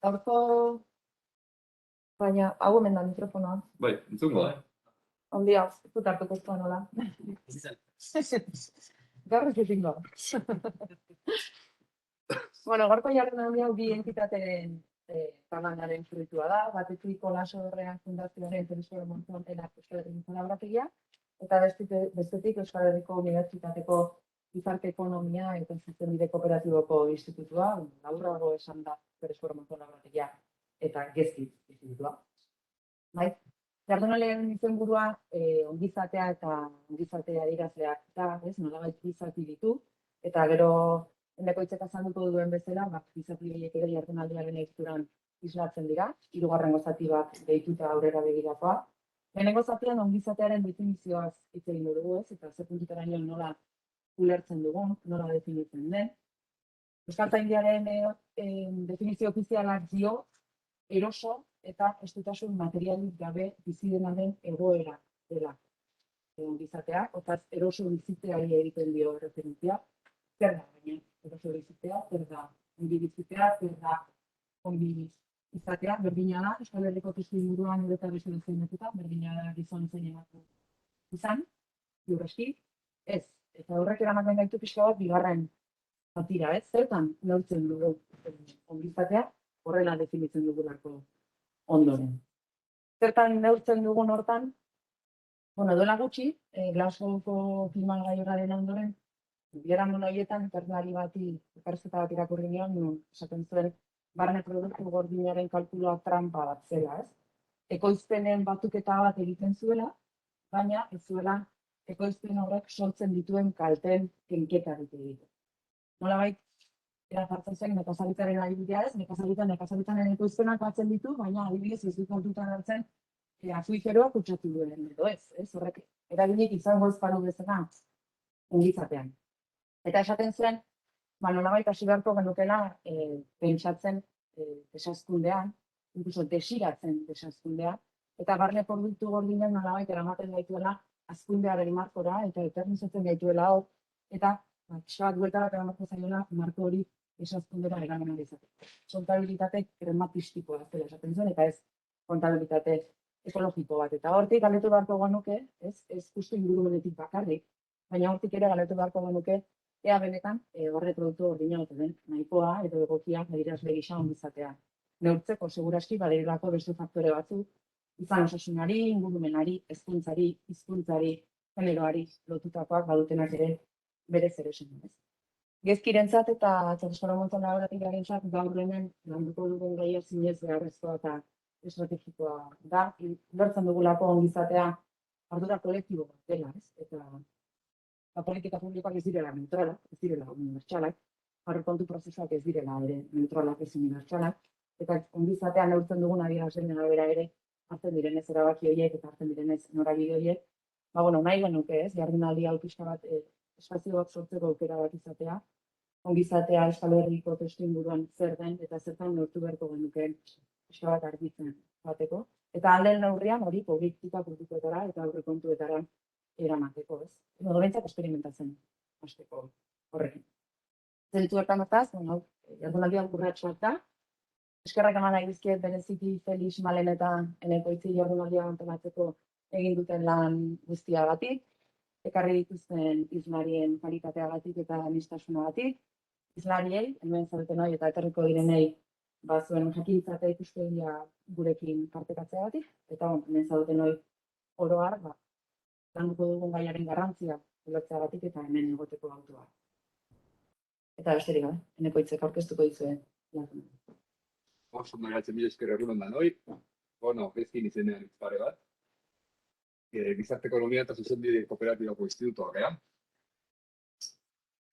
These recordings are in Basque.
Gaurko, baina, hau hemen da mikrofonoa. Bai, entzungo da. Ondia, ez dut hartuko zuen nola. Gaur ez ditingo. Bueno, gaurko jardunaldi hau bi entitateen talanaren fruitua da. Batetik Olaso Dorrean Fundazioaren Telesforo Montontenak Euskal Herriko Laborategia, eta bestetik Euskal Herriko Unibertsitateko Gizarte Ekonomia eta Zuzenbide Kooperatiboko Institutua, laburrago esan da Telesforo Monton Laborategia eta Gezki Institutua. Bai, jardunaldiaren izenburua ongizatea eta ongizate adierazleak da, ez, nolabait gizaki ditu, eta gero Endekoitzek azalduko duen bezala, gizaki horiek ere jardunaldiaren egituran islatzen dira, hirugarrengo zati bat deituta aurrera begirakoa. Lehenengo zatian ongizatearen definizioaz hitz egin dugu, ez, eta ze puntutaraino nola ulertzen dugun, nola definitzen den. Euskaltzaindiaren definizio ofizialak dio eroso eta estutasun materialik gabe bizi denaren egoera dela ongizatea, otaz eroso bizitzeari egiten dio referentzia. Zer da, baina, eroso bizitzea, zer da, ongi bizitzea, zer da, ongi izatea, berdina da, Euskal Herriko testuinguruan eta beste bezainetuta, berdina da gizon zein emakume izan, ziurreski, ez. Eta horrek eramaten gaitu pixka bat bigarren zatira, ez? Zertan neurtzen dugu ongizatea, horrela definitzen dugulako ondoren. Zertan neurtzen dugun hortan, bueno, duela gutxi, Glasgowko klimagai ondoren, Bieran horietan, ikerlari bati, ikerketa bat irakurri nion, esaten zuen, barne produktu gordinaren kalkulua trampa bat zela, ez? Ekoizpenen batuketa bat egiten zuela, baina ez zuela ekoizpen horrek sortzen dituen kalteen kenketarik egiten. Nolabait, erafartzen zen nekazaritzaren adibidea ez, nekazaritzaren ekoizpenak batzen ditu, baina adibidez ez dut kontutan hartzen akuiferoa kutsatu duen edo ez, horrek eraginik izango ez paru bezala ongizatean. Eta esaten zuen, nolabait hasi beharko genukela pentsatzen desazkundean, inkluso desiratzen desazkundean, eta barne produktu gordinen nolabait eramaten gaituela hazkundearen markora, eta eternizatzen gaituela hor, eta pixka bat bueltarak eramatko zaiola marko hori desazkundera eraman izateko. Kontabilitate krematistikoa zela esaten zuen, eta ez kontabilitate ekologiko bat. Eta hortik galetu beharko genuke, ez justu ingurumenetik bakarrik, baina hortik ere galetu beharko genuke, ea benetan, horre produktu gordina ote den, nahikoa edo egokiak adierazle gisa ongizatea. Neurtzeko seguraski badirelako beste faktore batzuk, izan osasunari, ingurumenari, hezkuntzari, hizkuntzari, generoari lotutakoak badutenak ere berez ere esan. Gezkirentzat eta Telesforo Monton Laborategiarentzat gaur hemen landuko dugun gaia zinez beharrezkoa eta estrategikoa da, ulertzen dugulako ongizatea ardura kolektibo bat dela, ez? Eta politika publikoak ez direla neutralak, ez direla unibertsalak, aurrekontu prozesuak ez direla ere neutralak ez unibertsalak, eta ongizatea neurtzen dugun adierazleen arabera ere hartzen direnez erabaki horiek eta hartzen direnez norabide horiek, nahi genuke ez, jardunaldi hau pixka bat espazio bat sortzeko aukera bat izatea, ongizatea Euskal Herriko testuinguruan zer den eta zertan neurtu beharko genuke pixka bat argitzen bateko, eta ahal den neurrian hori politika publikoetara eta aurrekontuetara eramateko, ez? Edo behintzat esperimentatzen hasteko horrekin. Zeritu bertan hortaz, jardunaldi hau urrats bat da. Eskerrak eman nahi dizkiet bereziki Felix Malen eta Enekoitzi jardunaldia antolatzeko egin duten lan guztiagatik, ekarri dituzten hizlarien kalitateagatik eta aniztasunagatik, hizlariei, hemen zaudeten hori eta ekarriko direnei zuen jakintza eta ikuspegia gurekin partekatzeagatik, eta hemen zaudeten hori oro har, landuko dugun gaiaren garrantzia ulertzeagatik eta hemen egoteko autua. Eta besterik gabe, Enekoitzek aurkeztuko dizuen lan. Oso nagatzen mila esker egunon da noi. Gezkin izenean pare bat. Gizarte Ekonomia eta Zuzenbide Kooperatiboko institutoa gea.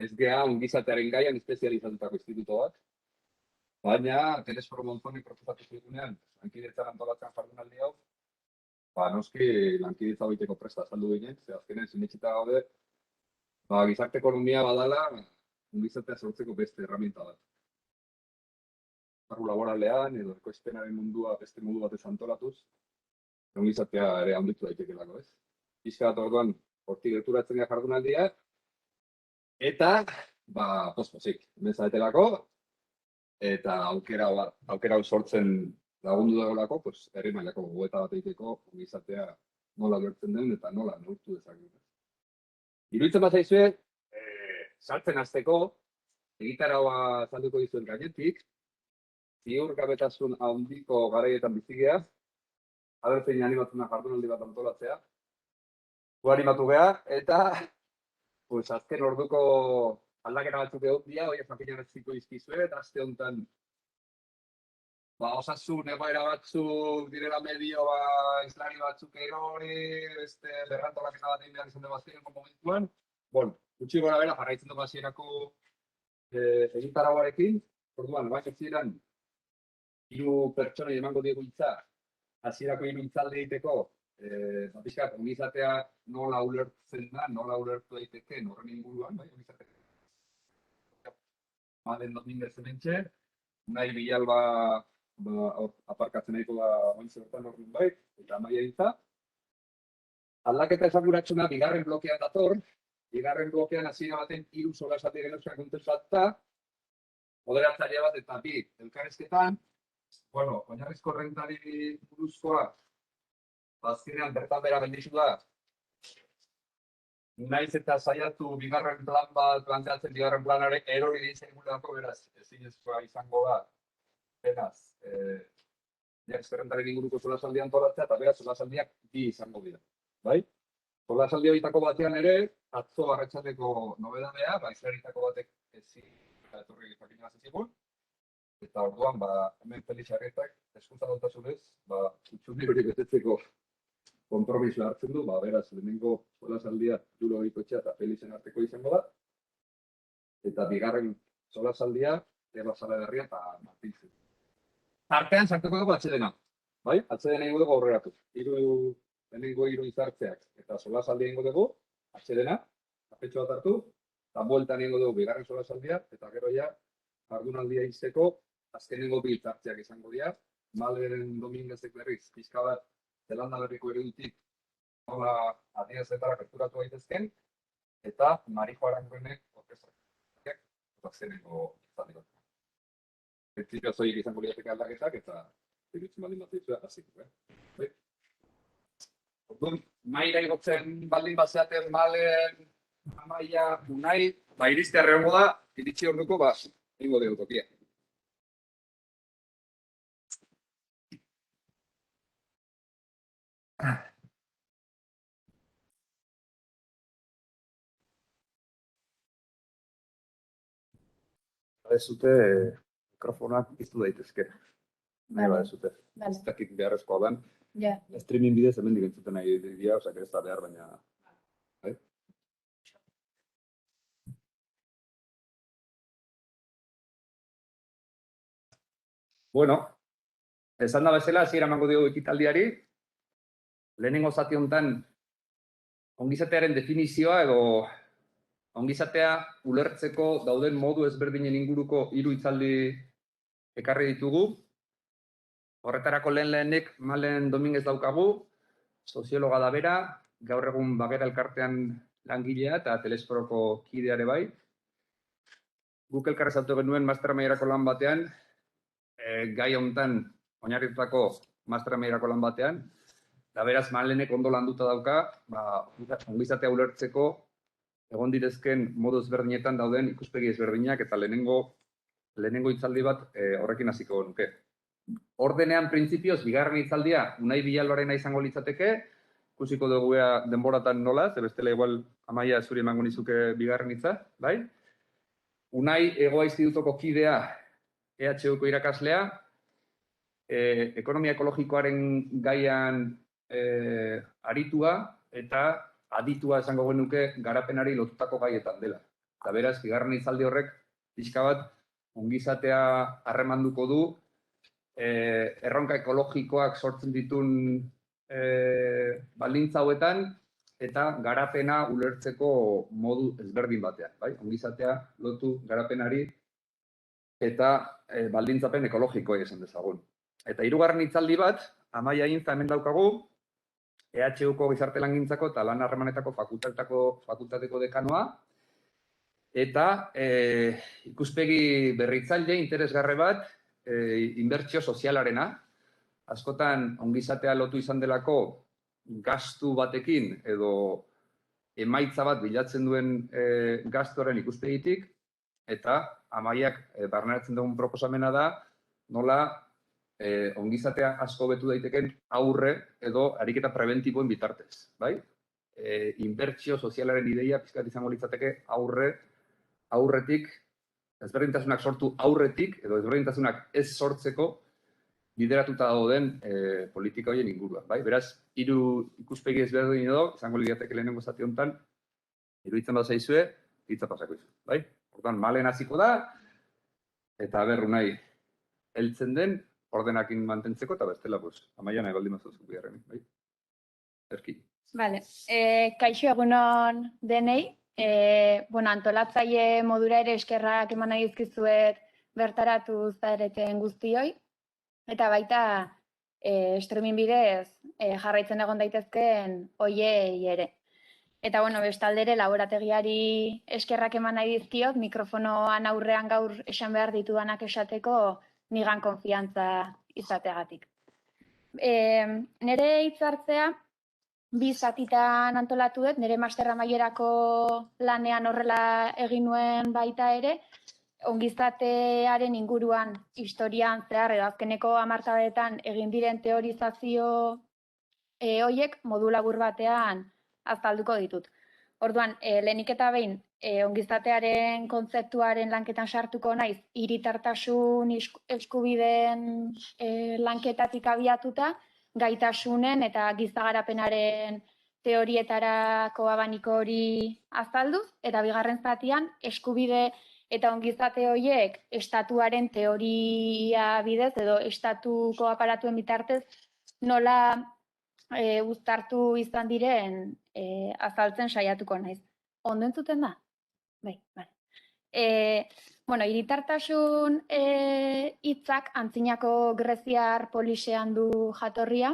Ez gea ongizatearen gaian espezializatutako instituto bat. Baina, Telesforo Montonek proposatu zigunean, lankidetzan antolatzen jardunaldi hau, noski lankidetza hoiteko presta azaldu ginen, ze azkenen sinetsita gaude, gizarte ekonomia badala, ongizatea sortzeko beste herramienta bat. Esparru laboralean edo ekoizpenaren mundua beste modu batez antolatuz, ongizatea ere handitu daitekelako, ez? Pixka bat orduan, hortik gerturatzen gara jardunaldia, eta, pospozik, hemen zaretelako, eta aukera hau sortzen lagundu dagoelako, pues, herri mailako gogoeta bat egiteko ongizatea nola ulertzen den eta nola neurtu dezakegu. Iruditzen bazaizue, sartzen hasteko, egitaraua azalduko dizuen gainetik, ziurgabetasun handiko garaietan bizigea, abertzein animatzen da jardunaldi bat antolatzea, gu animatu geha, eta pues, azken orduko aldaketa batzuk egon dira, hori jakinaraziko dizkizue, eta aste honetan osasun egoera batzuk direla medio, islari batzuk erori, beste berrantolaketa bat egin behar izan dugu azkeneko momentuan. Bueno, gutxi gora bera, jarraitzen dugu hasierako egitarauarekin, orduan, bai ziren, 3 pertsonei emango diegu hitza, hasierako 3 hitzaldi egiteko, pixkat, ongizatea nola ulertzen da, nola ulertu daiteke, horren inguruan, bai, ongizatea. Malen Dominguez hementxe, nahi Bilalba aparkatzen nahiko da ointze bertan horren bai, eta Amaia hitza. Aldaketa esanguratsuna bigarren blokean dator, bigarren blokean hasiera baten 3 solasaldi geneukan kontestatuta, moderatzaile bat eta 2 elkarrizketan, bueno, oinarrizko rentari buruzkoa, azkenean bertan bera bendizu da, naiz eta saiatu bigarren plan bat planteatzen, bigarren planare erori dizaigulako, beraz, ezinezkoa izango da, beraz, rentaren inguruko solasaldi antolatzea, eta beraz, solasaldiak 2 izango dira, bai? Solasaldi horietako batean ere, atzo arratsaldeko nobedadea, islaritako batek ezin etorri jakinaz ezigun, eta orduan, hemen Felix Arretak, hezkuntza dotasunez, utxundi hori betetzeko konpromisoa hartzen du, beraz, lehenengo solasaldia Julo Goikoetxea eta Felixen arteko izango da, eta bigarren solasaldia Eba Salaberria eta Martinzen. Tartean sartuko dugu atsedena, bai? Atsedena ingo dugu aurreratu. Lehenengo 3 izartzeak eta solasaldia ingo dugu, atsedena, apetxo bat hartu, eta bueltan ingo dugu bigarren solasaldia, eta gero ja, jardunaldia izteko, azkenengo 2 izartzeak izango dira, Malen Dominguezek berriz, pixka bat, Zelanda berriko eredutik nola adiezetara gerturatu daitezken, eta Marijo Arangoenek orkestrakiak zeneko izan dira. Printzipioz horiek izango lirateke aldaketak, eta iruditzen baldin bat ditzua, hasiko. Orduan, maila igotzen baldin bazeaten Malen, Amaia, Unai, iristea erreongo da, iritsi orduko, ingo dugu tokia. Ez zute mikrofonak piztu daitezke. Nahi ez zute. Ez dakit beharrezkoa ban. Streaming bidez hemen digentzuten nahi dira, osak ez da behar, baina... Bueno, esan da bezala, hasiera emango diogu ekitaldiari. Lehenengo zati honetan ongizatearen definizioa edo ongizatea ulertzeko dauden modu ezberdinen inguruko 3 hitzaldi ekarri ditugu. Horretarako lehenik Malen Dominguez daukagu, soziologa da bera, gaur egun Bagera elkartean langilea eta Telesporoko kideare bai. Guk elkarrezatu genuen master mailarako lan batean, gai honetan oinarritutako master mailarako lan batean, eta beraz Malenek ondo landuta dauka, ongizatea ulertzeko egon direzken modu ezberdinetan dauden ikuspegi ezberdinak eta lehenengo hitzaldi bat horrekin hasiko nuke. Ordenean printzipioz, bigarren hitzaldia Unai Bilalbarena izango litzateke, ikusiko dugu denboratan nola, ze bestela igual Amaia zuri emango nizuke bigarren hitza, bai? Unai Hegoa Institutuko kidea, EHUko irakaslea, ekonomia ekologikoaren gaian aritua eta aditua esango genuke garapenari lotutako gaietan dela. Eta beraz, bigarren hitzaldi horrek pixka bat ongizatea harremanduko du, erronka ekologikoak sortzen ditun baldintza hauetan eta garapena ulertzeko modu ezberdin batean. Ongizatea lotu garapenari eta baldintzapen ekologikoa esan dezagun. Eta 3. hitzaldi bat, Amaia Intza hemen daukagu, EHUko gizarte langintzako eta lan harremanetako fakultateko dekanoa, Eta ikuspegi berritzaile interesgarri bat, inbertsio sozialarena. Askotan ongizatea lotu izan delako gastu batekin edo emaitza bat bilatzen duen gastuaren ikuspegitik, eta Amaiak barneratzen dugun proposamena da nola ongizatea asko betu daiteken aurre edo ariketa preventiboen bitartez, bai? Inbertsio sozialaren ideia pizkat izango litzateke aurretik, ezberdintasunak sortu aurretik edo ezberdintasunak ez sortzeko bideratuta dauden politika horien inguruan, bai? Beraz, 3 ikuspegi ezberdin edo, izango lirateke lehenengo zati honetan, iruditzen bat zaizue, hitza pasako izu, bai? Orduan, malen hasiko da, eta berru nahi heltzen den, ordenakin mantentzeko, eta bestela, Amaia nahi baldin mazuzuk biharren, bai? Erki. Vale. Kaixo egunon denei. Antolatzaile modura ere eskerrak eman nahi dizkizuet bertaratu zareten guztioi. Eta baita streaming bidez jarraitzen egon daitezkeen hoiei ere. Eta bestalde ere laborategiari eskerrak eman nahi dizkiot, mikrofonoan aurrean gaur esan behar ditudanak esateko nigan konfiantza izateagatik. Nere hitzartzea 2 zatitan antolatu dut, nire master amaierako lanean horrela egin nuen baita ere, ongizatearen inguruan historian zehar edo azkeneko 10 hamarkadetan egin diren teorizazio horiek modu labur batean azalduko ditut. Orduan, lehenik eta behin ongizatearen kontzeptuaren lanketan sartuko naiz, hiritartasun eskubideen lanketatik abiatuta, gaitasunen eta gizagarapenaren teorietarako abaniko hori azalduz, eta bigarren zatian eskubide eta ongizate horiek estatuaren teoria bidez edo estatuko aparatuen bitartez nola uztartu izan diren azaltzen saiatuko naiz. Ondo entzuten da? Bai, bale. Hiritartasun hitzak antzinako greziar polisean du jatorria,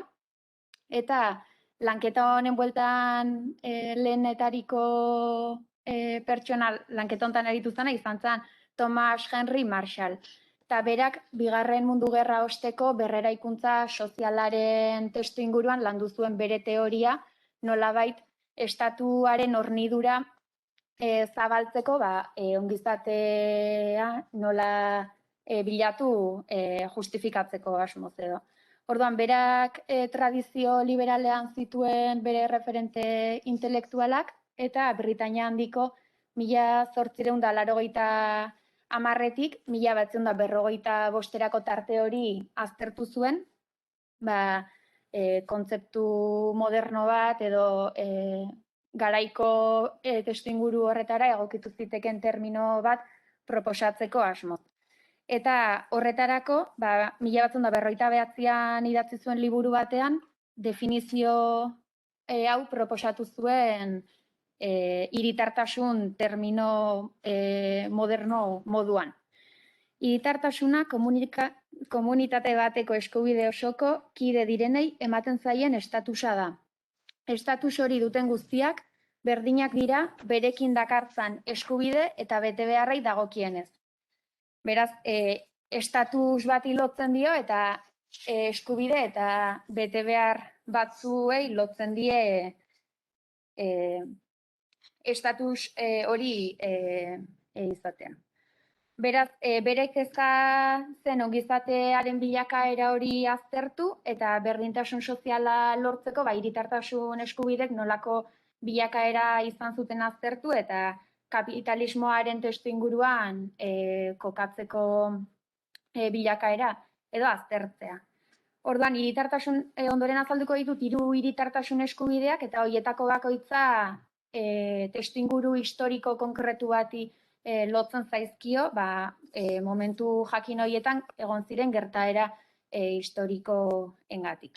eta lanketa honen bueltan lehenetariko pertsona lanketa honetan aritu zena izan zen Thomas Henry Marshall. Eta berak, Bigarren Mundu Gerra osteko berreraikuntza sozialaren testu inguruan landu zuen bere teoria, nolabait estatuaren hornidura zabaltzeko ongizatea nola bilatu justifikatzeko asmoz edo. Orduan, berak tradizio liberalean zituen bere referente intelektualak eta Britainia handiko 1880etik 1945 tarte hori aztertu zuen, kontzeptu moderno bat edo garaiko testuinguru horretara egokitu ziteken termino bat proposatzeko asmoz. Eta horretarako, 1959an idatzi zuen liburu batean, definizio hau proposatu zuen hiritartasun termino moderno moduan. Hiritartasuna komunitate bateko eskubide osoko kide direnei ematen zaien estatusa da. Estatus hori duten guztiak berdinak dira berekin dakartzan eskubide eta betebeharrei dagokienez. Beraz, estatus bati lotzen dio eta eskubide eta betebehar batzuei lotzen die estatus hori izatean. Beraz, bere kezka zen ongizatearen bilakaera hori aztertu eta berdintasun soziala lortzeko hiritartasun eskubidek nolako bilakaera izan zuten aztertu eta kapitalismoaren testuinguruan kokatzeko bilakaera edo aztertzea. Orduan, hiritartasun ondoren azalduko ditut 3 hiritartasun eskubideak eta horietako bakoitza testuinguru historiko konkretu bati lotzen zaizkio, momentu jakin horietan egon ziren gertaera historikoengatik.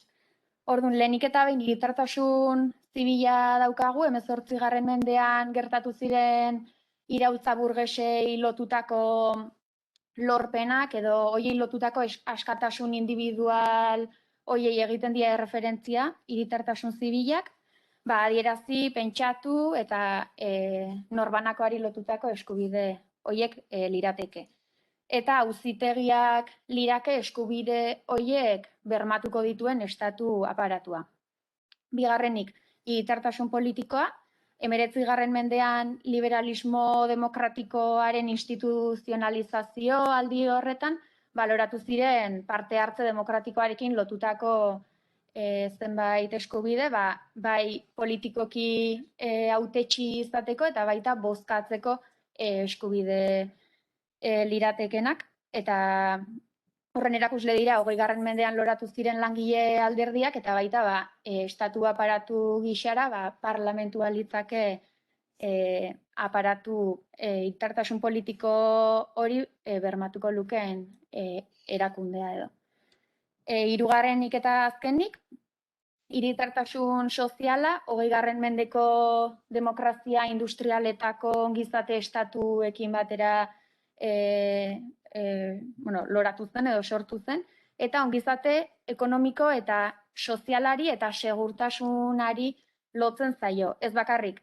Orduan, lehenik eta behin hiritartasun zibila daukagu, 18. mendean gertatu ziren iraultza burgesei lotutako lorpenak edo hoiei lotutako askatasun individual hoiei egiten dira referentzia hiritartasun zibilak. adierazi, pentsatu eta norbanakoari lotutako eskubide horiek lirateke. Eta auzitegiak lirake eskubide horiek bermatuko dituen estatu aparatua. Bigarrenik, hiritartasun politikoa, 19. mendean liberalismo demokratikoaren instituzionalizazio aldi horretan, baloratu ziren parte hartze demokratikoarekin lotutako zenbait eskubide, bai politikoki hautetsi izateko eta baita bozkatzeko eskubide liratekenak. Eta horren erakusle dira, 20. mendean loratu ziren langile alderdiak, eta baita estatu aparatu gixara, parlamentua litzake aparatu hiritartasun politiko hori bermatuko lukeen erakundea edo. Hirugarrenik eta azkenik, hiritartasun soziala, 20. mendeko demokrazia industrialetako ongizate estatuekin batera loratu zen edo sortu zen, eta ongizate ekonomiko eta sozialari eta segurtasunari lotzen zaio. Ez bakarrik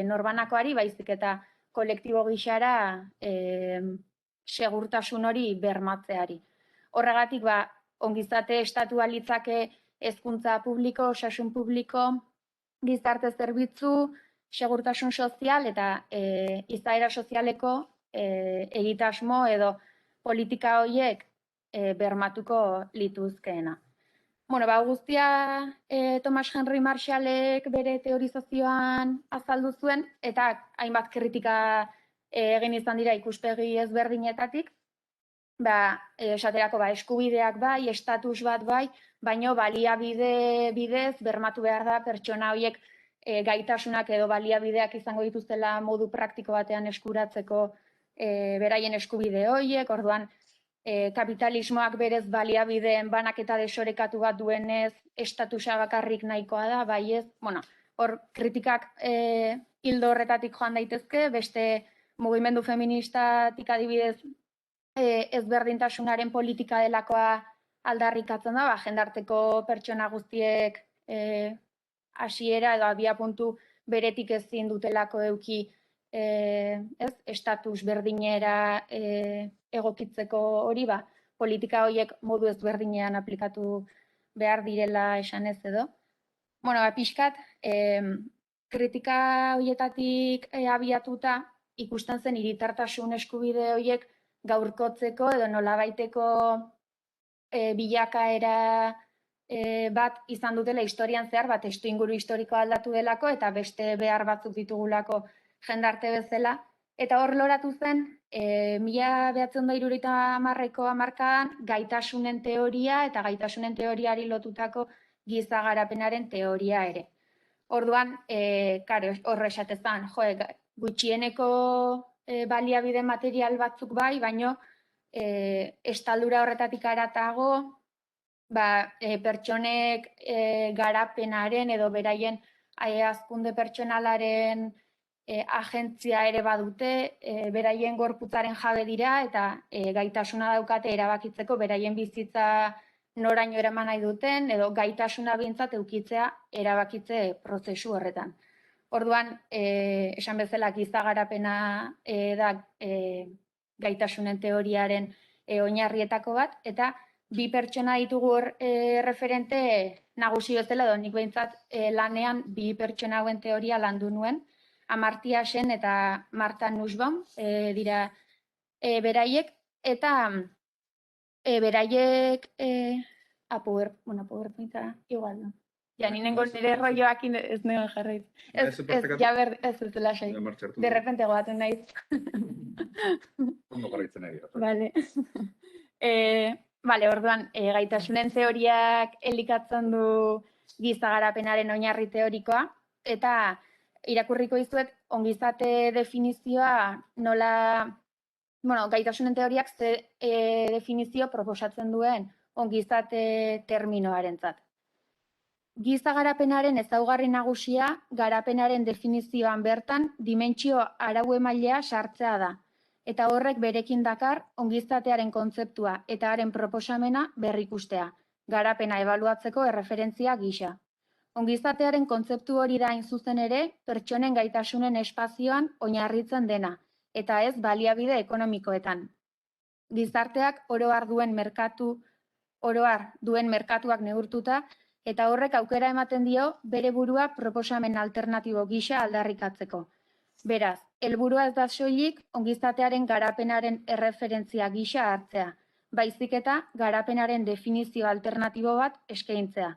norbanakoari, baizik eta kolektibo gixara segurtasun hori bermatzeari. Horregatik, ongizate estatua litzake hezkuntza publiko, osasun publiko, gizarte zerbitzu, segurtasun sozial eta izaera sozialeko egitasmo edo politika horiek bermatuko lituzkeena. Guztia Thomas Henry Marshallek bere teorizazioan azaldu zuen, eta hainbat kritika egin izan dira ikuspegi ezberdinetatik, esaterako eskubideak bai, estatus bat bai, baino baliabide bidez bermatu behar da pertsona horiek gaitasunak edo baliabideak izango dituztela modu praktiko batean eskuratzeko beraien eskubide horiek. Orduan, kapitalismoak berez baliabideen banaketa desorekatu bat duenez, estatusa bakarrik nahikoa da, bai ez. Hor kritikak hildo horretatik joan daitezke, beste mugimendu feministatik adibidez ezberdintasunaren politika delakoa aldarrikatzen da, jendarteko pertsona guztiek hasiera edo abiapuntu beretik ezin dutelako eduki estatus berdinera egokitzeko hori, politika horiek modu ezberdinean aplikatu behar direla esan ez edo. Pixkat, kritika horietatik abiatuta ikusten zen hiritartasun eskubide horiek gaurkotzeko edo nolabaiteko bilakaera bat izan dutela historian zehar, testu inguru historikoa aldatu delako eta beste behar batzuk ditugulako jendarte bezala. Eta hor loratu zen, 1970ko hamarkadan gaitasunen teoria eta gaitasunen teoriari lotutako giza garapenaren teoria ere. Orduan, horre esatezan, gutxieneko baliabide material batzuk bai, baino estaldura horretatik haratago, pertsonek garapenaren edo beraien hazkunde pertsonalaren agentzia ere badute, beraien gorputzaren jabe dira eta gaitasuna daukate erabakitzeko beraien bizitza noraino eraman nahi duten edo gaitasuna behintzat edukitzea erabakitze prozesu horretan. Orduan, esan bezala giza garapena da gaitasunen teoriaren oinarrietako bat, eta bi pertsona ditugu referente nagusi bezala, edo nik behintzat lanean bi pertsona hauen teoria landu nuen, Amartya Sen eta Martha Nussbaum dira beraiek, eta beraiek PowerPointa igual da. Ja, ninengo nire rolloakin ez neuen jarraiz. Ez dela xai. De repente goatu naiz. Ondo jarraitzen nahi. Vale, orduan, gaitasunen teoriak elikatzen du giza garapenaren oinarri teorikoa, eta irakurriko dizuet ongizate definizioa nola, gaitasunen teoriak ze definizio proposatzen duen ongizate terminoarentzat. Giza garapenaren ezaugarri nagusia garapenaren definizioan bertan dimentsio arau-emailea sartzea da, eta horrek berekin dakar ongizatearen kontzeptua eta haren proposamena berrikustea, garapena ebaluatzeko erreferentzia gisa. Ongizatearen kontzeptu hori da hain zuzen ere pertsonen gaitasunen espazioan oinarritzen dena, eta ez baliabide ekonomikoetan. Gizarteak oro har duen merkatuak neurtuta, eta horrek aukera ematen dio bere burua proposamen alternatibo gisa aldarrikatzeko. Beraz, helburua ez da soilik ongizatearen garapenaren erreferentzia gisa hartzea, baizik eta garapenaren definizio alternatibo bat eskaintzea.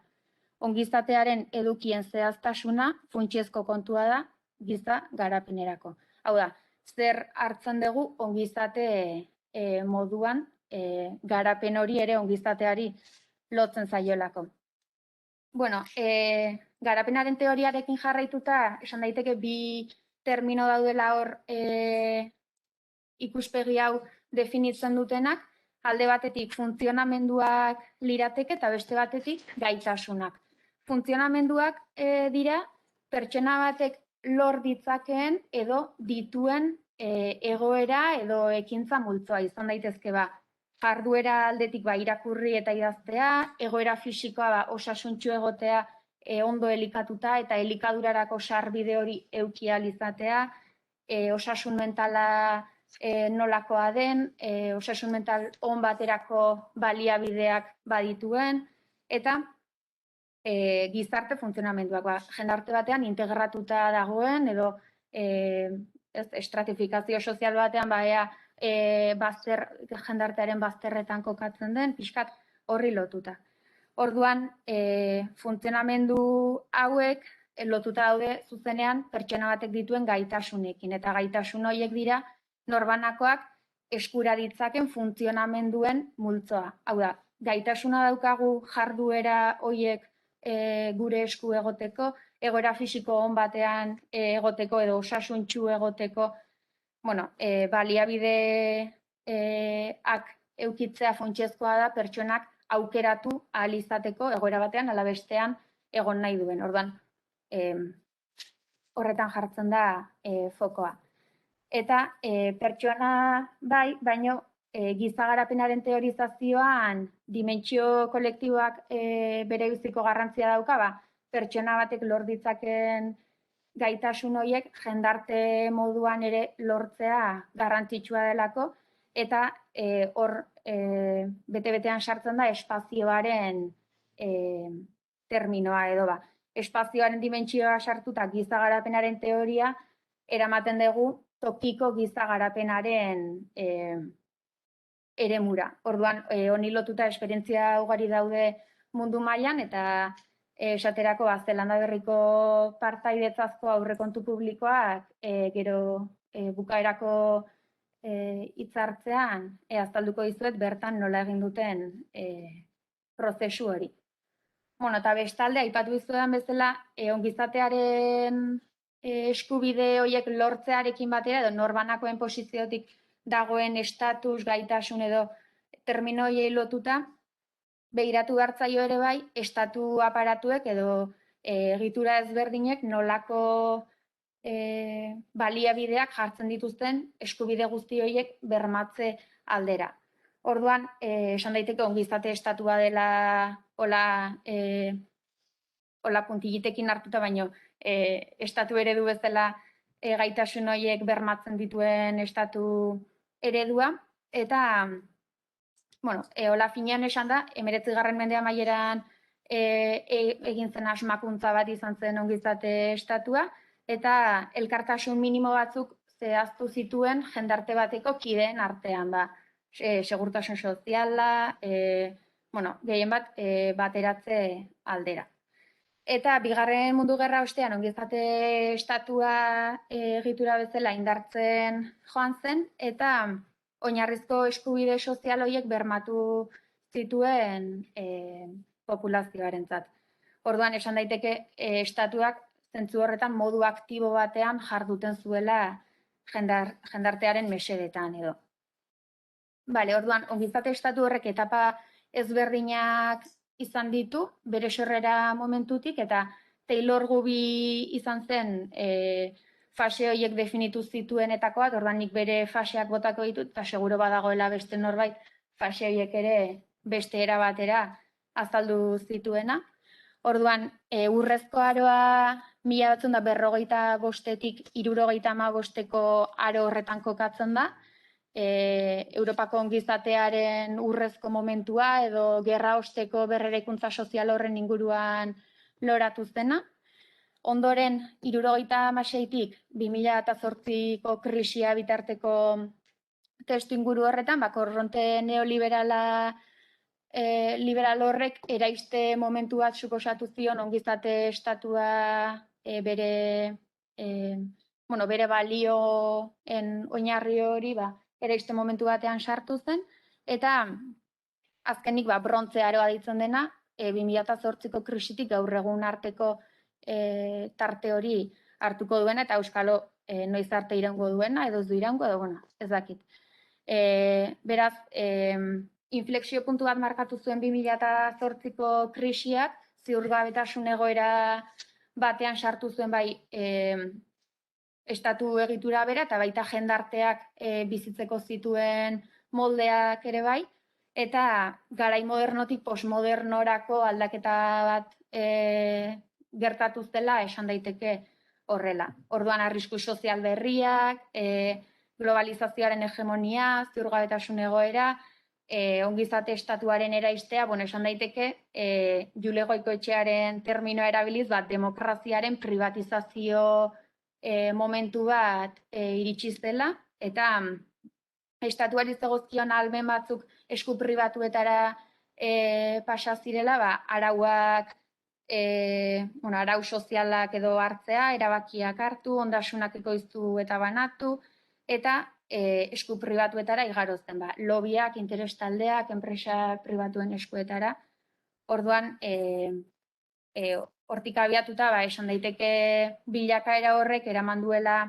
Ongizatearen edukien zehaztasuna funtsezko kontua da giza garapenerako. Hau da, zer hartzen dugu ongizate moduan garapen hori ere ongizateari lotzen zaiolako. Bueno, garapenaren teoriarekin jarraituta, esan daiteke bi termino daudela hor ikuspegi hau definitzen dutenak, alde batetik funtzionamenduak lirateke eta beste batetik gaitasunak. Funtzionamenduak dira pertsona batek lor ditzakeen edo dituen egoera edo ekintza multzoa izan daitezke jarduera aldetik irakurri eta idaztea, egoera fisikoa osasuntsu egotea ondo elikatuta eta elikadurarako sarbide hori eduki ahal izatea, osasun mentala nolakoa den, osasun mental on baterako baliabideak badituen, eta gizarte funtzionamenduak, jendarte batean integratuta dagoen edo estratifikazio sozial batean jendartearen bazterretan kokatzen den, pixkat horri lotuta. Orduan, funtzionamendu hauek lotuta daude zuzenean pertsona batek dituen gaitasunekin, eta gaitasun horiek dira norbanakoak eskura ditzaken funtzionamenduen multzoa. Hau da, gaitasuna daukagu jarduera horiek gure esku egoteko, egoera fisiko on batean egoteko edo osasuntsu egoteko, baliabideak eukitzea funtsezkoa da pertsonak aukeratu ahal izateko egoera batean ala bestean egon nahi duen. Orduan, horretan jartzen da fokoa. Eta pertsona baino giza garapenaren teorizazioan dimentsio kolektiboak bere biziko garrantzia dauka, pertsona batek lor ditzaken gaitasun horiek jendarte moduan ere lortzea garrantzitsua delako, eta hor bete-betean sartzen da espazioaren terminoa edo espazioaren dimentsioa sartuta giza garapenaren teoria eramaten dugu tokiko giza garapenaren eremura. Orduan, honi lotuta esperientzia ugari daude mundu mailan, eta esaterako Zelanda Berriko partaidetzazko aurrekontu publikoak gero bukaerako hitzartzean azalduko dizuet bertan nola egin duten prozesu hori. Eta bestalde, aipatu dizuetan bezala, ongizatearen eskubide horiek lortzearekin batera, edo norbanakoen posiziotik dagoen estatus, gaitasun edo termino horiei lotuta, begiratu hartzaio ere bai, estatu aparatuek edo egitura ezberdinek nolako baliabideak jartzen dituzten eskubide guzti horiek bermatze aldera. Orduan, esan daiteke ongizate estatua dela hola puntilletekin hartuta, baino estatu eredu bezala gaitasun horiek bermatzen dituen estatu eredua, eta hola finean esan da, 19. mende amaieran egin zen asmakuntza bat izan zen ongizate estatua, eta elkartasun minimo batzuk zehaztu zituen jendarte bateko kideen artean, segurtasun soziala, gehien bat bateratze aldera. Eta Bigarren Mundu Gerra ostean ongizate estatua egitura bezala indartzen joan zen, eta oinarrizko eskubide sozial horiek bermatu zituen populazioarentzat. Orduan, esan daiteke estatuak zentzu horretan modu aktibo batean jarduten zuela jendartearen mesedetan edo. Orduan, ongizate estatu horrek etapa ezberdinak izan ditu, bere sorrera momentutik, eta Taylor Gubi izan zen fase horiek definitu zituenetako bat, orduan nik bere faseak botako ditut, eta seguro badagoela beste norbait fase horiek ere beste era batera azaldu zituena. Orduan, urrezko aroa 1955-etik 1975-eko aro horretan kokatzen da. Europako ongizatearen urrezko momentua edo gerra osteko berreraikuntza sozial horren inguruan loratu zena. Ondoren, 1976-tik 2008ko krisia bitarteko testu inguru horretan, korronte neoliberala liberal horrek eraiste momentu bat suposatu zion ongizate estatua bere balioen oinarri hori eraiste momentu batean sartu zen, eta azkenik brontze aroa ditzen dena 2008ko krisitik gaur egun arteko tarte hori hartuko duena, eta euskalo noiz arte iraungo duena, edo ez du iraungo, edo ez dakit. Beraz, inflexio puntu bat markatu zuen 2008ko krisiak, ziurgabetasun egoera batean sartu zuen bai estatu egitura bera, eta baita jendarteak bizitzeko zituen moldeak ere bai, eta garai modernotik postmodernorako aldaketa bat gertatu zela esan daiteke horrela. Orduan arrisku sozial berriak, globalizazioaren hegemonia, ziurgabetasun egoera, ongizate estatuaren eraistea, esan daiteke, Jule Goikoetxearen terminoa erabiliz, demokraziaren privatizazio momentu bat iritsi zela, eta estatuari zegozkion ahalmen batzuk esku pribatuetara pasa zirela, arauak, arau sozialak edo hartzea, erabakiak hartu, ondasunak ekoiztu eta banatu, eta esku pribatuetara igarotzen, lobiak, interes taldeak, enpresa pribatuen eskuetara. Orduan, hortik abiatuta, esan daiteke bilakaera horrek eraman duela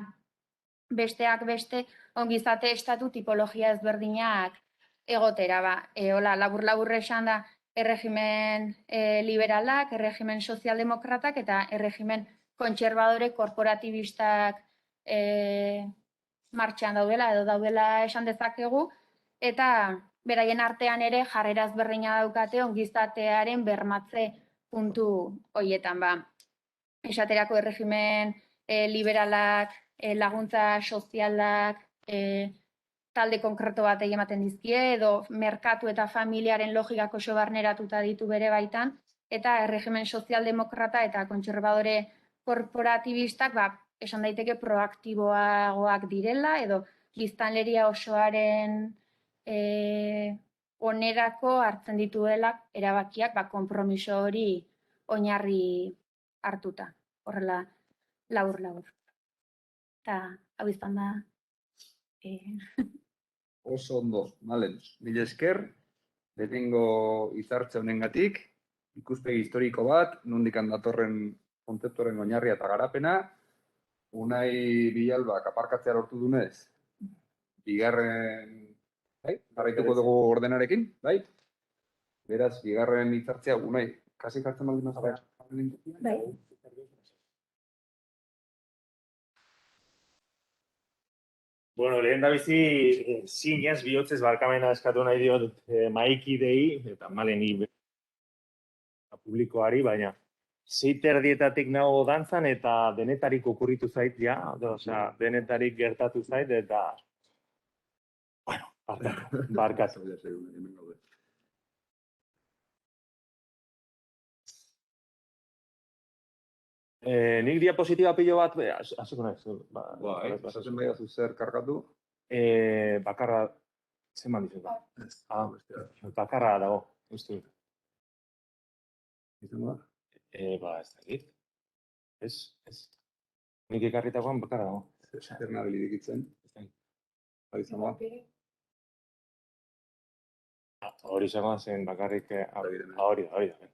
besteak beste ongizate estatu tipologia ezberdinak egotera. Hola, labur-labur esan da, erregimen liberalak, erregimen sozialdemokratak eta erregimen kontserbadore korporatibistak martxan daudela edo daudela esan dezakegu, eta beraien artean ere jarrera ezberdina daukate ongizatearen bermatze puntu horietan. Esaterako erregimen liberalak, laguntza sozialak, talde konkreto bat ematen dizkie, edo merkatu eta familiaren logikako oso barneratuta ditu bere baitan, eta erregimen sozialdemokrata eta kontserbadore korporatibistak, esan daiteke proaktiboagoak direla, edo biztanleria osoaren onerako hartzen dituela erabakiak konpromiso hori oinarri hartuta. Horrela, labur-labur. Eta, hau izan da. Oso ondo, Malen. Mila esker, lehenengo hitzartze honengatik, ikuspegi historiko bat, nondik datorren kontzeptuaren oinarria eta garapena, Unai Bilalbak aparkatzea lortu dunez, bigarren, jarraituko dugu ordenarekin, bai? Beraz, bigarren hitzartzea, Unai, kasi jartzen baldin mazara? Bai. Bueno, lehen da bizi, zinez, bihotzez barkamena eskatu nahi diot maikidei, eta maleni publikoari, baina zeiterdietatik nago dantzan eta denetarik okurritu zait, denetarik gertatu zait, eta, bueno, barkatu. Nik diapositiba pilo bat, hasiko naiz. Esaten behar zer kargatu? Bakarra, zenban dizut da? Bakarra dago, uste dut. Izan da? Ez dakit. Ez. Nik ekarritakoan bakarra dago. Zer nabili dikitzen? Hau izan da? Hori izango zen bakarrik, hori da.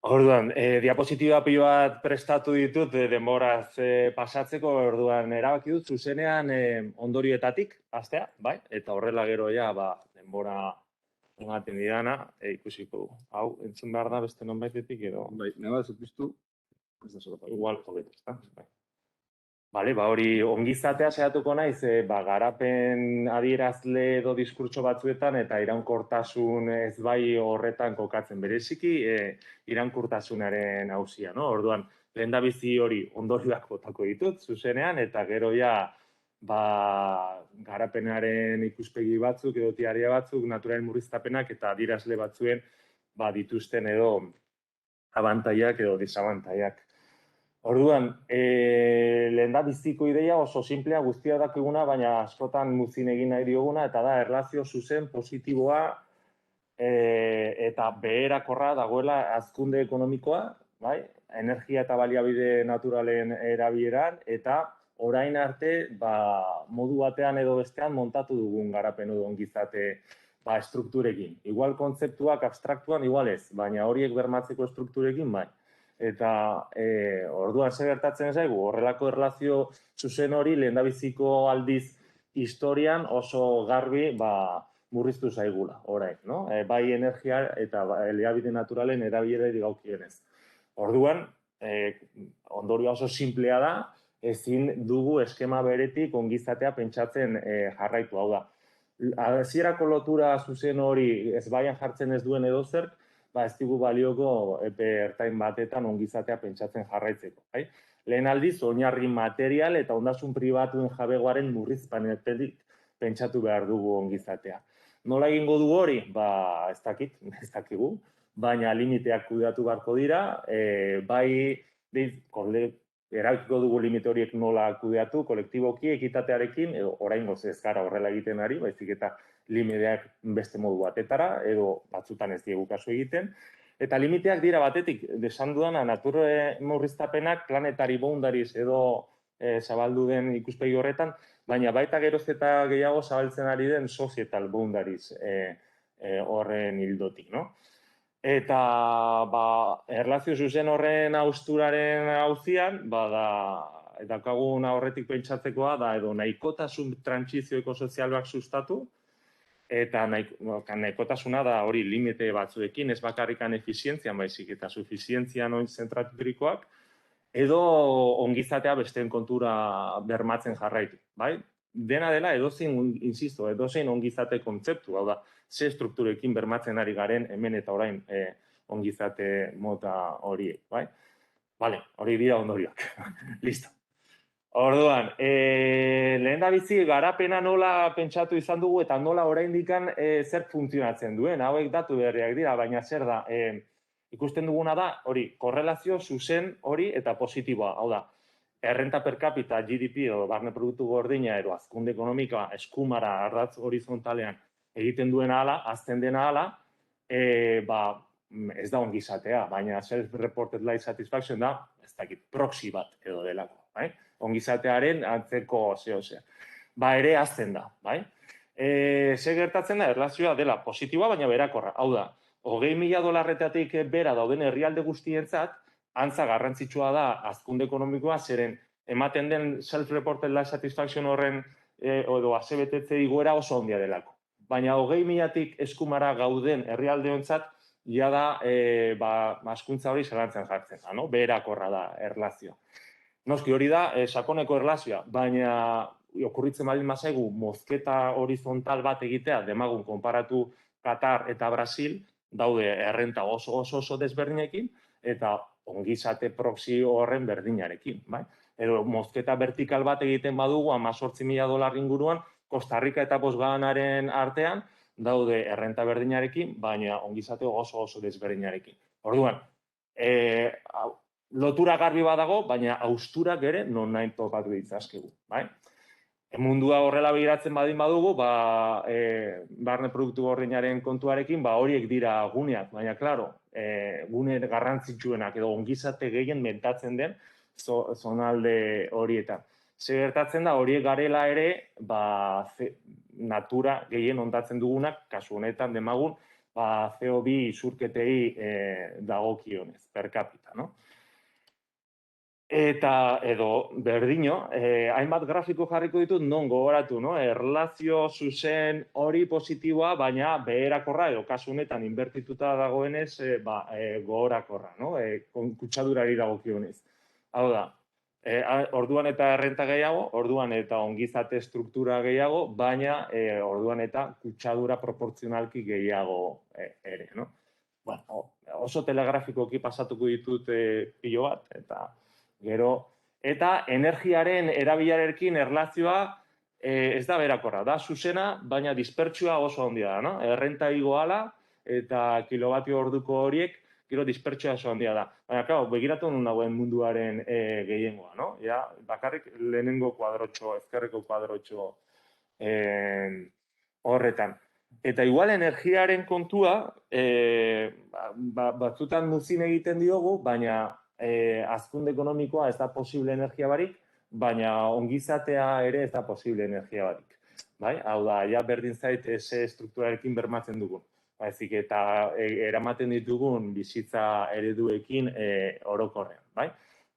Orduan, diapositiba pilo bat prestatu ditut denboraz pasatzeko, orduan erabaki dut zuzenean ondorioetatik hastea, bai? Eta horrela gero denbora ematen didana, ikusiko du. Hau, entzun behar da beste nonbaitetik edo... Bai, neba zupiztu. Igual, hobeto, ezta? Bai. Bale, hori ongizatea saiatuko naiz, garapen adierazle edo diskurtso batzuetan eta iraunkortasun ez bai horretan kokatzen bereziki iraunkortasunaren auzia, no? Orduan, lehendabizi hori ondorioak botako ditut zuzenean eta gero ja garapenaren ikuspegi batzuk edo teoria batzuk, naturaren murriztapenak eta adierazle batzuen dituzten edo abantaiak edo desabantaiak. Orduan, lehendabiziko ideia oso simplea guztia dakiguna, baina askotan muzin egin nahi dioguna, eta da, erlazio zuzen positiboa eta beherakorra dagoela hazkunde ekonomikoa, bai? Energia eta baliabide naturalen erabileran, eta orain arte, modu batean edo bestean montatu dugun garapen edo ongizate strukturekin. Igual kontzeptuak abstraktuan igual ez, baina horiek bermatzeko strukturekin bai. Eta orduan zer gertatzen zaigu, horrelako erlazio zuzen hori lehendabiziko aldiz historian oso garbi murriztu zaigula, orain, no? Bai energia eta baliabide naturalen erabilerari dagokionez. Orduan, ondorioa oso simplea da, ezin dugu eskema beretik ongizatea pentsatzen jarraitu, hau da. Hasierako lotura zuzen hori ez baian jartzen ez duen edozer, ez digu balioko epe ertain batetan ongizatea pentsatzen jarraitzeko. Lehen aldiz, oinarri material eta ondasun pribatuen jabegoaren murrizpanetik pentsatu behar dugu ongizatea. Nola egingo du hori? Ez dakigu, baina limiteak kudeatu beharko dira, erabakiko dugu limite horiek nola kudeatu, kolektiboki, ekitatearekin, edo oraingoz ez gara horrela egiten ari, baizik eta limiteak beste modu batetara, edo batzutan ez diegu kasu egiten. Eta limiteak dira batetik, desan dudana, natur murriztapenak planetary boundaries edo zabaldu den ikuspegi horretan, baina baita geroz eta gehiago zabaltzen ari den societal boundaries horren hildotik, no? Eta erlazio zuzen horren hausturaren auzian, daukagun horretik pentsatzekoa da edo nahikotasun trantsizio ekosozialak sustatu, eta nahikotasuna da hori limite batzuekin, ez bakarrikan efizientzian baizik eta sufizientzian oin zentraturikoak, edo ongizatea besteen kontura bermatzen jarraitu, bai? Dena dela edozein ongizate kontzeptu, hau da, ze strukturekin bermatzen ari garen hemen eta orain ongizate mota horiek, bai? Bale, hori dira ondorioak. Listo. Orduan, lehendabizi garapena nola pentsatu izan dugu eta nola oraindikan zer funtzionatzen duen. Hauek datu berriak dira, baina zer da, ikusten duguna da, hori, korrelazio zuzen hori eta positiboa, hau da, errenta per capita, GDP edo barne produktu gordina edo hazkunde ekonomikoa eskumara ardatz horizontalean egiten duena hala, azten dena hala, ez da ongizatea, baina self-reported life satisfaction da, ez dakit, proxy bat edo delako, bai? Ongizatearen antzeko zehozea. Ere azten da, bai? Ze gertatzen da, erlazioa dela positiboa, baina berakorra, hau da, $20.000 bera dauden herrialde guztientzat, antza garrantzitsua da hazkunde ekonomikoa, zeren ematen den self-reported life satisfaction horren edo asebetetze igoera oso handia delako. Baina 20.000-tik eskumara gauden herrialdeontzat, ja da hazkuntza hori zalantzan jartzen da, no? Beherakorra da erlazioa. Noski hori da sakoneko erlazioa, baina okurritzen baldin bazaigu mozketa horizontal bat egitea, demagun konparatu Katar eta Brasil, daude errenta oso desberdinekin, eta ongizate proxy horren berdinarekin, bai? Edo mozketa vertikal bat egiten badugu $18.000 inguruan, Costa Rica eta Botswanaren artean daude errenta berdinarekin, baina ongizate oso desberdinarekin. Orduan, lotura garbi badago, baina hausturak ere non nahi topatu ditzazkegu, bai? Mundua horrela begiratzen badin badugu, barne produktu gordinaren kontuarekin, horiek dira guneak, baina, klaro, gune garrantzitsuenak edo ongizate gehien mentatzen den zonalde horietan. Ze gertatzen da, horiek garela ere, natura gehien ondatzen dugunak, kasu honetan demagun, CO2 isurketei dagokionez, per capita, no? Eta, edo, berdino, hainbat grafiko jarriko ditut non gogoratu, no? Erlazio zuzen hori positiboa, baina beherakorra, edo kasu honetan inbertituta dagoenez, gogorakorra, no? Kutsadurari dagokionez. Hau da, Orduan eta errenta gehiago, orduan eta ongizate struktura gehiago, baina orduan eta kutsadura proportzionalki gehiago ere, no? Bueno, oso telegrafikoki pasatuko ditut pilo bat, eta gero, eta energiaren erabilarekin erlazioa ez da berakorra, da zuzena, baina dispertsioa oso handia da, no? Errenta igo ala eta kilobatio orduko horiek, gero dispertsioa oso handia da. Baina, claro, begiratu nun dagoen munduaren gehiengoa, no? Ja, bakarrik lehenengo kuadrotxo, ezkerreko kuadrotxo horretan. Eta igual energiaren kontua, batzutan muzin egiten diogu, baina hazkunde ekonomikoa ez da posible energia barik, baina ongizatea ere ez da posible energia barik. Bai? Hau da, ja berdin zait ese strukturarekin bermatzen dugun. Baizik eta eramaten ditugun bizitza ereduekin orokorrean, bai?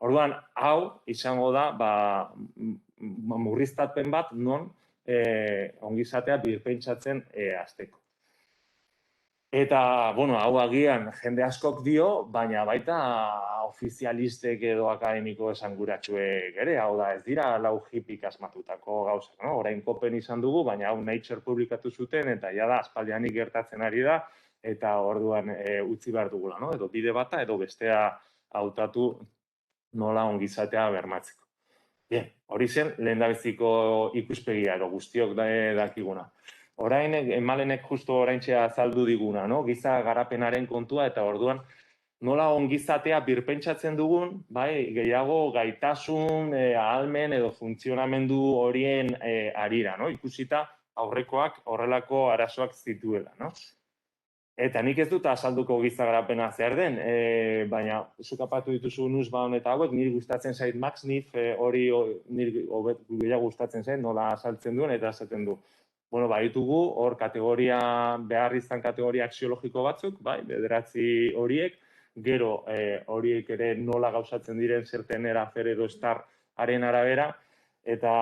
Orduan, hau izango da murriztapen bat non ongizatea birpentsatzen hasteko. Eta, bueno, hau agian jende askok dio, baina baita ofizialistek edo akademiko esanguratsuek ere, hau da, ez dira lau hipik asmatutako gauzak, no? Orain kopen izan dugu, baina hau Nature publikatu zuten, eta ja da, aspaldianik gertatzen ari da, eta orduan utzi behar dugula, no? Edo bide bata, edo bestea hautatu nola ongizatea bermatzeko. Bien, hori zen, lehendabiziko ikuspegia, edo guztiok dakiguna. Orain, Malenek justo oraintxe azaldu diguna, no? Giza garapenaren kontua, eta orduan nola ongizatea birpentsatzen dugun, bai, gehiago gaitasun, ahalmen edo funtzionamendu horien arira, no? Ikusita aurrekoak horrelako arazoak zituela, no? Eta nik ez dut azalduko giza garapena zer den, baina zuk apatu dituzu Nussbaum eta hauek, niri gustatzen zait MaxNIF, hori niri gehiago gustatzen zait, nola azaltzen duen eta esaten du. Bueno, baditugu, hor kategoria, behar izan kategoria axiologiko batzuk, bai, 9 horiek, gero horiek ere nola gauzatzen diren zertenera fer edo stararen arabera, eta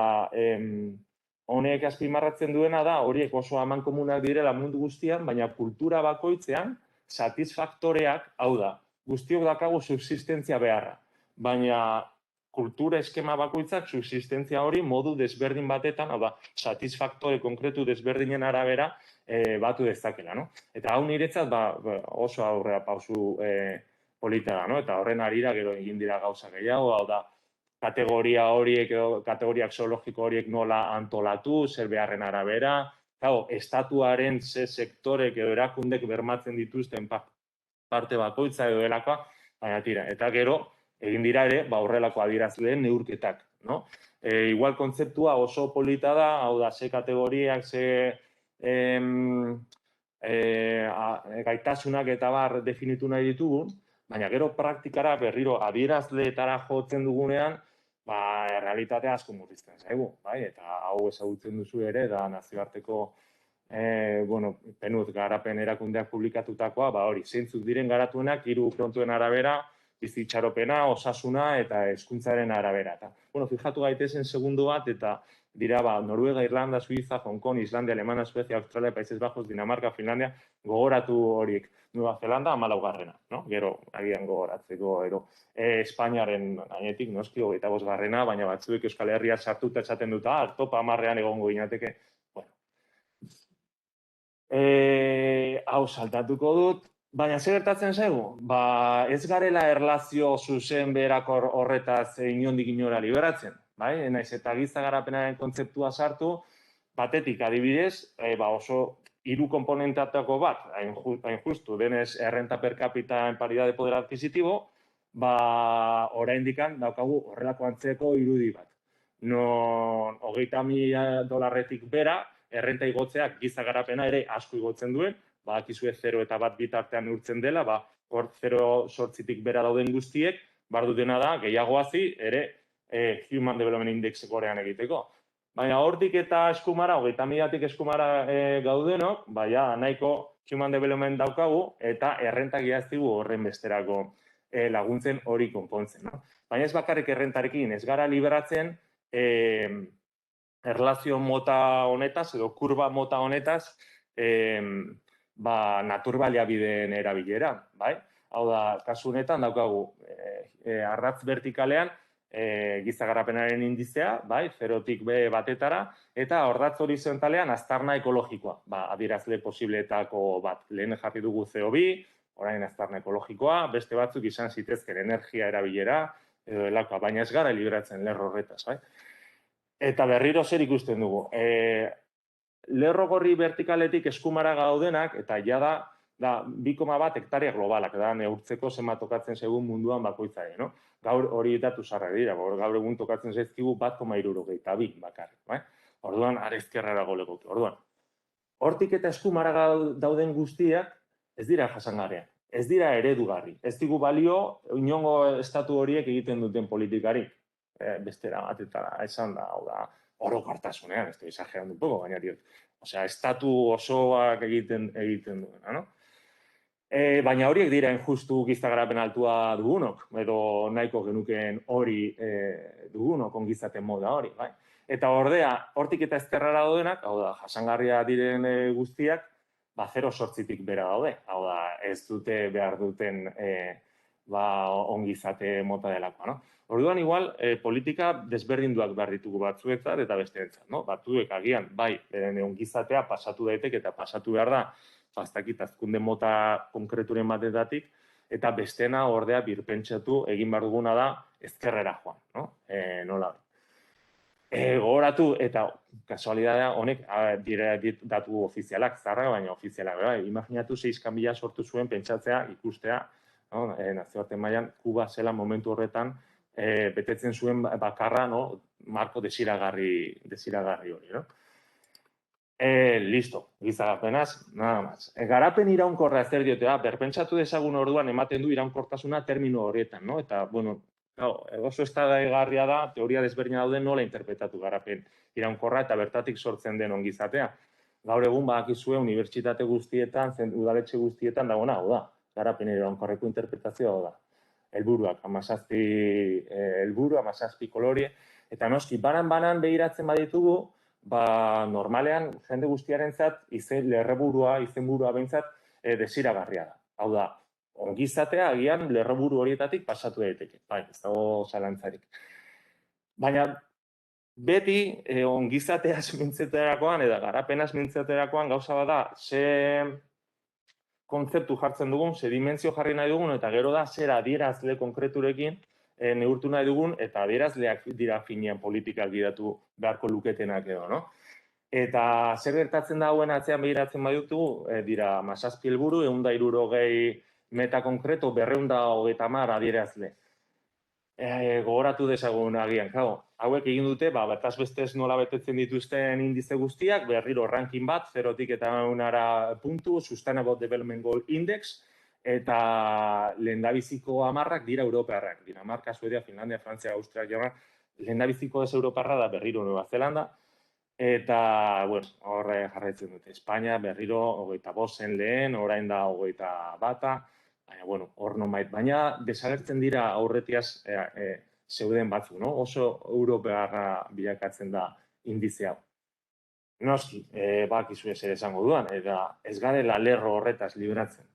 honek azpimarratzen duena da, horiek oso amankomunak direla mundu guztian, baina kultura bakoitzean, satisfaktoreak, hau da, guztiok dakagu subsistentzia beharra, baina kultura eskema bakoitzak subsistentzia hori modu desberdin batetan, hau da, satisfaktore konkretu desberdinen arabera batu dezakela, no? Eta hau niretzat oso aurrera pausu polita da, no? Eta horren arira gero egin dira gauza gehiago, hau da, kategoria horiek edo kategoria axiologiko horiek nola antolatu, zer beharren arabera, estatuaren ze sektorek edo erakundek bermatzen dituzten parte bakoitza edo delakoa, baina tira, eta gero, egin dira ere, horrelako adierazleen neurketak, no? Igual kontzeptua oso polita da, hau da, ze kategoriak, ze gaitasunak eta bar definitu nahi ditugu, baina gero praktikara berriro adierazleetara jotzen dugunean, realitatea asko murrizten zaigu, bai? Eta hau ezagutzen duzu ere, da nazioarteko penut garapen erakundeak publikatutakoa, hori, zeintzuk diren garatuenak, 3 frontuen arabera, bizitxaropena, osasuna eta hezkuntzaren arabera. Fijatu gaitezen segundo bat, eta dira, Noruega, Irlanda, Suiza, Hong Kong, Islandia, Alemania, Suecia, Australia, Países Bajos, Dinamarca, Finlandia, gogoratu horiek. Nueva Zelanda, 14garrena, no? Gero, agian gogoratzeko, Espainiaren gainetik, noski, 25garrena, baina batzuek Euskal Herria sartuta esaten dut, topa 10ean egongo ginateke. Hau saltatuko dut, baina zer gertatzen zaigu? Ez garela erlazio zuzen berakor horretaz inondik inora liberatzen, bai? Naiz eta giza garapenaren kontzeptua sartu, batetik adibidez, oso 3 komponentatako bat, hain justu, denez errenta per capita en paridad de poder adquisitivo, oraindikan daukagu horrelako antzeko irudi bat. Non $30.000 bera, errenta igotzeak giza garapena ere asko igotzen duen, badakizue 0 eta 1 bitartean urtzen dela, hor 0,8tik bera dauden guztiek, behar dutena da, gehiago hazi, ere Human Development Index gorean egiteko. Baina hortik eta eskumara, 30.000tik eskumara gaudenok, nahiko Human Development daukagu, eta errentak iaztigu horren besterako laguntzen hori konpontzen. Baina ez bakarrik errentarekin, ez gara liberatzen erlazio mota honetaz, edo kurba mota honetaz, naturbaliabideen erabilera, bai? Hau da, kasu honetan daukagu arratz vertikalean giza garapenaren indizea, bai, 0-tik B batetara, eta ordatz horizontalean aztarna ekologikoa, adierazle posibleetako bat. Lehen jarri dugu CO2, orain aztarna ekologikoa, beste batzuk izan zitezken energia erabilera, edo delakoa, baina ez gara liberatzen lerro horretaz, bai. Eta berriro zer ikusten dugu. Lerro gorri vertikaletik eskumara gaudenak, eta jada, da 2,1 hektaria globalak, da neurtzeko zenbat tokatzen segun munduan bakoitzaren, no? Gaur hori datu zarrak dira, gaur egun tokatzen zaizkigu 1,62 bakarrik, bai? Orduan, arezkerrarago legoke. Orduan, hortik eta eskumara dauden guztiak ez dira jasangarriak, ez dira eredugarri, ez digu balio inongo estatu horiek egiten duten politikarik. Bestera batetara esan da, hau da, orokortasunean, ez da exagerando un poco, baina diot. Osea, estatu osoak egiten duena, no? Baina horiek dira injustu giza garapen altua dugunok, edo nahiko genukeen hori dugunok ongizaten moda hori, bai? Eta ordea, hortik eta ezkerrara daudenak, hau da, jasangarria diren guztiak, 0,8tik bera daude. Hau da, ez dute behar duten ongizate mota delakoa, no? Orduan, igual, politika desberdinduak behar ditugu batzuetzat eta besteentzat, no? Batzuek agian, bai, beren ongizatea pasatu daiteke eta pasatu behar da, aztakit azkunde mota konkreturen batetatik, eta bestena ordea birpentsatu egin behar duguna da ezkerrera joan, no? Nola hori. Gogoratu, eta kasualidadea honek dire datu ofizialak, zarra, baina ofizialak, imaginatu 6.000 sortu zuen pentsatzea, ikustea, nazioarte mailan Kuba zela momentu horretan betetzen zuen bakarra, marko desiragarri hori, no? Listo, giza garapenaz, nada más. Garapen iraunkorra zer diote, berpentsatu dezagun orduan ematen du iraunkortasuna termino horietan, no? Eta, bueno, oso eztabaidagarria da, teoria desberdina dauden nola interpretatu garapen iraunkorra eta bertatik sortzen den ongizatea. Gaur egun badakizue unibertsitate guztietan, udaletxe guztietan dagoena, hau da, garapen iraunkorreko interpretazioa da. Helburuak, 17 helburu, 17 kolorie, eta noski, banan begiratzen baditugu, normalean jende guztiarentzat lerreburua, izenburua behintzat desiragarria da. Hau da, ongizatea agian lerreburu horietatik pasatu daiteke, bai, ez dago zalantzarik. Baina beti ongizateaz mintzaterakoan eta garapenaz mintzaterakoan gauza bada, ze kontzeptu jartzen dugun, ze dimentsio jarri nahi dugun, eta gero da zer adierazle konkreturekin neurtu nahi dugun, eta adierazleak dira finean politikak gidatu beharko luketenak edo, no? Eta zer gertatzen da hauen atzean begiratzen baditugu, dira 17 helburu, 160 meta konkreto, 230 adierazle. Gogoratu dezagun agian, hauek egin dute, bataz bestez nola betetzen dituzten indize guztiak, berriro ranking bat, 0-tik eta 1 puntu, Sustainable Development Goal Index, eta lehendabiziko 10 dira europearrak. Dinamarca, Suedia, Finlandia, Frantzia, Austria, Germania, lehendabiziko ez europearra da berriro Nueva Zelanda, eta, bueno, horre jarraitzen dute. Espainia berriro 25 lehen, orain da 21, baina, bueno, hor nomait. Baina desagertzen dira aurretiaz zeuden batzu, no? Oso europearra bilakatzen da indizea. Noski, bakizu zer esango duan, eta ez garela lerro horretaz liberatzen.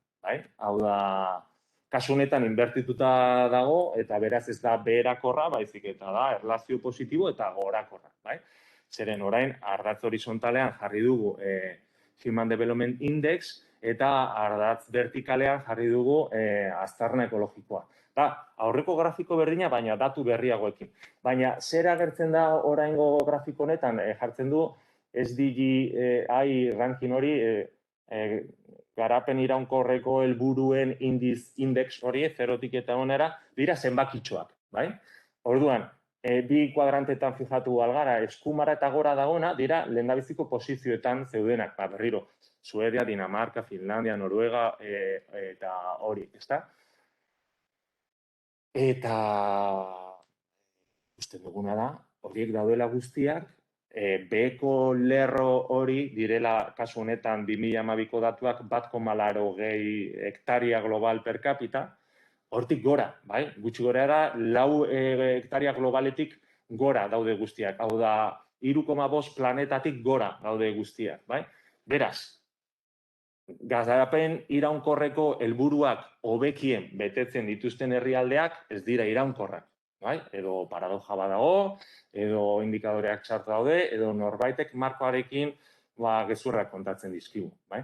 Hau da, kasu honetan inbertituta dago, eta beraz ez da beherakorra, baizik eta da erlazio positibo eta gorakorra. Zeren orain, ardatz horizontalean jarri dugu Human Development Index, eta ardatz vertikalean jarri dugu aztarna ekologikoa. Aurreko grafiko berdina, baina datu berriagoekin. Baina zer agertzen da oraingo grafiko honetan jartzen du SDGI ranking hori garapen iraunkorreko helburuen index hori, 0-tik eta 1 dira zenbakitxoak, bai? Orduan, bi kuadrantetan fijatu algara, eskumara eta gora dagoena, dira lehendabiziko posizioetan zeudenak, berriro, Suedia, Dinamarca, Finlandia, Noruega, eta hori, ezta? Eta, uste duguna da, horiek daudela guztiak, beheko lerro hori direla kasu honetan 2012ko datuak 1,80 hektaria global per capita, hortik gora, bai? Gutxi gora da, 4 hektaria globaletik gora daude guztiak, hau da 3,5 planetatik gora daude guztiak, bai? Beraz, garapen iraunkorreko helburuak hobekien betetzen dituzten herrialdeak ez dira iraunkorrak. bai? Edo paradoja badago, edo indikadoreak txartu daude, edo norbaitek markoarekin gezurrak kontatzen dizkigu, bai?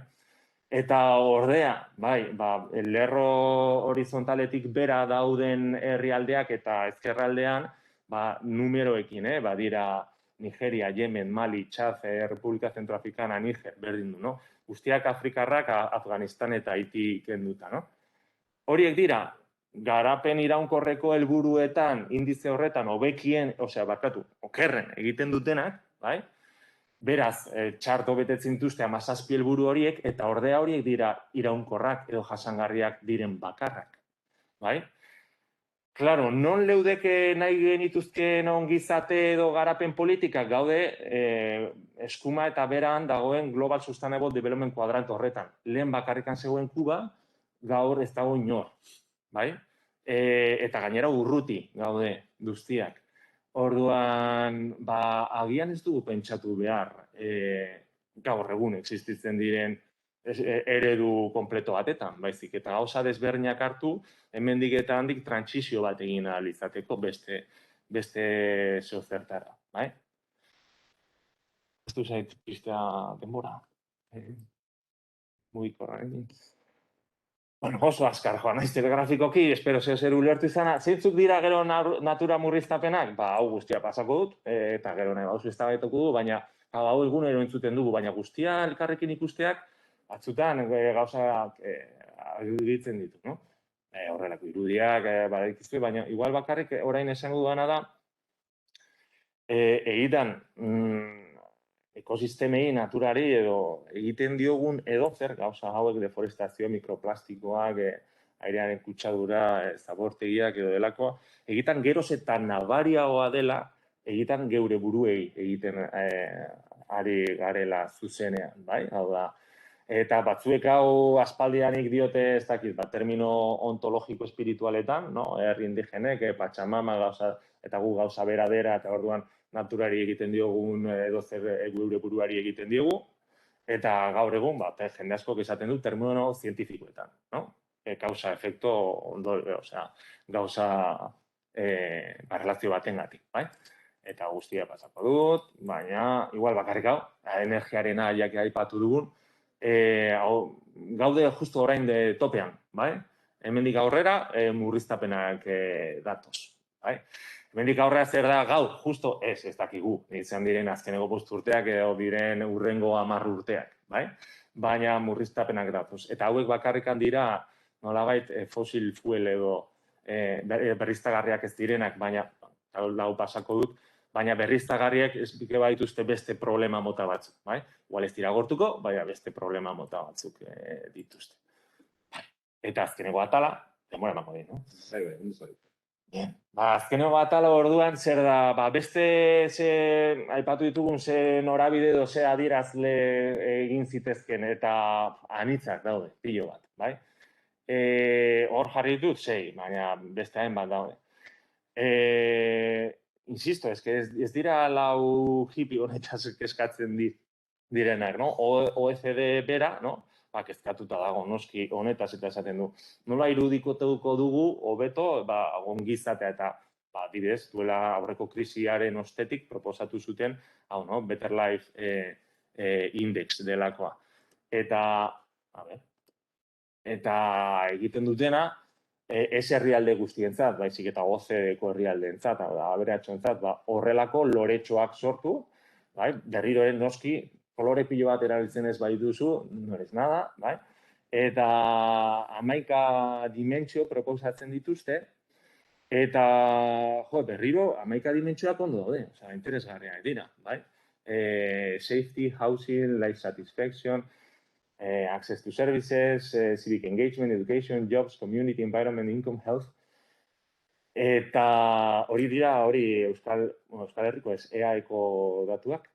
Eta ordea, bai, lerro horizontaletik bera dauden herrialdeak eta ezkerraldean, numeroekin, dira Nigeria, Yemen, Mali, Txad, República Centroafricana, Niger, berdin du, no? Guztiak Afrikarrak, Afganistan eta Haiti kenduta, no? Horiek dira, garapen iraunkorreko helburuetan, indize horretan, okerren egiten dutenak, bai? Beraz, txarto betetzen dituzte 17 helburu horiek, eta ordea horiek dira iraunkorrak edo jasangarriak diren bakarrak, bai? Claro, non leudeke nahi genituzkeen ongizate edo garapen politikak gaude eskuma eta beran dagoen Global Sustainable Development Quadrant horretan. Lehen bakarrikan zegoen Kuba, gaur ez dago inor, bai? Eta gainera urruti gaude guztiak. Orduan, agian ez dugu pentsatu behar gaur egun existitzen diren eredu kompleto batetan, baizik, eta gauza desberdinak hartu, hemendik eta handik trantsizio bat egin ahal izateko beste zeozertara, bai? Ez du zait piztea denbora. Mugikorra, Bueno, oso azkar joan, naiz telegrafikoki, espero zer ulertu izana. Zeintzuk dira gero natura murriztapenak? Hau guztia pasako dut, eta gero nahi bauzu eztabaidatuko du, baina hau egunero entzuten dugu, baina guztia elkarrekin ikusteak, batzutan gauzak iruditzen ditu, no? Horrelako irudiak, badakizue, baina igual bakarrik orain esango duana da, egitan ekosistemei, naturari edo egiten diogun edozer, gauza hauek deforestazio, mikroplastikoak, airearen kutsadura, zabortegiak edo delakoa, egitan geroz eta nabariagoa dela, egitan geure buruei egiten ari garela zuzenean, bai? Hau da, eta batzuek hau aspaldianik diote, ez dakit, termino ontologiko espiritualetan, no? Herri indigenek, Pachamama gauza, eta gu gauza beradera, eta orduan naturari egiten diogun edo zer gure buruari egiten diogu, eta gaur egun, jende askok esaten du termino zientifikoetan, no? Kausa, efekto, gauza relazio batengatik, bai? Eta guztia pasako dut, baina, igual bakarrik hau, energiarena jake aipatu dugun, gaude justu orain de topean, bai? Hemendik aurrera, murriztapenak datoz, bai? Hemendik aurrera zer da gaur, justo ez dakigu, izan diren azkeneko 5 urteak edo diren urrengo 10 urteak, bai? Baina murriztapenak datoz. Eta hauek bakarrikan dira, nolabait fosil fuel edo berriztagarriak ez direnak, baina hau pasako dut, baina berriztagarriak ez bike baituzte beste problema mota batzuk, bai? Igual ez dira gortuko, baina beste problema mota batzuk dituzte. Eta azkeneko atala, denbora emango di, no? Azkeneko atala orduan zer da, beste aipatu ditugun ze norabide edo ze adierazle egin zitezken eta anitzak daude, pilo bat, bai? Hor jarri dut 6, baina beste hainbat daude. Insisto, ez dira lau hippie honetaz eskatzen direnak, no? OECD bera, no? Kezkatuta dago, noski honetaz eta esaten du. Nola irudikotuko dugu, hobeto, ongizatea eta, adibidez, duela aurreko krisiaren ostetik proposatu zuten, hau, no? Better Life Index delakoa. Eta egiten dutena, ez herrialde guztientzat, baizik eta OCDeko herrialdeentzat, aberatxoentzat, horrelako loretxoak sortu, berriroen noski, kolore pilo bat erabiltzen ez bai duzu, norez nada, bai? Eta 11 dimentsio proposatzen dituzte, eta berriro 11 dimentsioak ondo daude, interesgarriak dira, bai? Safety, housing, life satisfaction, access to services, civic engagement, education, jobs, community, environment, income, health. Eta hori dira, Euskal Herriko ez, EAeko datuak.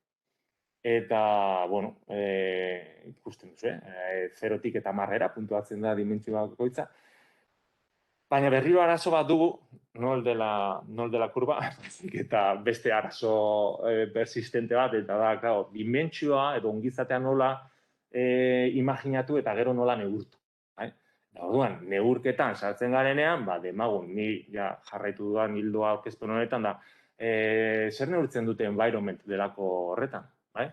Eta, bueno, ikusten duzu, 0tik eta 10 puntuatzen da dimentsio bakoitza. Baina berriro arazo bat dugu, nol de la kurba, eta beste arazo persistente bat, eta da, claro, dimentsioa edo ongizatea nola imaginatu eta gero nola neurtu. Orduan, neurketan sartzen garenean, demagun, ni jarraitu dudan hildoa aurkezpen honetan da, zer neurtzen dute environment delako horretan, bai?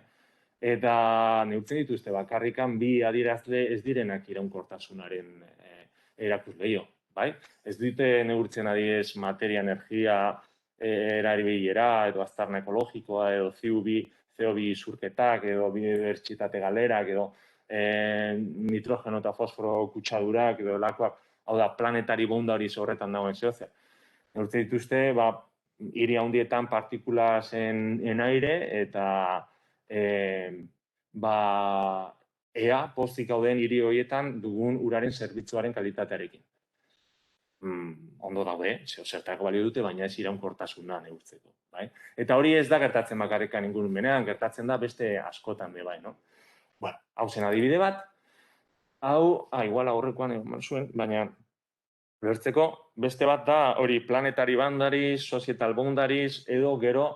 Eta neurtzen dituzte bakarrikan bi adierazle ez direnak iraunkortasunaren erakusleio, bai? Ez dute neurtzen adibidez materia, energia, erabilera edo aztarna ekologikoa edo CO2 isurketak edo biodibertsitate galerak edo nitrogeno eta fosforo kutsadurak edo lakoak, hau da, planetari boundaries horretan dagoen zehozer. Neurtzen dituzte, hiri handietan partikulasen aire eta ea pozik gauden hiri horietan dugun uraren zerbitzuaren kalitatearekin. Ondo daude, zertako balio dute, baina ez iraunkortasuna neurtzeko. Bai? Eta hori ez da gertatzen bakarrikan ingurumenean, gertatzen da beste askotan be bai, no? Bueno, hau zen adibide bat, hau, igual aurrekoan egon zuen, baina lertzeko beste bat da hori planetary boundaries, societal boundaries, edo gero,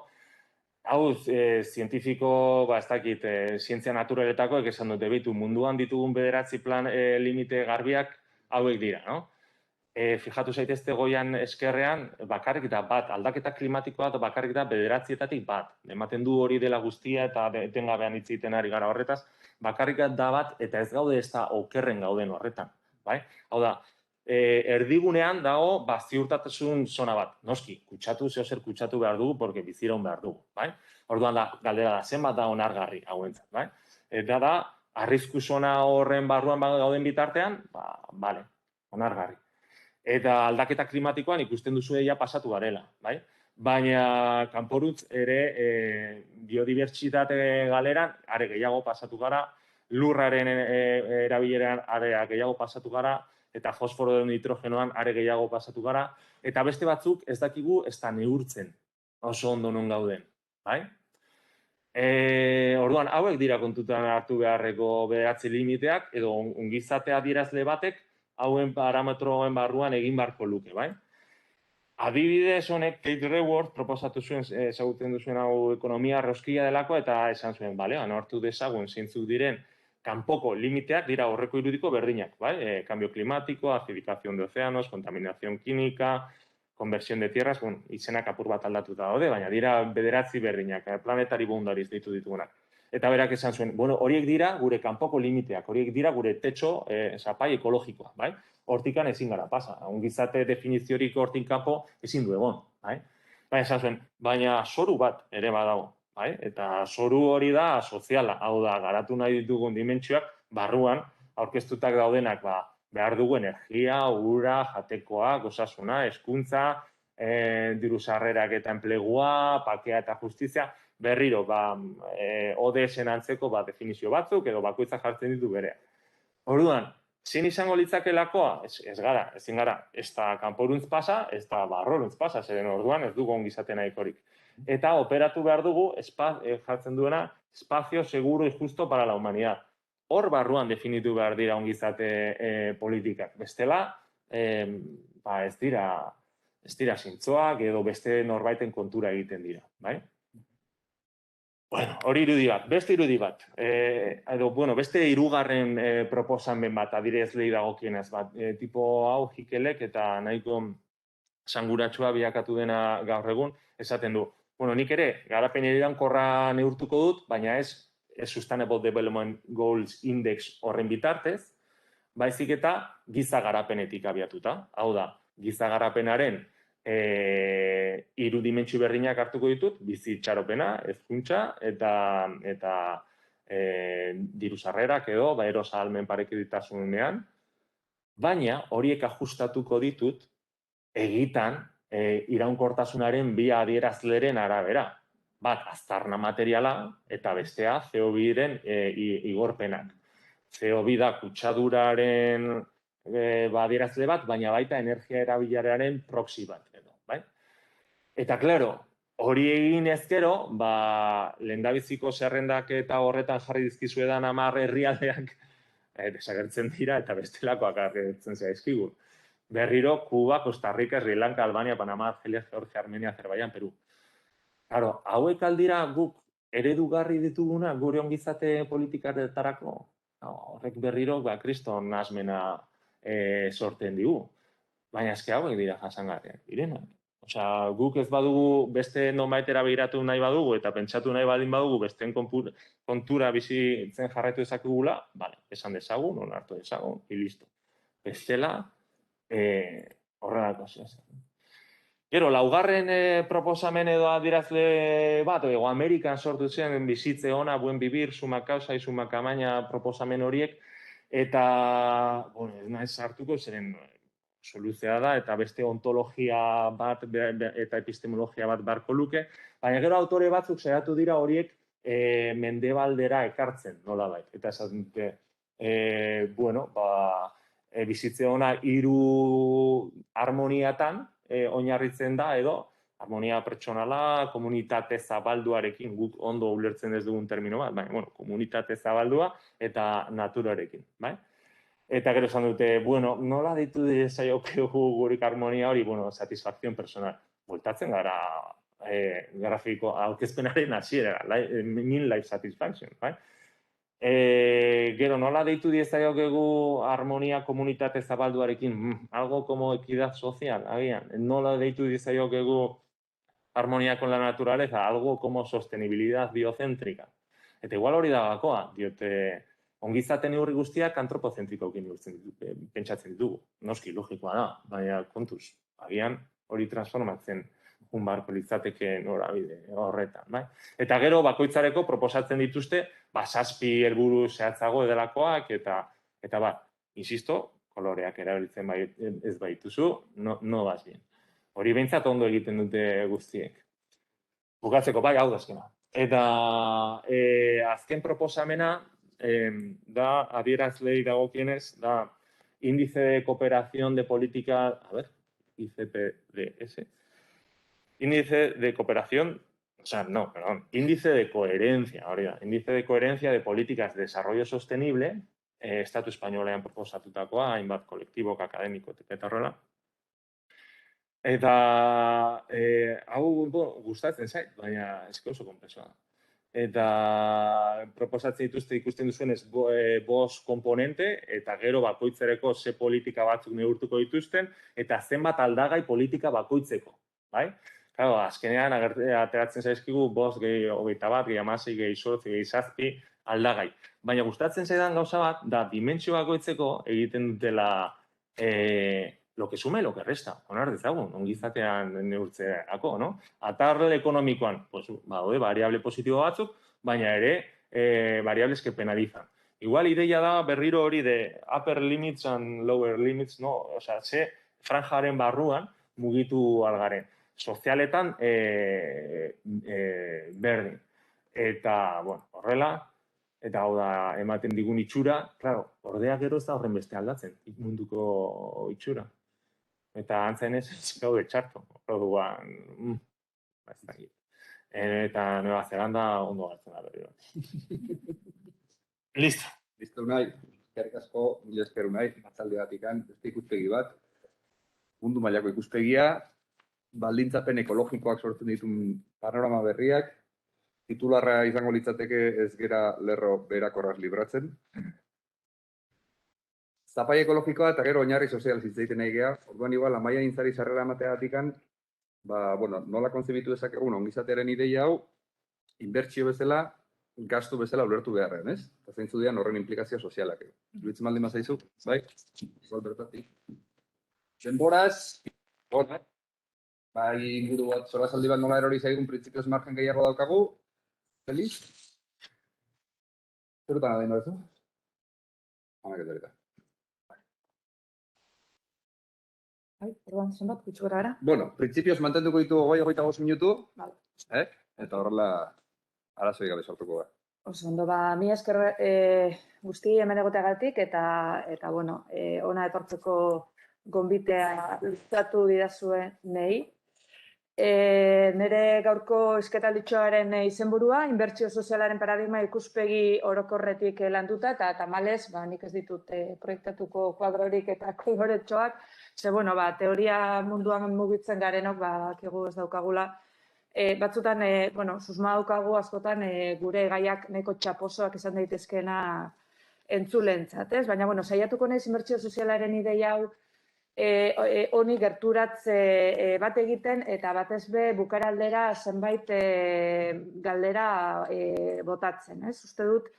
hau zientifiko, ez dakit, zientzia naturaletako, esan dute behitu munduan ditugun 9 limite garbiak hauek dira, no? Fijatu zaitezte goian eskerrean, bakarrik da bat, aldaketa klimatikoa eta bakarrik da 9 bat. Ematen du hori dela guztia eta etengabean hitz egiten ari gara horretaz, bakarrik da bat eta ez gaude ez da okerren gauden horretan. Bai? Hau da, erdigunean dago ziurtatasun zona bat. Noski, zer kutsatu behar dugu, porque biziraun behar dugu. Bai? Orduan da, galdera da, zenbat da onargarri hauentzat. Bai? Eta da, arrisku zona horren barruan gauden bitartean, bale, onargarri. Eta aldaketa klimatikoan ikusten duzu pasatu garela, bai? Baina kanporutz ere biodibertsitate galeran are gehiago pasatu gara, lurraren erabileran are gehiago pasatu gara, eta fosforo edo nitrogenoan are gehiago pasatu gara, eta beste batzuk ez dakigu ez da neurtzen oso ondo non gauden, bai? Orduan, hauek dira kontutan hartu beharreko 9 limiteak, edo ongizatea adierazle batek, hauen parametroen barruan egin barko luke, bai? Adibidez honek, Kate Raworth proposatu zuen, ezagutzen duzuen hau ekonomia roskia delako, eta esan zuen, bale, hartu dezagun zeintzuk diren kanpoko limiteak dira horreko irudiko berdinak, bai? Cambio climático, acidificación de océanos, contaminación química, conversión de tierras, izenak apur bat aldatuta daude, baina dira 9 berdinak, planetary boundaries deitu ditugunak. Eta berak esan zuen, horiek dira gure kanpoko limiteak, horiek dira gure tetxo zapai ekologikoa, bai? Hortikan ezin gara pasa, ongizate definiziorik hortik kanpo ezin du egon, bai? Baina esan zuen, baina zoru bat ere badago, bai? Eta zoru hori da soziala, hau da, garatu nahi ditugun dimentsioak, barruan, aurkeztutak daudenak, behar dugu energia, ura, jatekoak, osasuna, hezkuntza, diru sarrerak eta enplegua, pakea eta justizia, berriro, ODS-en antzeko definizio batzuk, edo bakoitzak jartzen ditu berea. Orduan, zin izango litzakelakoa? Ezin gara, ez da kanporuntz pasa, ez da barroruntz pasa, zeren orduan ez dugu ongizate nahikorik. Eta operatu behar dugu, jartzen duena, espazio seguro y justo para la humanidad. Hor barruan definitu behar dira ongizate politikak. Bestela, ez dira zintzoak edo beste norbaiten kontura egiten dira, bai? Bueno, hori irudi bat, beste irudi bat, beste hirugarren proposamen bat, adierazleei dagokienez bat, tipo hau Hikelek eta nahiko sanguratsua bilakatu dena gaur egun, esaten du, nik ere, garapen iraunkorra neurtuko dut, baina ez Sustainable Development Goals Index horren bitartez, baizik eta giza garapenetik abiatuta, hau da, giza garapenaren 3 dimentsio berdinak hartuko ditut, bizi itxaropena, hezkuntza eta diru sarrerak edo eros ahalmen parekidetasunean, baina horiek ajustatuko ditut egitan iraunkortasunaren bi adierazleren arabera. Bat, aztarna materiala eta bestea CO2-ren igorpenak. CO2 da kutsaduraren adierazle bat, baina baita energia erabileraren proxy bat. Eta, klaro, hori egin ezkero, lehendabiziko zerrendak eta horretan jarri dizkizuedan 10 herrialdeak desagertzen dira eta bestelakoak agertzen zaizkigu. Berriro, Kuba, Costa Rica, Sri Lanka, Albania, Panama, Argelia, Georgia, Armenia, Azerbaiyán, Peru. Claro, hauek aldira guk eredugarri dituguna gure ongizate politikaretarako, horrek berriro kriston nahasmena sorten digu. Baina eske hauek dira jasangarriak direnak. Osea, guk ez badugu beste nonbaitera begiratu nahi badugu eta pentsatu nahi baldin badugu besteen kontura bizitzen jarraitu dezakegula, bale, esan dezagun, onartu dezagun, listo. Bestela, horrelako zehaz. Gero, laugarren proposamen edo adierazle bat, ego Amerikan sortu zen bizitze ona, buen bibir, suma causa y suma kamaina proposamen horiek, eta, bueno, ez naiz hartuko, zeren soluzioa da, eta beste ontologia bat eta epistemologia bat barko luke, baina gero autore batzuk saiatu dira horiek mendebaldera ekartzen, nolabait. Eta esaten dute, bueno, bizitze ona 3 harmoniatan oinarritzen da, edo harmonia pertsonala, komunitate zabalduarekin, guk ondo ulertzen ez dugun termino bat, baina, bueno, komunitate zabaldua eta naturarekin, bai? Eta gero esan dute, bueno, nola deitu diezaiokegu gurik harmonia hori, bueno, satisfacción personal. Bueltatzen gara grafiko aurkezpenaren hasiera, mean life satisfaction, bai? Gero, nola deitu diezaiokegu harmonia komunitate zabalduarekin, algo como equidad social, agian. Nola deitu diezaiokegu armonía con la naturaleza, algo como sostenibilidad biocéntrica. Eta igual hori da gakoa, diote, ongizate neurri guztiak antropozentrikoekin pentsatzen ditugu. Noski, logikoa da, baina kontuz, agian hori transformatzen barko litzateke norabide horretan. Bai? Eta gero bakoitzareko proposatzen dituzte 7 helburu zehatzago edelakoak eta bat, insisto, koloreak erabiltzen ez baituzu, no vas bien. Hori behintzat ondo egiten dute guztiek. Bukatzeko, bai, hau da azkena. Eta azken proposamena da adierazlei dagokienez, da índice de cooperación de política, a ver, ICPDS, índice de cooperación, o sea, no, perdón, índice de coherencia, ahora, índice de coherencia de políticas de desarrollo sostenible, Estatu Espainolean proposatutakoa, hainbat kolektibok, akademiko, eta horrela. Eta hau gustatzen zait, baina eske oso konplexua da. Eta proposatzen dituzte ikusten duzuenez 5 komponente, eta gero bakoitzereko ze politika batzuk neurtuko dituzten, eta zenbat aldagai politika bakoitzeko, bai? Claro, azkenean ateratzen zaizkigu 5 gehi 21, gehi 16, gehi 18, gehi 7 aldagai. Baina gustatzen zaidan gauza bat, da dimentsio bakoitzeko egiten dutela lo que sume, lo que resta. Onar dezagun, ongizatean neurtzeako, no? Atarle ekonomikoan, pues, daude variable positibo batzuk, baina ere variables que penalizan. Igual ideia da berriro hori de upper limits and lower limits, no? Osea, ze franjaren barruan mugitu algaren. Sozialetan berdin. Eta, bueno, horrela, eta hau da ematen digun itxura, claro, ordea gero ez da horren beste aldatzen, munduko itxura. Eta antzenez, gaude txarto, orduan, eta Nueva Zelanda ondo hartzen da berriro. Listo. Listo, Unai. Eskerrik asko, mila esker Unai, batzalde batikan, beste ikuspegi bat. Mundu mailako ikuspegia, baldintzapen ekologikoak sortzen ditun panorama berriak, titularra izango litzateke ez gera lerro berakorraz libratzen. Zapai ekologikoa eta gero oinarri sozial zitzaiten nahi geha. Orduan igual, amaia intzari sarrera emateagatik, bueno, nola kontzebitu dezakegun ongizatearen ideia hau, inbertsio bezala, gastu bezala ulertu beharren, ez? Eta zeintzu dian horren implikazio sozialak. Luitzen maldin mazaizu, bai? Igual bertatik. Denboraz, bai inguru bat, zorazaldi bat nola erori zaigun printzipioz margen gehiago daukagu. Feliz? Zerutan adien horretu? Hamak ez horita. Orduan, zenbat, gutxu gara? Bueno, printzipioz mantenduko ditugu 25 minutu, Vale. eta horrela arazoi gabe sortuko da. Oso ondo, mi esker guzti hemen egoteagatik eta bueno, ona etortzeko gonbitea luzatu didazuen nahi. Nire gaurko esketalditxoaren izenburua, inbertsio sozialaren paradigma ikuspegi orokorretik landuta, eta tamalez, nik ez ditut proiektatuko kuadrorik eta koloretxoak, ze, bueno, teoria munduan mugitzen garenok, bakigu ez daukagula, batzutan, bueno, susma daukagu askotan gure gaiak nahiko txaposoak izan daitezkeena entzulentzat, ez? Baina, bueno, saiatuko naiz inbertsio sozialaren ideia hau honi gerturatze bat egiten, eta batez be bukaraldera zenbait galdera botatzen, ez? Uste dut,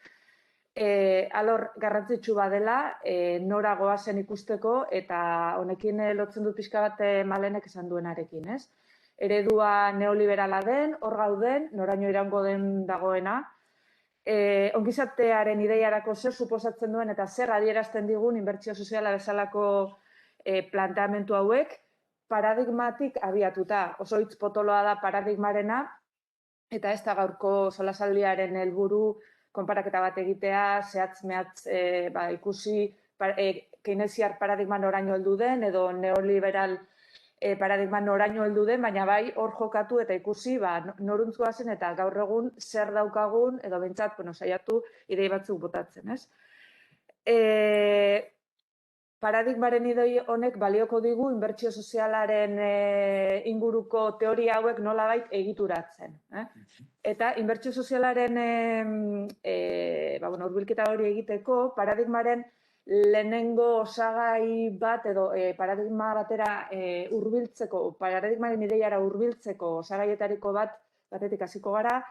alor garrantzitsu badela, nora goazen ikusteko, eta honekin lotzen dut pixka bat Malenek esan duenarekin, ez? Eredua neoliberala den, hor gauden, noraino iraungo den dagoena, ongizatearen ideiarako zer suposatzen duen eta zer adierazten digun inbertsio soziala bezalako planteamendu hauek, paradigmatik abiatuta. Oso hitz potoloa da paradigmarena, eta ez da gaurko solasaldiaren helburu konparaketa bat egitea, zehatz-mehatz ikusi keynesiar paradigma noraino heldu den, edo neoliberal paradigma noraino heldu den, baina bai hor jokatu eta ikusi noruntzua zen eta gaur egun zer daukagun, edo behintzat, saiatu idei batzuk botatzen, ez? Paradigmaren idei honek balioko digu inbertsio sozialaren inguruko teoria hauek nolabait egituratzen. Eta inbertsio sozialaren hurbilketa hori egiteko, paradigmaren lehenengo osagai bat edo paradigma batera hurbiltzeko, paradigmaren ideiara hurbiltzeko osagaietariko batetik hasiko gara,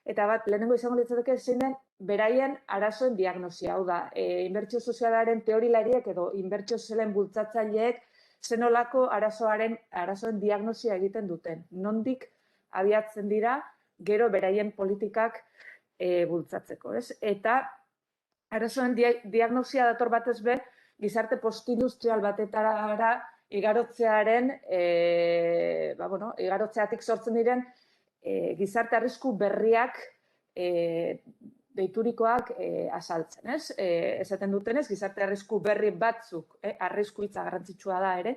eta lehenengo izango litzateke zein den beraien arazoen diagnosia. Hau da, inbertsio sozialaren teorilariek edo inbertsio sozialen bultzatzaileek zenolako arazoen diagnosia egiten duten. Nondik abiatzen dira gero beraien politikak bultzatzeko, ez? Eta arazoen diagnosia dator batez be, gizarte postindustrial batetara igarotzearen, igarotzeatik sortzen diren gizarte arrisku berriak deiturikoak azaltzen, ez? Esaten dutenez, gizarte arrisku berri batzuk, arrisku hitza garrantzitsua da ere,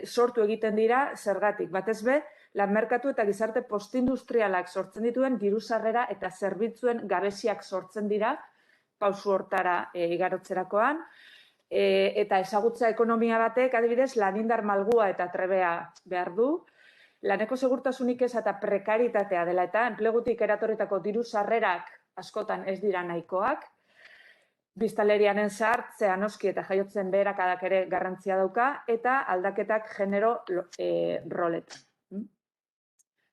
sortu egiten dira zergatik. Batez be, lan merkatu eta gizarte postindustrialak sortzen dituen diru-sarrera eta zerbitzuen gabeziak sortzen dira, pausu hortara igarotzerakoan, eta ezagutza ekonomia batek, adibidez, lanindar malgua eta trebea behar du, laneko segurtasunik ez eta prekaritatea dela eta enplegutik eratorritako diru-sarrerak askotan ez dira nahikoak, biztanleriaren zahartzea noski eta jaiotzen beherakadak ere garrantzia dauka, eta aldaketak genero roletan.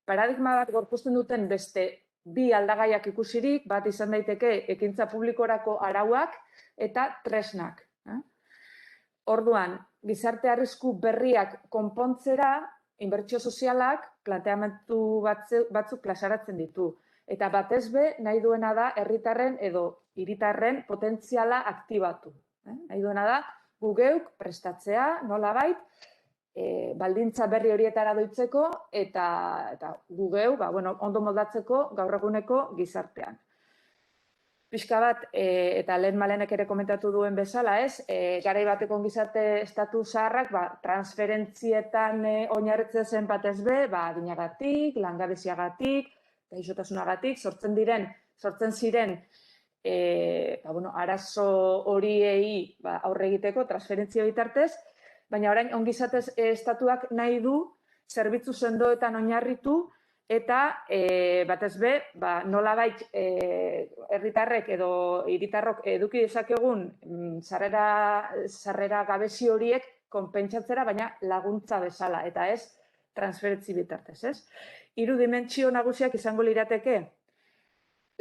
Paradigma bat gorpuzten duten beste bi aldagaiak ikusirik, bat izan daiteke ekintza publikorako arauak eta tresnak. Orduan, gizarte arrisku berriak konpontzera, inbertsio sozialak planteamendu batzuk plazaratzen ditu. Eta batez be, nahi duena da herritarren edo hiritarren potentziala aktibatu. Nahi duena da, gu geuk prestatzea, nolabait, baldintza berri horietara doitzeko eta gu geuk ondo moldatzeko gaur eguneko gizartean. Pixka bat, eta lehen Malenek ere komentatu duen bezala, ez? Garai bateko gizarte estatu zaharrak transferentzietan oinarritzen zen batez be, adinagatik, langabeziagatik, gaixotasunagatik, sortzen ziren arazo horiei aurre egiteko transferentzia bitartez, baina orain ongizate estatuak nahi du zerbitzu sendoetan oinarritu eta batez be, nolabait herritarrek edo hiritarrok eduki dezakegun sarrera gabezi horiek konpentsatzera, baina laguntza bezala, eta ez transferentzi bitartez, ez? 3 dimentsio nagusiak izango lirateke,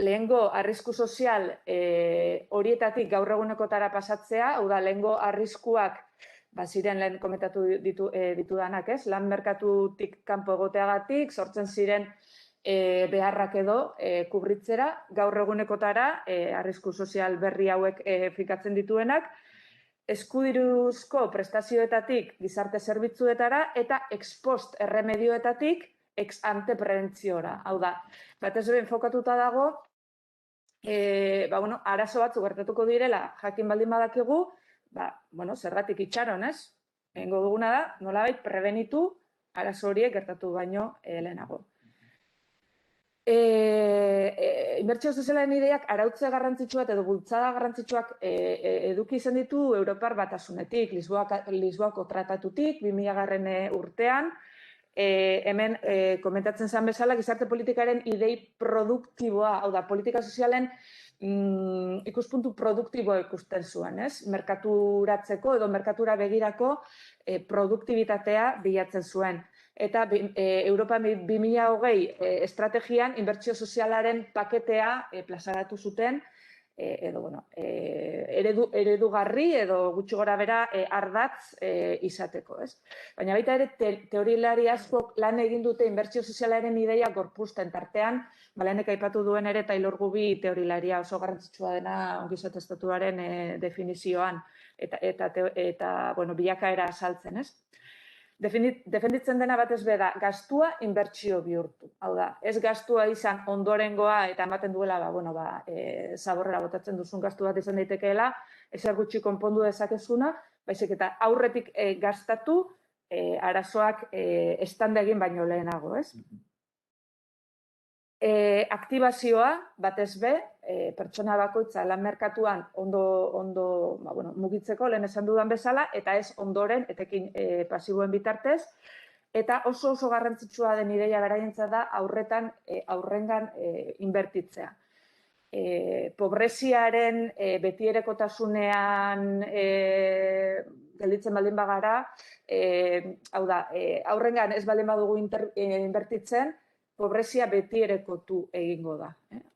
lehengo arrisku sozial horietatik gaur egunekotara pasatzea, hau da, lehengo arriskuak ziren lehen komentatu ditudanak, ez? Lan merkatutik kanpo egoteagatik, sortzen ziren beharrak edo kubritzera, gaur egunekotara, arrisku sozial berri hauek fikatzen dituenak, eskudiruzko prestazioetatik gizarte zerbitzuetara eta ex post erremedioetatik ex ante prebentziora. Hau da, batez ere enfokatuta dago, arazo batzu gertatuko direla jakin baldin badakigu, zergatik itxaron, ez? Egingo duguna da, nolabait prebenitu arazo horiek gertatu baino lehenago. Inbertsio sozialaren ideiak arautze garrantzitsuak edo bultzada garrantzitsuak eduki izan ditu Europar Batasunetik, Lisboako tratatutik, 2000. Urtean, hemen komentatzen zen bezala, gizarte politikaren idei produktiboa, hau da, politika sozialen ikuspuntu produktiboa ikusten zuen, ez? Merkaturatzeko edo merkatura begirako produktibitatea bilatzen zuen. Eta Europa 2020 estrategian inbertsio sozialaren paketea plazaratu zuten, eredugarri edo gutxi gora bera ardatz izateko, ez? Baina baita ere teorilari askok lan egin dute inbertsio sozialaren ideia gorpuzten tartean, lehenek aipatu duen ere Taylor Gubi teorilaria oso garrantzitsua dena ongizate estatuaren definizioan eta bilakaera azaltzen, ez? Defenditzen dena batez beda, gastua inbertsio bihurtu. Hau da, ez gastua izan ondorengoa eta ematen duela, zaborrera botatzen duzun gastu bat izan daitekeela, ezer gutxi konpondu dezakezuna, baizik eta aurretik gastatu arazoak estanda egin baino lehenago, ez? Aktibazioa, batez be, pertsona bakoitza lan merkatuan ondo mugitzeko, lehen esan dudan bezala, eta ez ondoren, etekin pasiboen bitartez, eta oso garrantzitsua den ideia beraientzat da aurrengan inbertitzea. Pobreziaren betierekotasunean gelditzen baldin bagara, hau da, aurrengan ez baldin badugu inbertitzen, pobrezia beti erekotu egingo da.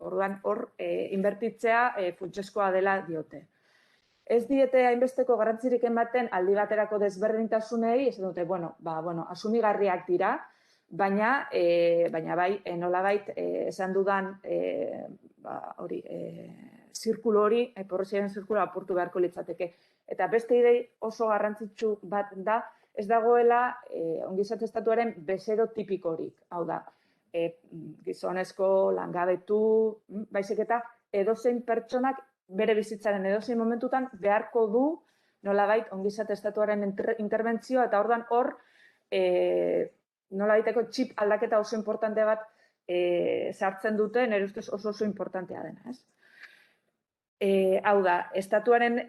Orduan, hor, inbertitzea funtsezkoa dela diote. Ez diete hainbesteko garrantzirik ematen aldi baterako desberdintasunei, ez dute, asumigarriak dira, baina bai, nolabait, esan dudan, zirkulo hori, pobreziaren zirkulo apurtu beharko litzateke. Eta beste idei oso garrantzitsu bat da, ez dagoela ongizate estatuaren bezero tipikorik, hau da, gizonezko, langabetu, baizik eta edozein pertsonak bere bizitzaren edozein momentutan beharko du nolabait ongizate estatuaren interbentzioa eta orduan hor nolabaiteko txip aldaketa oso importante bat sartzen dute, nire ustez oso importantea dena, ez? Hau da, estatuaren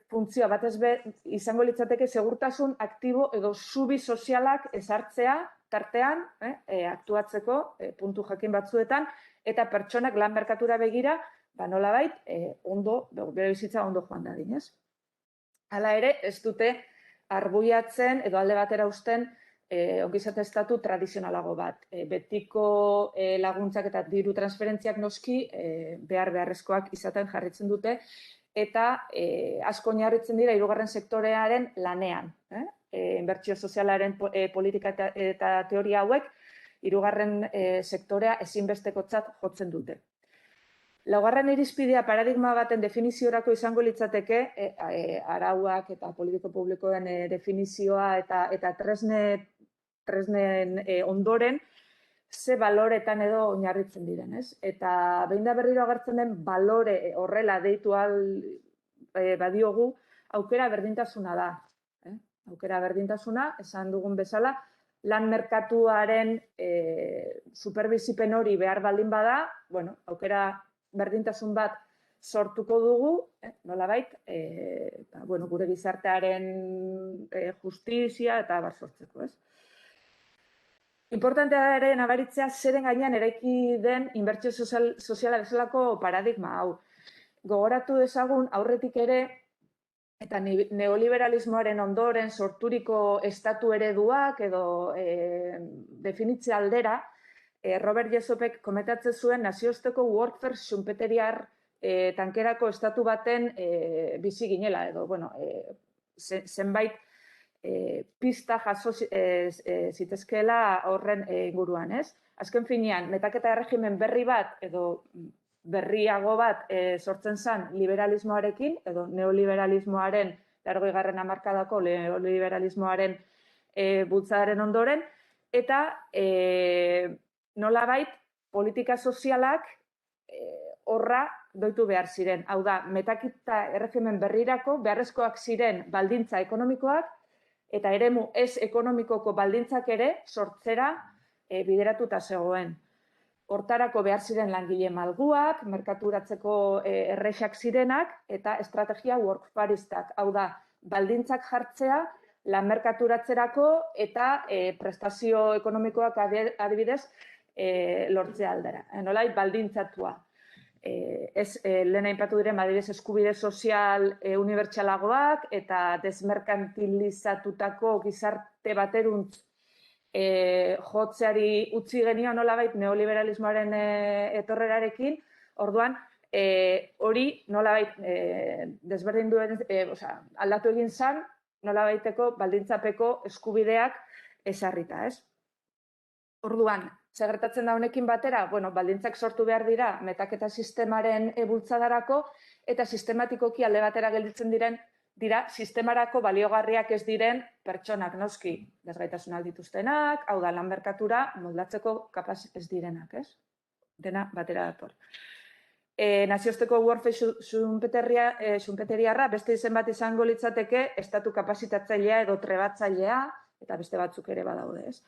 funtzioa batez be izango litzateke segurtasun aktibo edo zubi sozialak ezartzea tartean, aktuatzeko puntu jakin batzuetan, eta pertsonak lan merkatura begira, nolabait, bere bizitza ondo joan dadin, ez? Hala ere, ez dute arbuiatzen edo alde batera uzten ongizate estatu tradizionalago bat. Betiko laguntzak eta diru transferentziak noski beharrezkoak izaten jarritzen dute, eta asko oinarritzen dira hirugarren sektorearen lanean. Inbertsio sozialaren politika eta teoria hauek hirugarren sektorea ezinbestekotzat jotzen dute. Laugarren irizpidea paradigma baten definiziorako izango litzateke arauak eta politiko publikoen definizioa eta tresnen ondoren ze baloretan edo oinarritzen diren, ez? Eta behin da berriro agertzen den balore horrela deitu badiogu aukera berdintasuna da. Aukera berdintasuna, esan dugun bezala, lan merkatuaren superbizipen hori behar baldin bada, aukera berdintasun bat sortuko dugu, nolabait, gure gizartearen justizia eta bar sortzeko, ez? Importantea ere nabaritzea zeren gainean eraiki den inbertsio soziala bezalako paradigma hau. Gogoratu dezagun aurretik ere, eta neoliberalismoaren ondoren sorturiko estatu ereduak edo definitze aldera, Robert Jessopek komentatzen zuen naziozteko workforce xunpeteriar tankerako estatu baten bizi ginela, edo, zenbait pista jaso zitezkeela horren inguruan, ez? Azken finean, metaketa erregimen berri bat edo berriago bat sortzen zen liberalismoarekin, edo neoliberalismoaren, 80. hamarkadako neoliberalismoaren bultzadaren ondoren, eta nolabait politika sozialak horra doitu behar ziren. Hau da, metaketa erregimen berrirako beharrezkoak ziren baldintza ekonomikoak, eta eremu ez ekonomikoko baldintzak ere sortzera bideratuta zegoen. Hortarako behar ziren langile malguak, merkaturatzeko errexak zirenak, eta estrategia workfaristak. Hau da, baldintzak jartzea, lan merkaturatzerako eta prestazio ekonomikoak adibidez lortzea aldera. Nolait baldintzatua. lehen aipatu diren adibidez eskubide sozial unibertsalagoak eta desmerkantilizatutako gizarte bateruntz jotzeari utzi genio nolabait neoliberalismoaren etorrerarekin, orduan hori nolabait desberdin duen, aldatu egin zen, nolabaiteko baldintzapeko eskubideak ezarrita, ez? Orduan, zer gertatzen da honekin batera, baldintzak sortu behar dira metaketa sistemaren bultzadarako eta sistematikoki alde batera gelditzen dira sistemarako baliogarriak ez diren pertsonak, noski, desgaitasuna dituztenak, hau da lan merkatura moldatzeko kapaz ez direnak, ez? Dena batera dator. Naziozteko Warface sunpeteriarra beste izen bat izango litzateke estatu kapasitatzailea edo trebatzailea, eta beste batzuk ere badaude, ez?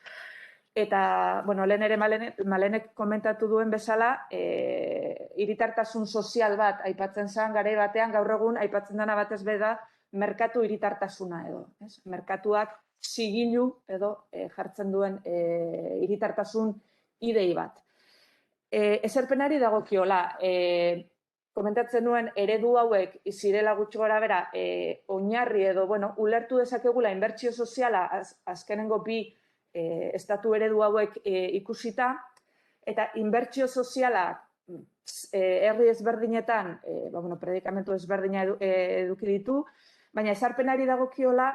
Eta, lehen ere Malenek komentatu duen bezala, hiritartasun sozial bat aipatzen zen, garai batean gaur egun aipatzen dena batez be da merkatu hiritartasuna edo. Merkatuak zigilu edo jartzen duen hiritartasun idei bat. Ezerpenari dagokiola, komentatzen nuen eredu hauek zirela gutxi gora bera oinarri edo, ulertu dezakegula inbertsio soziala azkenengo bi estatu eredu hauek ikusita, eta inbertsio sozialak herri ezberdinetan, predikamentu ezberdina eduki ditu, baina ezarpenari dagokiola,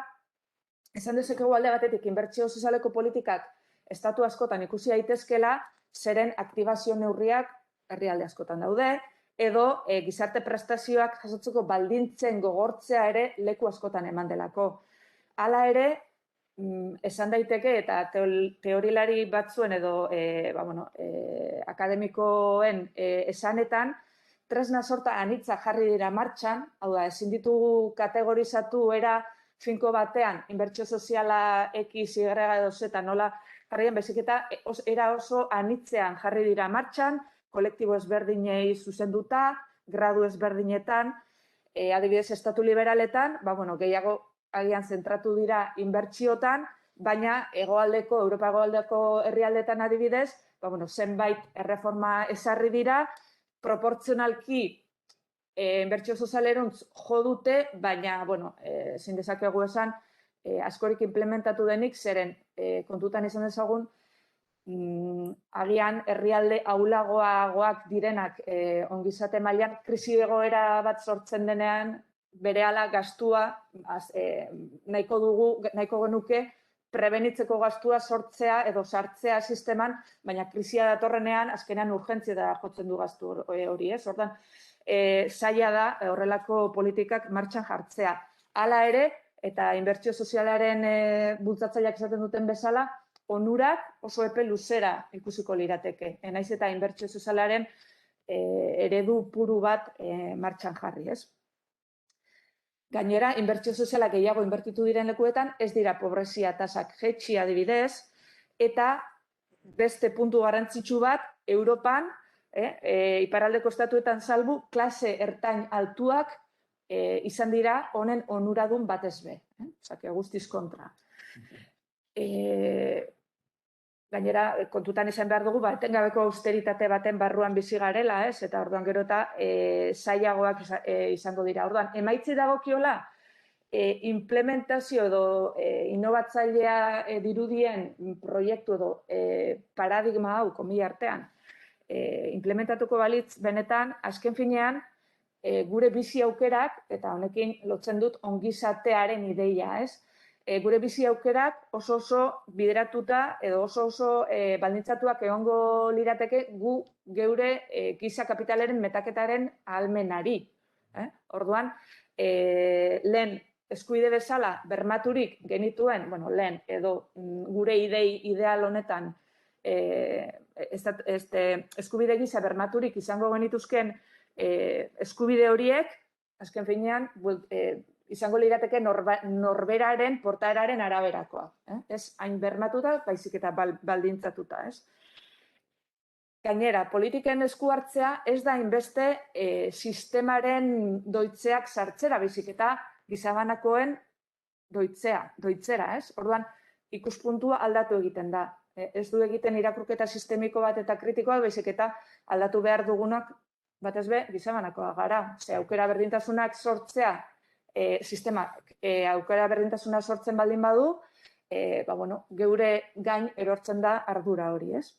esan dezakegu alde batetik inbertsio sozialeko politikak estatu askotan ikusi daitezkela, zeren aktibazio neurriak herrialde askotan daude, edo gizarte prestazioak jasotzeko baldintzen gogortzea ere leku askotan eman delako. Hala ere, esan daiteke eta teorilari batzuen edo akademikoen esanetan, tresna sorta anitza jarri dira martxan, hau da, ezin ditugu kategorizatu era finko batean, inbertsio soziala X, Y edo Z nola jarrien, bezik eta era oso anitzean jarri dira martxan, kolektibo ezberdinei zuzenduta, gradu ezberdinetan, adibidez estatu liberaletan, gehiago agian zentratu dira inbertsiotan, baina Europa hegoaldeko herrialdetan adibidez, zenbait erreforma ezarri dira, proportzionalki inbertsio sozialeruntz jo dute, baina, ezin dezakegu esan, askorik implementatu denik, zeren kontutan izan dezagun, agian herrialde ahulagoagoak direnak ongizate mailan krisi egoera bat sortzen denean, berehala gastua nahiko genuke prebenitzeko gastua sortzea edo sartzea sisteman, baina krisia datorrenean azkenean urgentzia da jotzen du gastu hori, ez? Ordan zaila da horrelako politikak martxan jartzea. Hala ere, eta inbertsio sozialaren bultzatzaileak esaten duten bezala, onurak oso epe luzera ikusiko lirateke. Naiz eta inbertsio sozialaren eredu puru bat martxan jarri, ez? Gainera, inbertsio sozialak gehiago inbertitu diren lekuetan, ez dira pobrezia tasak jaitsi adibidez, eta beste puntu garrantzitsu bat, Europan, iparraldeko estatuetan salbu, klase ertain altuak izan dira honen onuradun batez be. Osake, guztiz kontra. Gainera, kontutan izan behar dugu, etengabeko austeritate baten barruan bizi garela, ez? Eta orduan gero eta zailagoak izango dira. Orduan, emaitzi dagokiola, implementazio edo inovatzailea dirudien proiektu edo paradigma hau, komila artean, implementatuko balitz benetan, azken finean, gure bizi aukerak, eta honekin lotzen dut ongizatearen ideia, ez? Gure bizi aukerak oso bideratuta edo oso baldintzatuak egongo lirateke gu geure giza kapitalaren metaketaren ahalmenari. Orduan, lehen eskubide bezala bermaturik genituen, lehen edo gure ideal honetan eskubide gisa bermaturik izango genituzken eskubide horiek, azken finean, izango lirateke norberaren, portaeraren araberakoa. Ez hain bermatuta, baizik eta baldintzatuta. Gainera, politiken esku hartzea ez da hainbeste sistemaren doitzeak sartzera, baizik eta gizabanakoen doitzera. Orduan, ikuspuntua aldatu egiten da. Ez du egiten irakurketa sistemiko bat eta kritikoa, baizik eta aldatu behar dugunak batez be, gizabanakoa gara. Ze aukera berdintasunak sortzea, sistemak aukera berdintasuna sortzen baldin badu, geure gain erortzen da ardura hori, ez?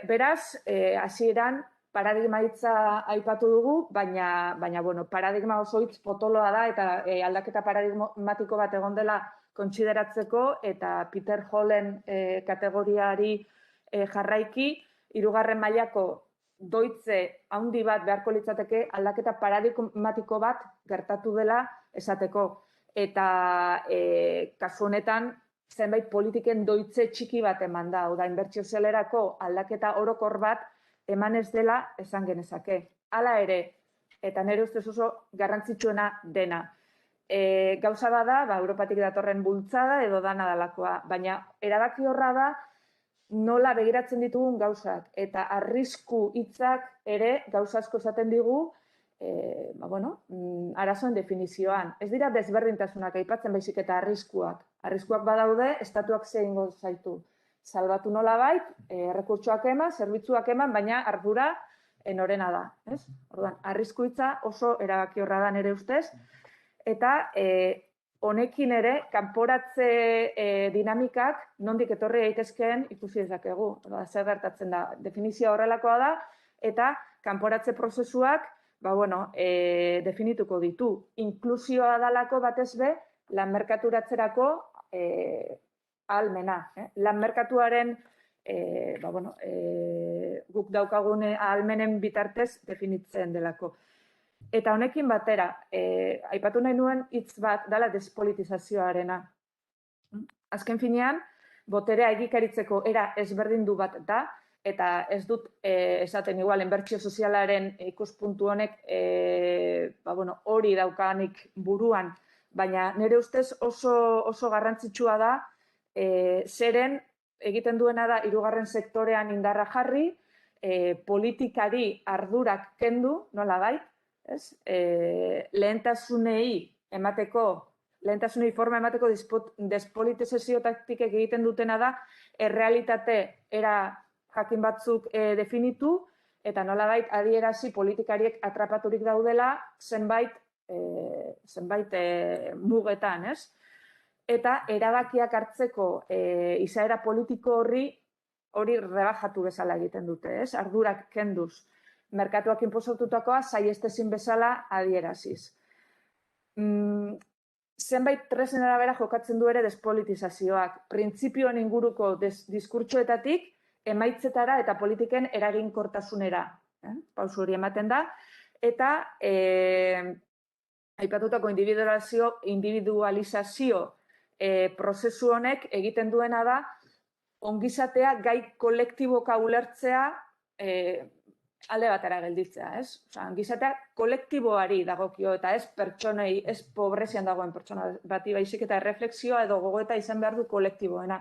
Beraz, hasieran paradigma hitza aipatu dugu, baina paradigma oso hitz potoloa da eta aldaketa paradigmatiko bat egon dela kontsideratzeko eta Peter Hallen kategoriari jarraiki, 3. mailako doitze handi bat beharko litzateke aldaketa paradigmatiko bat gertatu dela esateko. Eta kasu honetan, zenbait politiken doitze txiki bat eman da, da inbertsio sozialerako aldaketa orokor bat eman ez dela esan genezake. Hala ere, eta nire ustez oso garrantzitsuena dena. Gauza bada, Europatik datorren bultzada edo dana dalakoa, baina erabaki horra da nola begiratzen ditugun gauzak, eta arrisku hitzak ere gauza asko esaten digu, arazoen definizioan. Ez dira desberdintasunak aipatzen baizik eta arriskuak. Arriskuak badaude, estatuak ze egingo zaitu. Salbatu nolabait, errekurtsoak eman, zerbitzuak eman, baina ardura norena da. Orduan, arrisku hitza oso erabakiorra da nire ustez, eta honekin ere, kanporatze dinamikak nondik etorri daitezkeen ikusi dezakegu. Zer gertatzen da, definizioa horrelakoa da, eta kanporatze prozesuak definituko ditu. Inklusioa dalako batez be, lan merkaturatzerako ahalmena. Lan merkatuaren guk daukagune ahalmenen bitartez definitzen delako. Eta honekin batera, aipatu nahi nuen hitz bat dela despolitizazioarena. Azken finean, boterea egikaritzeko era ezberdindu bat da, eta ez dut esaten igual inbertsio sozialaren ikuspuntu honek hori daukanik buruan, baina nire ustez oso garrantzitsua da zeren egiten duena da 3. sektorean indarra jarri, politikari ardurak kendu, nolabait, lehentasunei forma emateko despolitizazio taktikek egiten dutena da, errealitate era jakin batzuk definitu, eta nolabait adierazi politikariek atrapaturik daudela zenbait mugetan, ez? Eta erabakiak hartzeko izaera politiko hori rebajatu bezala egiten dute, ez? Ardurak kenduz. Merkatuak inposatutakoa saiestezin bezala adieraziz. Zenbait tresnen arabera jokatzen du ere despolitizazioak. Printzipioen inguruko diskurtsoetatik emaitzetara eta politiken eraginkortasunera. Pausu hori ematen da. Eta aipatutako individualizazio prozesu honek egiten duena da ongizatea gai kolektiboka ulertzea alde batera gelditzea, ez? Ongizatea kolektiboari dagokio eta ez pertsonei, ez pobrezian dagoen pertsona bati baizik eta erreflexioa edo gogoeta izan behar du kolektiboena.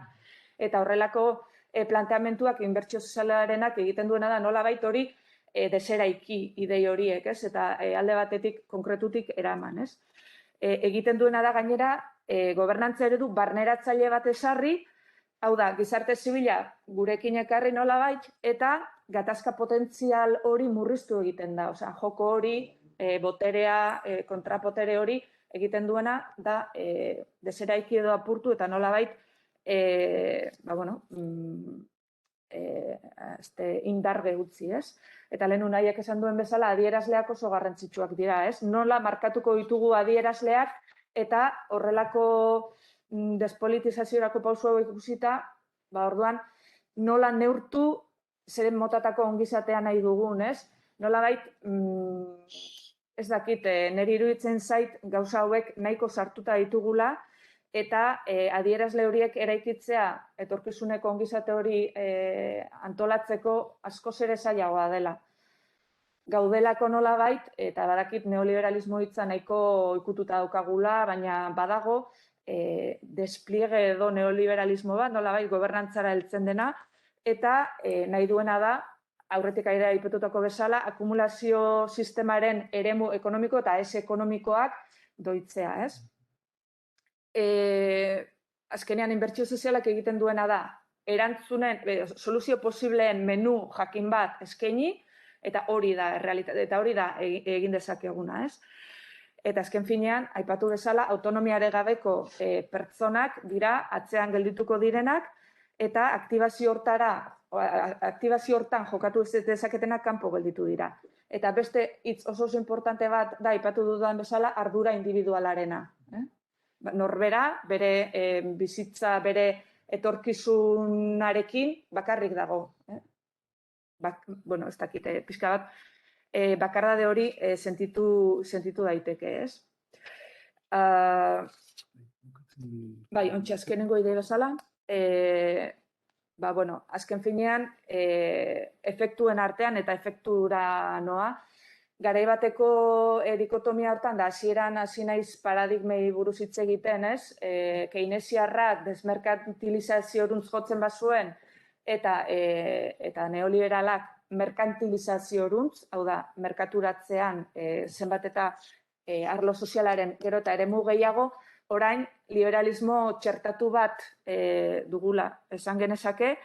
Eta horrelako planteamentuak inbertsio sozialarenak egiten duena da nolabait hori deseraiki idei horiek, ez? Eta alde batetik konkretutik eraman, ez? Egiten duena da gainera gobernantza eredu barneratzaile bat ezarri, hau da, gizarte zibila gurekin ekarri nolabait eta gatazka potentzial hori murriztu egiten da. Osea, joko hori, boterea, kontrapotere hori egiten duena da deseraiki edo apurtu eta nolabait indarge utzi, ez? Eta lehen unaiek esan duen bezala adierazleak oso garrantzitsuak dira, ez? Nola markatuko ditugu adierazleak eta horrelako despolitizaziorako pausu hauek ikusita, orduan nola neurtu zeren motatako ongizatea nahi dugun, ez? Nolabait, ez dakit, niri iruditzen zait gauza hauek nahiko sartuta ditugula, eta adierazle horiek eraikitzea etorkizuneko ongizate hori antolatzeko askoz ere zailagoa dela. Gaudelako nolabait, eta badakit neoliberalismo hitza nahiko ikututa daukagula, baina badago despliege edo neoliberalismo bat, nolabait gobernantzara heltzen dena, eta nahi duena da, aurretik aire aipatutako bezala, akumulazio sistemaren eremu ekonomiko eta ez ekonomikoak doitzea, ez? Azkenean inbertsio sozialak egiten duena da erantzunen, soluzio posibleen menu jakin bat eskaini, eta hori da errealitate, eta hori da egin dezakeguna, ez? Eta azken finean, aipatu bezala, autonomiare gabeko pertsonak dira atzean geldituko direnak, eta aktibazio hortan jokatu ez dezaketenak kanpo gelditu dira. Eta beste hitz oso importante bat da, aipatu dudan bezala, ardura individualarena. Norbera, bere bizitza, bere etorkizunarekin bakarrik dago. Bueno, ez dakit, pixka bat, bakardade hori sentitu daiteke, ez? Bai, ontsi azkenengo ide bezala, bueno, azken finean, efektuen artean eta efektura noa, garai bateko dikotomia hortan da, hasieran hasi naiz paradigmei buruz hitz egiten, ez? Keynesiarrak desmerkantilizazioruntz jotzen bazuen, eta neoliberalak merkantilizazioruntz, hau da, merkaturatzean zenbat eta arlo sozialaren gero eta eremu gehiago, orain liberalismo txertatu bat dugula esan genezake,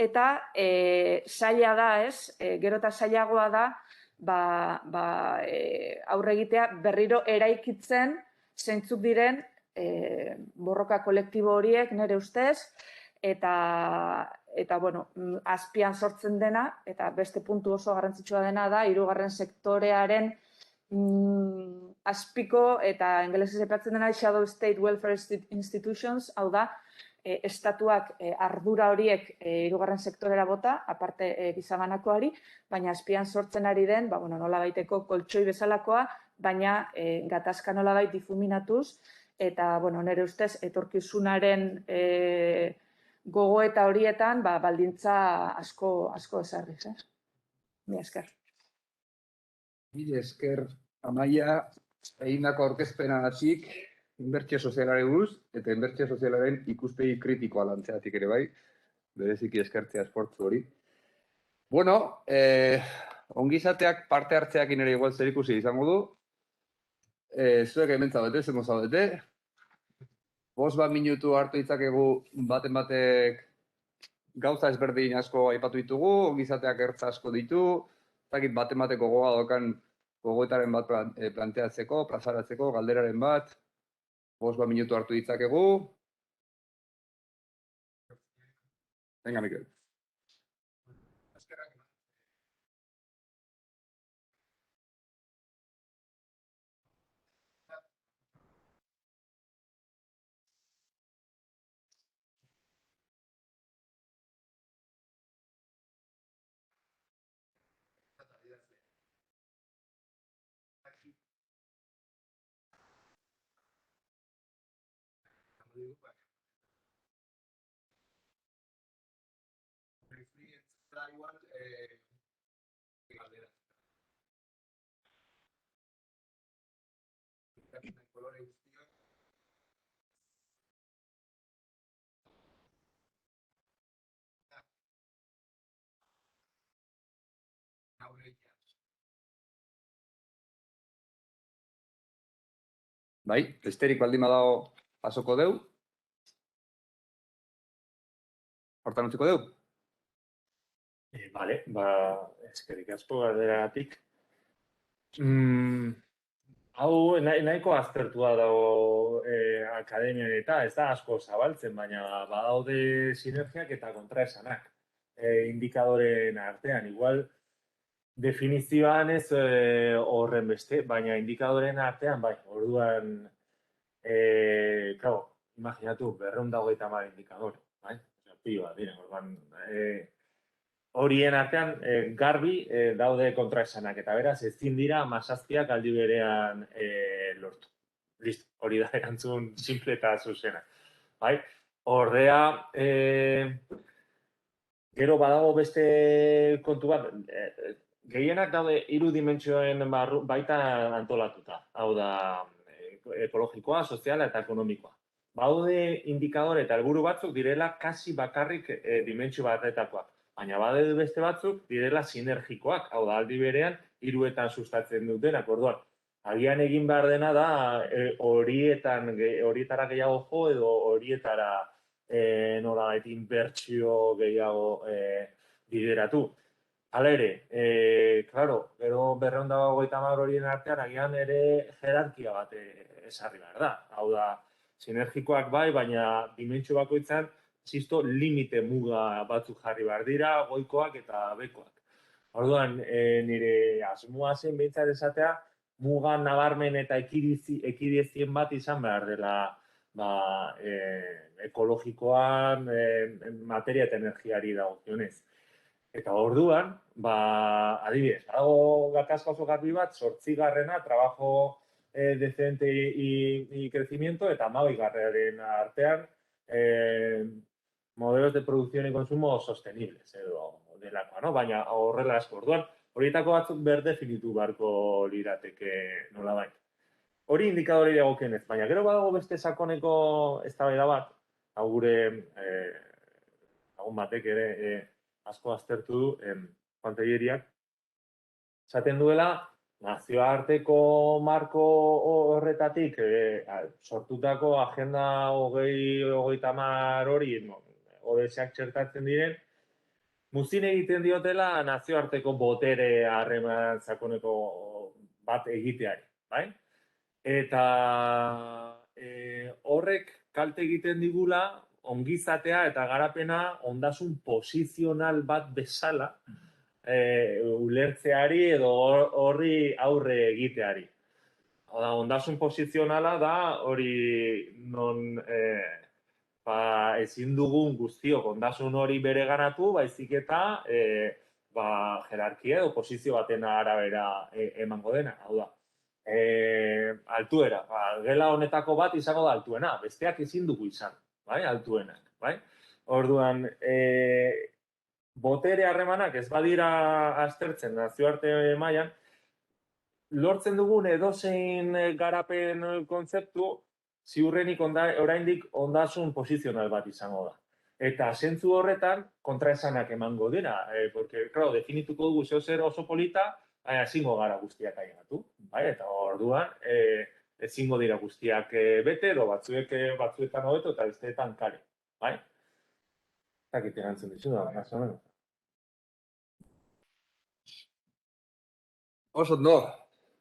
eta zaila da, ez? Gero eta zailagoa da, aurre egitea berriro eraikitzen zeintzuk diren borroka kolektibo horiek nire ustez, eta bueno, azpian sortzen dena, eta beste puntu oso garrantzitsua dena da, hirugarren sektorearen azpiko, eta ingelesez aipatzen dena, shadow state welfare institutions, hau da, estatuak ardura horiek hirugarren sektorera bota, aparte gizabanakoari, baina azpian sortzen ari den, nola baiteko koltsoi bezalakoa, baina gatazka nola bait difuminatuz, eta nire ustez etorkizunaren gogoeta horietan baldintza asko ezarriz. Mila esker. Mila esker, Amaia, egindako aurkezpenagatik, inbertsio sozialari buruz, eta inbertsio sozialaren ikuspegi kritikoa lantzeatik ere bai, bereziki eskertzea esportzu hori. Bueno, ongizateak parte hartzeakin ere igual zer ikusi izango du. Zuek hemen zaudete, zengo zaudete. 5 minutu hartu ditzakegu baten batek gauza ezberdin asko aipatu ditugu, ongizateak ertza asko ditu, zakit baten bateko gogoa dokan gogoetaren bat planteatzeko, plazaratzeko, galderaren bat, 5 minutu hartu ditzakegu. Venga, Mikel. Bai, besterik baldin badago pasoko deu. Hortan utziko deu. Vale, eskerrik asko galderagatik. Hau nahiko aztertua dago akademian eta ez da asko zabaltzen, baina badaude sinergiak eta kontraesanak indikadoren artean. Igual definizioan ez horren beste, baina indikadoren artean bai, orduan, imaginatu, 250 indikadore, bai? Pila, dira, orduan, horien artean garbi daude kontraesanak, eta beraz, ezin dira masazpiak aldi berean lortu. Listo, hori da erantzun simple eta zuzena. Bai? Ordea, gero badago beste kontu bat, gehienak daude 3 dimentsioen baita antolatuta. Hau da, ekologikoa, soziala eta ekonomikoa. Baude indikadore eta helburu batzuk direla kasi bakarrik dimentsio batetakoak. Baina badaude beste batzuk direla sinergikoak, hau da, aldi berean, 3etan sustatzen dutenak. Orduan, agian egin behar dena da horietara gehiago jo edo horietara nolabait inbertsio gehiago bideratu. Hala ere, claro, gero 250 horien artean agian ere jerarkia bat esarri behar da. Hau da, sinergikoak bai, baina dimentsio bakoitzan zisto limite muga batzuk jarri behar dira, goikoak eta bekoak. Orduan, nire asmoa zen behintzat esatea, muga nabarmen eta ekidiezien bat izan behar dela ekologikoan, materia eta energiari dagokionez. Eta orduan, adibidez, dago gatazka oso garbi bat, 8. trabajo decente y crecimiento, eta 12. artean modelos de producción y consumo sostenibles, edo delakoa, no? Baina horrela asko. Orduan, horietako batzuk berdefinitu beharko lirateke nolabait. Hori indikadori dagokionez, baina gero badago beste sakoneko eztabaida bat, hau gure lagun batek ere asko aztertu du Juan Telleriak, esaten duela nazioarteko marko horretatik sortutako agenda 2030 hori ODS-ak txertatzen diren, muzin egiten diotela nazioarteko botere harreman sakoneko bat egiteari, bai? Eta horrek kalte egiten digula ongizatea eta garapena ondasun posizional bat bezala ulertzeari edo horri aurre egiteari. Ondasun posizionala da hori non ezin dugun guztiok ondasun hori bereganatu, baizik eta jerarkia edo posizio baten arabera emango dena. Hau da, altuera. Gela honetako bat izango da altuena, besteak ezin dugu izan, bai, altuenak, bai? Orduan, botere harremanak ez badira aztertzen nazioarte mailan, lortzen dugun edozein garapen kontzeptu ziurrenik oraindik ondasun posizional bat izango da. Eta zentzu horretan kontraesanak emango dira, porque, claro, definituko dugu zer oso polita, ezingo gara guztiak ailegatu, bai? Eta orduan, ezingo dira guztiak bete, edo batzuetan hobeto eta besteetan kare, bai? Zakit erantzun dizu da, más o menos. Oso ondo,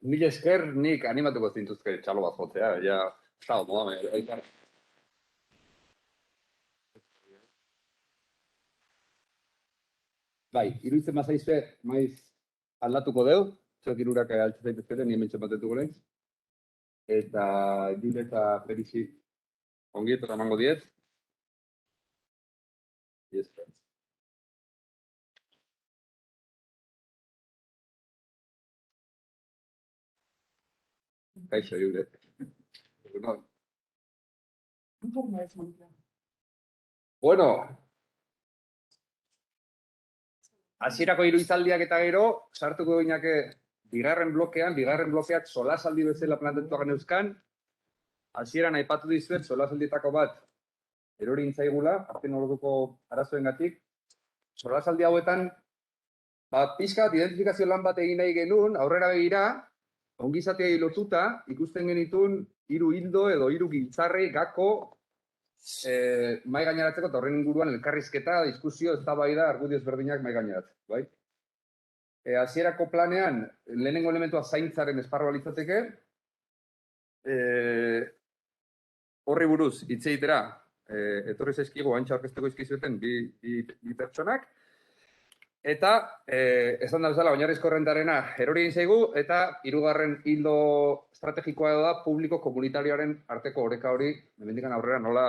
mila esker nik animatuko zintuzke txalo bat jotzea, ja, modame, aikar. Bai, iruditzen bazaizue, maiz aldatuko deu, zuek irurak altza zaitezkete, nien mentxen batetuko lehin. Eta Jule eta Felixi ongietora emango diet. Yes, friends. Kaixo, Jule. Bueno, hasierako hiruitzaldiak eta gero, sartuko ginake bigarren blokeak solasaldi bezala planteatuak geneuzkan. Hasieran aipatu dizuet solasaldietako bat erori intzaigula, azken orduko arazoengatik. Solasaldi hauetan, pixka bat identifikazio lan bat egin nahi genuen, aurrera begira, ongizateai lotuta, ikusten genitun 3 hildo edo 3 giltzarri gako mai gaineratzeko eta horren inguruan elkarrizketa, diskusio, eztabaida, argudio ezberdinak mai gaineratzen, bai? Hasierako planean, lehenengo elementua zaintzaren esparrua litzateke, horri buruz hitz egitera, etorri zaizkigu antxa aurkezteko izkizueten bi pertsonak, eta esan da bezala oinarrizko errentarena erori egin zaigu, eta 3. hildo estrategikoa da publiko komunitarioaren arteko oreka hori, hemendikan aurrera nola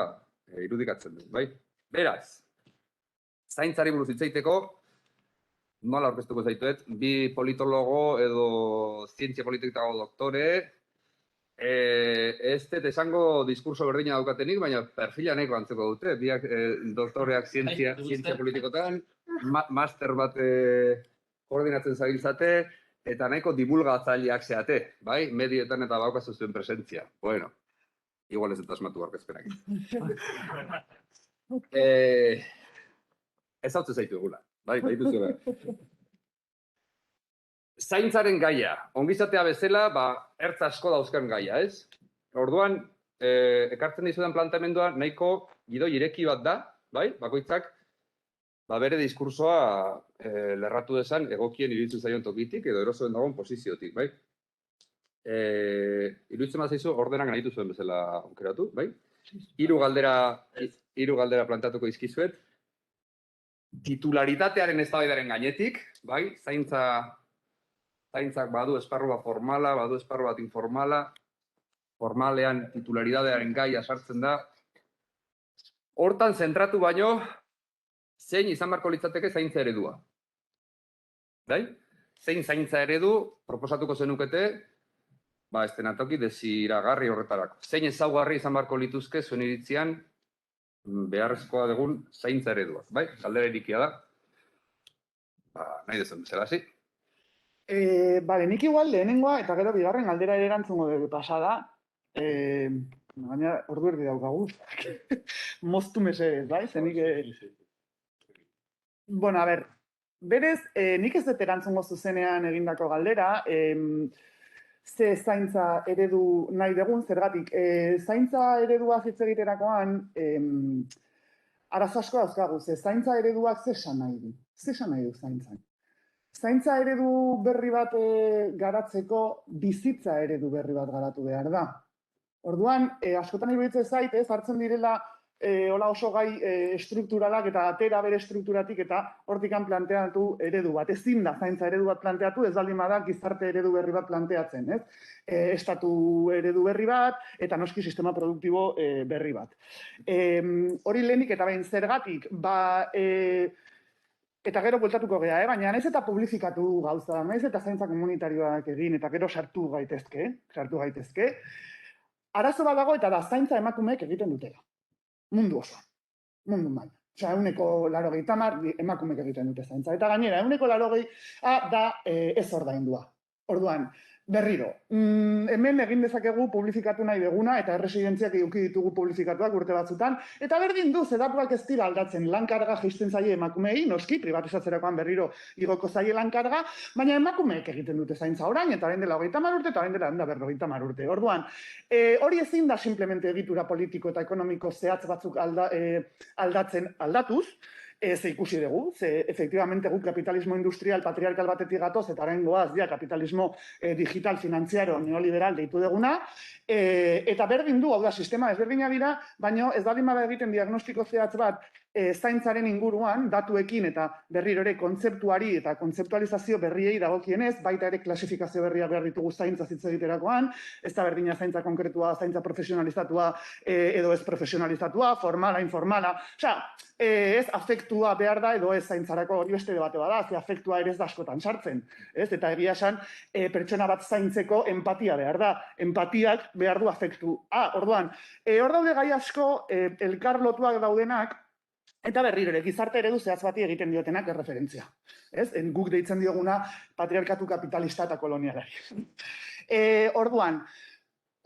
irudikatzen du, bai? Beraz, zaintzari buruz hitz egiteko, nola aurkeztuko zaituet, 2 politologo edo zientzia politiketako doktore, ez dut esango diskurso berdina daukatenik, baina perfila nahiko antzeko dute, biak doktoreak zientzia politikotan, master bat koordinatzen zabiltzate, eta nahiko divulgatzaileak zeate, bai? Medietan eta baukazu zuen presentzia. Bueno, igual ez dut asmatu aurkezpenak. Ez hau zaitu egula, bai, duzu behar. Zaintzaren gaia, ongizatea bezala, ertz asko dauzkan gaia, ez? Orduan, ekartzen dizudan planteamendua nahiko gidoi ireki bat da, bai? Bakoitzak bere diskursoa lerratu dezan egokien iruditzen zaion tokitik edo erosoen dagoen posiziotik, bai? Iruditzen bat zaizu ordenak nahi zuen bezala aukeratu, bai? Hiru galdera planteatuko izkizuet. Titularitatearen eztabaidaren gainetik, bai? Zaintzak badu esparru bat formala, badu esparru bat informala, formalean titularidadearen gaia sartzen da. Hortan zentratu baino, zein izan beharko litzateke zaintza eredua. Bai? Zein zaintza eredu proposatuko zenukete, estenatoki desiragarri horretarako. Zein ezaugarri izan beharko lituzke zuen iritzian beharrezkoa dugun zaintza eredua. Bai? Galdera irikia da. Nahi dezen bezala, hasi. Nik igual lehenengoa eta gero bigarren galdera ere erantzungo dugu pasada. Baina ordu erdi daukagu. Moztu mesedez, bai? Zenik... Bueno, a ber, berez, nik ez dut erantzungo zuzenean egindako galdera, ze zaintza eredu nahi dugun, zergatik. Zaintza eredua hitz egiterakoan, arazo asko dauzkagu, ze zaintza ereduak ze esan nahi du. Ze esan nahi du zaintzan. Zaintza eredu berri bat garatzeko bizitza eredu berri bat garatu behar da. Orduan, askotan iruditzen zait, hartzen direla hola oso gai estrukturalak eta atera bere estrukturatik eta hortikan planteatu eredu bat. Ezin da zaintza eredu bat planteatu, ez baldin bada gizarte eredu berri bat planteatzen, ez? Estatu eredu berri bat eta noski sistema produktibo berri bat. Hori lehenik eta behin zergatik, eta gero bueltatuko gea, baina naiz eta publifikatu gauza, naiz eta zaintza komunitarioak egin eta gero sartu gaitezke. Arazo bat dago eta da zaintza emakumeek egiten dutela. Mundu osoan, mundu maila. Osea, 80% emakumeek egiten dute zaintza. Eta gainera, 80% da ez ordaindua. Orduan, berriro, hemen egin dezakegu publifikatu nahi deguna eta erresidentziak eduki ditugu publifikatuak urte batzutan, eta berdin du, zedatuak ez dira aldatzen lankarga jaisten zaie emakumeei, noski, privatizatzerakoan berriro igoko zaie lankarga, baina emakumeek egiten dute zaintza orain, eta orain dela 30 urte, eta orain dela 50 urte. Orduan, hori ezin da simplemente egitura politiko eta ekonomiko zehatz batzuk aldatuz, ze ikusi dugu, ze efektibamente gu kapitalismo industrial patriarkal batetik gatoz, eta orain goaz, kapitalismo digital, finanziaro, neoliberal deitu duguna, eta berdin du, hau da, sistema ezberdina dira, baina ez baldin bada egiten diagnostiko zehatz bat zaintzaren inguruan, datuekin eta berriro ere kontzeptuari eta kontzeptualizazio berriei dagokienez, baita ere klasifikazio berriak behar ditugu zaintza hitz egiterakoan, ez da berdina zaintza konkretua, zaintza profesionalizatua edo ez profesionalizatua, formala, informala, osea, ez afektua behar da edo ez zaintzarako hori beste debate bada, ze afektua ere ez da askotan sartzen, ez? Eta egia esan, pertsona bat zaintzeko empatia behar da, empatiak behar du afektu. Orduan, hor daude gai asko elkar lotuak daudenak, eta berriro ere, gizarte eredu zehaz bati egiten diotenak erreferentzia. Guk deitzen dioguna patriarkatu kapitalista eta kolonialari. Orduan,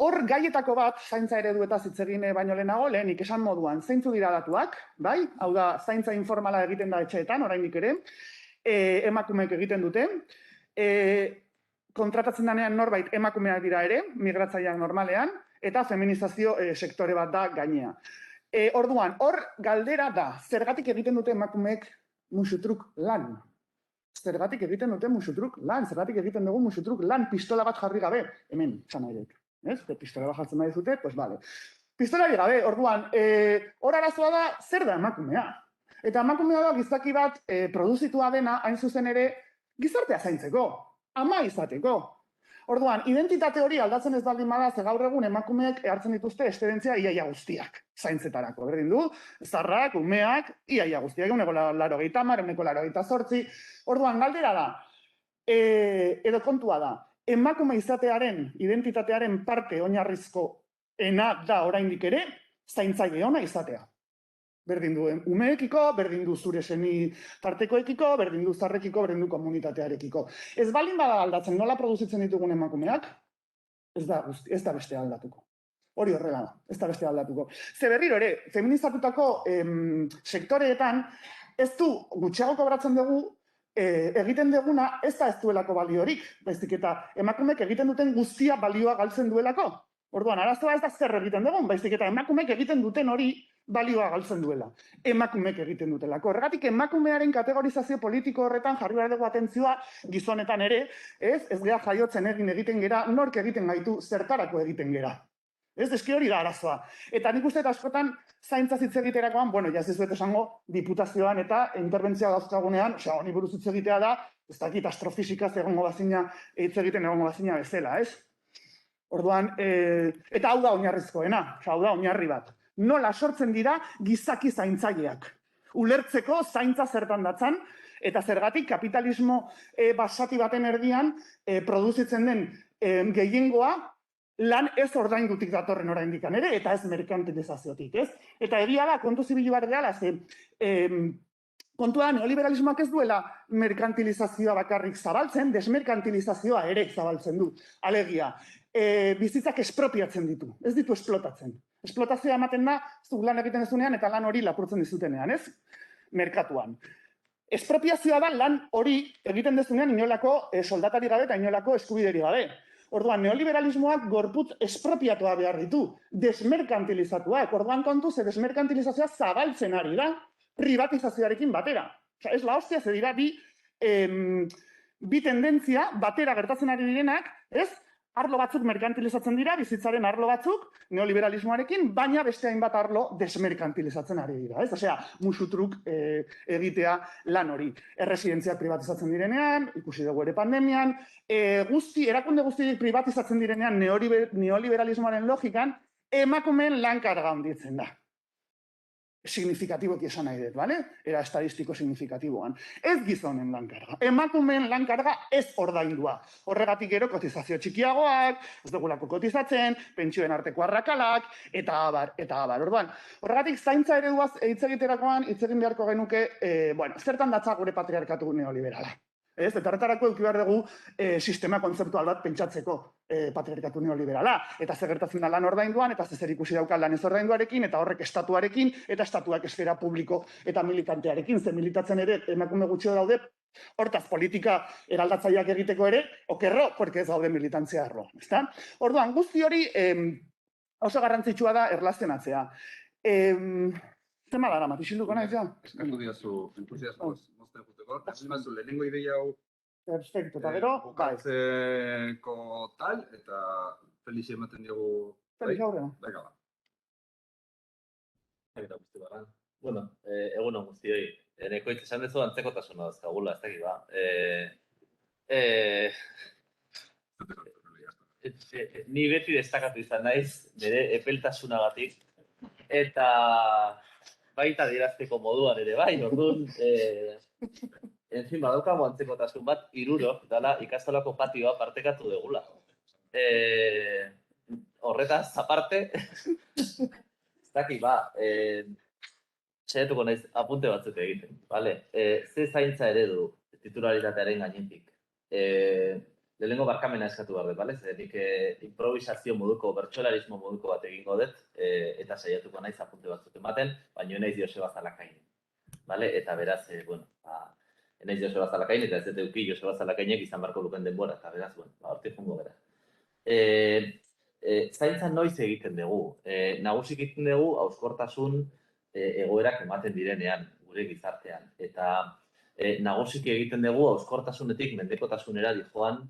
hor gaietako bat, zaintza ereduetaz hitz egin baino lehenago, lehenik esan moduan, zeintzu dira datuak, bai? Hau da, zaintza informala egiten da etxeetan, oraindik ere, emakumeek egiten dute, kontratatzen denean norbait emakumeak dira ere, migratzaileak normalean, eta feminizazio sektore bat da gainea. Orduan, hor galdera da, zergatik egiten dute emakumeek musutruk lan? Zergatik egiten dute musutruk lan? Zergatik egiten dugu musutruk lan pistola bat jarri gabe? Hemen, esan nahi dut. Pistola bat jartzen nahi dute, pues vale. Pistolari gabe, orduan, hor arazoa da, zer da emakumea? Eta emakumea da gizaki bat produzitua dena, hain zuzen ere, gizartea zaintzeko, ama izateko. Orduan, identitate hori aldatzen ez baldin bada, ze gaur egun emakumeek hartzen dituzte eszedentzia iaia guztiak, zaintzetarako. Berdin du, zarrak, umeak, iaia guztiak, 80%, 80%. Orduan, galdera da, edo kontua da, emakume izatearen, identitatearen parte oinarrizkoena da oraindik ere, zaintzaile ona izatea. Berdin du umeekiko, berdin du zure seni tartekoekiko, berdin du zarrekiko, berdin du komunitatearekiko. Ez baldin bada aldatzen nola produzitzen ditugun emakumeak, ez da beste aldatuko. Hori horrela da, ez da beste aldatuko. Ze berriro ere, feminizatutako sektoreetan, ez du gutxiago kobratzen dugu, egiten duguna ez da ez duelako baliorik, baizik eta emakumeek egiten duten guztia balioa galtzen duelako. Orduan, arazoa ez da zer egiten dugun, baizik eta emakumeek egiten duten hori balioa galtzen duela. Emakumeek egiten dutelako. Horregatik emakumearen kategorizazio politiko horretan jarri behar dugu atentzioa gizonetan ere, ez gea jaiotzen egiten gera, nork egiten gaitu, zertarako egiten gera. Eski hori da arazoa. Eta nik uste askotan zaintza hitz egiterakoan, ja ez dizuet esango diputazioan eta interbentzioa dauzkagunean, honi buruz hitz egitea da, ez dakit astrofisikaz egongo bazina, hitz egiten egongo bazina bezala, ez? Orduan, eta hau da oinarrizkoena, hau da oinarri bat. Nola sortzen dira gizaki zaintzaileak. Ulertzeko zaintza zertan datzan, eta zergatik kapitalismo basati baten erdian produzitzen den gehiengoa lan ez ordaindutik datorren oraindikan ere, eta ez merkantilizaziotik, ez? Eta egia da, kontu zibilu bat gehala, kontua neoliberalismoak ez duela merkantilizazioa bakarrik zabaltzen, desmerkantilizazioa ere zabaltzen du. Alegia, bizitzak espropiatzen ditu, ez ditu esplotatzen. Esplotazioa ematen da, zuk lan egiten duzunean eta lan hori lapurtzen dizutenean, ez? Merkatuan. Espropiazioa da lan hori egiten duzunean inolako soldatari gabe eta inolako eskubideri gabe. Orduan, neoliberalismoak gorputz espropiatua behar ditu, desmerkantilizatuak. Orduan kontuz, desmerkantilizazioa zabaltzen ari da, privatizazioarekin batera. Ez la hostia, ze dira bi tendentzia batera gertatzen ari direnak, ez? Arlo batzuk merkantilizatzen dira, bizitzaren arlo batzuk, neoliberalismoarekin, baina beste hainbat arlo desmerkantilizatzen ari dira, ez? Osea, musutruk egitea lan hori. Erresidentziak privatizatzen direnean, ikusi dugu ere pandemian, erakunde guztiek privatizatzen direnean neoliberalismoaren logikan, emakumeen lankarga handitzen da. Signifikatiboki esan nahi dut, bale? Era estadistiko signifikatiboan. Ez gizonen lankarga. Emakumeen lankarga ez ordaindua. Horregatik gero kotizazio txikiagoak, ez dugulako kotizatzen, pentsioen arteko arrakalak, eta abar, eta abar. Orduan, horregatik zaintza ereduaz hitz egiterakoan hitz egin beharko genuke, zertan datza gure patriarkatu neoliberala. Ez, eta horretarako eduki behar dugu sistema kontzeptual bat pentsatzeko patriarkatu neoliberala. Eta zer gertatzen da lan ordainduan, eta zer ikusi dauka lan ez ordainduarekin, eta horrek estatuarekin, eta estatuak esfera publiko eta militantearekin. Ze militatzen ere emakume gutxio daude, hortaz politika eraldatzaileak egiteko ere, okerro, porque ez daude militantzia arlo. Orduan, guzti hori oso garrantzitsua da erlazionatzea. Zema dara, Matisilduko nahi, ja? Eskertu diazu, entusiasmoz. Lehenengo ideia hau Perfecto, eta gero, bai. bukatzeko tal, eta Felixi ematen diogu... Felix aurrena. Venga, ba. Eta guzti bara. Bueno, egun on guztioi. Nekoitz esan dezu antzekotasuna dazkagula, ez dakit ba. Ni beti destakatu izan naiz, nire epeltasunagatik, eta baita dirazteko moduan ere bai, orduan, encima daukago antzekotasun bat, irurok, dala ikastolako patioa partekatu degula. Horretaz, aparte, ez dakit ba, saiatuko naiz apunte batzuk egiten, vale? Ze zaintza eredu titularitatearen gainetik. Lehenengo barkamena eskatu behar dut, bale? Zeretik improvisazio moduko, bertsolarismo moduko bat egingo dut, eta saiatuko naiz apunte batzuk ematen, baina naiz Joseba Zalakain. Bale? Eta beraz, bueno, naiz Joseba Zalakain, eta ez dut euki Joseba Zalakainek izan barko luken denbora, eta beraz, bueno, hortik jungo gara. Zaintza noiz egiten dugu. Nagusik egiten dugu hauskortasun egoerak ematen direnean, gure gizartean. Eta nagusik egiten dugu hauskortasunetik mendekotasunera dijoan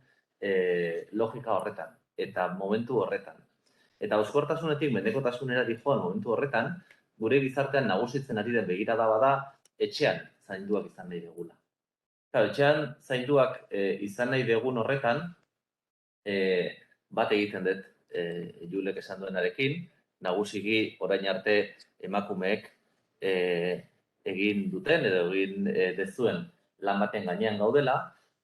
logika horretan, eta momentu horretan. Eta hauskortasunetik mendekotasunera dijoan momentu horretan, gure gizartean nagusitzen ari den begirada bada, etxean zainduak izan nahi degula. Etxean zainduak izan nahi degun horretan, bat egiten dut Julek esan duenarekin, nagusiki orain arte emakumeek egin duten edo egin dezuen lan baten gainean gaudela,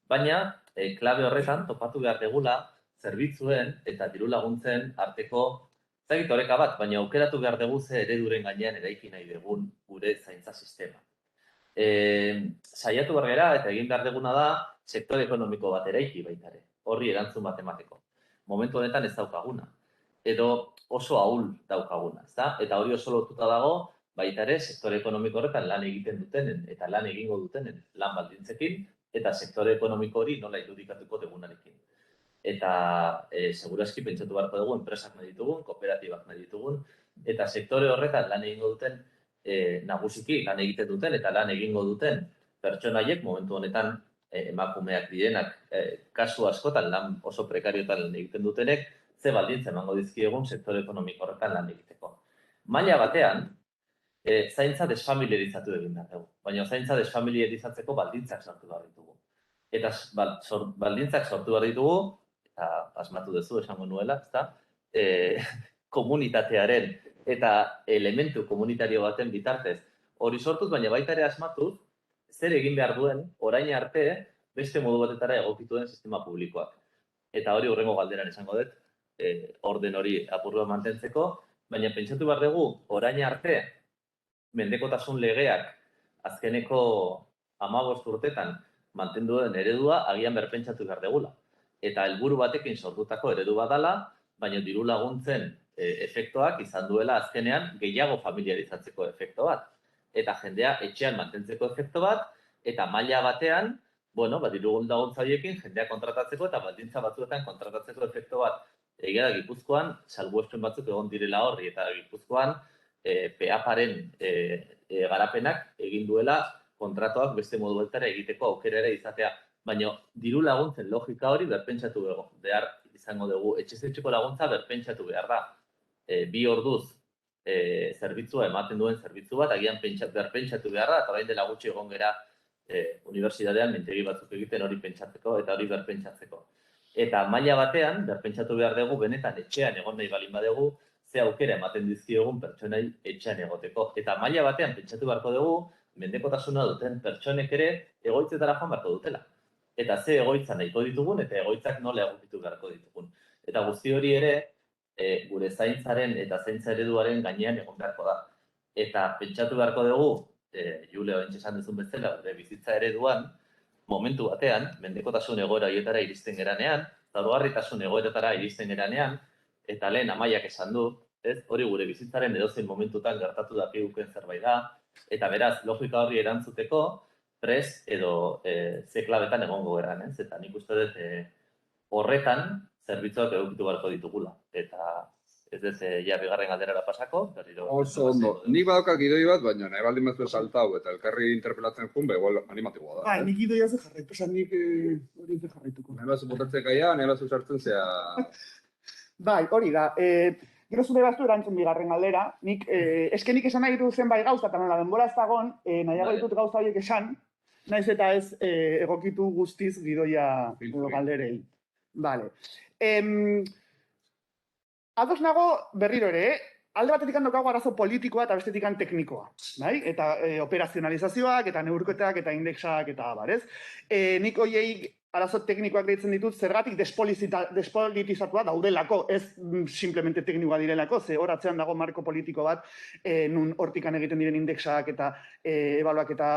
baina klabe horretan topatu behar degula zerbitzuen eta diru laguntzen arteko zagit oreka bat, baina aukeratu behar dugu ze ereduren gainean eraiki nahi dugun gure zaintza sistema. Saiatu behar gara eta egin behar deguna da sektore ekonomiko bat eraiki baita ere, horri erantzun bat emateko. Momentu honetan ez daukaguna, edo oso ahul daukaguna, ezta? Eta hori oso lotuta dago, baita ere sektore ekonomiko horretan lan egiten dutenen eta lan egingo dutenen lan baldintzekin, eta sektore ekonomiko hori nola irudikatuko degunarekin. Eta segurazki pentsatu beharko dugu enpresak nahi ditugun, kooperatibak nahi ditugun, eta sektore horretan lan egingo duten, nagusiki lan egiten duten eta lan egingo duten pertsonaiek momentu honetan emakumeak direnak, kasu askotan lan oso prekariotan lan egiten dutenek, ze baldintza emango dizkiegun sektore ekonomiko horretan lan egiteko. Maila batean, zaintza desfamiliarizatu egin behar dugu, baina zaintza desfamiliarizatzeko baldintzak sortu behar ditugu. Eta baldintzak sortu behar ditugu, eta asmatu duzu esango nuela, ezta? Komunitatearen eta elementu komunitario baten bitartez hori sortuz, baina baita ere asmatuz, zer egin behar duen, orain arte, beste modu batetara egokitu den sistema publikoak. Eta hori hurrengo galderan esango dut, orden hori apurua mantentzeko, baina pentsatu behar dugu, orain arte, mendekotasun legeak azkeneko 15 urtetan mantendu den eredua agian berpentsatu behar degula. Eta helburu batekin sortutako eredu badala, baina diru laguntzen efektuak izan duela azkenean gehiago familiarizatzeko efektu bat. Eta jendea etxean mantentzeko efektu bat, eta maila batean, diru laguntza horiekin jendea kontratatzeko eta baldintza batzuetan kontratatzeko efektu bat. Egia da Gipuzkoan, salbuespen batzuk egon direla horri, eta Gipuzkoan PEAParen garapenak egin duela kontratuak beste modu batera egiteko aukera ere izatea. Baina diru laguntzen logika hori berpentsatu behar izango dugu. Etxez-etxeko laguntza berpentsatu behar da. 2 orduz zerbitzua ematen duen zerbitzu bat, agian berpentsatu behar da, eta orain dela gutxi egon gera unibertsitatean mintegi batzuk egiten hori pentsatzeko eta hori berpentsatzeko. Eta maila batean, berpentsatu behar dugu, benetan etxean egon nahi balin badegu, ze aukera ematen dizkiogun pertsonai etxean egoteko. Eta maila batean pentsatu beharko dugu, mendekotasuna duten pertsonek ere egoitzetara joan beharko dutela. Eta ze egoitza nahiko ditugun, eta egoitzak nola egokitu beharko ditugun. Eta guzti hori ere, gure zaintzaren eta zaintza ereduaren gainean egon beharko da. Eta pentsatu beharko dugu, Jule oraintxe esan duzun bezala, gure bizitza ereduan, momentu batean, mendekotasun egoera horietara iristen geranean, zaurgarritasun egoeretara iristen geranean, eta lehen Amaiak esan du, hori gure bizitzaren edozein momentutan gertatu dakiguken zerbait da, eta beraz, logika horri erantzuteko, prest edo ze klabetan egongo geran, eta nik uste dut horretan zerbitzuak egokitu beharko ditugula. Eta ez dut bigarren galderara pasako, berriro... Oso ondo. Nik badokak idoi bat, baina nahi baldin bezala saltau eta elkarri interpelatzen jun, igual animatikoa da. Bai, nik idoia ze jarraitu, esan nik hori ze jarraituko. Nahi bazu botatzek gaia, nahi bazu sartzen zea... Bai, hori da. Gero zure baztu erantzun bigarren galdera. Nik, eskenik esan nahi dut zenbait gauza, eta nola denbora ez dagoen, nahiago ditut gauza horiek esan, naiz eta ez egokitu guztiz gidoia galderei. Vale. Ados nago berriro ere, alde batetik daukagu arazo politikoa eta bestetik teknikoa. Bai? Eta operazionalizazioak, eta neurketak, eta indexak, eta abar, ez? Nik hoiei arazo teknikoak deitzen ditut, zergatik despolitizatua daudelako, ez simplemente teknikoa direlako, ze horatzean dago marko politiko bat, nun hortikan egiten diren indexak eta ebaluak eta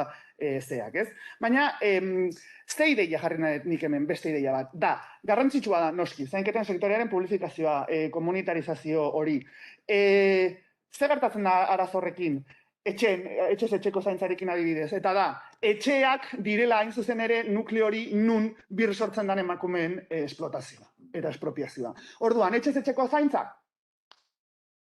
zeak, ez? Baina, ze ideia jarri nahi nik hemen, beste ideia bat, da, garrantzitsua da, noski, zainketen sektorearen publifikazioa, komunitarizazio hori. Ze gertatzen da arazo horrekin? Etxez etxeko zaintzarekin adibidez. Eta da, etxeak direla hain zuzen ere nukleo hori nun bir sortzen den emakumeen esplotazioa eta espropiazioa. Orduan, etxez etxeko zaintza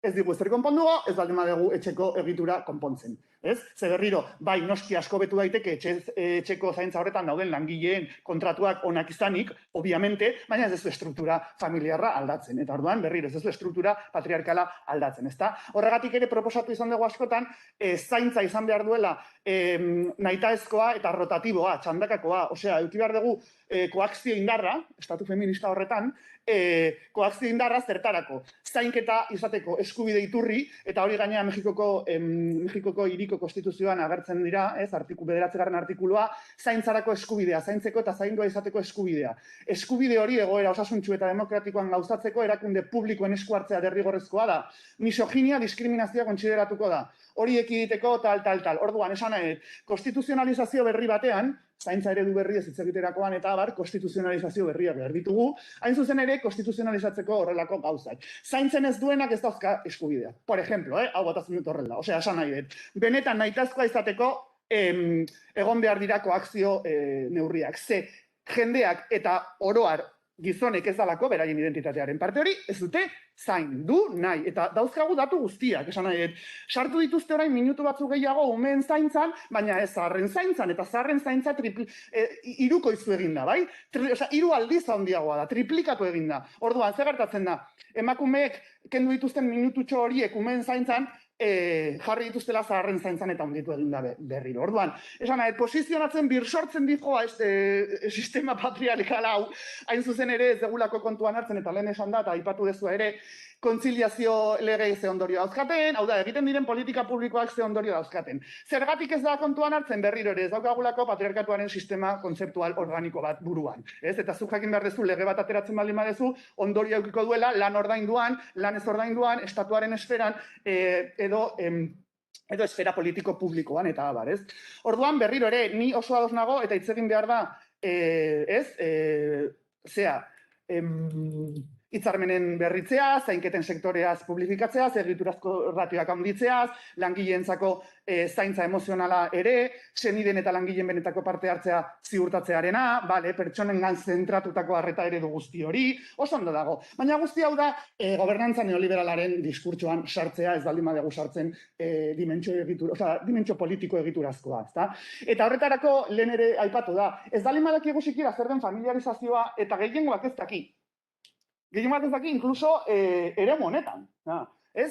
ez digu ezer konpondugo, ez baldin badugu etxeko egitura konpontzen. Ez? Ze berriro, bai, noski asko betu daiteke etxeko zaintza horretan dauden langileen kontratuak onak izanik, obviamente, baina ez du estruktura familiarra aldatzen. Eta orduan, berriro, ez du estruktura patriarkala aldatzen. Ezta? Horregatik ere proposatu izan dugu askotan, zaintza izan behar duela nahitaezkoa eta rotatiboa, txandakakoa. Osea, eduki behar dugu koakzio indarra, estatu feminista horretan, koakzio indarra zertarako. Zainketa izateko eskubide iturri, eta hori gainera Mexikoko hiriko konstituzioan agertzen dira, ez, 9. artikulua, zaintzarako eskubidea, zaintzeko eta zaindua izateko eskubidea. Eskubide hori egoera osasuntsu eta demokratikoan gauzatzeko erakunde publikoen esku hartzea derrigorrezkoa da. Misoginia, diskriminazioa kontsideratuko da. Hori ekiditeko tal. Orduan, esan nahi, konstituzionalizazio berri batean, zaintza eredu berri ez hitz egiterakoan eta abar, konstituzionalizazio berriak behar ditugu, hain zuzen ere konstituzionalizatzeko horrelako gauzak. Zaintzen ez duenak ez dauzka eskubidea. Por ejemplo, hau botatzen dut horrela, osea, esan nahi dut. Benetan nahitazkoa izateko egon behar dira koakzio neurriak. Ze jendeak eta oroar gizonek ez dalako beraien identitatearen parte hori, ez dute zaindu nahi. Eta dauzkagu datu guztiak, esan nahi, sartu dituzte orain minutu batzuk gehiago umeen zaintzan, baina ez zaharren zaintzan, eta zaharren zaintza hirukoizu eginda, bai? Hiru aldiz handiagoa da, triplikatu eginda. Orduan, zer gertatzen da? Emakumeek kendu dituzten minututxo horiek umeen zaintzan, jarri dituztela zaharren zaintzan eta onditu eginda berriro. Orduan, esan nahi, posizionatzen birsortzen dijoa sistema patriarkal hau, hain zuzen ere ez degulako kontuan hartzen, eta lehen esan da, eta aipatu dezu ere, kontziliazio legei ze ondorio dauzkaten, hau da, egiten diren politika publikoak ze ondorio dauzkaten. Zergatik ez da kontuan hartzen berriro ere, ez daukagulako patriarkatuaren sistema kontzeptual organiko bat buruan. Eta zuk jakin behar dezu, lege bat ateratzen baldin badezu, ondorio eukiko duela, lan ordainduan, lan ez ordainduan, estatuaren esferan, edo esfera politiko publikoan, eta abar, ez? Orduan, berriro ere, ni oso ados nago, eta hitz egin behar da, hitzarmenen berritzeaz, zainketen sektoreaz publifikatzeaz, egiturazko ratioak handitzeaz, langileentzako zaintza emozionala ere, senideen eta langileen benetako parte hartzea ziurtatzearena, pertsonengan zentratutako arreta eredu guzti hori, oso ondo dago. Baina guzti hau da, gobernantza neoliberalaren diskurtsoan sartzea, ez baldin badegu sartzen dimentsio politiko egiturazkoa, ezta? Eta horretarako lehen ere aipatu da, ez baldin badakigu sikiera zer den familiarizazioa eta gehiengoak ez daki. Gehiagoak ez daki, inkluso eremu honetan. Ez?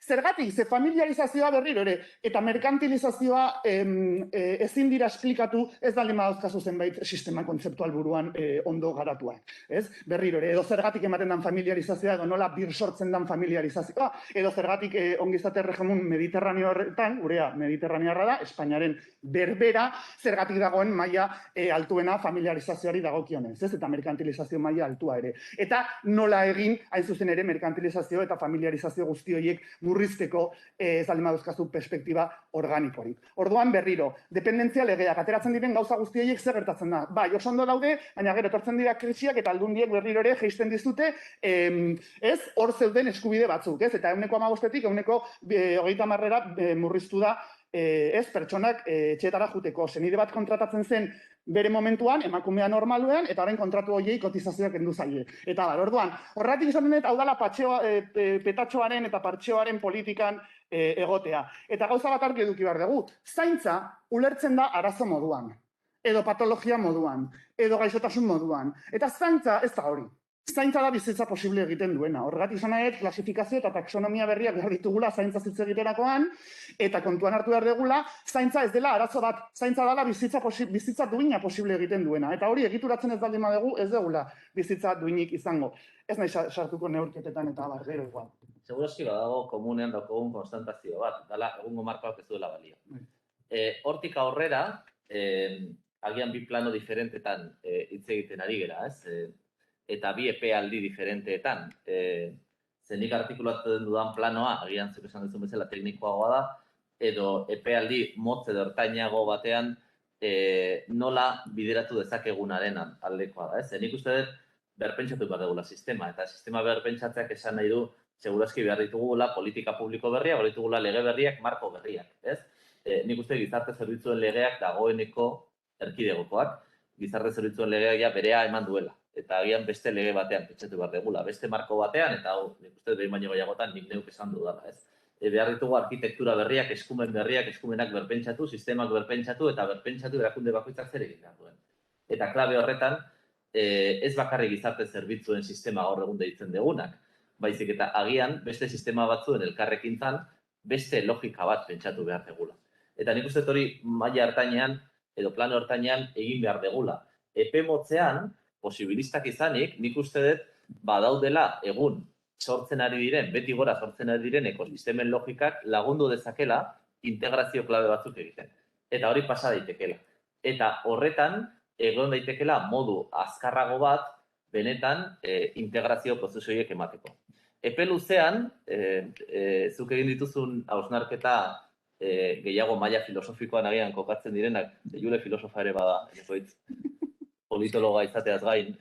Zergatik, ze familiarizazioa berriro ere, eta merkantilizazioa ezin dira esplikatu ez baldin badauzkazu zenbait sistema kontzeptual buruan ondo garatuan. Ez? Berriro ere, edo zergatik ematen dan familiarizazioa, edo nola birsortzen dan familiarizazioa, edo zergatik ongizate regimun mediterraneo horretan, gurea mediterranearra da, Espainiaren berbera, zergatik dagoen maila altuena familiarizazioari dagokionez, ez? Eta merkantilizazio maila altua ere. Eta nola egin, hain zuzen ere, merkantilizazio eta familiarizazio guzti horiek murrizteko ez baldin baduzkazu perspektiba organikorik. Orduan berriro, dependentzia legeak ateratzen diren gauza guzti horiek zer gertatzen da. Bai, oso ondo daude, baina gero etortzen dira krisiak eta aldundiek berriro ere jaisten dizute, ez, hor zeuden eskubide batzuk, ez? Eta 15%tik 30%ra murriztu da ez, pertsonak etxeetara juteko. Senide bat kontratatzen zen bere momentuan, emakumea normaluan, eta orain kontratu horiei kotizazioak kendu zaie. Eta orduan, horretik izaten dut, hau dala petatxoaren eta partxoaren politikan egotea. Eta gauza bat argi eduki behar dugu, zaintza ulertzen da arazo moduan, edo patologia moduan, edo gaixotasun moduan. Eta zaintza ez da hori. Zaintza da bizitza posible egiten duena. Horregatik izan nahi, klasifikazio eta taksonomia berriak behar ditugula zaintza hitz egiterakoan, eta kontuan hartu behar dugula, zaintza ez dela arazo bat, zaintza dela bizitza duina posible egiten duena. Eta hori egituratzen ez baldin badugu, ez dugula bizitza duinik izango. Ez nahi sartuko neurketetan eta barbero igual. Segurazki badago komunean daukagun konstantazio bat, dala egungo markoak ez duela balio. Hortik aurrera, agian bi plano diferentetan hitz egiten ari gera, ez? Eta bi epealdi diferenteetan. Zenik artikulatzen dudan planoa, agian zuk esan duzun bezala teknikoagoa da, edo epealdi motz edo ertainago batean nola bideratu dezakegunaren aldekoa da. Zenik uste dut berpentsatu behar dugula sistema, eta sistema berpentsatzeak esan nahi du segurazki behar ditugula politika publiko berriak, behar ditugula lege berriak, marko berriak. Nik uste gizarte zerbitzuen legeak dagoeneko erkidegokoak, gizarte zerbitzuen legeak berea eman duela. Eta agian beste lege batean pentsatu behar dugula, beste marko batean, eta hau, nik uste behin baino gehiagotan nik neuk esan dudala, ez? Behar ditugu arkitektura berriak, eskumenak berpentsatu, sistemak berpentsatu, eta berpentsatu erakunde bakoitzak zer egin behar duen. Eta klabe horretan, ez bakarrik gizarte zerbitzuen sistema gaur egun deitzen dugunak, baizik eta agian beste sistema batzuen elkarrekintzan, beste logika bat pentsatu behar dugula. Eta nik uste hori maila hartainean, edo plano hartainean egin behar dugula. Epe motzean, posibilistak izanik, nik uste dut badaudela egun sortzen ari diren, beti gora sortzen ari diren ekosistemen logikak lagundu dezakela integrazio klabe batzuk egiten. Eta hori pasa daitekela. Eta horretan, egon daitekela modu azkarrago bat, benetan integrazio prozesuiek emateko. Epe luzean, zuk egin dituzun hausnarketa gehiago maila filosofikoan agian kokatzen direnak, Jule filosofa ere bada, politologa izateaz gain.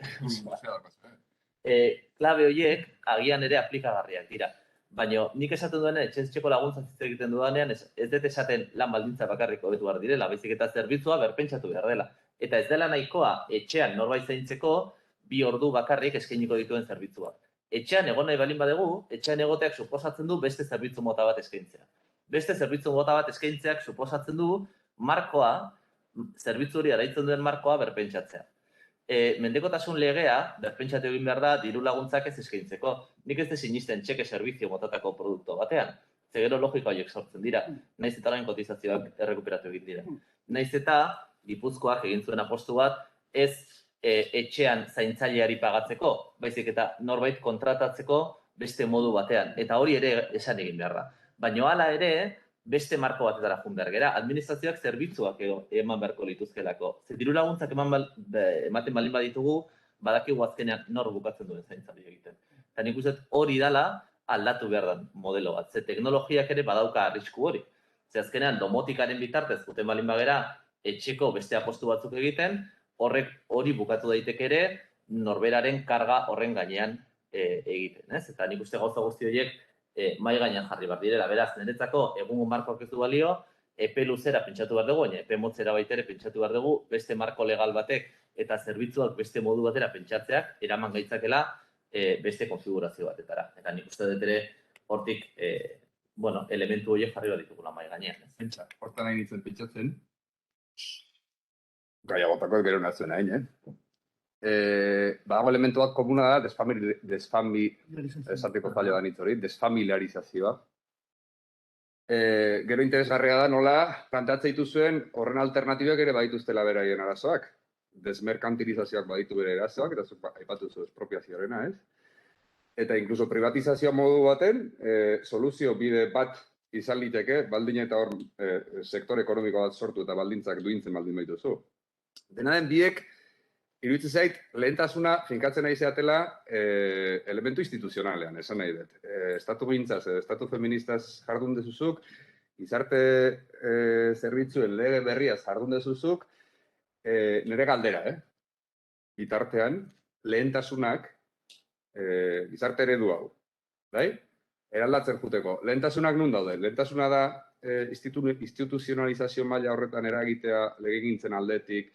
Klabe horiek agian ere aplikagarriak dira. Baina nik esaten duenean, etxeko laguntza hitz egiten dudanean, ez dut esaten lan baldintza bakarrik hobetu behar direla, baizik eta zerbitzua berpentsatu behar dela. Eta ez dela nahikoa etxean norbait zaintzeko, 2 ordu bakarrik eskainiko dituen zerbitzuak. Etxean egon nahi balin badegu, etxean egoteak suposatzen du beste zerbitzu mota bat eskaintzea. Beste zerbitzu mota bat eskaintzeak suposatzen du markoa, zerbitzu hori araitzen duen markoa berpentsatzea. Mendekotasun legea, berpentsatu egin behar da, diru laguntzak ez eskaintzeko. Nik ez sinisten txeke servizio motatako produktu batean. Zegero logika horiek sortzen dira. Naiz eta orain kotizazioak errekuperatu egin dira. Naiz eta Gipuzkoak egin zuen apostu bat, ez etxean zaintzaileari pagatzeko, baizik eta norbait kontratatzeko beste modu batean. Eta hori ere esan egin behar da. Baina hala ere, beste marko batetara joan behar gera. Administrazioak zerbitzuak eman beharko lituzkelako. Ze diru laguntzak ematen balin baditugu, badakigu azkenean nor bukatzen duen zaintzari egiten. Eta nik uste hori dela aldatu behar den modelo bat. Ze teknologiak ere badauka arrisku hori. Ze azkenean domotikaren bitartez guten balin bagera etxeko beste apostu batzuk egiten, hori bukatu daiteke ere norberaren karga horren gainean egiten. Eta nik uste gauza guzti horiek mai gainean jarri behar direla. Beraz, niretzako egungo markoak ez du balio, epe luzera pentsatu behar dugu, baina epe motzera baitere pentsatu behar dugu, beste marko legal batek eta zerbitzuak beste modu batera pentsatzeak eraman gaitzakela beste konfigurazio batetara. Eta nik uste dut ere hortik elementu horiek jarri behar ditugula mai gainean. Hortan nahi nintzen pentsatzen, gaia botako gero nazuen hain, badago elementu bat komuna da, esateko zaila da hori, desfamiliarizazioa. Gero interesgarria da nola planteatzen dituzuen horren alternatibak ere badituztela beraien arazoak. Desmerkantilizazioak baditu bere arazoak, eta zuk aipatu zu espropiazioarena, ez? Eta inkluso privatizazioa modu baten, soluzio bide bat izan liteke, baldin eta hor sektore ekonomiko bat sortu eta baldintzak duintzen baldin baituzu. Dena den biek, iruditzen zait, lehentasuna finkatzen nahi zeatela elementu instituzionalean, esan nahi dut. Estatu gintzaz, estatu feministaz jardun dezuzuk, gizarte zerbitzuen lege berriaz jardun dezuzuk, nire galdera, bitartean, lehentasunak gizarte eredu hau, bai? Eraldatzen juteko. Lehentasunak nun daude? Lehentasuna da instituzionalizazio maila horretan eragitea legegintzen aldetik,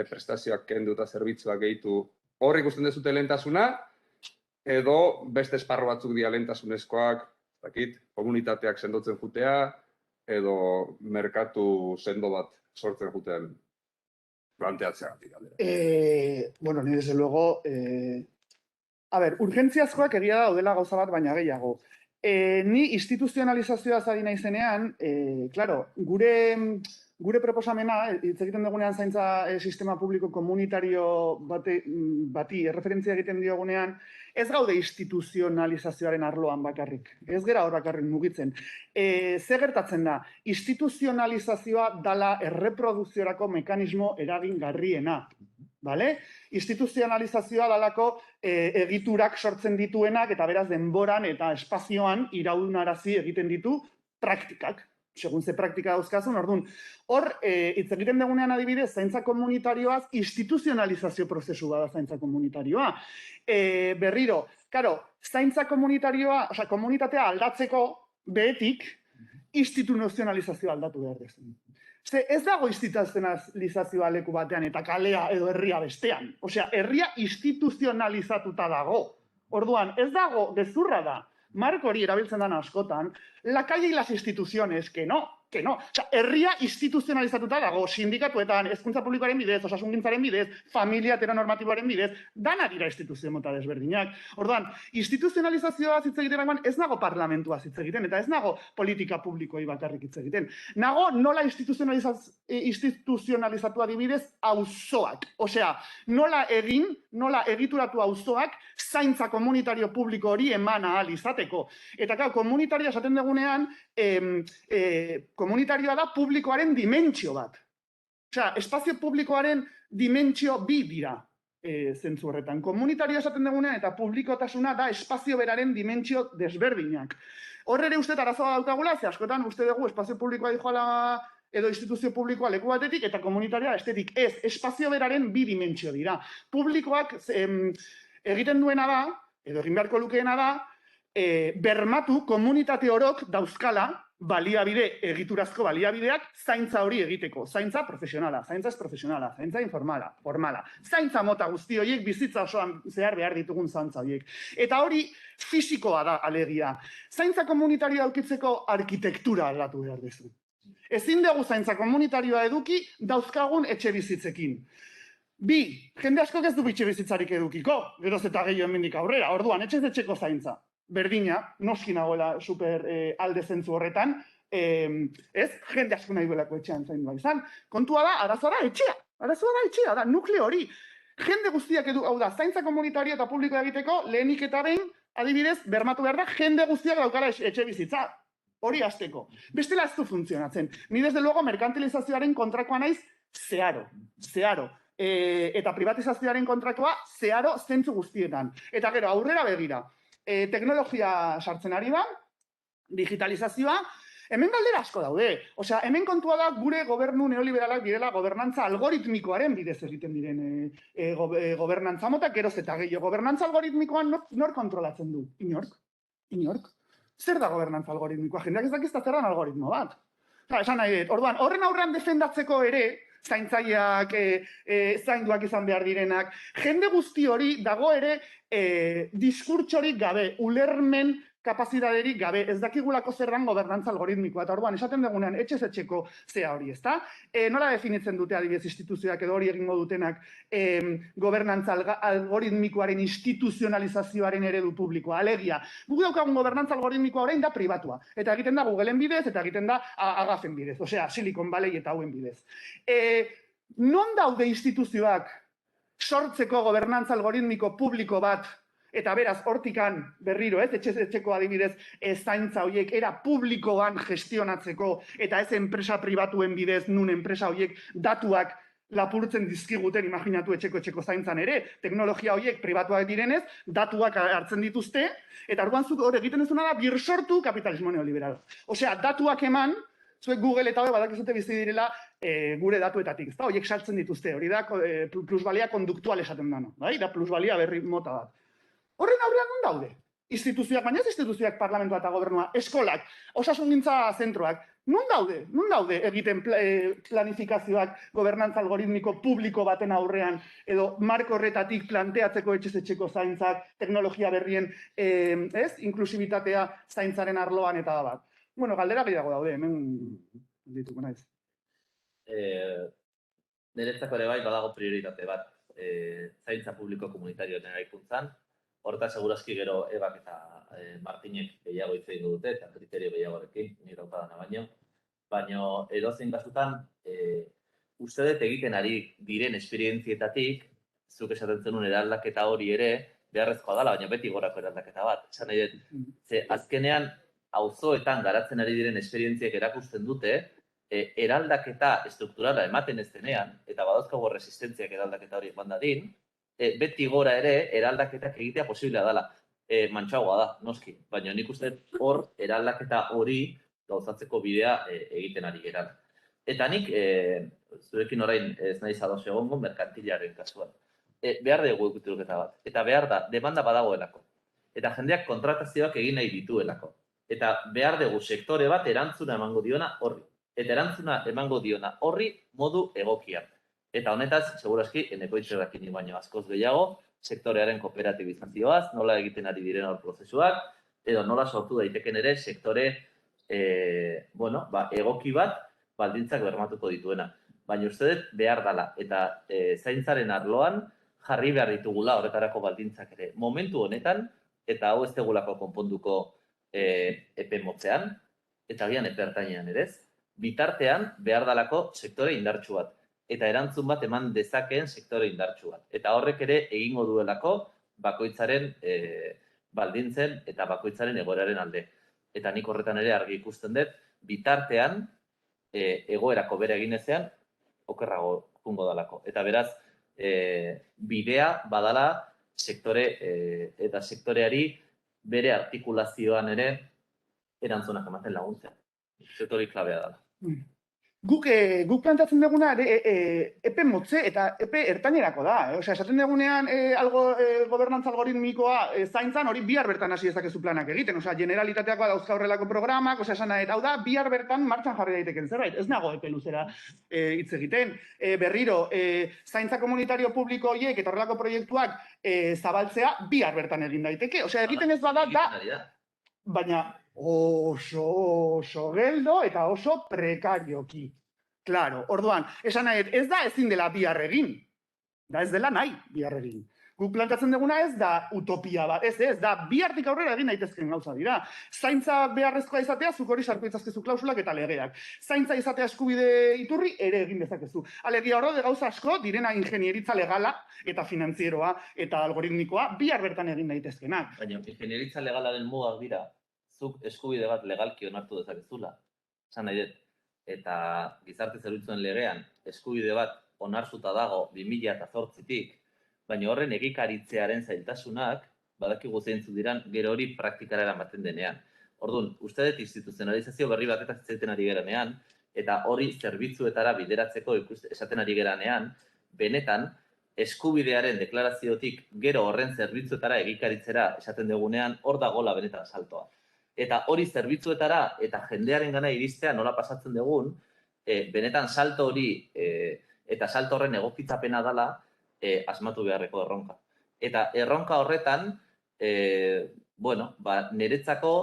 prestazioak kendu eta zerbitzuak gehitu. Hor ikusten dezute lehentasuna, edo beste esparro batzuk dira lehentasunezkoak, komunitateak sendotzen jutea, edo merkatu sendo bat sortzen jutean planteatzea. Bueno, ni desde luego... urgentziazkoak egia da daudela gauza bat, baina gehiago. Ni instituzionalizazioaz ari naizenean, claro, gure proposamena, hitz egiten dugunean zaintza sistema publiko komunitario bati erreferentzia egiten diogunean, ez gaude instituzionalizazioaren arloan bakarrik. Ez gera hor bakarrik mugitzen. Ze gertatzen da? Instituzionalizazioa dala erreproduziorako mekanismo eragingarriena. Vale? Instituzionalizazioa dalako egiturak sortzen dituenak eta beraz denboran eta espazioan iraunarazi egiten ditu praktikak. Segun ze praktika dauzkazun, orduan. Hor, hitz egiten dugunean adibidez, zaintza komunitarioaz instituzionalizazio prozesu bada zaintza komunitarioa. Berriro, karo, zaintza komunitarioa, osea, komunitatea aldatzeko behetik instituzionalizazioa aldatu behar dezen. Ze ez dago instituzionalizazioa leku batean eta kalea edo herria bestean. Osea, herria instituzionalizatuta dago. Orduan, ez dago, gezurra da. Marko hori erabiltzen dana askotan, la calle y las instituciones, que no. Osea, herria instituzionalizatuta dago, sindikatuetan, hezkuntza publikoaren bidez, osasungintzaren bidez, familia heteronormatiboaren bidez, dana dira instituzio mota desberdinak. Orduan, instituzionalizazioa hitz egiten ez nago parlamentua hitz egiten, eta ez nago politika publikoi bakarrik hitz egiten. Nago nola instituzionalizatu adibidez auzoak. Osea, nola egituratu auzoak zaintza komunitario publiko hori eman ahal izateko. Eta komunitaria esaten dugunean, komunitarioa da publikoaren dimentsio bat. Osea, espazio publikoaren dimentsio bi dira zentzu horretan. Komunitarioa esaten dugunean eta publikotasuna da espazio beraren dimentsio desberdinak. Horre ere uste arazoa daukagula, ze askotan uste dugu espazio publikoa dijoala edo instituzio publikoa leku batetik eta komunitarioa estetik. Ez, espazio beraren bi dimentsio dira. Publikoak egiten duena da, edo egin beharko lukeena da, bermatu komunitate orok dauzkala baliabide, egiturazko baliabideak zaintza hori egiteko. Zaintza profesionala, zaintza ez profesionala, zaintza informala, formala. Zaintza mota guzti horiek bizitza osoan zehar behar ditugun zaintza horiek. Eta hori fisikoa da alegia. Zaintza komunitarioa aukitzeko arkitektura aldatu behar duzu. Ezin dugu zaintza komunitarioa eduki dauzkagun etxe bizitzekin. Bi, jende askok ez du etxe bizitzarik edukiko, geroz eta gehiago hemendik aurrera, orduan etxez etxeko zaintza. Berdina, noski nagoela super alde zentzu horretan, ez, jende asko nahi duelako etxean zaindua izan. Kontua da, arazoa da etxea, da nukleo hori. Jende guztiak hau da, zaintza komunitario eta publikoa egiteko, lehenik eta behin, adibidez, bermatu behar da, jende guztiak daukara etxe bizitza. Hori hasteko. Bestela ez du funtzionatzen. Ni desde luego merkantilizazioaren kontrakoa naiz zeharo. Eta privatizazioaren kontrakoa zeharo zentzu guztietan. Eta gero, aurrera begira. Teknologia sartzen ari da, digitalizazioa, hemen galdera asko daude. Osea, hemen kontua da gure gobernu neoliberalak direla gobernantza algoritmikoaren bidez egiten diren gobernantza motak, geroz eta gehiago. Gobernantza algoritmikoan nor kontrolatzen du? Inork. Zer da gobernantza algoritmikoa? Jendeak ez dakizta zer dan algoritmo bat. Esan nahi dut, orduan, horren aurrean defendatzeko ere, zaintzaileak, zainduak izan behar direnak, jende guzti hori dago ere diskurtsorik gabe, ulermen kapazitaterik gabe, ez dakigulako zerran gobernantza algoritmikoa, eta orduan, esaten dugunean, etxez etxeko zea hori, ezta? Nola definitzen dute adibidez instituzioak edo hori egingo dutenak gobernantza algoritmikoaren instituzionalizazioaren eredu publikoa, alegia. Guk daukagun gobernantza algoritmikoa orain da pribatua, eta egiten da Googleen bidez, eta egiten da Agafen bidez, osea, Silicon Valley eta hauen bidez. Non daude instituzioak sortzeko gobernantza algoritmiko publiko bat, eta beraz, hortikan berriro, etxeko adibidez, zaintza horiek era publikoan gestionatzeko, eta ez enpresa pribatuen bidez, nun enpresa horiek datuak lapurtzen dizkiguten, imaginatu etxeko zaintzan ere, teknologia horiek pribatuak direnez, datuak hartzen dituzte, eta orduan zuk hor egiten duzuna da, birsortu kapitalismo neoliberal. Osea, datuak eman, zuek Google eta hori badakizute bizi direla gure datuetatik, ezta? Horiek saltzen dituzte, hori da plusbalia konduktual esaten dana, bai? Da plusbalia berri mota bat. Horren aurrean non daude? Instituzioak, baina ez instituzioak parlamentua eta gobernua, eskolak, osasungintza zentroak, non daude egiten planifikazioak gobernantza algoritmiko publiko baten aurrean, edo marko horretatik planteatzeko etxez-etxeko zaintzak, teknologia berrien, inklusibitatea zaintzaren arloan eta bat. Bueno, galdera gehiago daude, hemen dituko naiz. Niretzako ere bai badago prioritate bat, zaintza publiko komunitarioen eraikuntzan. Horta segurazki gero Ebak eta Martinek gehiago hitz egingo dute, eta kriterio gehiagorekin, nire daupadana baino. Baina edozein kasutan, uste dut egiten ari diren esperientzietatik, zuk esaten zenun eraldaketa hori ere, beharrezkoa dela, baina beti gorako eraldaketa bat. Esan nahi dut, ze azkenean auzoetan garatzen ari diren esperientziek erakusten dute, eraldaketa estrukturala ematen ez denean, eta badauzkago resistentziak eraldaketa hori eman dadin, beti gora ere eraldaketak egitea posiblea dela. Mantxagoa da, noski. Baina nik uste hor eraldaketa hori gauzatzeko bidea egiten ari geran. Eta nik, zurekin orain ez nahi zadoz egongo merkantilaren kasuan. Behar dugu eguturuketa bat. Eta behar da, demanda badagoelako. Eta jendeak kontratazioak egin nahi dituelako. Eta behar dugu sektore bat erantzuna emango diona horri. Eta erantzuna emango diona horri modu egokian. Eta honetaz, segurazki, eneko itxerrakin baino askoz gehiago, sektorearen kooperatibizazioaz, nola egiten ari diren hor prozesuak, edo nola sortu daiteken ere sektore egoki bat baldintzak bermatuko dituena. Baina uste dut behar dela, eta zaintzaren arloan jarri behar ditugula horretarako baldintzak ere. Momentu honetan, eta hau ez degulako konponduko epe motzean, eta gian epe ertainean ere ez, bitartean behar dalako sektore indartsu bat. Eta erantzun bat eman dezakeen sektore indartsu bat. Eta horrek ere egingo duelako bakoitzaren baldintzen eta bakoitzaren egoeraren alde. Eta nik horretan ere argi ikusten dut, bitartean egoerako bere egin ezean, okerrago jungo dalako. Eta beraz, bidea badala sektore eta sektoreari bere artikulazioan ere erantzunak ematen laguntzea. Sektori klabea dela. Guk plantatzen duguna epe motze eta epe ertainerako da. Osea, esaten dugunean gobernantza algoritmikoa zaintzan hori bihar bertan hasi dezakezu planak egiten. Osea, generalitateakoa dauzka horrelako programak, osea, esan nahi, hau da, bihar bertan martxan jarri daiteken zerbait. Ez nago epe luzera hitz egiten. Berriro, zaintza komunitario publiko horiek eta horrelako proiektuak zabaltzea bihar bertan egin daiteke. Osea, egiten ez bada da, baina oso geldo eta oso prekarioki. Claro, orduan, esan nahi, ez da ezin dela bihar egin. Da ez dela nahi bihar egin. Guk plantatzen duguna ez da utopia bat, ez da bihartik aurrera egin daitezken gauza dira. Zaintza beharrezkoa izatea, zuk hori sartu itzazkezu klausulak eta legeak. Zaintza izatea eskubide iturri ere egin dezakezu. Alegia horro de gauza asko direna ingenieritza legala eta finanzieroa eta algoritmikoa bihar bertan egin daitezkenak. Baina, ingenieritza legalaren mugak dira, zuk eskubide bat legalki onartu dezakezula. Esan nahi dut, eta gizarte zerbitzuen legean eskubide bat onartuta dago 2008-tik, baina horren egikaritzearen zailtasunak badakigu zeintzuk diran gero hori praktikara eramaten denean. Orduan, uste dut instituzionalizazio berri batetaz zaiten ari geranean, eta hori zerbitzuetara bideratzeko esaten ari geranean, benetan, eskubidearen deklaraziotik gero horren zerbitzuetara egikaritzera esaten dugunean, hor dagoela benetan saltoa. Eta hori zerbitzuetara eta jendearen gana iristea nola pasatzen dugun, benetan salto hori eta salto horren egokitzapena dela asmatu beharreko erronka. Eta erronka horretan, niretzako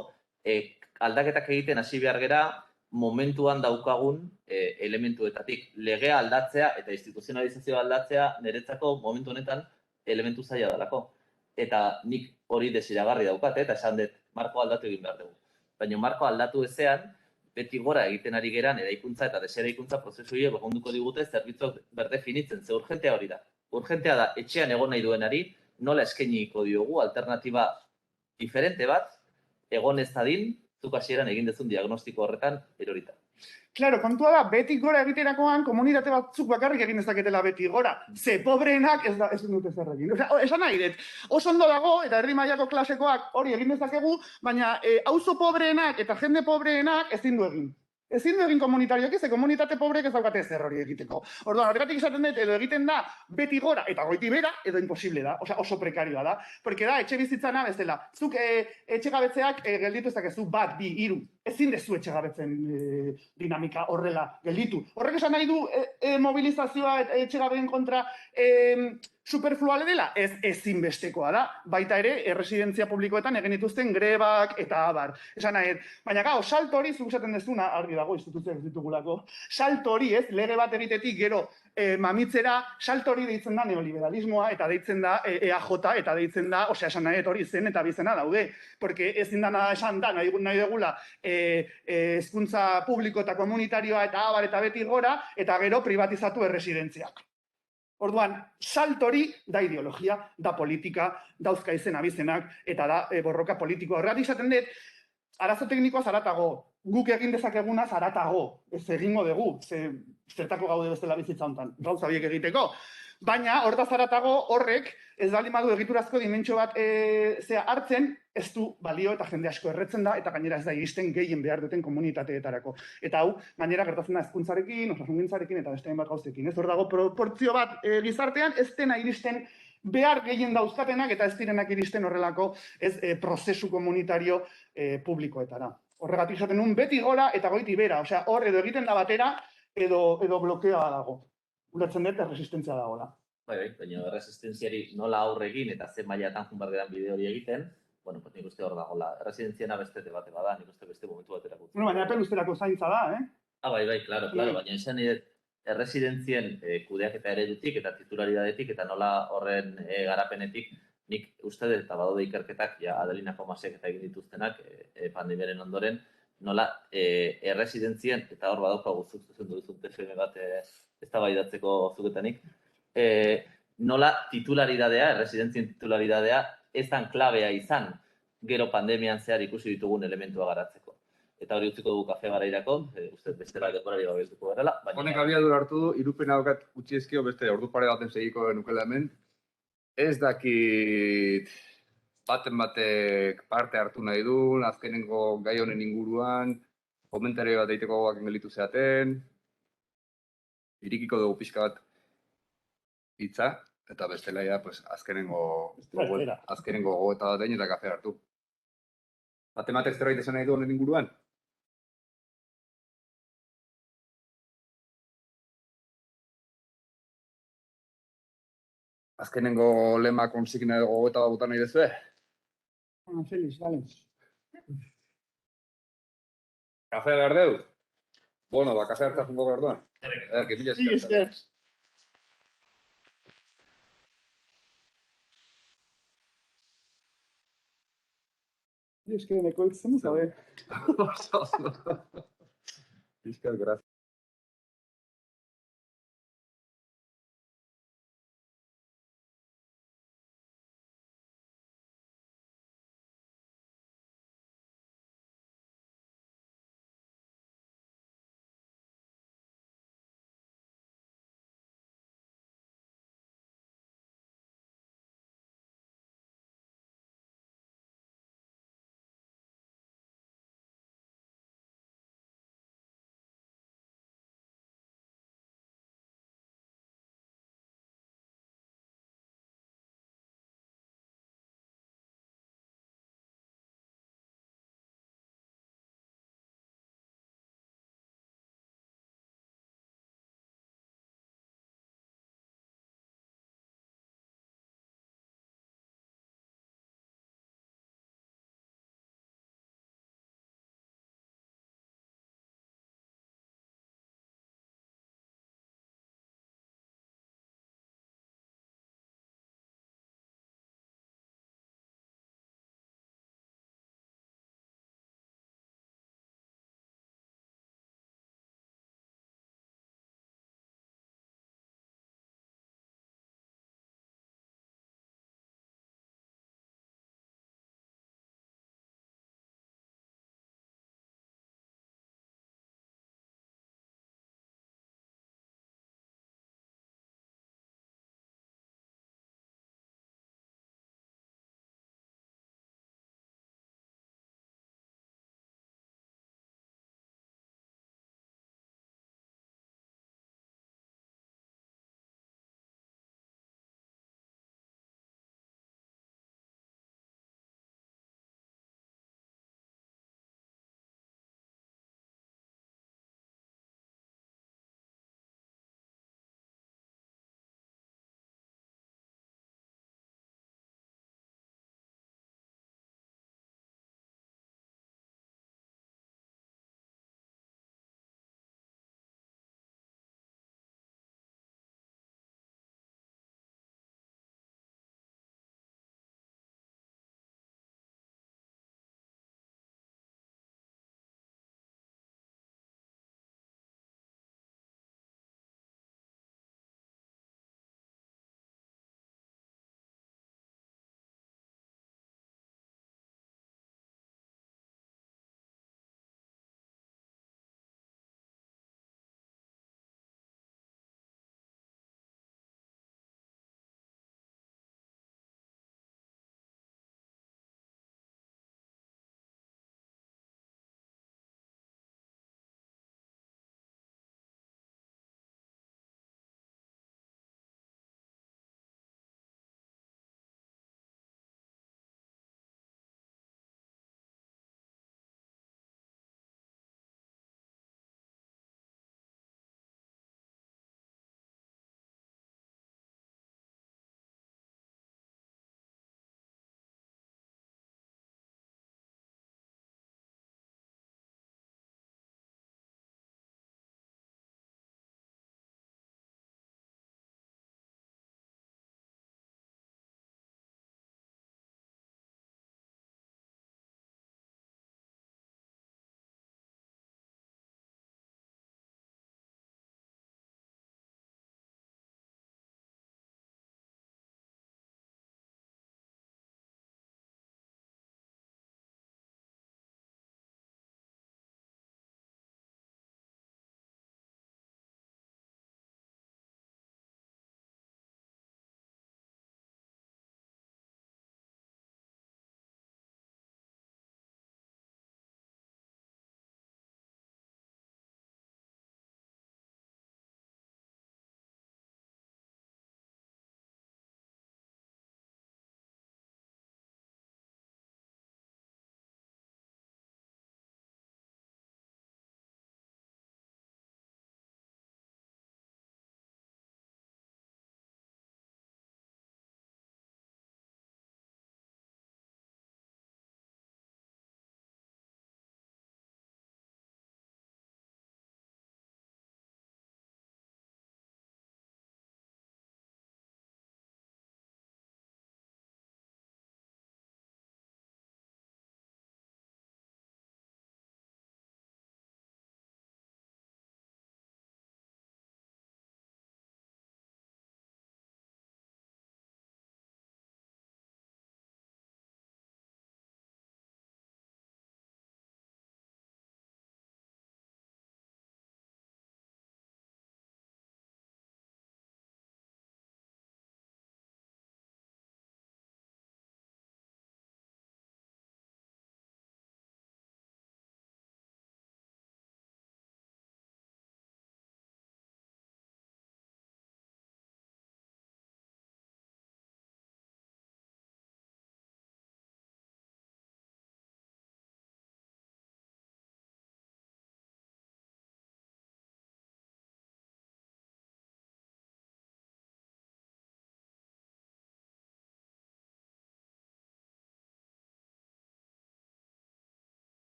aldaketak egiten hasi behar gera momentuan daukagun elementuetatik. Legea aldatzea eta instituzionalizazioa aldatzea niretzako momentu honetan elementu zaila delako. Eta nik hori desiragarri daukat, eta esan dut, marko aldatu egin behar dugu. Baina marko aldatu ezean, beti gora egiten ari geran eraikuntza eta deseraikuntza prozesu horiek lagunduko digute zerbitzuak berdefinitzen, ze urgentea hori da. Urgentea da, etxean egon nahi duenari, nola eskainiko diogu alternatiba diferente bat, egon ez dadin, zuk hasieran egin dezun diagnostiko horretan erorita. Claro, kontua da, beti gora egiterakoan komunitate batzuk bakarrik egin dezaketela beti gora. Ze pobreenak ez dute zer egin. Osea, esan nahi dut, oso ondo dago eta erdi mailako klasekoak hori egin dezakegu, baina auzo pobreenak eta jende pobreenak ezin du egin. Ezin du egin komunitarioak ez, komunitate pobreek ez daukate zer hori egiteko. Orduan, horregatik esaten dut, edo egiten da beti gora eta goiti bera, edo imposible da, osea, oso prekarioa da. Porque da, etxe bizitzana bezala, zuk etxegabetzeak gelditu ezakezu bat, bi, hiru, ezin dezu etxegabetzen dinamika horrela gelditu. Horrek esan nahi du mobilizazioa etxegabeen kontra superfluale dela? Ez ezinbestekoa da. Baita ere, erresidentzia publikoetan egin dituzten grebak eta abar. Esan nahi, baina gau, salto hori, zuk esaten dezuna, argi dago, instituzioak ez ditugulako, salto hori, ez, lege bat egitetik gero mamitzera, salto hori deitzen da neoliberalismoa, eta deitzen da EAJ, eta deitzen da, osea, esan nahi, hori zen eta bizena daude. Porque ezin dana esan da, nahi dugula, hezkuntza publiko eta komunitarioa eta abar eta beti gora, eta gero privatizatu erresidentziak. Orduan, salto hori da ideologia, da politika, dauzka izen abizenak, eta da borroka politikoa. Horregatik izaten dut, arazo teknikoa zaratago, guk egin dezakeguna zaratago, ez egingo dugu, zertako gaude bestela bizitza honetan, gauza horiek egiteko. Baina, horta zaratago horrek, ez baldin badu egiturazko dimentsio bat hartzen, ez du balio eta jende asko erretzen da, eta gainera ez da iristen gehien behar duten komunitateetarako. Eta hau, gainera gertatzen da hezkuntzarekin, osasungintzarekin eta beste hainbat gauzekin. Ez hor dago proportzio bat gizartean, ez dena iristen behar gehien dauzkatenak eta ez direnak iristen horrelako prozesu komunitario publikoetara. Horregatik esaten nun beti gora eta goiti bera, osea, hor edo egiten da batera edo blokeoa dago. Ulertzen dut, erresistentzia dagoela. Baina erresistentziari nola aurre egin eta zen mailatan jun behar bideo hori egiten, nik uste hor dagoela. Erresidentziana beste bate bada, nik uste beste momentu batera gutzi. Baina epe luzerako zaintza da, Bai, claro, baina esan erresidentzien kudeaketa eredutik eta titularidadetik eta nola horren garapenetik, nik uste dut eta badaude ikerketak, Adelina Komasek eta egin dituztenak pandemiaren ondoren, nola erresidentzien, eta hor badaukagu zuk zuzendu duzun TFM bat eztabaidatzeko zuketanik, nola titularidadea, erresidentzien titularidadea, ez dan klabea izan gero pandemian zehar ikusi ditugun elementua garatzeko. Eta hori utziko dugu kafe garairako, uste bestela dekorari gabetuko garela. Honek abiadura hartu du, irupena daukat utzi ezkio beste ordu pare baten segiko nukela hemen. Ez dakit baten batek parte hartu nahi du, azkenengo gai honen inguruan, komentario bat daiteko goak ingelitu zeaten, irikiko dugu pixka bat hitza, eta bestela ja, pues, azkenengo gogoeta bat egin eta kafe hartu. Matematek zerbait esan nahi du honen inguruan? Azkenengo lema konsigna edo gogoeta bat bota nahi dezue? Felix, dale. Kafe behar dugu? Bueno, ba, kafe hartzak jungo behar duan. Mila esker. Es que me coitzen, ¿sabes? Fiscal, gracias.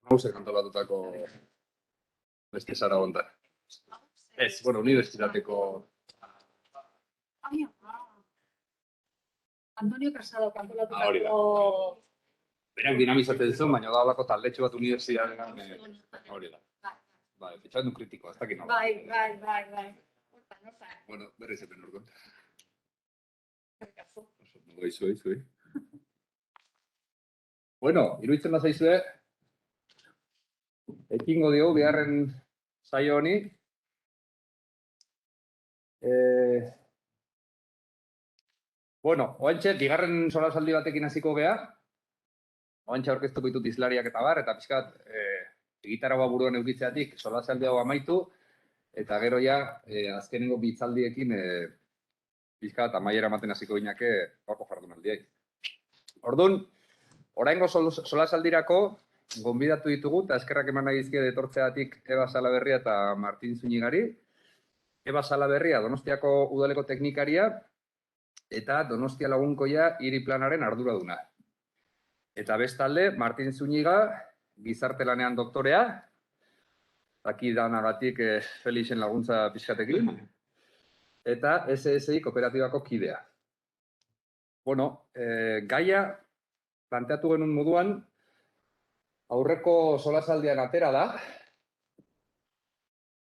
Nausek antolatutako beste zara hontan. Ez, bueno, unibertsitateko... Antonio Casado Hori da. kantolatutako... Berak dinamizatzen zuen, baina da holako taldetxo bat unibertsitatean hori da. Bai, fitxamendu kritikoa, ez dakit nola. Bai. Bueno, berriz epen orduan. Zuei. Bueno, iruditzen bazaizue, ekingo diogu bigarren saio honi. Bueno, oantxe, bigarren solasaldi batekin hasiko gea. Oantxe aurkeztuko ditut izlariak eta bar, eta pixkat egitaragoa buruan eukitzeatik solasaldi hau amaitu, eta gero ja, azkenengo bitzaldiekin pixkat amaiera ematen hasiko ginake gaurko jardunaldiei. Orduan, oraingo solasaldirako gonbidatu ditugu, eta eskerrak eman nahi dizkiet etortzeatik Eba Salaberria eta Martin Zunigari. Eba Salaberria, Donostiako udaleko teknikaria, eta Donostia Lagunkoia hiri planaren arduraduna. Eta bestalde, Martin Zuniga, gizarte lanean doktorea, aki danagatik Felixen laguntza pixkatekin, eta SSI kooperatibako kidea. Bueno, gaia planteatu genuen moduan, aurreko solasaldian atera da,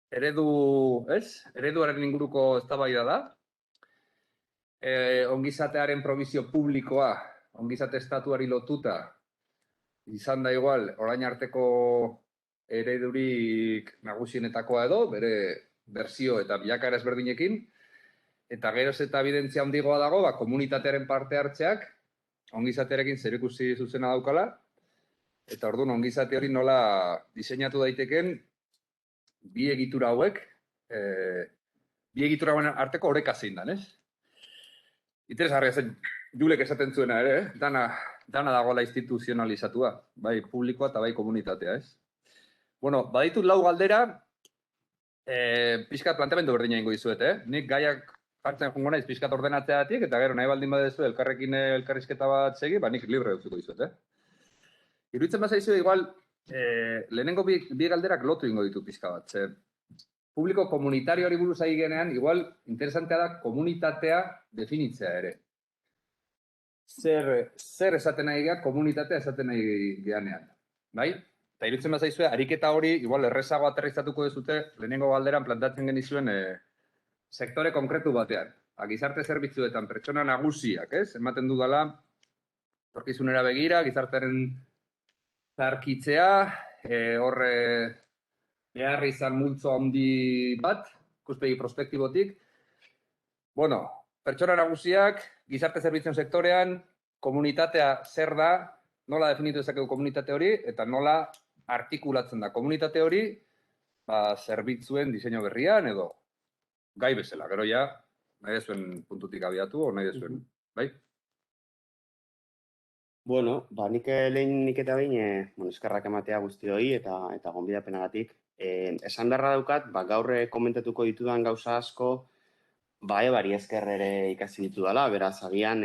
ereduaren inguruko eztabaida da, ongizatearen provizio publikoa, ongizate estatuari lotuta, izan da igual, orain arteko eredurik nagusienetakoa edo, bere berzio eta bilakaera ezberdinekin, eta geroz eta evidentzia handigoa dago, komunitatearen parte hartzeak, ongizatearekin zerikusi zuzena daukala, eta orduan ongizate hori nola diseinatu daiteken bi egitura hauek, bi egitura hauen arteko oreka zein dan, ez? Interesgarria zen, Julek esaten zuena ere, dana dagoela instituzionalizatua, bai publikoa eta bai komunitatea, ez? Bueno, baditut lau galdera, pixkat planteamendu berdina ingo dizuet, Nik gaiak hartzen jongo naiz pixkat ordenatzeatik, eta gero nahi baldin badezu elkarrekin elkarrizketa bat segi, nik libre dutzuko dizuet, Iruditzen bazaizu, igual, lehenengo bi galderak lotu ingo ditu pixka bat, publiko komunitarioari buruz ari genean, igual, interesantea da komunitatea definitzea ere. Zer esaten nahi geha, komunitatea esaten nahi geanean, bai? Eta iruditzen bazaizue, ariketa hori, igual, errezago aterrizatuko dezute, lehenengo galderan plantatzen genizuen sektore konkretu batean. Gizarte zerbitzuetan pertsona nagusiak, ematen dudala, torkizunera begira, gizartearen zarkitzea, horre behar izan multzo handi bat, ikuspegi prospektibotik. Bueno, pertsona nagusiak, gizarte zerbitzuen sektorean, komunitatea zer da, nola definitu dezakegu komunitate hori, eta nola artikulatzen da komunitate hori, zerbitzuen diseinu berrian edo gai bezala. Gero ja, nahi dezuen puntutik abiatu, o nahi dezuen, bai? Bueno, nik lehenik eta behin, eskerrak ematea guztioi eta gonbidapenagatik. Esan beharra daukat, gaur komentatuko ditudan gauza asko, ebari esker ere ikasi ditudala, beraz, agian,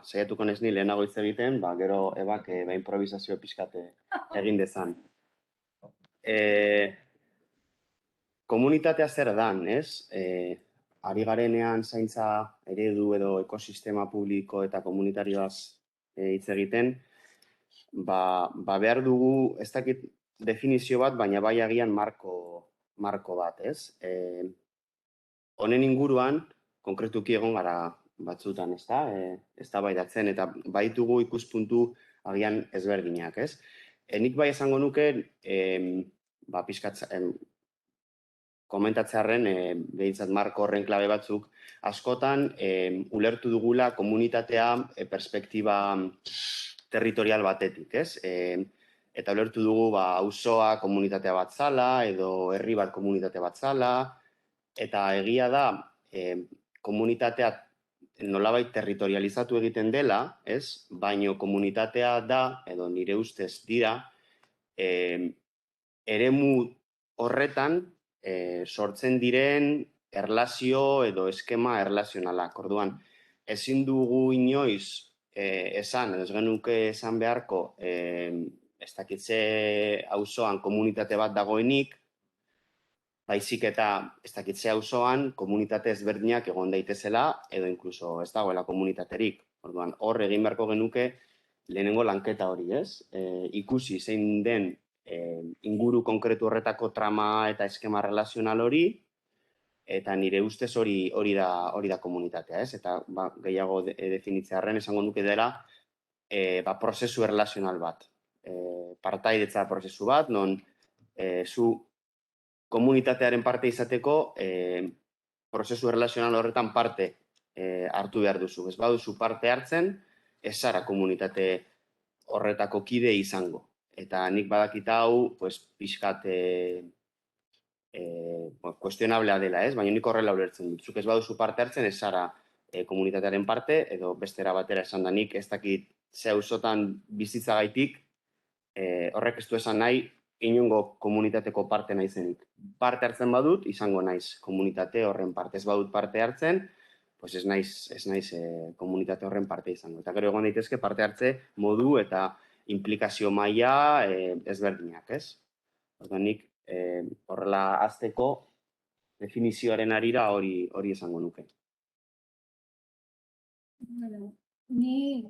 saiatuko nez ni lehenago hitz egiten, gero ebak improvisazio pixkat egin dezan. Komunitatea zer dan, ez? Ari garenean zaintza eredu edo ekosistema publiko eta komunitarioaz hitz egiten, behar dugu, ez dakit definizio bat, baina bai agian marko bat, ez? Honen inguruan, konkretuki egon gara batzutan, ez da baidatzen, eta baitugu ikuspuntu agian ezberdinak, ez? Nik bai esango nuke, pixkatzen, komentatzearen, behintzat marko horren klabe batzuk, askotan ulertu dugula komunitatea perspektiba territorial batetik, ez? Eta ulertu dugu auzoa komunitatea bat zala, edo herri bat komunitatea bat zala, eta egia da komunitatea nolabait territorializatu egiten dela, ez? Baino komunitatea da, edo nire ustez dira, eremu horretan sortzen diren erlazio edo eskema erlazionalak. Orduan, ezin dugu inoiz esan, ez genuke esan beharko ez dakit ze auzoan komunitate bat dagoenik, baizik eta ez dakit ze auzoan komunitate ezberdinak egon daitezela, edo inkluso ez dagoela komunitaterik. Orduan, hor egin beharko genuke lehenengo lanketa hori, ez? Ikusi zein den inguru konkretu horretako trama eta eskema relazional hori, eta nire ustez hori da komunitatea, ez? Eta gehiago definitzearren esango nuke dela prozesu erlazional bat. Partaidetza prozesu bat, non zu komunitatearen parte izateko prozesu erlazional horretan parte hartu behar duzu. Ez baduzu parte hartzen, ez zara komunitate horretako kide izango. Eta nik badakit hau, pixkat kuestionablea dela, ez? Baina nik horrela ulertzen dut. Zuk ez baduzu parte hartzen, ez zara komunitatearen parte, edo bestera batera esan da nik, ez dakit ze auzotan bizitzagaitik, horrek ez du esan nahi, inongo komunitateko parte naizenik. Parte hartzen badut, izango naiz komunitate horren parte. Ez badut parte hartzen, ez naiz komunitate horren parte izango. Eta gero egon daitezke parte hartze modu eta implikazio maila ezberdinak, ez? Orduan nik horrela hasteko definizioaren arira hori esango nuke. Ni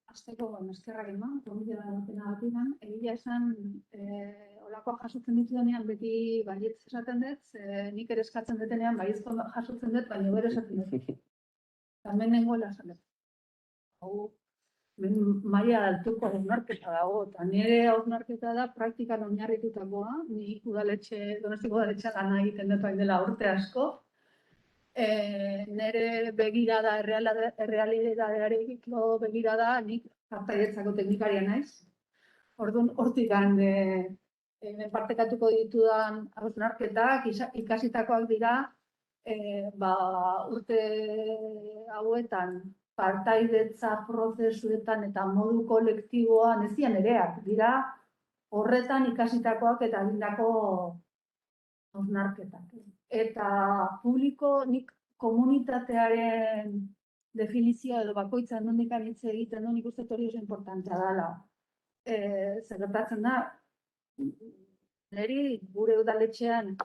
azteko eskerrak eman, komite batean, egia esan olakoa jasotzen ditudanean beti baietz esaten dut, nik ere eskatzen dutenean baiezko jasotzen dut, baina bere esaten dut. Hemen nengoela esan dut. Hau, maila altuko hausnarketa dago, eta nire hausnarketa da praktikan oinarritutakoa, nik Donostiko udaletxean lana egiten dut hain dela urte asko, nire begirada, errealitatearekiko begirada, nik partaidetzako teknikaria naiz. Orduan, hortik partekatuko ditudan hausnarketak, ikasitakoak dira, urte hauetan partaidetza prozesuetan eta modu kolektiboan ez dian ereak dira, horretan ikasitakoak eta egindako hausnarketak. Eta publiko, nik komunitatearen definizioa edo bakoitzan nondik hitz egiten du, nik uste hori oso importantea dela. Zer gertatzen da, niri gure udaletxean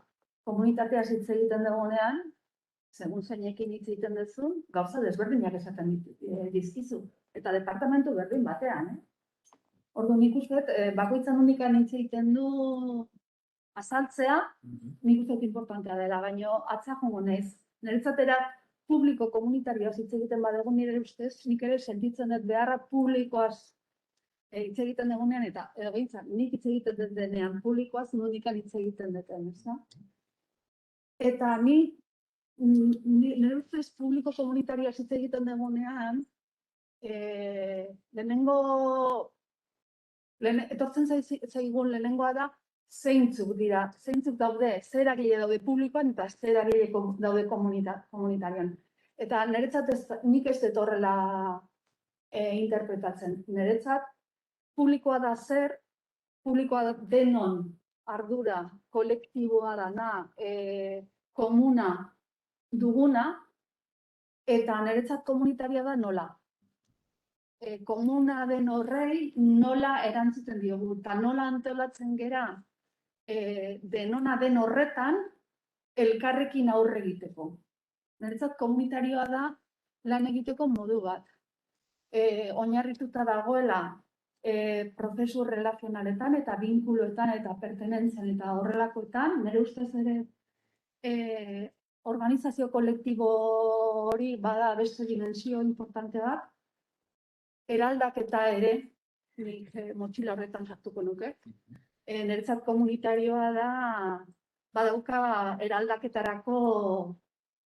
komunitatea hitz egiten dugunean, segun zeinekin hitz egiten duzun, gauza desberdinak esaten dizkizu. Eta departamentu berdin batean. Orduan nik uste, bakoitzan nondik hitz egiten du azaltzea, nik uste importantea dela, baina atza joango naiz. Niretzatera publiko komunitarioaz hitz egiten badugu nire ustez, nik ere sentitzen dut beharra publikoaz hitz egiten dugunean, eta nik hitz egiten dut denean publikoaz nondik hitz egiten duten, ez da? Eta nire ustez publiko komunitarioaz hitz egiten dugunean, etortzen zaigun lehenengoa da, zeintzuk daude, zer eragile daude publikoan eta zer eragile daude komunitarioan. Eta niretzat nik ez dut horrela interpretatzen. Niretzat publikoa da zer, publikoa da denon ardura, kolektiboa dana, komuna duguna, eta niretzat komunitaria da nola. Komuna den horrei nola erantzuten diogu, eta nola antolatzen gera denona den horretan elkarrekin aurre egiteko. Niretzat komunitarioa da lan egiteko modu bat. Oinarrituta dagoela prozesu relazionaletan eta binkuloetan eta pertenentzian eta horrelakoetan, nire ustez ere organizazio kolektibo hori bada beste dimensio importante bat, eraldaketa ere, nik motxila horretan sartuko nuke. Niretzat komunitarioa da, badauka eraldaketarako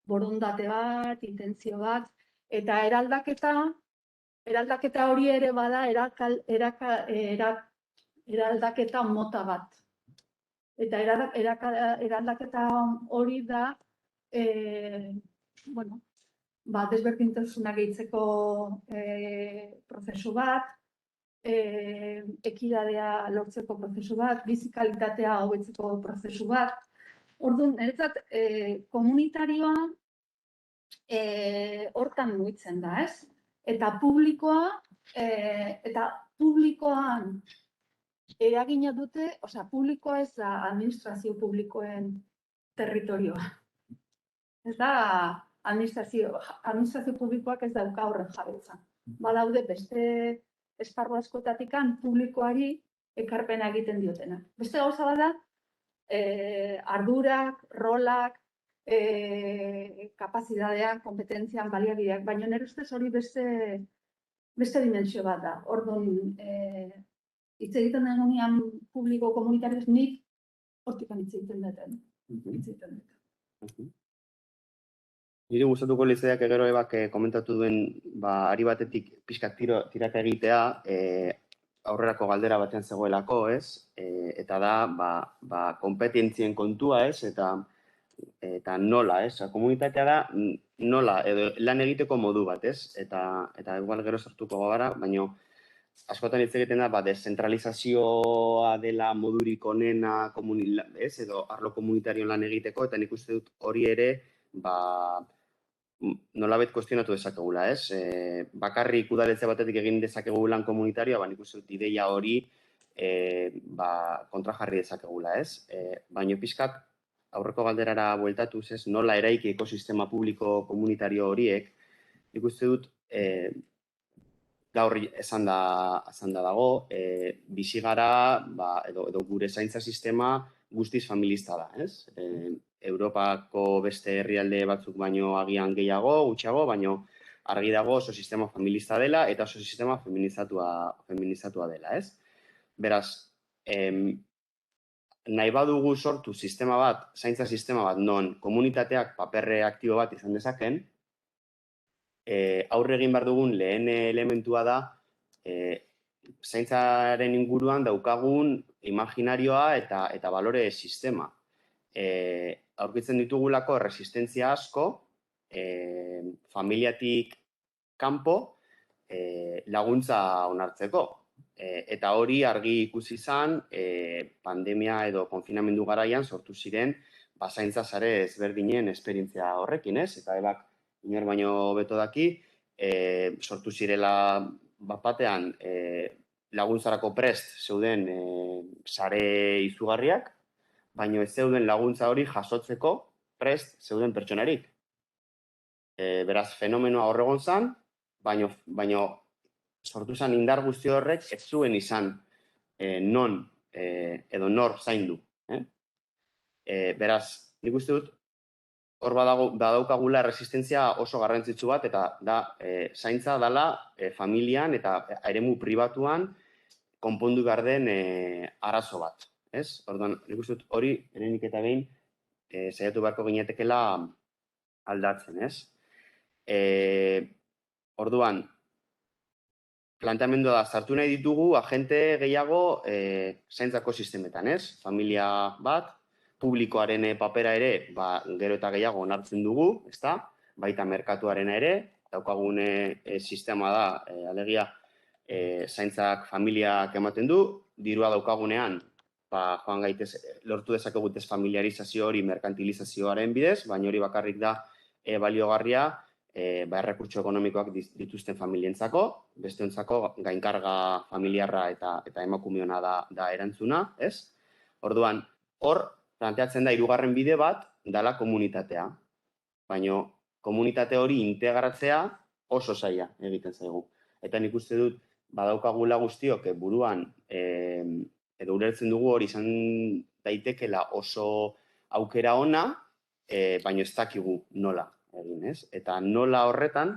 borondate bat, intentzio bat, eta eraldaketa hori ere bada eraldaketa mota bat. Eta eraldaketa hori da, desberdintasuna gehitzeko prozesu bat, ekidadea lortzeko prozesu bat, bizikalitatea hobetzeko prozesu bat. Orduan, niretzat komunitarioa hortan mugitzen da, ez? Eta publikoan eragina dute, publikoa ez da administrazio publikoen territorioa. Ez da administrazio publikoak ez dauka horren jabetza. Badaude beste esparru askotatikan publikoari ekarpena egiten diotena. Beste gauza bada, ardurak, rolak, kapazitateak, kompetentziak, baliabideak, baina nire ustez hori beste dimensio bat da. Orduan, hitz egiten denean publiko komunitarioz nik hortikan hitz egiten duten. Niri gustatuko litzaidak gero Ebak komentatu duen ari batetik pixkat tiraka egitea aurrerako galdera batean zegoelako, ez? Eta da, kompetentzien kontua, ez? Eta nola, ez? Komunitatea da nola, edo lan egiteko modu bat, ez? Eta igual gero sartuko gara, baina askotan hitz egiten da, deszentralizazioa dela modurik onena, ez? Edo arlo komunitarioan lan egiteko, eta nik uste dut hori ere, nolabait kuestionatu dezakegula, ez? Bakarrik udaletxe batetik egin dezakegu lan komunitarioa, nik uste dut ideia hori kontrajarri dezakegula, ez? Baina pixkat, aurreko galderara bueltatuz, ez? Nola eraiki ekosistema publiko komunitario horiek, nik uste dut gaur esan da dago, bizi gara, edo gure zaintza sistema guztiz familista da, ez? Europako beste herrialde batzuk baino agian gehiago, gutxiago, baino argi dago oso sistema familista dela eta oso sistema feminizatua dela, ez? Beraz, nahi badugu sortu sistema bat, zaintza sistema bat, non komunitateak paperre aktibo bat izan dezaken, aurre egin behar dugun lehen elementua da, zaintzaren inguruan daukagun imaginarioa eta balore sistema. Aurkitzen ditugulako resistentzia asko, familiatik kanpo laguntza onartzeko. Eta hori argi ikusi izan, pandemia edo konfinamendu garaian sortu ziren zaintza sare ezberdinen esperientzia horrekin, ez? Eta Ebak inor baino beto daki, sortu zirela batean laguntzarako prest zeuden sare izugarriak, baina ez zeuden laguntza hori jasotzeko prest zeuden pertsonarik. Beraz, fenomenoa horregon zan, baina sortu zen indar guzti horrek ez zuen izan non edo nor zaindu. Beraz, nik uste dut, hor badaukagula resistentzia oso garrantzitsu bat, eta da, zaintza dela familian eta eremu pribatuan konpondu behar den arazo bat. Orduan, nik uste dut hori, erenik eta behin, saiatu beharko ginetekela aldatzen, ez? Orduan, planteamendua da, sartu nahi ditugu agente gehiago zaintzako sistemetan, ez? Familia bat, publikoaren papera ere, gero eta gehiago onartzen dugu, ezta? Baita merkatuarena ere, daukagun sistema da, alegia, zaintzak familiak ematen du, dirua daukagunean, joan gaitez, lortu dezakegu desfamiliarizazio hori merkantilizazioaren bidez, baina hori bakarrik da baliogarria errekurtso ekonomikoak dituzten familientzako, besteontzako gainkarga familiarra eta emakumeona da erantzuna, ez? Orduan, hor planteatzen da hirugarren bide bat dela komunitatea, baina komunitate hori integratzea oso zaila egiten zaigu. Eta nik uste dut, badaukagula guztiok buruan edo ulertzen dugu hori izan daitekela oso aukera ona, baina ez dakigu nola egin, ez? Eta nola horretan,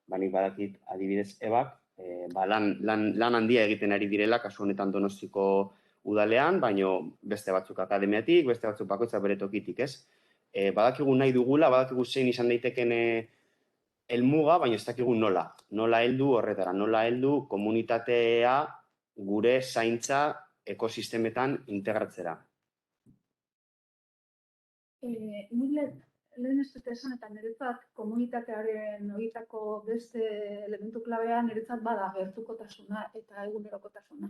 nik badakit adibidez Ebak, lan handia egiten ari direla, kasu honetan Donostiko udalean, baina beste batzuk akademiatik, beste batzuk bakoitza bere tokitik, ez? Badakigu nahi dugula, badakigu zein izan daiteken helmuga, baina ez dakigu nola. Nola heldu horretara, nola heldu komunitatea gure zaintza ekosistemetan integratzera. Lehen ez dut esan eta niretzat komunitatearen horietako beste elementu klabea niretzat bada gertukotasuna eta egunerokotasuna.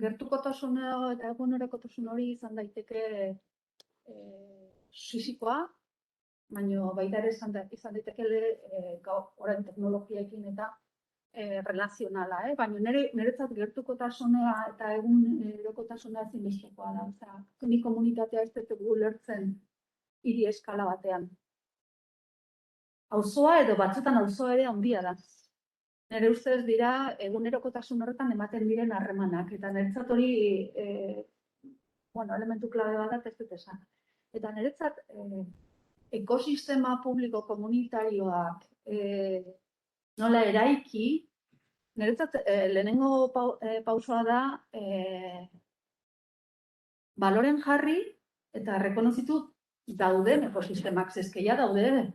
Gertukotasuna eta egunerokotasun hori izan daiteke fisikoa, baina baita ere izan daiteke orain teknologiaekin eta relazionala, baina niretzat gertukotasuna eta egunerokotasuna ezinbestekoa da. Osea, ni komunitatea ez dut ulertzen hiri eskala batean. Auzoa edo batzutan auzoa ere handia da. Nire ustez dira egunerokotasun horretan ematen diren harremanak, eta niretzat hori elementu klabe bat ez dut esan. Eta niretzat ekosistema publiko komunitarioak nola eraiki, niretzat lehenengo pausoa da baloren jarri eta rekonozitu dauden ekosistemak, zezkeia daude,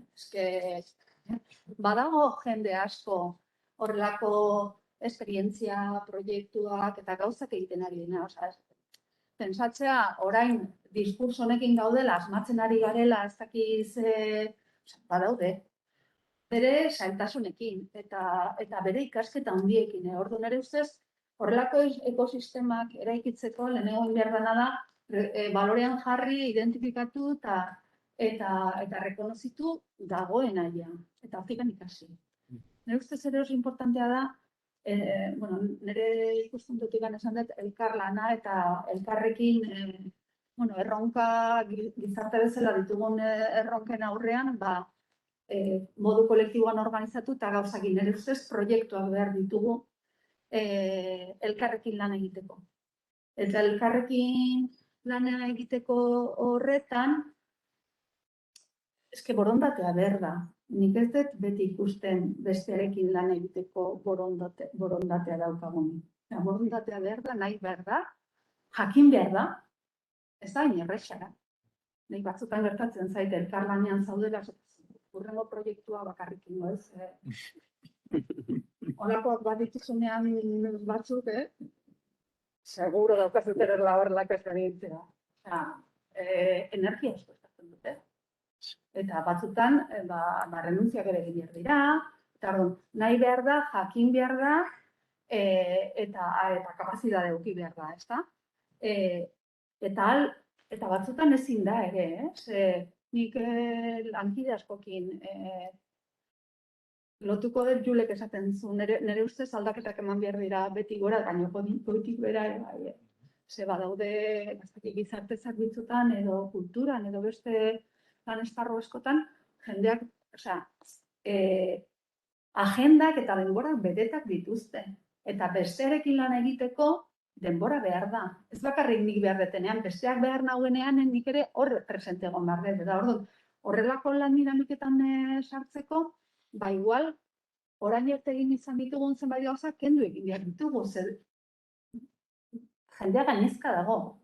badago jende asko horrelako esperientzia, proiektuak eta gauzak egiten ari dena. Pentsatzea, orain diskurso honekin gaudela, asmatzen ari garela, ez dakiz, badaude, bere zailtasunekin eta bere ikasketa handiekin. Orduan ere ustez, horrelako ekosistemak eraikitzeko lehenengo behar dena da, balorean jarri, identifikatu eta rekonozitu dagoen aia. Eta hortikan ikasi. Nire ustez ere oso importantea da, nire ikuspuntutik esan dut, elkarlana eta elkarrekin erronka gizarte bezala ditugun erronken aurrean, modu kolektiboan organizatu eta gauzakin. Nire ustez proiektuak behar ditugu elkarrekin lan egiteko. Eta elkarrekin lan egiteko horretan, borondatea behar da. Nik ez dut beti ikusten bestearekin lan egiteko borondatea daukagun. Borondatea behar da, nahi behar da, jakin behar da, ez da inerrexara. Nahi batzutan gertatzen zaite elkarlanean zaudela, hurrengo proiektua bakarrikin, ez? Holakoak bat dituzunean batzuk, seguro daukazutera labarlak ez egitera. Energia asko estatzen dute. Eta batzutan, renuntziak ere egin behar dira, eta nahi behar da, jakin behar da, eta kapazidade eduki behar da, ezta? Eta batzutan ezin da ere, nik lankide askokin lotuko dut Julek esaten zu, nire ustez aldaketak eman behar dira beti gora, baina goitik bera ere, ze badaude gizarte zerbitzutan edo kulturan edo beste lan esparru askotan, jendeak, agendak eta denborak betetak dituzte. Eta bestearekin lan egiteko denbora behar da. Ez bakarrik nik behar detenean, besteak behar nagoenean nik ere hor presente egon behar dut. Eta horrelako lan dinamiketan sartzeko, igual, orain arte egin izan ditugun zenbait gauzak kendu egin behar ditugu. Jendea gainezka dago.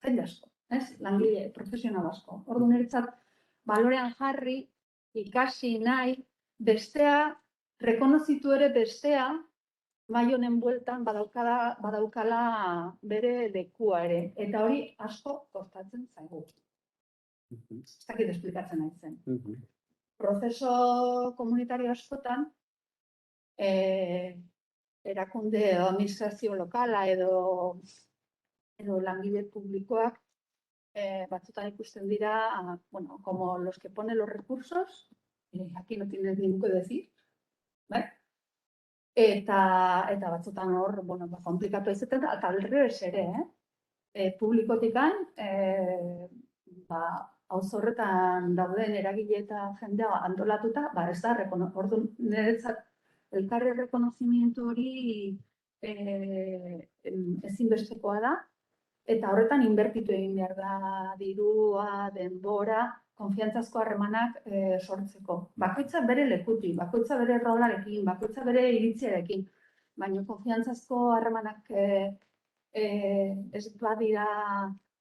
Jende asko. Langile, profesional asko. Orduan niretzat, balorean jarri, ikasi nahi, bestea, rekonozitu ere bestea, mai honen bueltan badaukala bere lekua ere. Eta hori asko kostatzen zaigu. Ez dakit esplikatzen nahi zen. Prozeso komunitario askotan, erakunde edo administrazio lokala edo langile publikoak batzutan ikusten dira, como los que ponen los recursos, aquí no tienes ningún que decir, eta batzutan hor, komplikatu izaten, eta alrebez ere, publikotikan, auzo horretan dauden eragile eta jendea antolatuta, ez da, orduan niretzat elkarri rekonozimientu hori ezinbestekoa da, eta horretan inbertitu egin behar da dirua, denbora, konfiantzazko harremanak sortzeko. Bakoitza bere lekuti, bakoitza bere rolarekin, bakoitza bere iritziarekin, baina konfiantzazko harremanak ez badira,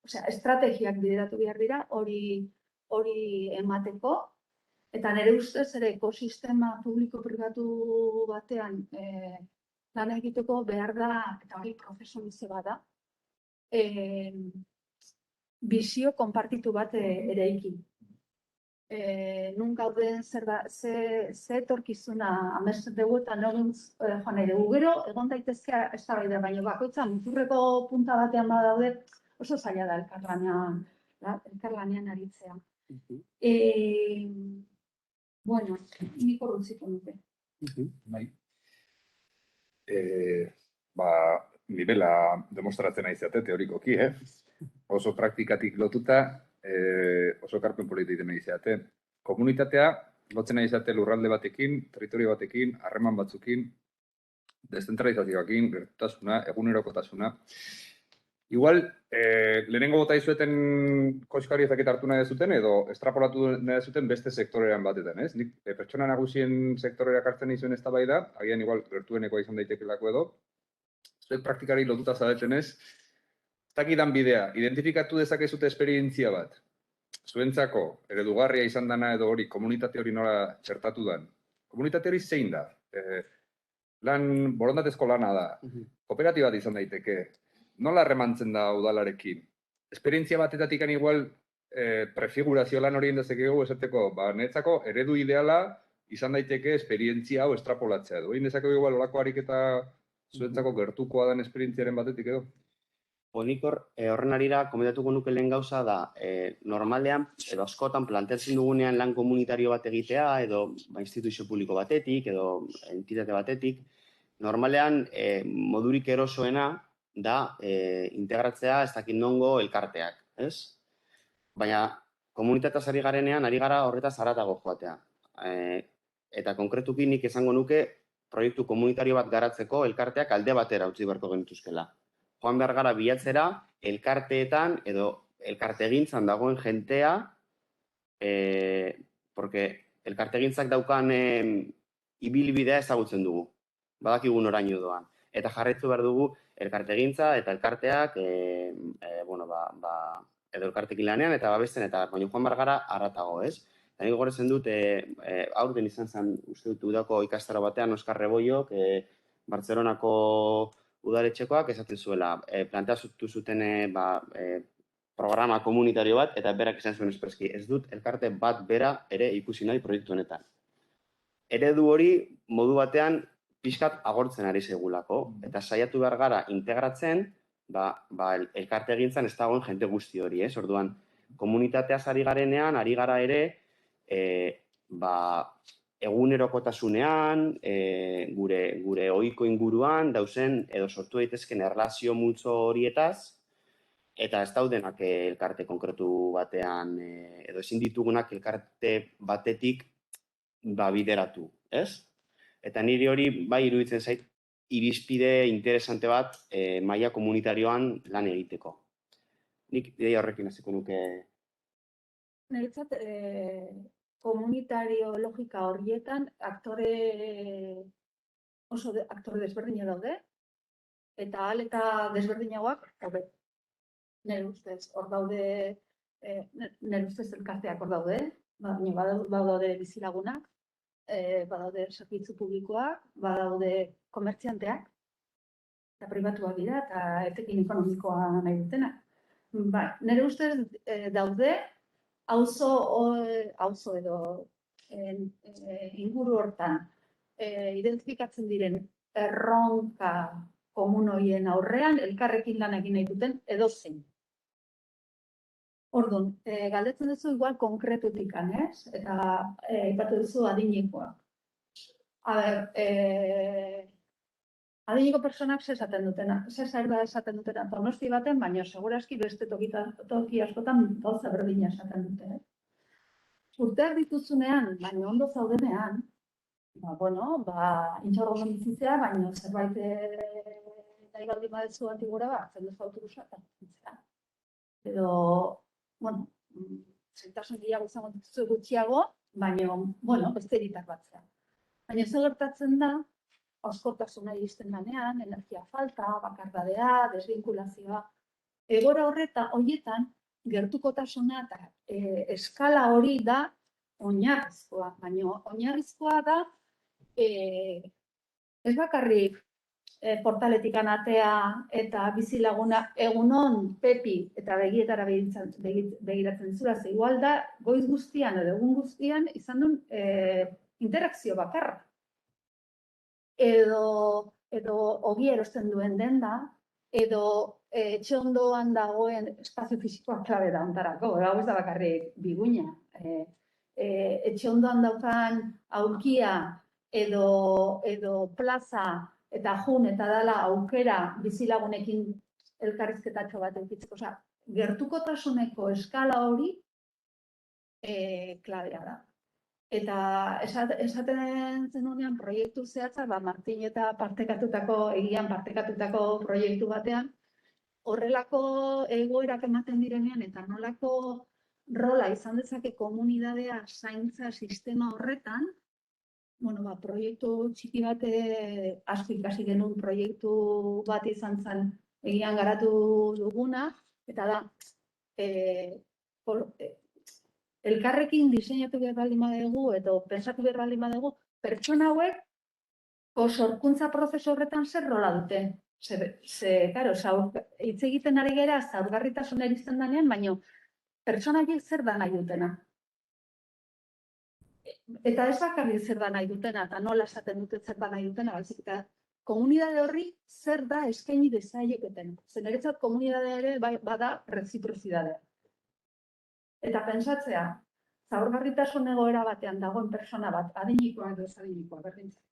estrategiak bideratu behar dira, hori emateko, eta nire ustez ere ekosistema publiko-pribatu batean lan egiteko behar da, eta hori prozesu luze bada, bizio konpartitu bat eraiki. Nun gauden ze etorkizuna amesten dugu eta nogun joan nahi dugu. Gero, egon daitezkea ez da baida, baina bakoitza muturreko punta batean badaude oso zaila da elkarlanean aritzea. Nik horretziko nuke. nivela demostratzen aizate teorikoki, oso praktikatik lotuta, oso ekarpen polititen aizate. Komunitatea lotzen aizate lurralde batekin, territorio batekin, harreman batzukin, deszentralizazioakin, gertutasuna, egunerokotasuna. Igual, lehenengo bota izueten koskari ezakit hartu nahi dezuten, edo estrapolatu nahi dezuten beste sektorean batetan, ez? Nik pertsona nagusien sektoreak hartzen izuen eztabaida, agian igual gertuenekoa izan daitekelako edo, zuek praktikari lotuta zaudeten ez dakidan bidea, identifikatu dezakezute esperientzia bat, zuentzako eredugarria izan dana edo hori, komunitate hori nola txertatu dan. Komunitate hori zein da? Lan, borondatezko lana da, kooperatiba bat izan daiteke, nola harremantzen da udalarekin? Esperientzia batetatik igual prefigurazio lan hori indezakegu esateko, niretzako eredu ideala izan daiteke esperientzia hau estrapolatzea edo. Egin dezakegu igual olako ariketa zuentzako gertukoa den esperientziaren batetik edo? Nik horren arira komentatuko nuke lehen gauza da, normalean, edo askotan planteatzen dugunean lan komunitario bat egitea, edo instituzio publiko batetik, edo entitate batetik, normalean modurik erosoena da integratzea ez dakit nongo elkarteak, ez? Baina komunitateaz ari garenean, ari gara horretaz haratago joatea. Eta konkretuki nik esango nuke proiektu komunitario bat garatzeko elkarteak alde batera utzi beharko genituzkela. Joan behar gara bilatzera, elkarteetan edo elkartegintzan dagoen jentea, porque elkartegintzak daukan ibilbidea ezagutzen dugu, badakigu noraino doan. Eta jarraitu behar dugu elkartegintza eta elkarteak, edo elkartekin lanean eta babesten eta baina joan behar gara haratago, ez? Eta nik gogoratzen dut, aurten izan zen, uste dut, udako ikastaro batean, Oskar Rebollok, Bartzelonako udaletxekoak esaten zuela, planteatu zuten programa komunitario bat, eta berak izan zuen espreski, ez dut elkarte bat bera ere ikusi nahi proiektu honetan. Eredu hori modu batean pixkat agortzen ari segulako, eta saiatu behar gara integratzen, elkartegintzan ez dagoen jente guzti hori, ez? Orduan, komunitateaz ari garenean, ari gara ere, egunerokotasunean, gure ohiko inguruan, dauzen edo sortu daitezken erlazio multzo horietaz, eta ez daudenak elkarte konkretu batean, edo ezin ditugunak elkarte batetik bideratu, ez? Eta niri hori bai iruditzen zait irizpide interesante bat maila komunitarioan lan egiteko. Nik ideia horrekin hasiko nuke. Niretzat, komunitario logika horietan aktore desberdina daude, eta ahal eta desberdinagoak hobe. Nire ustez, hor daude, nire ustez elkarteak hor daude, baina badaude bizilagunak, badaude zerbitzu publikoak, badaude komertzianteak, eta pribatuak dira, eta etekin ekonomikoa nahi dutenak. Nire ustez daude, auzo edo inguru hortan identifikatzen diren erronka komun horien aurrean elkarrekin lan egin nahi duten edozein. Orduan, galdetzen duzu igual konkretutik, ez? Eta aipatu duzu adinekoa. Adineko personak ze esaten dutena, Donosti baten, baina segurazki beste toki askotan gauza berdina esaten dute. Urteak dituzunean, baina ondo zaudenean, intxaurroan bizitzea, baina zerbait nahi baldin badezu batik gora zendu autobusa, edo zaitasun gehiago izango dituzu gutxiago, baina beste eritak batzea. Baina zer gertatzen da, askotasuna iristen lanean, energia falta, bakardadea, desvinkulazioa. Egora horietan, gertukotasuna eta eskala hori da oinarrizkoa. Baina oinarrizkoa da ez bakarrik portaletik anatea eta bizilaguna egunon Pepi eta begietara begiratzen zura, ze igual da goiz guztian edo egun guztian izan duen interakzio bakarra. Edo ogi erosten duen denda, edo etxe ondoan dagoen espazio fisikoa klabe da ontarako, hau ez da bakarrik biguina. Etxe ondoan daukan aulkia edo plaza eta jun eta dala aukera bizilagunekin elkarrizketatxo bat edukitzeko. Osea, gertukotasuneko eskala hori klabea da. Eta esaten zenunean proiektu zehatza, Martin eta egian partekatutako proiektu batean, horrelako egoerak ematen direnean eta nolako rola izan dezake komunitatea zaintza sistema horretan, proiektu txiki bat asko ikasi genuen proiektu bat izan zen egian garatu duguna, eta da, elkarrekin diseinatu behar baldin badugu, edo pensatu behar baldin badugu, pertsona hauek sorkuntza prozesu horretan zer rola dute. Hitz egiten ari gara, zaurgarritasuna iristen denean, baina pertsonaiek zer da nahi dutena. Eta ez bakarrik zer da nahi dutena, eta nola esaten dute zer da nahi dutena, baizik eta komunitate horri zer da eskaini dezaieketen. Niretzat komunitatea ere bada reziprozidadea. Eta pentsatzea, zaurgarritasun egoera batean dagoen pertsona bat, adinikoa edo ez adinikoa, berdintzat.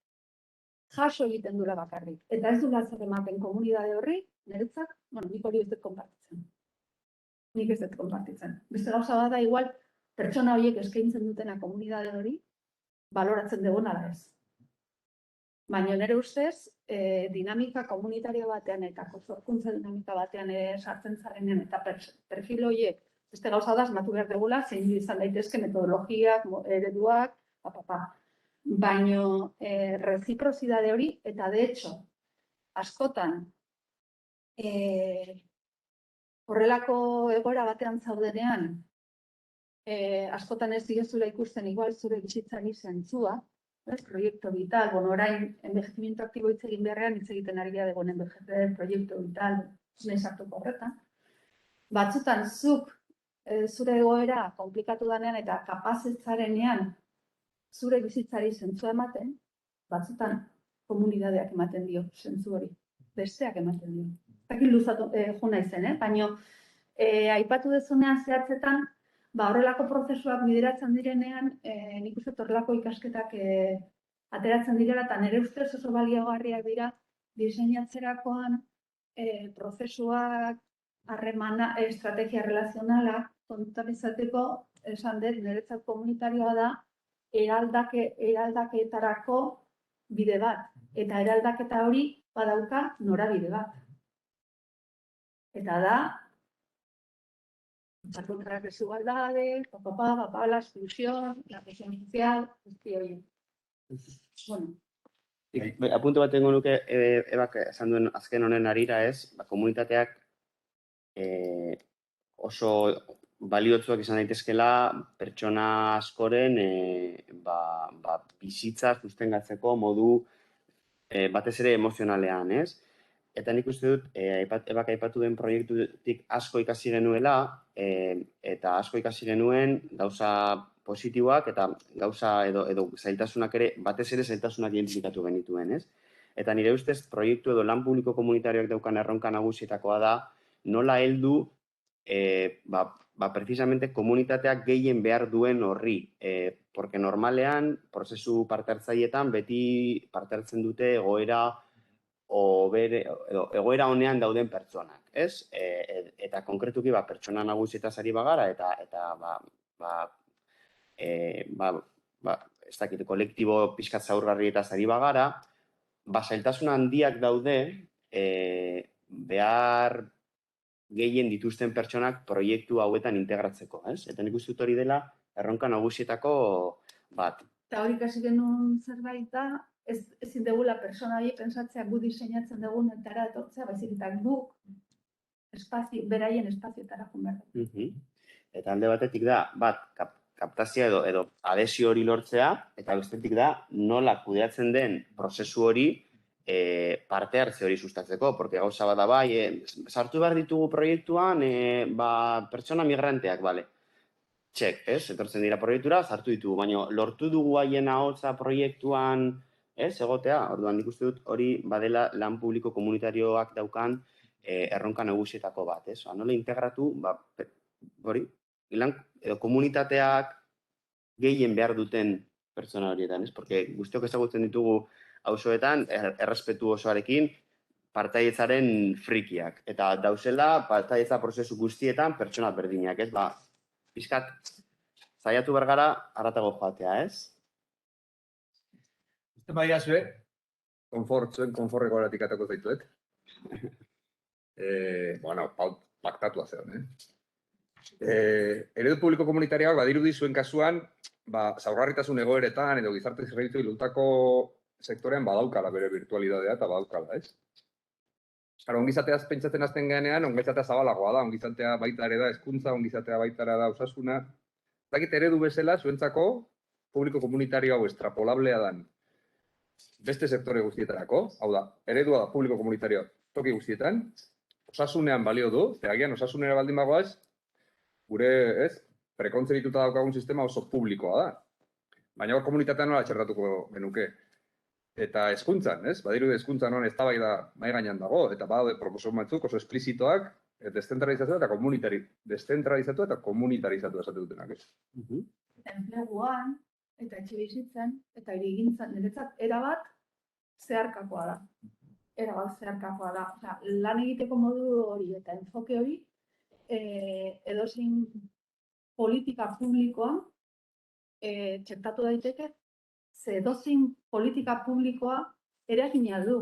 Jaso egiten dula bakarrik. Eta ez dula zer ematen komunitate horri, niretzat, nik hori ez dut konpartitzen. Nik ez dut konpartitzen. Beste gauza bada, igual, pertsona horiek eskaintzen dutena komunitate hori, baloratzen duguna da ez. Baina nire ustez, dinamika komunitario batean eta sorkuntza dinamika batean sartzen zarenean eta perfil horiek beste gauza da, asmatu behar dugula, zein izan daitezke metodologiak, ereduak, baina reziprozidade hori, eta de hecho, askotan, horrelako egoera batean zaudenean, askotan ez digezula ikusten igual zure bizitzari zentzua, proiektu vital, orain envejecimiento aktibo hitz egin beharrean, hitz egiten ari gara degoen envejecer, proiektu vital, nahi sartuko horretan. Batzutan zuk zure egoera komplikatu denean eta kapazitzarenean zure bizitzari zentzua ematen, batzutan komunitateak ematen dio zentzu hori, besteak ematen dio. Zakin luzatu jo naizen, baina aipatu dezunean zehatzetan, horrelako prozesuak bideratzen direnean, nik uste horrelako ikasketak ateratzen direla, eta nire ustez oso baliagarriak dira diseinatzerakoan prozesuak, harremana, estrategia relazionalak, kontutan izateko, esan dut, niretzat komunitarioa da, eraldaketarako bide bat. Eta eraldaketa hori badauka norabide bat. Eta da, lucha contra la desigualdad, la exclusión, la presión social, guzti hori. Bueno. Apuntu bat tengo nuke, Ebak esan duen azken honen arira ez, komunitateak oso baliotsuak izan daitezkela pertsona askoren bizitza sustengatzeko modu batez ere emozionalean, ez? Eta nik uste dut, Ebak aipatu den proiektutik asko ikasi genuela, eta asko ikasi genuen gauza positiboak eta gauza edo zailtasunak ere, batez ere zailtasunak identifikatu genituen, ez? Eta nire ustez, proiektu edo lan publiko komunitarioak daukan erronka nagusietakoa da, nola heldu, precisamente komunitateak gehien behar duen horri. Porque normalean, prozesu parte hartzailetan, beti parte hartzen dute egoera honean dauden pertsonak, ez? Eta konkretuki pertsona nagusietaz ari bagara, eta ez dakit, kolektibo pixkat zaurgarrietaz ari bagara, zailtasun handiak daude behar gehien dituzten pertsonak proiektu hauetan integratzeko, ez? Eta nik uste dut hori dela erronka nagusietako bat. Eta hori kasi genuen zerbait da, ezin degula pertsona horiek pentsatzea gu diseinatzen dugun entara etortzea, baizik eta guk beraien espazioetara konbertu. Eta alde batetik da, kaptazioa edo adesio hori lortzea, eta bestetik da, nola kudeatzen den prozesu hori parte hartze hori sustatzeko, porque gauza bat da sartu behar ditugu proiektuan pertsona migranteak, bale. Txek, ez? Etortzen dira proiektura, sartu ditugu, baina lortu dugu haien ahotsa proiektuan, ez? Egotea, orduan nik uste dut hori badela lan publiko komunitarioak daukan erronka nagusietako bat, ez? Nola integratu, hori, komunitateak gehien behar duten pertsona horietan, ez? Porque guztiok ezagutzen ditugu auzoetan errespetu osoarekin partaidetzaren frikiak. Eta dauzela partaidetza prozesu guztietan pertsona berdinak, ez? Pixkat, zaiatu bergara haratago joatea, ez? Uste baia zuen konforreko eratik atako zaituet. Paktatua zeon, Eredu publiko komunitarioak badirudi zuen kasuan, zaurgarritasun egoeretan edo gizarte zerbitzu lotutako sektorean badaukala bere virtualidadea eta badaukala, ez? Ongizateaz pentsatzen hasten genean, ongizatea zabalagoa da, ongizatea baita ere da hezkuntza, ongizatea baita ere da osasuna. Dakit eredu bezala, zuentzako, publiko komunitario hau estrapolablea dan beste sektore guztietarako, hau da, eredua da publiko komunitarioa toki guztietan, osasunean balio du, agian osasunera baldin bagoaz, gure, prekontzebituta daukagun sistema oso publikoa da. Baina hor komunitatean nola txertatuko genuke. Eta hezkuntzan, Badirudi hezkuntzan noan eztabaida mahai gainean dago, eta badaude proposamen batzuk oso esplizitoak, deszentralizatu eta komunitarizatu esate dutenak, ez? Enpleguan eta etxebizitzen eta hirigintzan niretzat erabat zeharkakoa da. Osea, lan egiteko modu hori eta enfoke hori edozein politika publikoa txertatu daiteke, ze edozein politika publikoa eragina du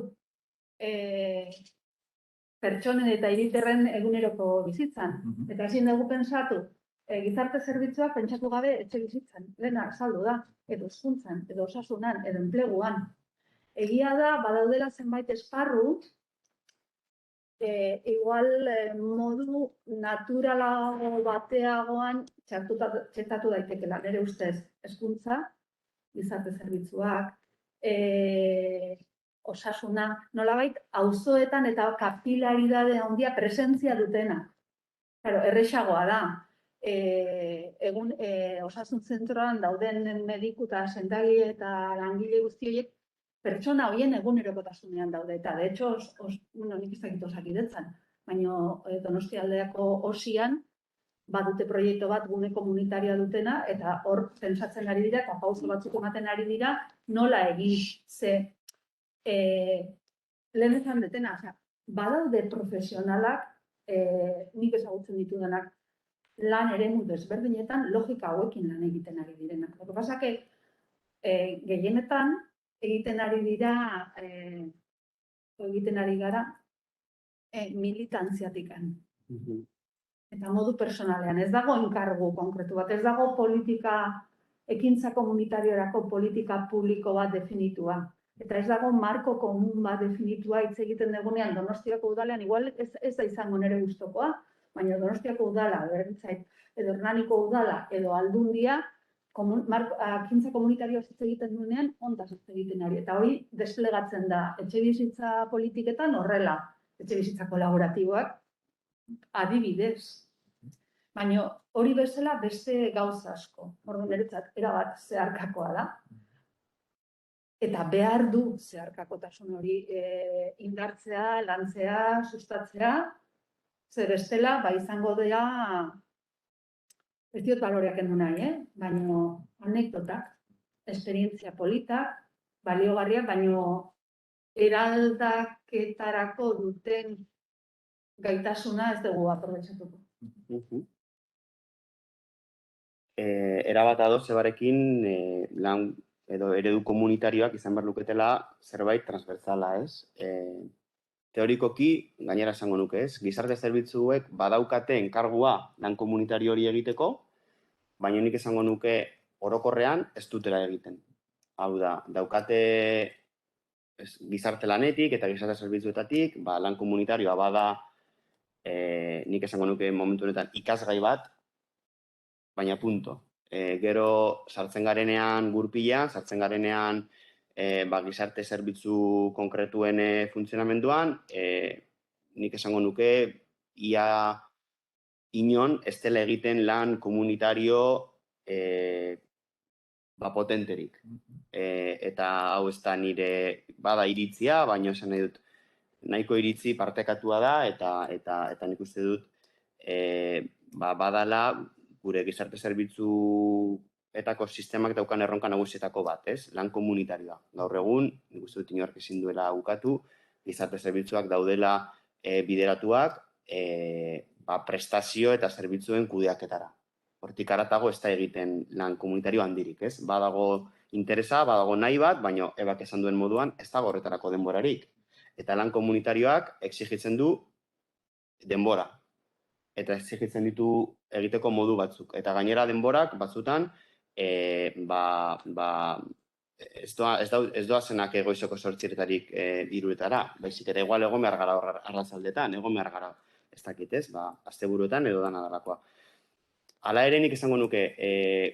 pertsonen eta hiritarren eguneroko bizitzan. Eta ezin dugu pentsatu, gizarte zerbitzuak pentsatu gabe etxe bizitzan. Lehena saldu da, edo hezkuntzan, edo osasunan, edo enpleguan. Egia da, badaudela zenbait esparru, igual modu naturalago bateagoan txertatu daitekela, nire ustez, hezkuntza, gizarte zerbitzuak, osasuna, nolabait auzoetan eta kapilaridade handia presentzia dutena. Claro, erresagoa da. Egun osasun zentroan dauden mediku eta sendagile eta langile guzti horiek pertsona horien egunerokotasunean daude. Eta, de hecho, nik ez dakit Osakidetzan, baina Donostialdeako osian badute proiektu bat gune komunitarioa dutena, eta hor pentsatzen ari dira, eta pauso batzuk ematen ari dira, nola egin ze lehen ezan detena. Badaude profesionalak, nik ezagutzen ditudanak, lan eremu desberdinetan logika hauekin lan egiten ari direnak. Lo que pasa que gehienetan egiten ari gara militantziatikan. Eta modu personalean, ez dago enkargu konkretu bat, ez dago ekintza komunitariorako politika publiko bat definitua. Eta ez dago marko komun bat definitua hitz egiten dugunean Donostiako udalean, igual ez da izango nire gustokoa, baina Donostiako udala, berritzait, edo Hernaniko udala, edo Aldundia, ekintza komunitario hitz egiten duenean, ontaz hitz egiten ari. Eta hori desplegatzen da etxebizitza politiketan horrela, etxebizitza kolaboratiboak, adibidez. Baina hori bezala beste gauza asko. Orduan niretzat erabat zeharkakoa da. Eta behar du zeharkakotasun hori indartzea, lantzea, sustatzea, ze bestela izango dira, ez diot baloreak endu nahi, baina anekdotak, esperientzia politak, baliogarriak, baina eraldaketarako duten gaitasuna ez dugu aprobetxatuko. Erabat ados zebarekin lan edo eredu komunitarioak izan behar luketela zerbait transversala, ez? Teorikoki, gainera esango nuke, ez? Gizarte zerbitzuek badaukate enkargua lan komunitario hori egiteko, baina nik esango nuke orokorrean ez dutela egiten. Hau da, daukate gizarte lanetik eta gizarte zerbitzuetatik, lan komunitarioa bada, nik esango nuke momentu honetan ikasgai bat, baina punto. Gero sartzen garenean gurpilean, sartzen garenean gizarte zerbitzu konkretuen funtzionamenduan, nik esango nuke ia inon ez dela egiten lan komunitario potenterik. Eta hau ez da nire bada iritzia, baina esan nahi dut nahiko iritzi partekatua da eta nik uste dut badala gure gizarte zerbitzu etako sistemak daukan erronka nagusietako bat, ez? Lan komunitarioa. Gaur egun, nik uste dut inork ezin duela ukatu, gizarte zerbitzuak daudela bideratuak prestazio eta zerbitzuen kudeaketara. Hortik haratago ez da egiten lan komunitario handirik, ez? Badago interesa, badago nahi bat, baina ebak esan duen moduan ez dago horretarako denborarik. Eta lan komunitarioak exigitzen du denbora. Eta exigitzen ditu egiteko modu batzuk. Eta gainera denborak batzutan ez doazenak goizeko 8:00 hiruetara, baizik eta igual egon behar gara arratzaldetan, egon behar gara, ez dakit ez, asteburuetan edo dana dalakoa. Hala ere nik esango nuke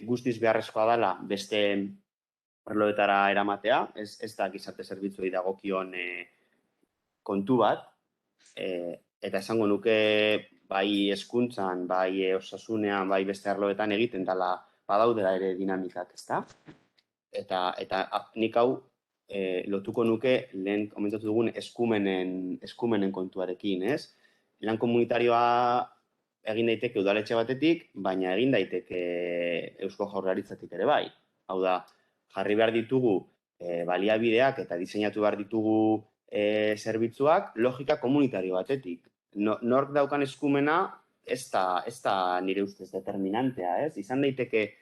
guztiz beharrezkoa dela beste arloetara eramatea, ez da gizarte zerbitzuei dagokion kontu bat, eta esango nuke bai hezkuntzan, bai osasunean, bai beste arloetan egiten dela badaudela ere dinamikak, ezta? Eta nik hau lotuko nuke lehen komentatu dugun eskumenen kontuarekin, ez? Lan komunitarioa egin daiteke udaletxe batetik, baina egin daiteke Eusko Jaurlaritzatik ere bai. Hau da, jarri behar ditugu baliabideak eta diseinatu behar ditugu zerbitzuak logika komunitario batetik. Nork daukan eskumena ez da nire ustez determinantea, ez? Izan daiteke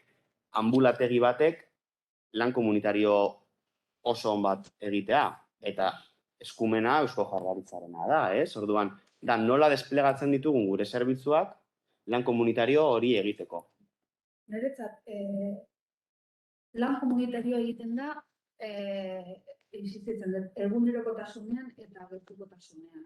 ambulategi batek lan komunitario oso on bat egitea, eta eskumena Eusko Jaurlaritzarena da, ez? Orduan, da nola desplegatzen ditugun gure zerbitzuak lan komunitario hori egiteko. Niretzat, lan komunitarioa egiten da, existitzen dut, egunerokotasunean eta gertukotasunean.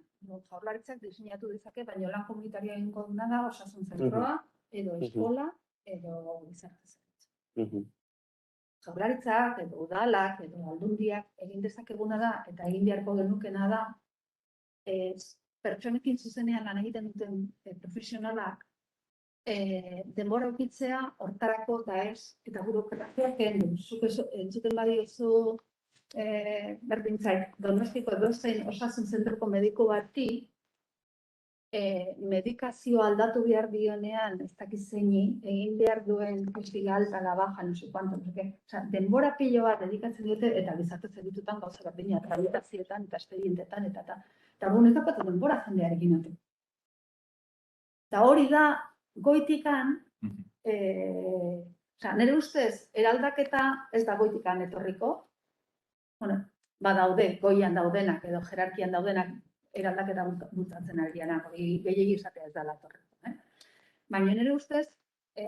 Jaurlaritzak diseinatu dezake, baina lan komunitarioa egingo duna da osasun zentroa, edo eskola, edo gizarte zerbitzu. Jaurlaritzak, edo udalak, edo aldundiak egin dezakeguna da, eta egin beharko genukena da, pertsonekin zuzenean lan egiten duten profesionalak denbora ukitzea hortarako da ez, eta burokraziak kendu. Zuk entzuten badiozu berdintzait, Donostiko edozein osasun zentroko mediku bati, medikazio aldatu behar dionean, ez dakiz zeini, egin behar duen postil alta, la baja, no sé cuánto, denbora pilo bat dedikatzen dute, eta gizarte zerbitzutan gauza berdina, tramitazioetan eta espedientetan, eta gunetako denbora jendearekin dute. Eta hori da, goitikan, nire ustez, eraldaketa ez da goitikan etorriko, badaude, goian daudenak edo jerarkian daudenak eraldaketa bultzatzen ari dianak, hori gehiegi izatea ez da latorreko. Baina nire ustez,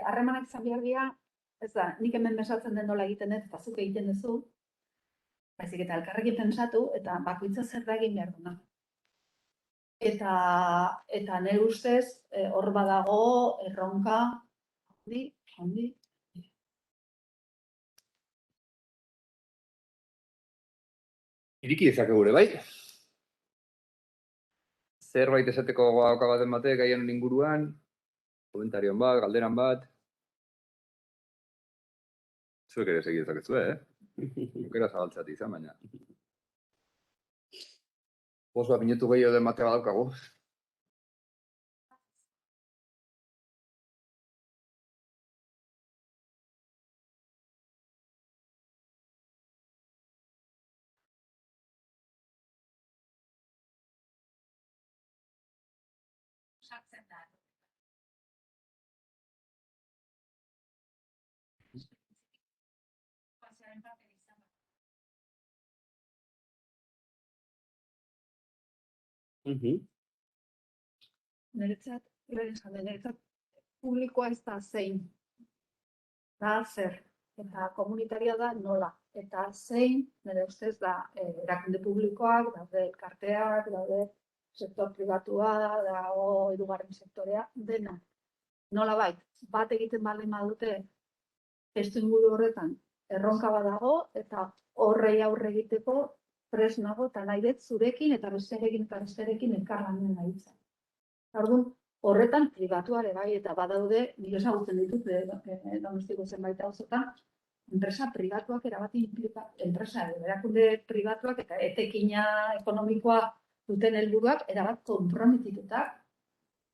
harremanak izan behar dira, ez da, nik hemen besatzen den nola egiten ez, eta zuk egiten duzu, baizik eta elkarrekin pensatu, eta bakoitza zer da egin behar duna. Eta nire ustez, hor badago erronka handi. Iriki dezake gure, bai? Zerbait esateko gogoaka baten batek gaien inguruan, komentarioan bat, galderan bat. Zuek ere segi dezakezu, Aukera zabaltzat izan, baina. Bost bat minutu gehiago den bate badaukagu. Sartzen da. Niretzat publikoa ez da zein, da zer, eta komunitaria da nola, eta zein, nire ustez da erakunde publikoak, daude elkarteak, daude sektor pribatua, dago hirugarren sektorea, dena. Nola bat egiten baldin badute testu inguru horretan erronka badago, eta horrei aurre egiteko prest nago, eta nahi dut zurekin eta besterekin elkarlanean nahitzen. Orduan, horretan pribatuare bai, eta badaude, nire ezagutzen ditut, Donostiko zenbait auzotan, enpresa pribatuak erabati enpresa, erakunde pribatuak eta etekina ekonomikoa duten helburuak erabat konprometituta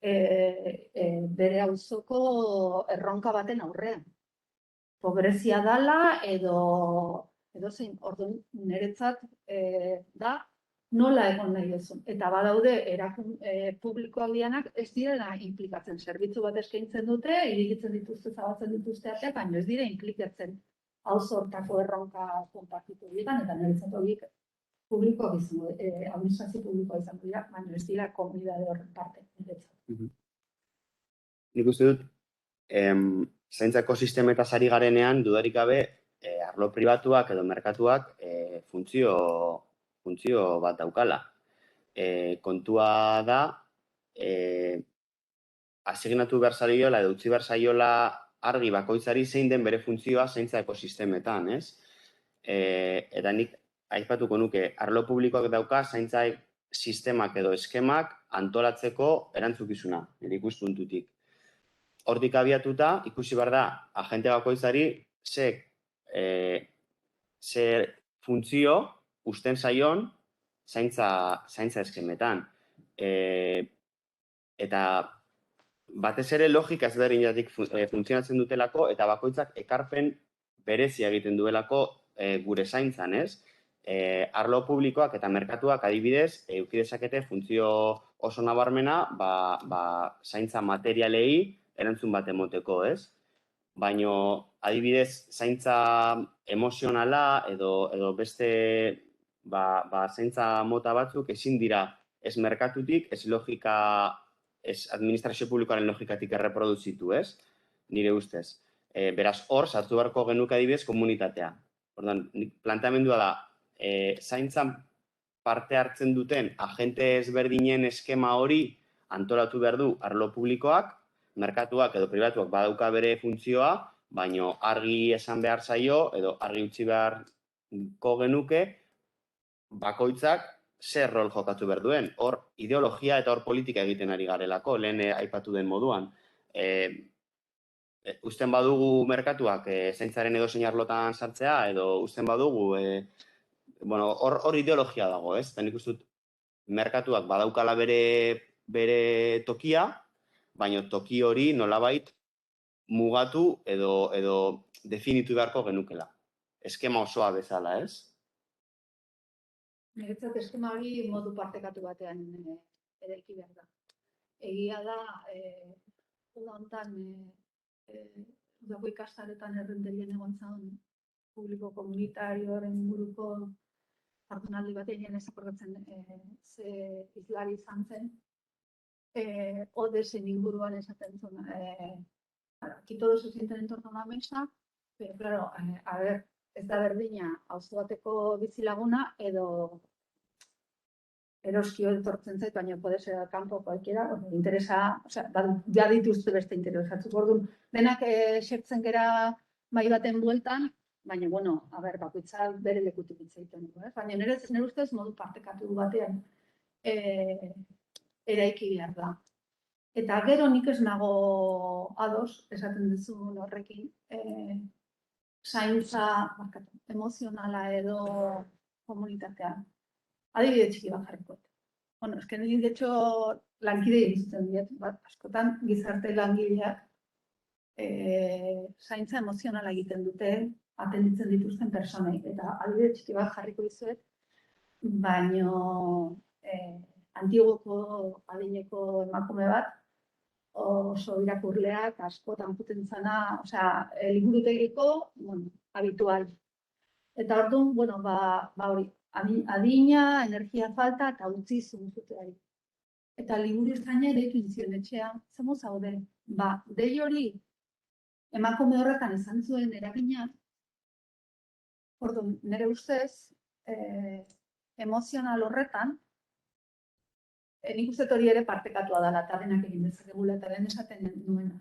bere auzoko erronka baten aurrean. pobrezia dala edo zein, orduan niretzat da nola egon nahi duzun. Eta badaude publikoak dianak ez direla implikatzen. Zerbitzu bat eskaintzen dute, irigitzen dituzte, zabaltzen dituzte ateak, baina ez dire implikatzen auzo hortako erronka konpartitu ditan, eta niretzat horiek publikoak izango, administrazio publikoa izango dira, baina ez dira komunidade horren parte, niretzat. Nik uste dut, zaintza ekosistemetaz ari garenean, dudarik gabe, arlo pribatuak edo merkatuak funtzio bat daukala. Kontua da, asignatu behar zaiola edo utzi behar zaiola argi bakoitzari zein den bere funtzioa zaintza ekosistemetan, ez? Eta nik aipatuko nuke, arlo publikoak dauka zaintza sistemak edo eskemak antolatzeko erantzukizuna, nire ikuspuntutik. Hortik abiatuta, ikusi behar da, agente bakoitzari ze funtzio usten zaion zaintza eskemetan. Eta batez ere logika ezberdinatik funtzionatzen dutelako eta bakoitzak ekarpen berezia egiten duelako gure zaintzan, ez? Arlo publikoak eta merkatuak adibidez, eduki dezakete funtzio oso nabarmena, zaintza materialei erantzun bat emoteko, ez? Baina adibidez zaintza emozionala edo beste zaintza mota batzuk ezin dira ez merkatutik, ez logika, ez administrazio publikoaren logikatik erreproduzitu, ez? Nire ustez. Beraz, hor, sartu beharko genuke adibidez komunitatea. Orduan, planteamendua da, zaintzan parte hartzen duten agente ezberdinen eskema hori antolatu behar du arlo publikoak, merkatuak edo pribatuak badauka bere funtzioa, baino argi esan behar zaio edo argi utzi beharko genuke bakoitzak zer rol jokatu behar duen. Hor ideologia eta hor politika egiten ari garelako, lehen aipatu den moduan. Usten badugu merkatuak zaintzaren edo zein arlotan sartzea, edo usten badugu, hor ideologia dago, ez? Eta nik uste dut merkatuak badaukala bere tokia, baina toki hori nolabait mugatu edo definitu beharko genukela. Eskema osoa bezala, ez? Niretzat eskema hori modu partekatu batean eraiki behar da. Egia da, uda honetan, udako ikastaretan errenderien egon zaun publiko komunitarioaren inguruko jardunaldi batean ezakorratzen ze islari izan zen, Odesen inguruan esaten zuen. Aquí todos se sienten en torno a una mesa, pero claro, a ver, ez da berdina auzo bateko bizilaguna edo eroskio etortzen zait, baina puede ser al campo cualquiera, interesa, o sea, ja dituzte beste interesatzuk. Orduan, denak xertzen gera mai baten bueltan, baina, bueno, a ver, bakoitza bere lekutik hitz egiten du, baina nire ustez modu partekatu batean eraiki behar da. Eta gero nik ez nago ados, esaten duzun horrekin, zaintza emozionala edo komunitatean. Adibide txiki bat jarriko. Bueno, eske nire, de hecho, lankide egiten diet, askotan gizarte langileak zaintza emozionala egiten dute, atenditzen dituzten personei. Eta adibide txiki bat jarriko dizuet, baino antigoko adineko emakume bat, oso irakurleak, askotan juten zana, osea, liburutegiko, bueno, habitual. Eta orduan, bueno, hori, adina, energia falta eta utzi zuntzuteari. Eta liburu zaina ere ekin zion etxean, zemo zaude, dei hori emakume horretan izan zuen eragina, orduan, nire ustez, emozional horretan, nik uste hori ere partekatua dela, eta denak egin dezakegula, eta den esaten nuena.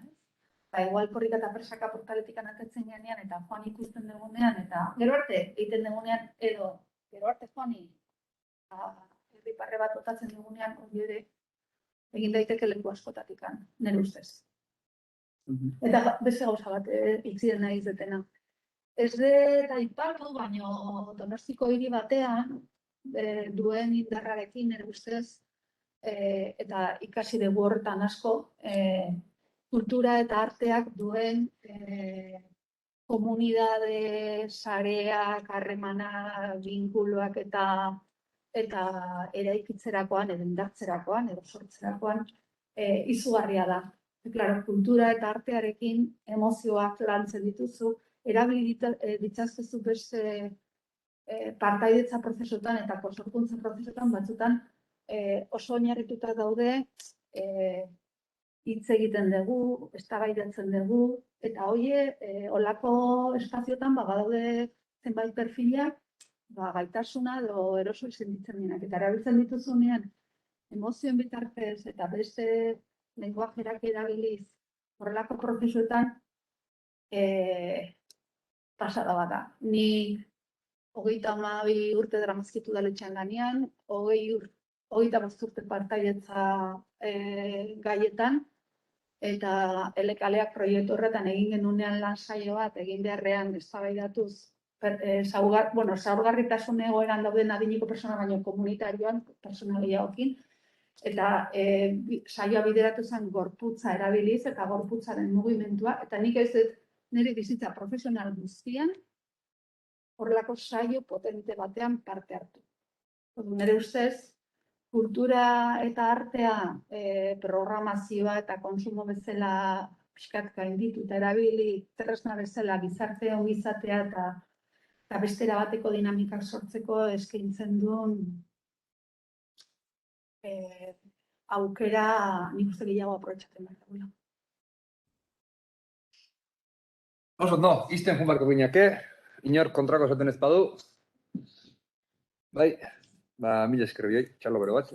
Igual korrika eta presaka portaletik anatetzen genean, eta joan ikusten dugunean, eta gero arte egiten dugunean, edo gero arte joani herriparre bat botatzen dugunean, hori ere egin daiteke leku askotatikan, nire ustez. Eta beste gauza bat, itzien nahi izetena. Ez dut aipatu, baino Donostiko hiri batean, duen indarrarekin, nire ustez, eta ikasi dugu horretan asko, kultura eta arteak duen komunidade, sareak, harremana, binkuloak eta eraikitzerakoan, edo indartzerakoan, edo sortzerakoan, izugarria da. Claro, kultura eta artearekin emozioak lantzen dituzu, erabili ditzazkezu beste partaidetza prozesuetan eta sorkuntza prozesuetan batzutan oso oinarrituta daude, hitz egiten dugu, eztabaidatzen dugu, eta hoie, olako espaziotan badaude zenbait perfilak, gaitasuna edo eroso sentitzen dinak. Eta erabiltzen dituzunean, emozioen bitartez eta beste lenguajerak erabiliz horrelako prozesuetan pasada bat da. Ni 32 urte daramazkitu udaletxean lanean, 25 urte partaidetza gaietan, eta elekaleak proiektu horretan egin genunean lan saio bat, egin beharrean eztabaidatuz, zaurgarritasun egoeran dauden adineko persona baino komunitarioan, persona gehiagokin, eta saioa bideratu zen gorputza erabiliz eta gorputzaren mugimendua, eta nik ez dut nire bizitza profesional guztian horrelako saio potente batean parte hartu. Nire ustez, kultura eta artea programazioa eta konsumo bezala pixkat gainditu eta erabili tresna bezala gizarte ongizatea eta bestera bateko dinamikak sortzeko eskaintzen duen aukera nik uste gehiago aprobetxatzen behar dugula. Oso, no, izten jun barko gineake, inor kontrako esaten ez badu. Bai, mila esker bioi, txalo bero bat.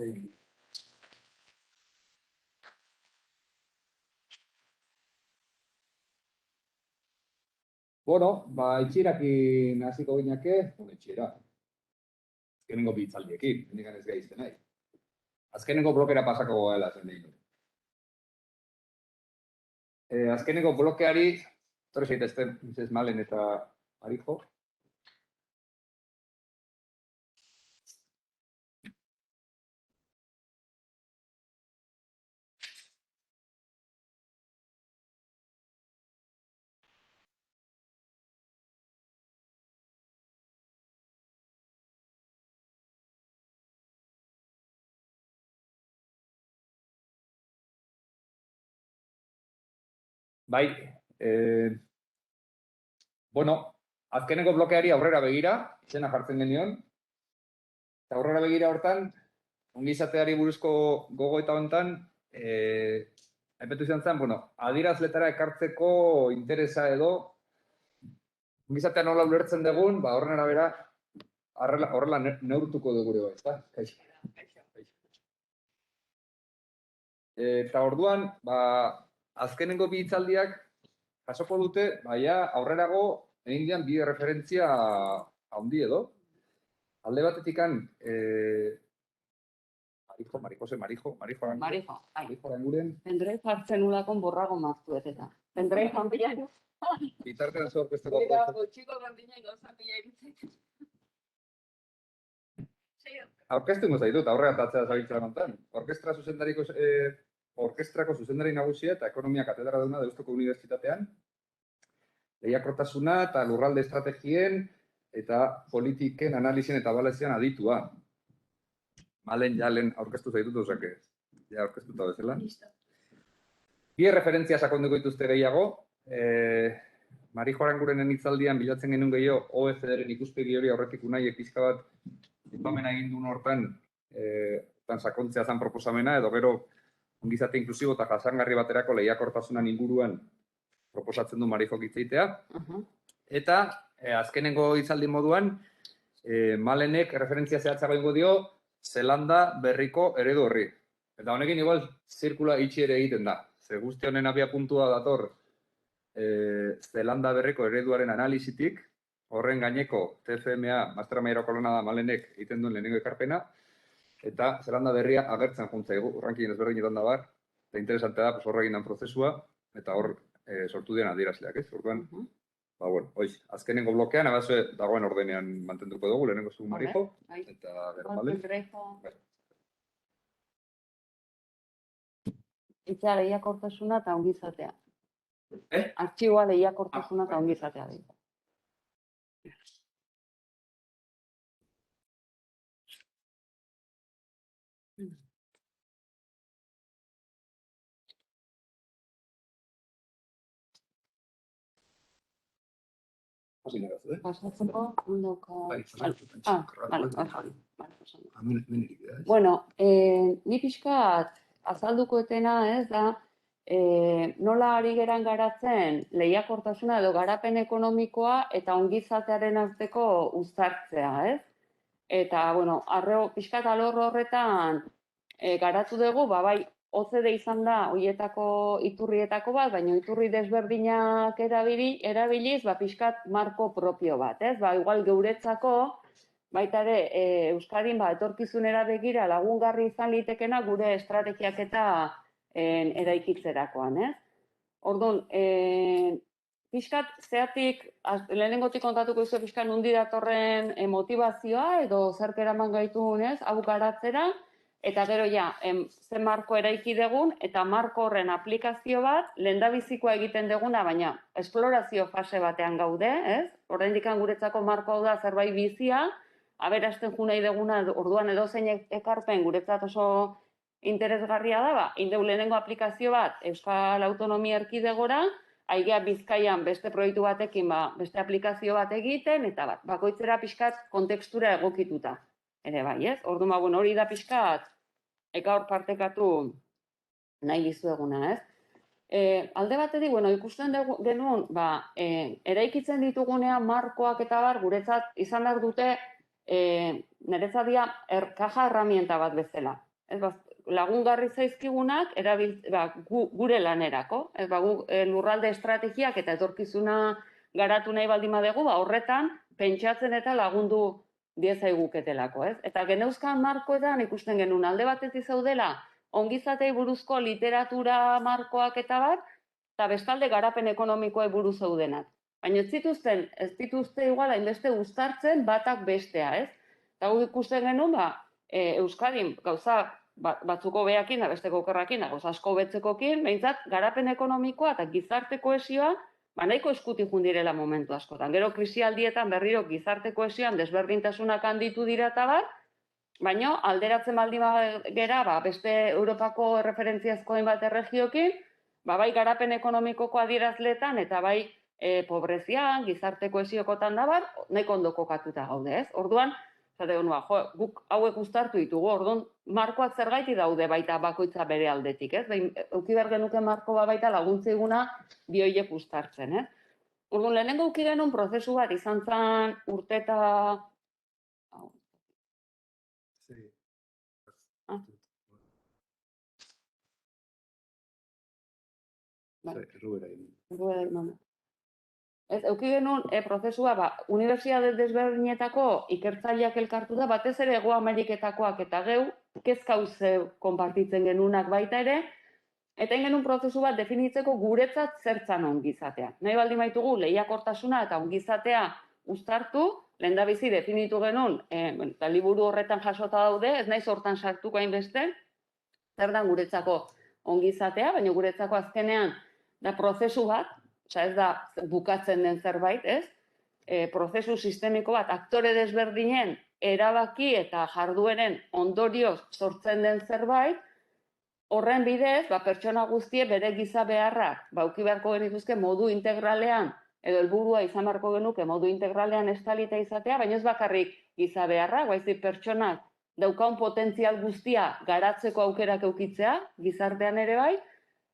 Bueno, itxirakin hasiko gineake, itxira. Azkenengo bi hitzaldiekin, hendikan ez gaizten nahi. Azkenengo blokera pasako goela zen dein. Azkenengo blokeari, torre zaitezten, Mrs. Malen eta Marijo. Bai, bueno, azkeneko blokeari aurrera begira, izena jartzen genion, eta aurrera begira hortan, ongizateari buruzko gogo eta hontan, aipetu izan zen, bueno, adierazletara ekartzeko interesa edo, ongizatea nola ulertzen dugun, horren arabera, horrela neurtuko dugu ere, ezta? Eta orduan, azkenengo bi hitzaldiak jasoko dute, aurrerago egin dian bi referentzia handi edo. Alde batetikan, Marijo Aranguren. Pendrei jartzen udakon borrago maztu ez eta. Pendrei janpilan. Bitartean zu orkesteko. Txiko gandinen gauza pila irutzen. Orkestu ingo zaitut, aurrera tatzea zabiltzera kontan. Orkestrako zuzendari nagusia eta ekonomia katedra duna Deustuko Unibertsitatean. Lehiakortasuna eta lurralde estrategien eta politiken analizien eta balezian aditua. Malen jalen aurkeztu zaitut osake. Ja aurkeztuta bezala. Bi referentzia sakonduko dituzte gehiago. Marijo Arangurenen hitzaldian bilatzen genuen gehiago OECD-ren ikuspegi hori aurretik unaiek pixka bat ipamena egin duen hortan sakontzea zen proposamena, edo gero ongizate inklusibo eta jasangarri baterako lehiakortasunan inguruan proposatzen du Marijok hitzeitea. Eta azkenengo hitzaldi moduan, Malenek referentzia zehatzago ingo dio Zelanda berriko eredu horri. Eta honekin igual zirkula itxi ere egiten da. Ze guzti honen abia puntua dator Zelanda berriko ereduaren analizitik, horren gaineko TFMA, Master Maierako kolona da Malenek egiten duen lehenengo ekarpena, eta Zelanda berria agertzen juntzaigu, ranking ezberdinetan da bar, eta interesante da, horrekin dan prozesua, eta hor sortu dian adierazleak, ez? Orduan, azkenengo blokean, abazue dagoen ordenean mantenduko dugu, lehenengo zu Marijo, eta gero Malen. Itza lehiakortasuna eta ongizatea. Artxiboa lehiakortasuna eta ongizatea dira. Hasi nahi batzu, Pasatzeko, ondoko... Bai, vale. Bueno, ni pixkat azalduko etena ez da, nola ari geran garatzen lehiakortasuna edo garapen ekonomikoa eta ongizatearen arteko uztartzea, ez? Eta, bueno, pixkat alor horretan garatu dugu, bai, OCDE izan da horietako iturrietako bat, baina iturri desberdinak erabiliz, pixkat marko propio bat, ez? Igual geuretzako, baita ere, Euskadin etorkizunera begira lagungarri izan litekena gure estrategiak eta eraikitzerakoan, ez? Orduan, pixkat zeatik, lehenengotik kontatuko izu pixkat nundi datorren motivazioa edo zerk eraman gaitun, ez? Hau garatzera, eta gero zen marko eraiki dugun, eta marko horren aplikazio bat, lehendabizikoa egiten duguna, baina esplorazio fase batean gaude, ez? Oraindik guretzako marko hau da zerbait bizia, aberasten jo nahi duguna, orduan edozein ekarpen guretzat oso interesgarria da, indeu lehenengo aplikazio bat Euskal Autonomia Erkidegora, aigea Bizkaian beste proiektu batekin beste aplikazio bat egiten, eta bakoitzera pixkat kontekstura egokituta. Ere bai, ez? Orduan, hori da pixkat, gaur partekatu nahi dizueguna, ez? Alde batetik, ikusten genuen, eraikitzen ditugunean markoak eta guretzat izan behar dute, niretzat dira, kaja herramienta bat bezala. Lagungarri zaizkigunak, gure lanerako. Lurralde estrategiak eta etorkizuna garatu nahi baldin badugu, horretan, pentsatzen eta lagundu diezaiguketelako, ez? Eta geneuzkan markoetan ikusten genuen alde batetik zaudela ongizatei buruzko literatura markoak eta bestalde garapen ekonomikoa buruz zaudenak. Baina ez dituzte igual hainbeste uztartzen batak bestea, ez? Eta guk ikusten genuen, Euskadin gauza batzuko behakin, besteko okerrakin, gauza asko betzekokin, behintzat garapen ekonomikoa eta gizarte kohesioa nahiko eskutik jundirela momentu askotan. Gero krisialdietan berriro gizarte kohesioan desberdintasunak handitu dira eta baina alderatzen baldin gera beste Europako referentziazko hainbat erregiokin, bai garapen ekonomikoko adierazletan eta bai pobrezian, gizarte kohesiokotan nahiko ondo kokatuta gaude, ez? Orduan, guk hauek uztartu ditugu, orduan markoak zergaiti daude baita bakoitza bere aldetik, ez? Euki behar genuke marko baita laguntzeiguna bi horiek uztartzen, ez? Orduan, lehenengo euki genuen prozesu bat izan zen urteta... Euki genuen prozesua, unibertsitate desberdinetako ikertzaileak elkartuta, batez ere Hego Ameriketakoak eta geu, kezkauz konpartitzen genuenak baita ere, eta genuen prozesu bat definitzeko guretzat zertzan ongizatea. Nahi baldin baitugu lehiakortasuna eta ongizatea uztartu, lehendabizi definitu genuen, eta liburu horretan jasota daude, ez naiz hortan sartuko hainbeste, zer da guretzako ongizatea, baina guretzako azkenean da prozesu bat, ez da bukatzen den zerbait, ez? Prozesu sistemiko bat, aktore desberdinen erabaki eta jardueren ondorioz sortzen den zerbait, horren bidez, pertsona guztie bere giza beharrak, uki beharko genituzke modu integralean, edo helburua izan beharko genuke modu integralean estalita izatea, baina ez bakarrik giza beharrak, baizik pertsonak daukaun potentzial guztia garatzeko aukerak eukitzea, gizartean ere bai,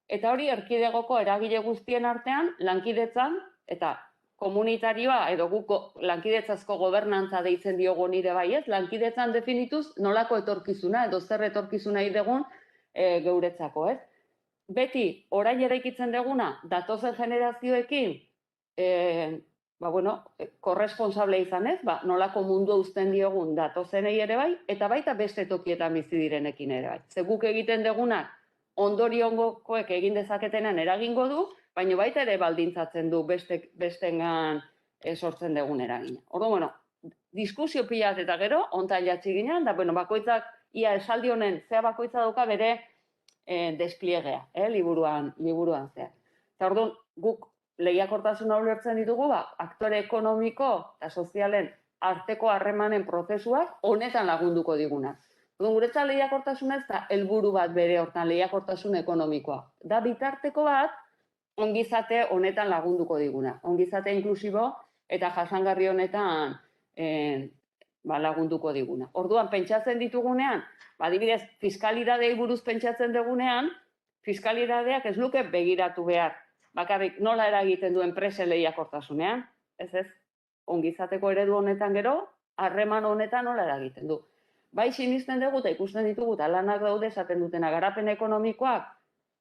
eta hori erkidegoko eragile guztien artean lankidetzan eta komunitarioa edo guk lankidetzazko gobernantza deitzen diogu nire bai ez, lankidetzan definituz nolako etorkizuna edo zer etorkizuna idegun geuretzako ez. Beti, orain eraikitzen duguna, datozen generazioekin, korresponsable izan ez, nolako mundu uzten diogun datozenei ere bai, eta baita beste tokietan bizi direnekin ere bai. Ze guk egiten dugunak, ondoriongokoek egin dezaketenan eragingo du, baina baita ere baldintzatzen du bestengan sortzen dugun eragina. Orduan, diskusio pilat eta gero, ontan jatzi ginen, da bakoitzak, ia esaldi honen, zea bakoitza dauka bere despliegea, liburuan zea. Eta orduan, guk lehiakortasuna ulertzen ditugu, aktore ekonomiko eta sozialen arteko harremanen prozesuak honetan lagunduko diguna. Orduan, guretzat lehiakortasuna ez da helburu bat bere hortan lehiakortasun ekonomikoa. Da bitarteko bat, ongizate honetan lagunduko diguna. Ongizate inklusibo eta jasangarri honetan lagunduko diguna. Orduan, pentsatzen ditugunean, adibidez, fiskalidadei buruz pentsatzen dugunean, fiskalidadeak ez luke begiratu behar. Bakarrik nola eragiten du enpresen lehiakortasunean, ez, ongizateko eredu honetan gero, harreman honetan nola eragiten du. Bai sinisten dugu eta ikusten ditugu eta lanak daude esaten dutena garapen ekonomikoak,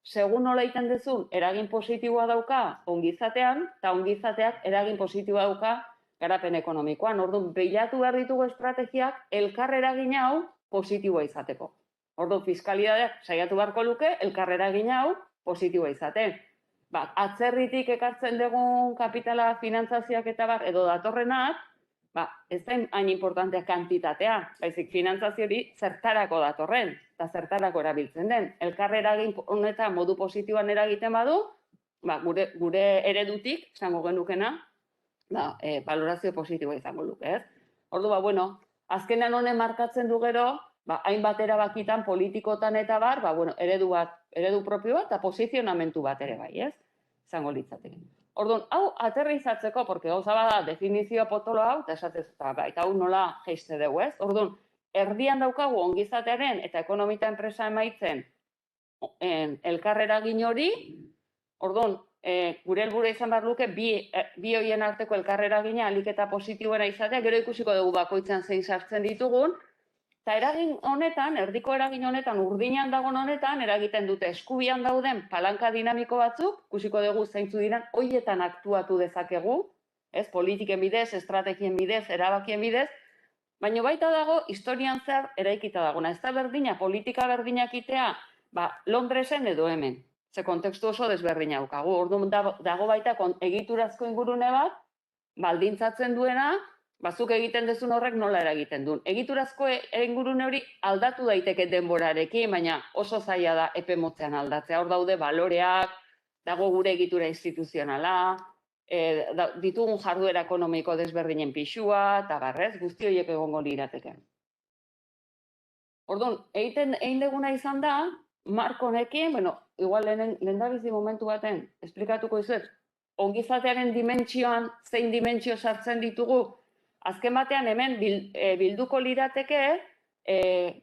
segun nola egiten dezun, eragin positiboa dauka ongizatean, eta ongizateak eragin positiboa dauka garapen ekonomikoan. Orduan, bilatu behar ditugu estrategiak elkar eragin hau positiboa izateko. Orduan, fiskalidadeak saiatu beharko luke elkar eragin hau positiboa izaten. Atzerritik ekartzen dugun kapitala finantzazioak eta edo datorrenak, ez da hain importantea kantitatea, baizik finantzazio hori zertarako datorren, eta zertarako erabiltzen den. Elkar eragin honetan modu positiboan eragiten badu, gure eredutik, esango genukena, valorazio positiboa izango luke, ez? Ordu, azkenan honen markatzen du gero, hainbat erabakitan, politikotan eta eredu propio bat, eta posizionamentu bat ere bai, ez? Izango litzateke. Orduan, hau aterrizatzeko, porque gauza bada definizio potolo hau, eta esatez, eta hau nola geiste dugu, ez? Orduan, erdian daukagu ongizatearen eta ekonomita enpresa emaitzen elkar eragin hori, orduan, gure helburua izan behar luke, bi horien arteko elkar eragina ahalik eta positiboena izatea, gero ikusiko dugu bakoitzan zein sartzen ditugun, eta eragin honetan, erdiko eragin honetan, urdinan dagoen honetan, eragiten dute eskubian dauden palanka dinamiko batzuk, ikusiko dugu zeintzu diran, hoietan aktuatu dezakegu, ez, politiken bidez, estrategien bidez, erabakien bidez, baina baita dago, historian zer eraikita dagona. Ez da berdina, politika berdinak itea, Londresen edo hemen. Ze kontekstu oso desberdina daukagu. Orduan dago baita egiturazko ingurune bat, baldintzatzen duena, bazuk egiten dezun horrek nola eragiten duen. Egiturazko ingurune hori aldatu daiteke denborarekin, baina oso zaila da epe motzean aldatzea. Hor daude baloreak, dago gure egitura instituzionala, ditugun jarduera ekonomiko desberdinen pixua, eta barrez, guzti horiek egongo lirateke. Orduan, egin deguna izan da, marko honekin, igual lehendabizi momentu baten, esplikatuko izuet, ongizatearen dimentsioan, zein dimentsio sartzen ditugu, azken batean hemen bilduko lirateke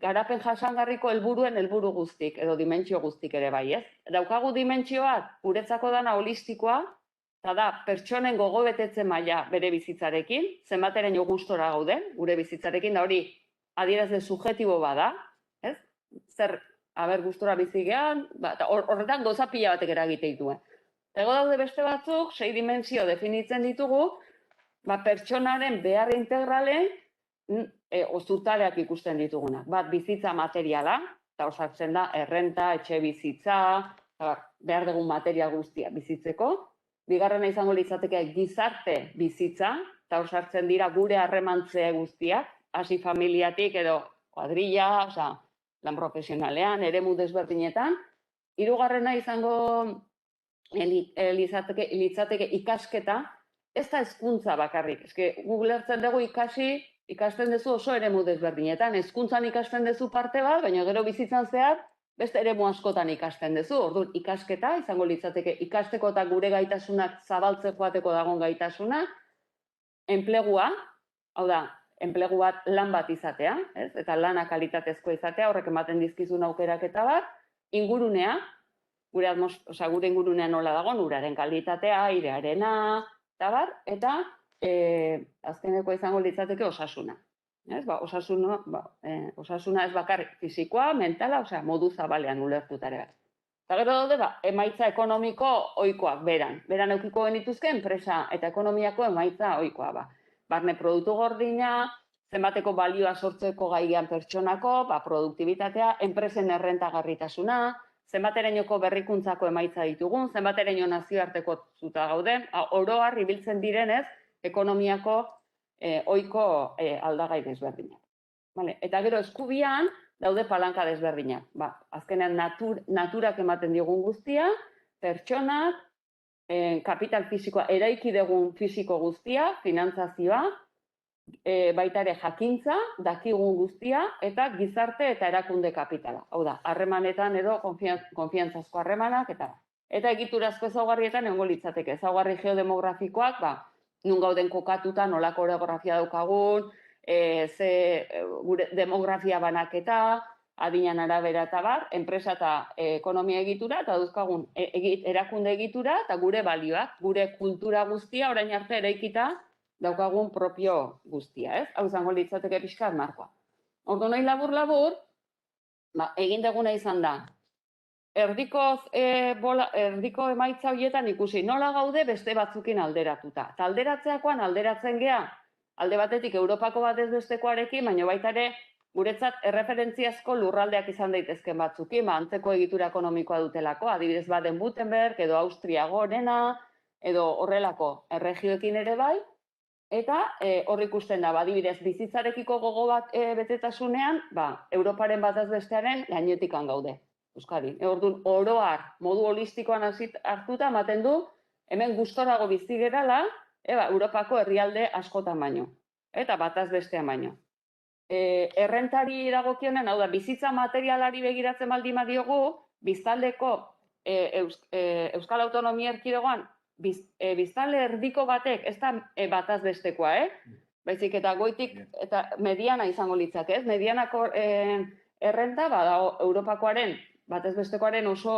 garapen jasangarriko helburu guztik, edo dimentsio guztik ere bai, ez? Daukagu dimentsio bat, guretzako dana holistikoa, eta da, pertsonen gogobetetze maila bere bizitzarekin, zenbateraino gustora gauden, gure bizitzarekin, da hori adierazle subjektibo bada, ez? Zer, gustora bizigean, horretan goza pila batek eragite dituen. Ego daude beste batzuk, 6 dimensio definitzen ditugu, pertsonaren behar integralen zutareak ikusten ditugunak. Bat, bizitza materiala, eta osartzen da, errenta, etxe bizitza, behar dugun material guztia bizitzeko. Bigarrena izango litzateke gizarte bizitza, eta osartzen dira gure harremantze guztiak, hasi familiatik edo kuadrilla, lan profesionalean, eremu desberdinetan. Hirugarrena izango litzateke ikasketa, ez da hezkuntza bakarrik. Googlertzen dugu ikasten duzu oso eremu desberdinetan. Hezkuntzan ikasten duzu parte bat, baina gero bizitzan zehar, beste eremu askotan ikasten duzu. Orduan, ikasketa izango litzateke ikasteko eta gure gaitasunak zabaltze joateko dagoen gaitasuna. Enplegua, hau da, enplegu bat lan bat izatea, eta lana kalitatezkoa izatea, horrek ematen dizkizun aukerak eta bat. Ingurunea, gure ingurunea nola dagoen, uraren kalitatea, airearena, eta azkeneko izango litzateke osasuna. Osasuna ez bakarrik fisikoa, mentala, modu zabalean ulertuta ere bat. Eta gero daude, emaitza ekonomiko ohikoak beran. Beran eukiko genituzke enpresa eta ekonomiako emaitza ohikoa. Barne produktu gordina, zenbateko balioa sortzeko gaian pertsonako, produktibitatea, enpresen errentagarritasuna, zenbaterainoko berrikuntzako emaitza ditugun, zenbateraino nazioarteko zuta gauden, oroar ibiltzen direnez, ekonomiako ohiko aldagai desberdinak. Eta gero eskubian daude palanka desberdinak. Azkenean naturak ematen digun guztia, pertsonak, kapital fisikoa, eraiki dugun fisiko guztia, finantzazioa, baita ere jakintza, dakigun guztia, eta gizarte eta erakunde kapitala. Hau da, harremanetan edo konfiantzazko harremanak, eta egiturazko ezaugarrietan egongo litzateke. Ezaugarri geodemografikoak, nun gauden kokatuta, nolako orografia daukagun, gure demografia banaketa, adinan arabera eta bar, enpresa eta ekonomia egitura, eta duzkagun erakunde egitura, eta gure balioak, gure kultura guztia, orain arte eraikita daukagun propio guztia, ez? Hau zango litzateke pixkat markoa. Ordu nahi labur-labur, egin deguna izan da, erdiko emaitza horietan ikusi, nola gaude beste batzukin alderatuta. Eta alderatzeakoan alderatzen gea, alde batetik Europako batez bestekoarekin, baina baita ere guretzat erreferentziazko lurraldeak izan daitezken batzukin, antzeko egitura ekonomikoa dutelako, adibidez Baden-Württemberg edo Austria gorena, edo horrelako erregioekin ere bai, eta hor ikusten da, adibidez bizitzarekiko gogo bat betetasunean, Europaren batez bestearen gainetikan gaude. Euskadi. Orduan, oroar, modu holistikoan hartuta, ematen du, hemen gustorago bizi gerala, Europako herrialde askotan baino, eta bataz bestean baino. Errentari dagokionen, hau da, bizitza materialari begiratzen baldin badiogu, biztaldeko Euskal Autonomia Erkidegoan, biztanle erdiko batek, ez da bataz bestekoa, baizik eta goitik, eta mediana izango litzake, ez? Medianako errenta, dago Europakoaren, batez bestekoaren oso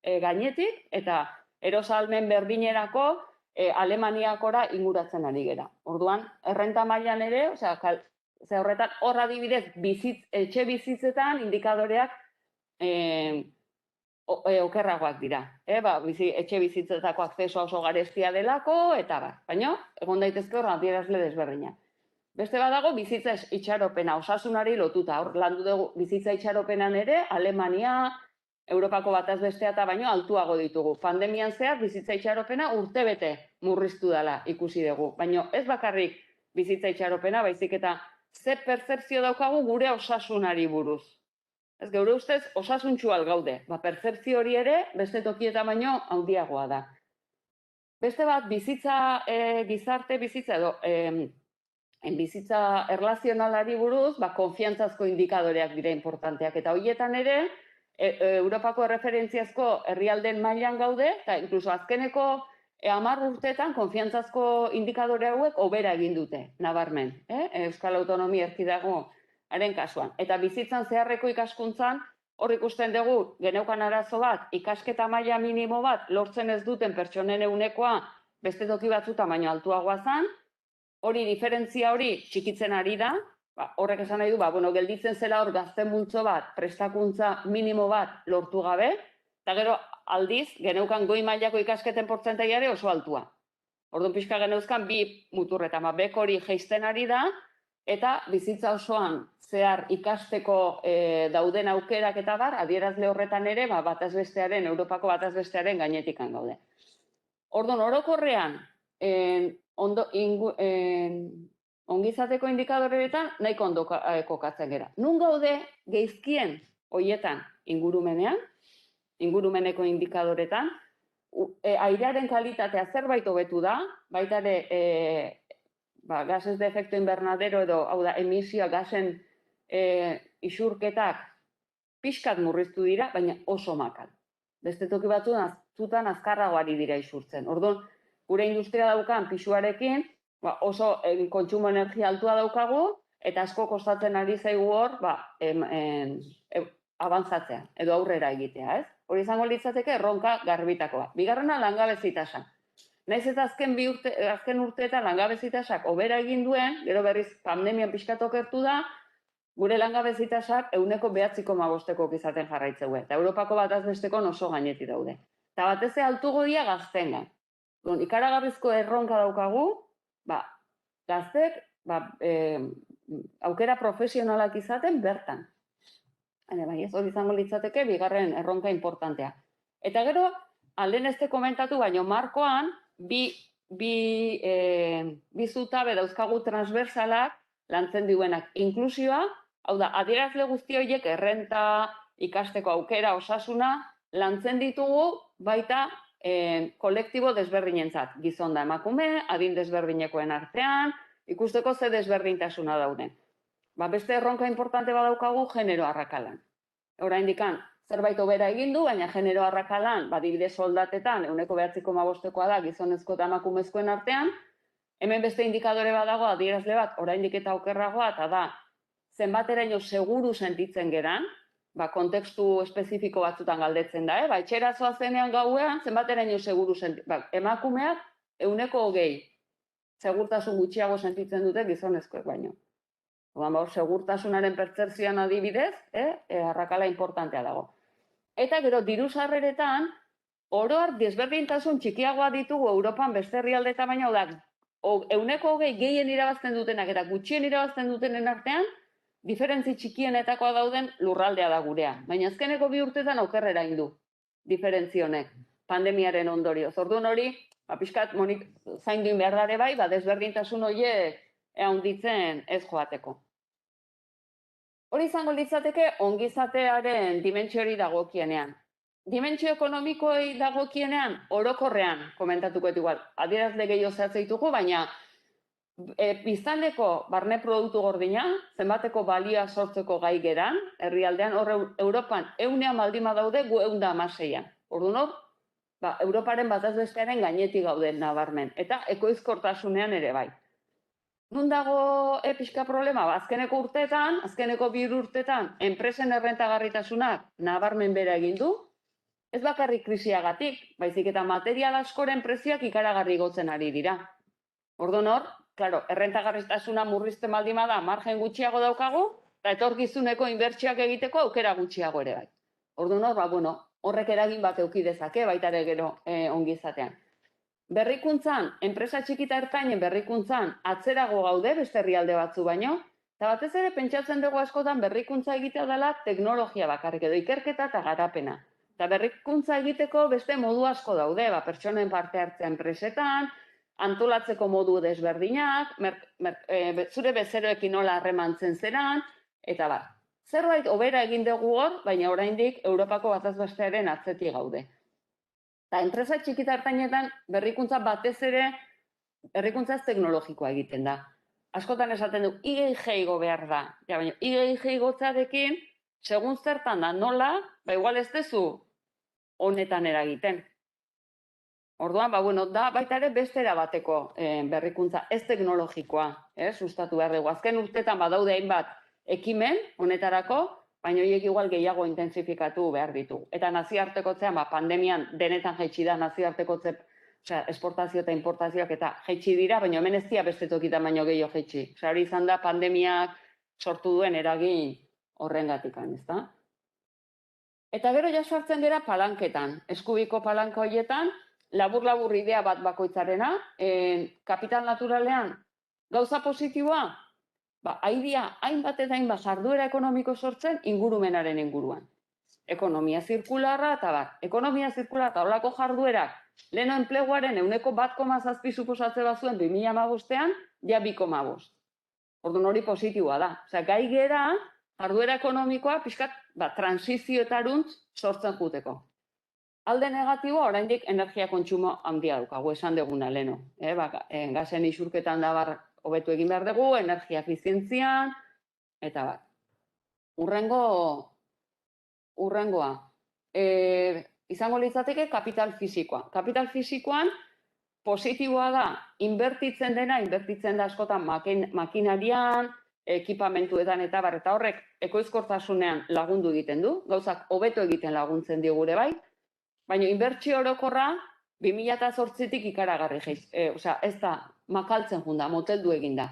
gainetik, eta erosalmen berdinerako Alemaniakora inguratzen ari gera. Orduan, errenta mailan ere, ze horretan, hor adibidez, etxe bizitzetan indikadoreak okerragoak dira. Etxe bizitzetako akzesoa oso garestia delako, eta baina, egon daitezke hor adierazle desberdinak. Beste badago, bizitza itxaropena, osasunari lotuta. Hor landu dugu bizitza itxaropenan ere, Alemania, Europako bataz bestea eta baino altuago ditugu. Pandemian zehar bizitza itxaropena urtebete murriztu dela ikusi dugu. Baina ez bakarrik bizitza itxaropena, baizik eta ze pertzepzio daukagu gure osasunari buruz. Ez geure ustez osasuntxual gaude. Pertzepzio hori ere beste tokietan baino handiagoa da. Beste bat, gizarte bizitza edo bizitza erlazionalari buruz, konfiantzazko indikadoreak dira importanteak. Eta horietan ere, Europako erreferentziazko herrialden mailan gaude, eta inkluso azkeneko 10 urteetan konfiantzazko indikadore hauek hobera egin dute, nabarmen, Euskal Autonomia Erkidegoaren kasuan. Eta bizitzan zeharreko ikaskuntzan, hor ikusten dugu, geneukan arazo bat, ikasketa maila minimo bat, lortzen ez duten pertsonen ehunekoa, beste toki batzuta baino altuagoa zan, hori diferentzia hori txikitzen ari da, horrek esan nahi du, gelditzen zela hor gazten multzo bat, prestakuntza minimo bat lortu gabe, eta gero aldiz, geneukan goi mailako ikasketen portzentaiare oso altua. Orduan pixka geneuzkan bi muturretan, beko hori jeisten ari da, eta bizitza osoan zehar ikasteko dauden aukerak eta bar, adierazle horretan ere, bataz bestearen, Europako bataz bestearen gainetikan gaude. Orduan, orokorrean, ongizateko indikadoreetan nahiko ondo kokatzen gera. Nun gaude geizkien horietan ingurumeneko indikadoretan, airearen kalitatea zerbait hobetu da, baita ere gases de efecto invernadero edo, hau da, emisioa gasen isurketak pixkat murriztu dira, baina oso makal. Beste toki batzutan azkarragoari dira isurtzen. Orduan, gure industria daukan pisuarekin, oso kontsumo energia altua daukagu, eta asko kostatzen ari zaigu hor, abantzatzea, edo aurrera egitea, ez? Hori izango litzateke erronka garbitakoa. Bigarrena langabezi tasa. Naiz eta azken urteetan langabezi tasak hobera egin duen, gero berriz pandemian pixkat okertu da, gure langabezi tasak 9,5 izaten jarraitzeu. Eta Europako bataz besteko oso gaineti daude. Eta batez altugo dira gaztengan. Ikaragarrizko erronka daukagu, gaztek aukera profesionalak izaten bertan. Hori izango litzateke bigarren erronka importantea. Eta gero, alden ez komentatu, baino markoan, bi zutabe dauzkagu transversalak lantzen duenak. Inklusioa, hau da, adierazle guzti horiek errenta, ikasteko aukera, osasuna, lantzen ditugu baita kolektibo desberdinentzat, gizon da emakume, adin desberdinekoen artean, ikusteko ze desberdintasuna dauden. Beste erronka importante badaukagu genero arrakalan. Oraindik zerbait hobera egin du, baina genero arrakalan, adibidez soldatetan, 9,5%koa da gizonezko eta emakumezkoen artean, hemen beste indikadore badago adierazle bat, oraindik eta okerragoa, eta da, zenbateraino seguru sentitzen geran, kontekstu espezifiko batzutan galdetzen da, etxera zoazenean gauean, zenbateraino seguru sentitzen, emakumeak 20% segurtasun gutxiago sentitzen dute gizonezkoek baino. Segurtasunaren pertzepzioan adibidez, arrakala importantea dago. Eta gero, diru sarreretan, oroar desberdintasun txikiagoa ditugu Europan beste herrialdeetan baina, da, 20% gehien irabazten dutenak eta gutxien irabazten dutenen artean, diferentzi txikienetakoa dauden lurraldea da gurea. Baina azkeneko 2 urtetan okerrera indu, diferentzionek, pandemiaren ondorioz. Orduan hori, pixkat zainduin behar dare bai, desberdintasun horiek handitzen ez joateko. Hori izango litzateke ongizatearen dimentsio hori dagokienean. Dimentsio ekonomikoei dagokienean orokorrean komentatuko igual. Adierazle gehiago zehatza ditugu, baina biztanleko barne produktu gordina, zenbateko balioa sortzeko gai geran, herrialdean, hor Europan 100 baldima daude, gu 116. Orduan, Europaren bataz bestearen gainetik gauden nabarmen. Eta ekoizkortasunean ere bai. Nun dago pixka problema? Azkeneko urteetan, azkeneko 2 urteetan, enpresen errentagarritasunak nabarmen bera egin du, ez bakarrik krisiagatik, baizik eta material askoren prezioak ikaragarri gotzen ari dira. Orduan hor, errentagarritasuna murrizten baldin bada, margen gutxiago daukagu, eta etorkizuneko inbertsioak egiteko aukera gutxiago ere bai. Orduan hor, horrek eragin bat eduki dezake, baita ere gero ongizatean. Berrikuntzan, enpresa txikita ertainen berrikuntzan atzerago gaude beste herrialde batzu baino, eta batez ere pentsatzen dugu askotan berrikuntza egitea dela teknologia bakarrik edo ikerketa eta garapena. Eta berrikuntza egiteko beste modu asko daude, pertsonen parte hartzea enpresetan, antolatzeko modu desberdinak, zure bezeroekin nola harremantzen zeran, eta bat. Zerbait hobera egin dugu hor, baina oraindik Europako bataz bestearen atzetik gaude. Eta enpresa txikita ertainetan berrikuntza batez ere, berrikuntza ez teknologikoa egiten da. Askotan esaten du, IGIG igo behar da. Baina IGIG igotzarekin, segun zertan da nola, igual ez dezu honetan eragiten. Orduan, da baita ere bestera bateko berrikuntza ez teknologikoa, sustatu behar dugu. Azken urtetan badaude hainbat ekimen honetarako, baina horiek igual gehiago intensifikatu behar ditu. Eta nazioartekotzean, pandemian denetan jaitsi da nazioartekotze, esportazio eta importazioak eta jaitsi dira, baina hemen ez dira beste tokitan baino gehiago jaitsi. Hori izan da pandemiak sortu duen eragin horrengatikan, ezta? Eta gero ja sartzen gera palanketan, eskubiko palanka horietan, labur-labur idea bat bakoitzarena, kapital naturalean gauza positiboa, haidia hainbat eta hainbat jarduera ekonomiko sortzen ingurumenaren inguruan. Ekonomia zirkularra eta ekonomia zirkularra eta horrelako jarduerak leheno enpleguaren 1,7 suposatze bazuen 2015ean, ja 2,5. Orduan hori positiboa da. Gai gera, jarduera ekonomikoa pixkat transizioetaruntz sortzen juteko. Alde negatiboa, oraindik energia kontsumo handia daukagu, esan duguna leheno. Gazen isurketan da hobetu egin behar dugu, energia efizientzian, eta bat. Urrengoa. Izango litzateke kapital fisikoa. Kapital fisikoan positiboa da, inbertitzen da askotan makinarian, ekipamentuetan eta horrek ekoizkortasunean lagundu egiten du, gauzak hobeto egiten laguntzen digure bai, baina inbertsio orokorra 2008tik ikaragarri ez da makaltzen junda, moteldu eginda.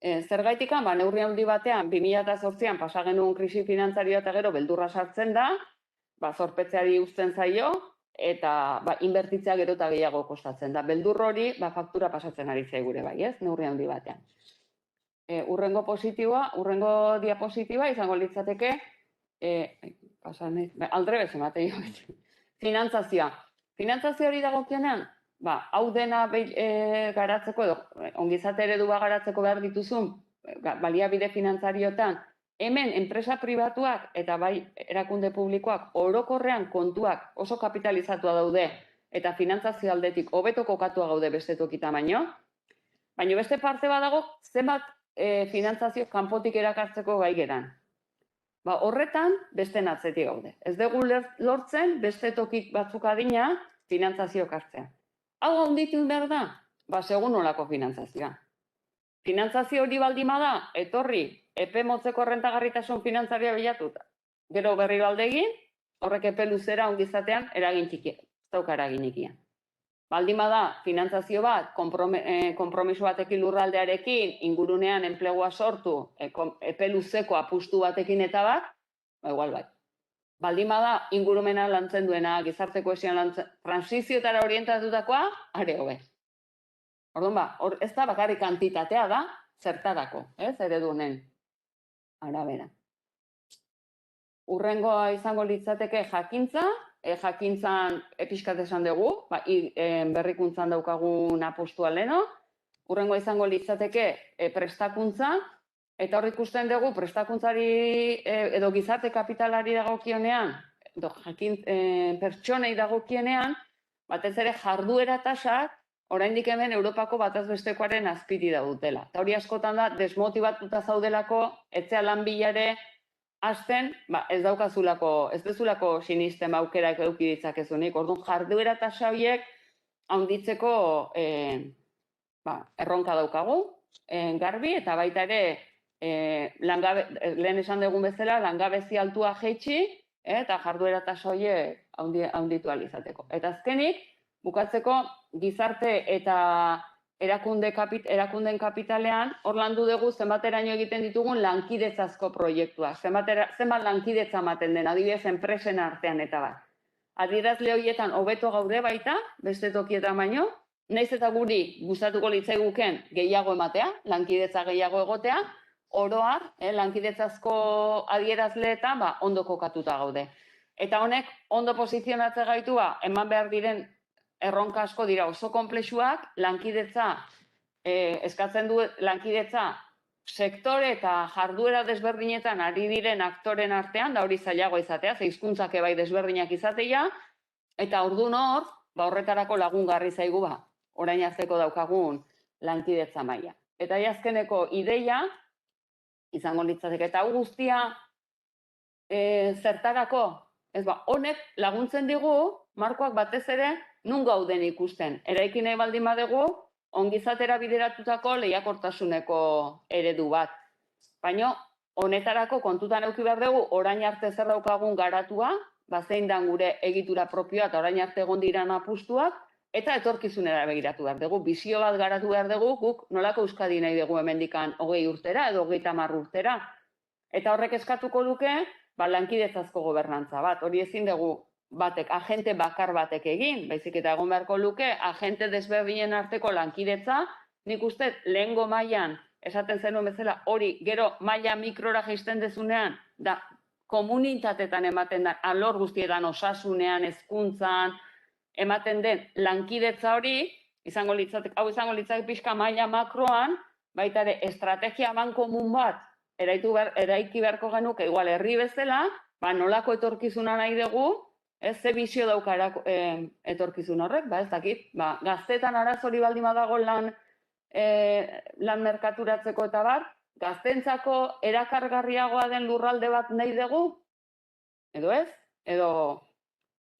Zergaitik, neurri handi batean, 2008an pasa genuen krisi finantzarioa eta gero beldurra sartzen da, zorpetzeari uzten zaio, eta inbertitzea gero eta gehiago kostatzen da. Beldur hori faktura pasatzen ari zaigure bai, neurri handi batean. Urrengo diapositiba izango litzateke, aldrebez emate jo, finantzazioa. Finantzazio hori dagokionean, hau dena garatzeko edo ongizate eredua garatzeko behar dituzun baliabide finantzarioetan hemen enpresa pribatuak eta bai erakunde publikoak orokorrean kontuak oso kapitalizatua daude eta finantzazio aldetik hobeto kokatua gaude beste tokita baino. Baina beste parte badago zenbat finantzazio kanpotik erakartzeko gai geran. Ba, horretan beste atzetik gaude. Ez dugu lortzen beste tokik batzuk adina finantzazio kartzea. Hau handitu behar da? Ba, segun nolako finantzazioa. Finantzazio hori baldima da, etorri, epe motzeko errentagarritasun finantzaria bilatuta. Gero berri baldegin, horrek epe luzera ongizatean eragin txikia, ez dauka eraginikia. Baldima da, finantzazio bat, konpromiso batekin lurraldearekin, ingurunean enplegua sortu, epe luzeko apustu batekin eta bat, ba, igual bai. Baldima da, ingurumena lantzen duena, gizarte kohesioan lantzen, transizioetara orientatutakoa, are hobe. Orduan ba, ez da bakarrik kantitatea da, zertarako, eredu honen arabera. Urrengoa izango litzateke jakintza, jakintzan pixkat esan dugu, berrikuntzan daukagun apostua leno. Urrengoa izango litzateke prestakuntza, eta hor ikusten dugu prestakuntzari edo gizarte kapitalari dagokionean, edo pertsonei dagokionean, batez ere jarduera tasak, oraindik hemen Europako bataz bestekoaren azpiti daudela. Eta hori askotan da, desmotibatuta zaudelako, etzea lan bilare, hasten, ez dezulako sinisten aukerak eduki ditzakezunik. Orduan, jarduera tasa horiek handitzeko erronka daukagu, garbi, eta baita ere, lehen esan dugun bezala, langabezi altua jaitsi, eta jarduera tasa horiek handitu alizateko. Eta azkenik, bukatzeko, gizarte eta erakundeen kapitalean, hor landu dugu zenbateraino egiten ditugun lankidetzazko proiektua. Zenbat lankidetza ematen den, adibidez enpresen artean eta bat. Adierazle horietan hobeto gaude baita, beste tokietan baino, naiz eta guri gustatuko litzaiguken gehiago ematea, lankidetza gehiago egotea, oroar, lankidetzazko adierazleetan ondo kokatuta gaude. Eta honek ondo posizionatze gaitu eman behar diren erronka asko dira oso konplexuak, lankidetza, eskatzen du lankidetza sektore eta jarduera desberdinetan ari diren aktoren artean, da hori zailago izatea, ze hizkuntzak bai desberdinak izatea, eta ordun hor, horretarako lagungarri zaigu orain arteko daukagun lankidetza maila. Eta azkeneko ideia, izango litzateke, eta hau guztia zertarako, honek laguntzen digu, markoak batez ere, nun gauden ikusten. Eraiki nahi baldin badegu, ongizatera bideratutako lehiakortasuneko eredu bat. Baina, honetarako kontutan eduki behar dugu, orain arte zer daukagun garatua, zein dan gure egitura propioa eta orain arte egon diran apustuak, eta etorkizunera begiratu behar dugu. Bizio bat garatu behar dugu, guk nolako Euskadi nahi dugu hemendikan 20 urtera edo 30 urtera. Eta horrek eskatuko duke, lankidetzazko gobernantza bat. Hori ezin dugu batek, agente bakar batek egin, baizik eta egon beharko luke, agente desberdinen arteko lankidetza, nik uste lehengo mailan, esaten zenuen bezala, hori gero maila mikrora jaisten dezunean, da komunitatetan ematen da, alor guztietan osasunean, hezkuntzan, ematen den lankidetza hori, hau izango litzateke pixka maila makroan, baita ere estrategia komun bat, eraiki beharko genuke, igual herri bezala, nolako etorkizuna nahi dugu, ze bizio dauka etorkizun horrek, ez dakit, gaztetan arazori baldin badago lan merkaturatzeko eta bar, gaztentzako erakargarriagoa den lurralde bat nahi dugu, edo ez? Edo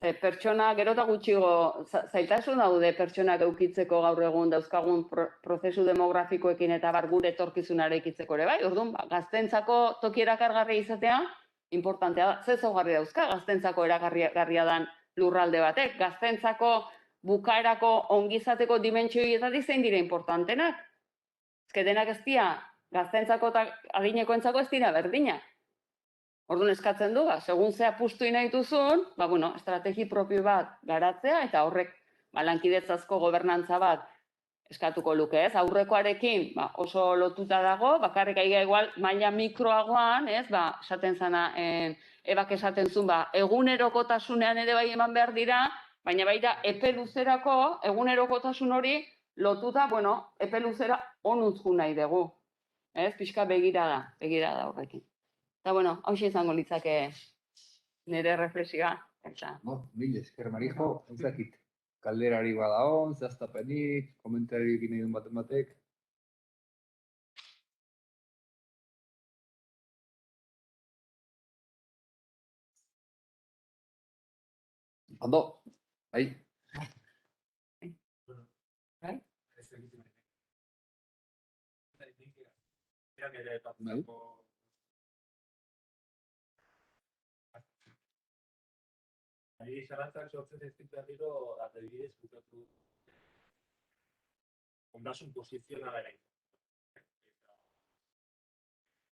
pertsona gero eta gutxigo zailtasun daude pertsonak eukitzeko gaur egun dauzkagun prozesu demografikoekin eta bar gure etorkizunara ikitzeko ere bai, orduan, gaztentzako toki erakargarria izatea, importantea da, ze zaugarri dauzka, gaztentzako erakargarria dan lurralde batek, gaztentzako bukaerako ongizateko dimentsioi zein dira importantenak. Ezketenak ez dira, gaztentzako eta adinekoentzako ez dira berdinak. Orduan eskatzen du, segun ze apustu nahi duzun, estrategi propio bat garatzea eta horrek lankidetzazko gobernantza bat eskatuko luke, ez? Aurrekoarekin oso lotuta dago, bakarrik aiga igual maila mikroagoan, ez? Esaten zana, ebak esaten zuen, egunerokotasunean ere bai eman behar dira, baina baita epe luzerako egunerokotasun hori lotuta, epe luzera onutzku nahi dugu. Ez? Pixka begirada horrekin. Eta, bueno, hauxe izango litzake nire reflexioa. Eta, Mil esker, Marijo, ez dakit. Kalderari badaon, zehaztapenik, komentari egin nahi duen baten batek. Ondo, bai. Bai? Ari zalantzak sortzen ez ditu berriro, adibidez, bukatu ondasun posizionala ere.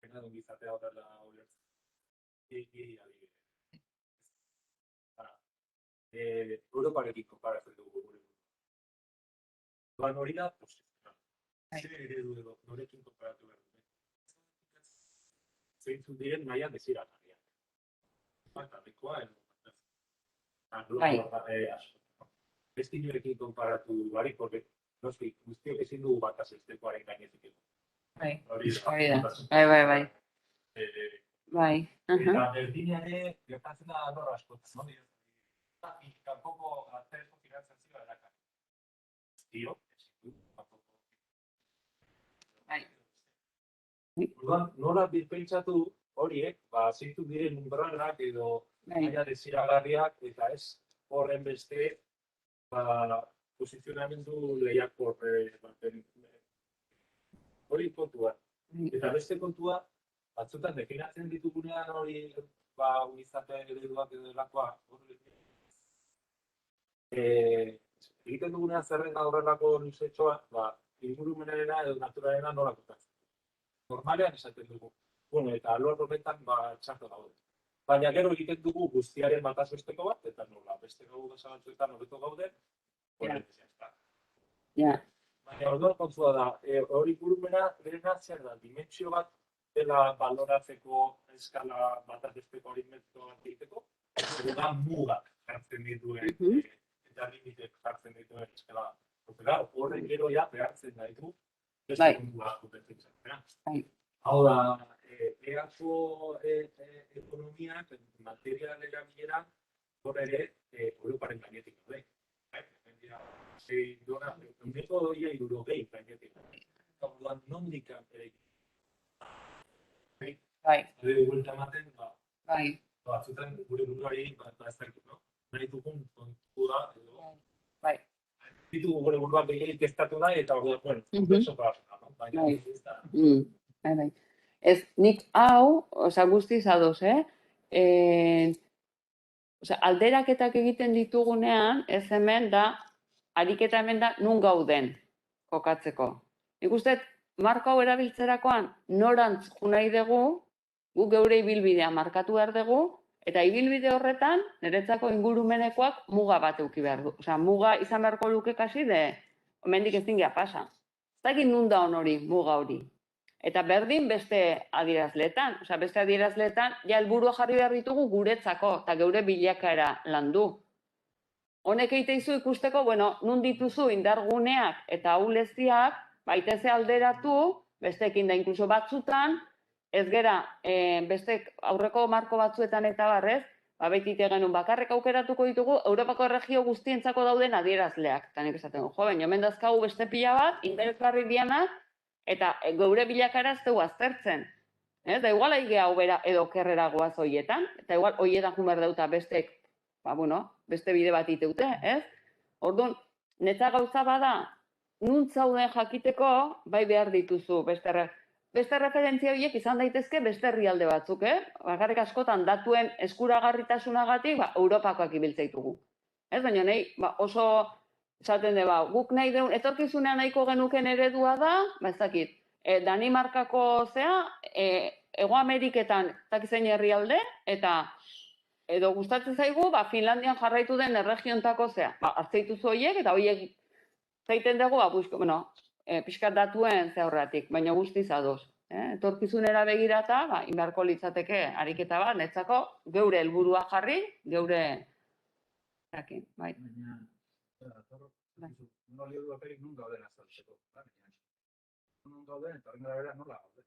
Pena duen gizatea horrela ulertzen. Adibidez. Europarekin konparatzen dugu gure. Doan hori da posizionala. Zer eredu edo norekin konparatu behar dute. Zeintzuk diren nahian desiragarriak. Eta dekoa edo. Beste inorekin konparatu barik, porque noski, guztiok ezin dugu bat azestekoaren gainetik. bai, hori da. Bai. Bai. Eta berdinare, gertatzen da alor askotzen, no? Kanpoko atzereko finantzazioa erakar. Tio, Bai. Orduan, nola birpentsatu horiek, zeintzuk diren umbralak edo maila desiragarriak, eta ez horren beste posizionamendu lehiakor baten. Hori kontua. Eta beste kontua, batzutan definatzen ditugunean hori unizate ereduak edo delakoa, egiten dugunean zerrenda horrelako luzetxoa, ingurumenarena edo naturalena nola kotatzen. Normalean esaten dugu. Bueno, eta alor horretan txarto daude. Baina gero egiten dugu guztiaren bataz besteko bat, eta nola, beste gau desabatzuetan hobeto gauden, hori ez da. Baina orduan kontua da, hori ingurumena berena zer da, dimentsio bat dela baloratzeko eskala bataz besteko hori metro bat egiteko, edo da mugak jartzen dituen, eta limitek jartzen dituen eskala. Horren gero ja behartzen gaitu, beste mugak gupetzen. Hau da, eako ekonomiak, material erabilera, hor ere, Europaren gainetik daude. Uneko doia irurogei gainetik. Orduan, nondik ere. Bai. Buelta ematen, Bai. gure buruari ez dakit, no? Nahi dugun kontua edo. Bai. Ditugu gure buruak gehiagik testatu nahi, eta orduan, eso parasuna, no? Baina ez da. Bai. Ez, nik hau, guztiz ados, alderaketak egiten ditugunean, ez hemen da, ariketa hemen da, nun gauden kokatzeko. Nik uste, marko hau erabiltzerakoan, norantz nahi dugu, guk geure ibilbidea markatu behar dugu, eta ibilbide horretan, niretzako ingurumenekoak muga bat eduki behar du. Muga izan beharko luke kasi de, hemendik ez dingia pasa. Ez dakit nun da hori, muga hori. Eta berdin beste adierazleetan. Beste adierazleetan, ja helburua jarri behar ditugu guretzako, eta geure bilakaera landu. Honek eiteizu ikusteko, nun dituzu indarguneak eta ahuleziak, baiteze alderatu, besteekin da inkluso batzutan, ez gera, beste aurreko marko batzuetan eta barrez, baitite genuen bakarrek aukeratuko ditugu, Europako erregio guztientzako dauden adierazleak. Eta nik esaten, baina hemen dazkagu beste pila bat, interesgarri dianak, eta geure bilakara ez dugu aztertzen. Da igual aigea hau bera edo kerrera goaz hoietan, eta igual hoietan jumar deuta bestek, beste bide bat iteute, ez? Orduan, netza gauza bada, nuntzauden jakiteko, bai behar dituzu, beste referentzia horiek izan daitezke beste herrialde batzuk, bakarrik askotan datuen eskuragarritasunagatik, Europakoak ibiltzaitugu. Ez, baina nahi, oso esaten dut, guk nahi deun, etorkizunean nahiko genuken eredua da, ez dakit, Danimarkako Hego Ameriketan zakizein herrialde, eta edo gustatzen zaigu, Finlandian jarraitu den erregiontako hartzeituzu horiek, eta horiek zaiten dugu, pixkat datuen horretik, baina guztiz ados. Etorkizunera begirata, inbarko litzateke ariketa bat, netzako geure helburua jarri, geure bai. No leo duaperik nun gauden azaltzeko. Nun gauden, eta horren gara nola gauden.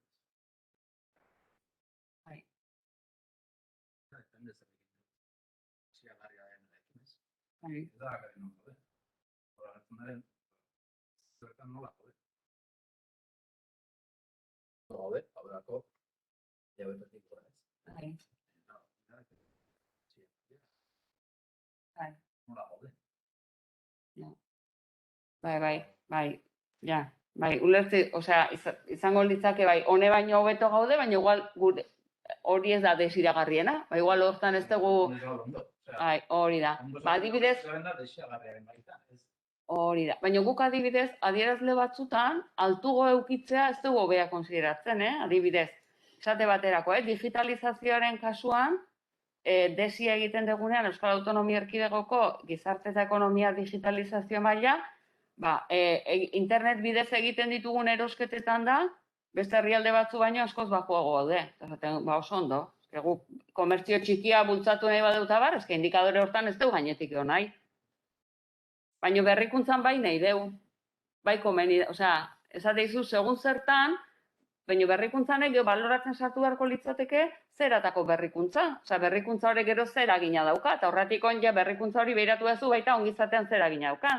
Bai, ulertzi, osea, izango litzake bai, hone baino hobeto gaude, baina igual gure hori ez da desiragarriena, bai, igual hortan ez dugu, bai, hori da. Ba, adibidez, hori da. Baina guk adibidez, adierazle batzutan, altugo eukitzea ez dugu hobea konsideratzen, adibidez. Esate baterako, digitalizazioaren kasuan, desia egiten dugunean Euskal Autonomia Erkidegoko gizarte eta ekonomia digitalizazio maila, internet bidez egiten ditugun erosketetan da, beste herrialde batzu baino askoz baxuago gaude. Oso ondo. Guk komertzio txikia bultzatu nahi badeuta bar, eske indikadore hortan ez dugu gainetik egon nahi. Baina berrikuntzan bai nahi dugu. Bai komeni, osea, esate izu, segun zertan, baina berrikuntzan egin baloratzen sartu beharko litzateke zeratako berrikuntza. Osea, berrikuntza hori gero zer eragina dauka, eta horretik onja berrikuntza hori behiratu duzu baita ongizatean zer eragina dauka.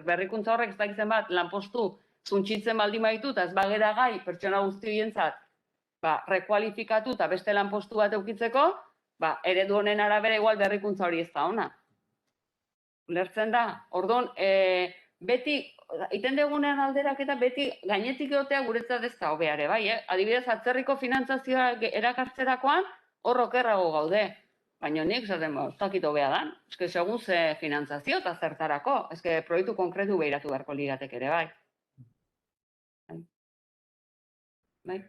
Berrikuntza horrek ez dakitzen bat lanpostu zuntxitzen baldin baitu, eta ez bagera gai pertsona guzti horientzat rekualifikatu eta beste lanpostu bat eukitzeko, eredu honen arabera igual berrikuntza hori ez da ona. Ulertzen da? Orduan, beti, iten dugunean alderak eta beti gainetik egotea guretzat ez da hobeare, bai, Adibidez, atzerriko finantzazioa erakartzerakoan, hor okerrago gaude. Baina nik, zaten, ez dakit hobea dan. Eske, segun ze finantzazio eta zertarako. Eske, proiektu konkretu behiratu beharko ligatek ere, bai. Bai.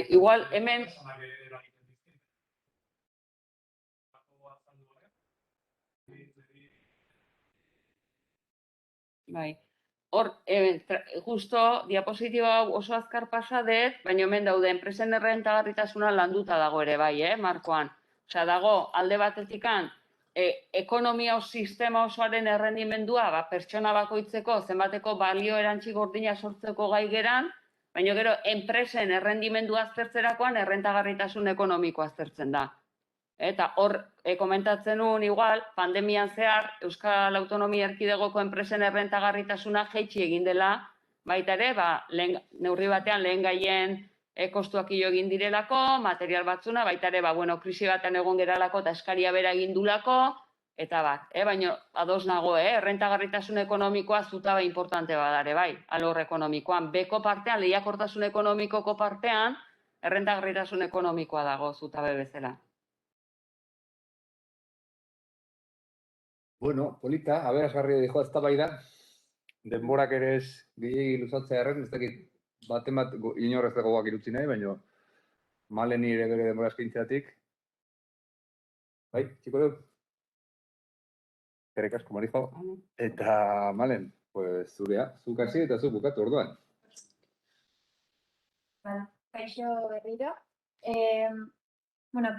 Igual, hemen... Bai. Hor, justo, diapositiba oso azkar pasa dut, baina hemen daude, enpresen errentagarritasuna landuta dago ere, bai, markoan. Osea, dago, alde batetikan, ekonomia o sistema osoaren errendimendua, pertsona bakoitzeko, zenbateko balio erantzi gordina sortzeko gai geran, baina gero, enpresen errendimendua aztertzerakoan errentagarritasun ekonomikoa aztertzen da. Eta hor, komentatzen nuen igual, pandemian zehar, Euskal Autonomia Erkidegoko enpresen errentagarritasuna jaitsi egin dela, baita ere, neurri batean lehen gaien kostuak egin direlako, material batzuna, baita ere, krisi batean egon geralako eta eskaria bera egin dulako, eta baina ados nago, errentagarritasun ekonomikoa zutaba importante badare, bai, alor ekonomikoan. Beko partean, lehiakortasun ekonomikoko partean, errentagarritasun ekonomikoa dago zutabe bezala. Bueno, polita, aberasgarria dijo eztabaida. Denborak ere ez gehiegi luzatzea erren, ez dakit baten bat inorrez dagoak irutzi nahi, baina Malen nire bere denbora eskaintzeatik. Bai, txiko dut? Eskerrik asko, Marijo. Eta Malen, pues zurea, zuk hasi eta zuk bukatu orduan. Kaixo berriro.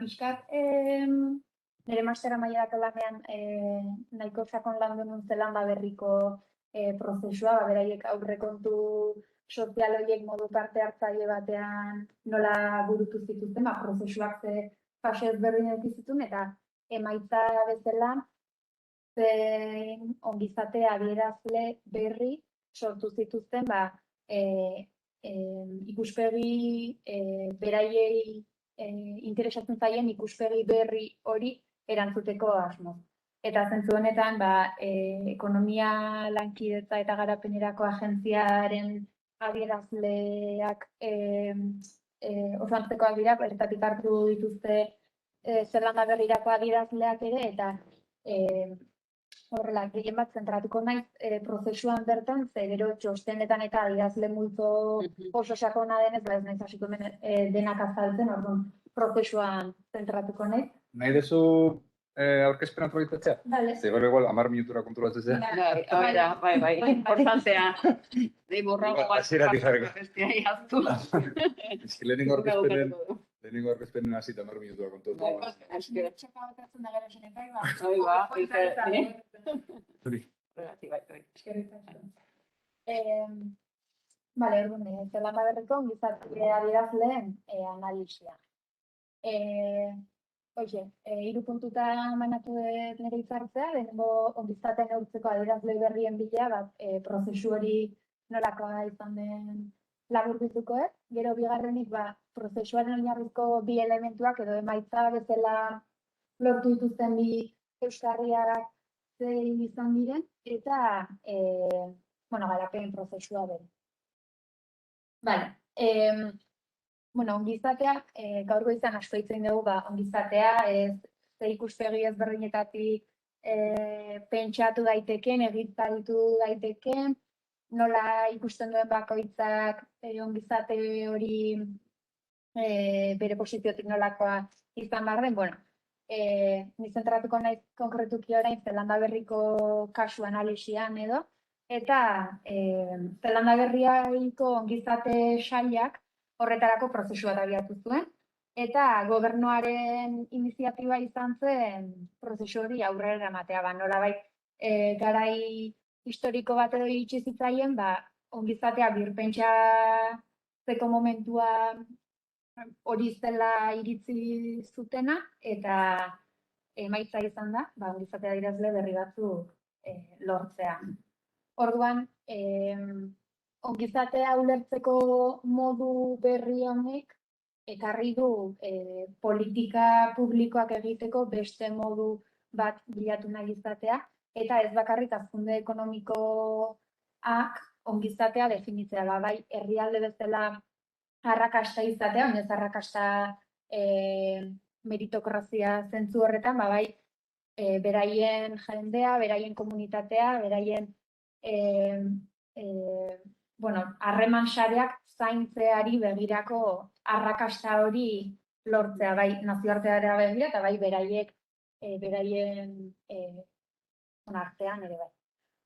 Pixkat, nire mastera mailarako lanean nahiko sakon landu nun zelan berriko prozesua, beraiek aurrekontu sozial horiek modu parte hartzaile batean nola burutu zituzten, prozesuak ze fase ezberdin eduki zituen, eta emaitza bezala zein ongizate adierazle berri sortu zituzten ikuspegi beraiei interesatzen zaien ikuspegi berri hori erantzuteko asmo. Eta zentzu honetan, ekonomia lankidetza eta garapenerako agentziaren adierazleak oso antzekoak dira, bertatik hartu dituzte Zelanda Berrirako adierazleak ere, eta horrela, gehien bat zentratuko naiz prozesuan bertan, ze gero txostenetan eta adierazle multzo oso sakona denez, ez naiz hasiko hemen denak azaltzen, orduan prozesuan zentratuko naiz. Nahi dezu aurkezpena proiektatzea? Bale. Ze gero igual 10 minutura konturatzen zea. Bai, importantea. Dei borrago bat. Hasieratik jarriko. Bestia iaztu. Eski lehenengo aurkezpenen hasita 10 minutura konturatzen. Txeka batatzen da gero zen epai, Bale, orduan, Zelanda Berriko ongizate adierazleen analisia. Hiru puntuta manatu nire hitzartzea, lehenengo ongizate neurtzeko adierazle berrien bila, prozesu hori nolakoa izan den laburbituko, gero bigarrenik prozesuaren oinarrizko bi elementuak edo emaitza bezala lortu dituzten bi euskarriak zein izan diren, eta garapen prozesua bere. Bale, ongizatea, gaur goizan asko hitzen dugu, ongizatea, ze ikuspegi ezberdinetatik pentsatu daiteken, egitaritu daiteken, nola ikusten duen bakoitzak ongizate hori bere posiziotik nolakoa izan behar den, ni zentratuko naiz konkretuki orain Zelanda Berriko kasu analisian edo, eta Zelanda Berriko ongizate sailak horretarako prozesua abiatu zuen, eta gobernuaren iniziatiba izan zen prozesu hori aurrera eramatea, nolabait garai historiko bat edo iritsi zitzaien, ongizatea birpentsatzeko momentua hori zela iritzi zutena, eta emaitza izan da, ongizatea adierazle berri batzuk lortzea. Orduan, ongizatea ulertzeko modu berri honek ekarri du politika publikoak egiteko beste modu bat bilatu nahi izatea, eta ez bakarrik hazkunde ekonomikoak ongizatea definitzea, bai herrialde bezala arrakasta izatea, ez arrakasta meritokrazia zentzu horretan, bai beraien jendea, beraien komunitatea, beraien harreman sareak zaintzeari begirako arrakasta hori lortzea, bai nazioarteara begira eta bai beraien artean ere bai.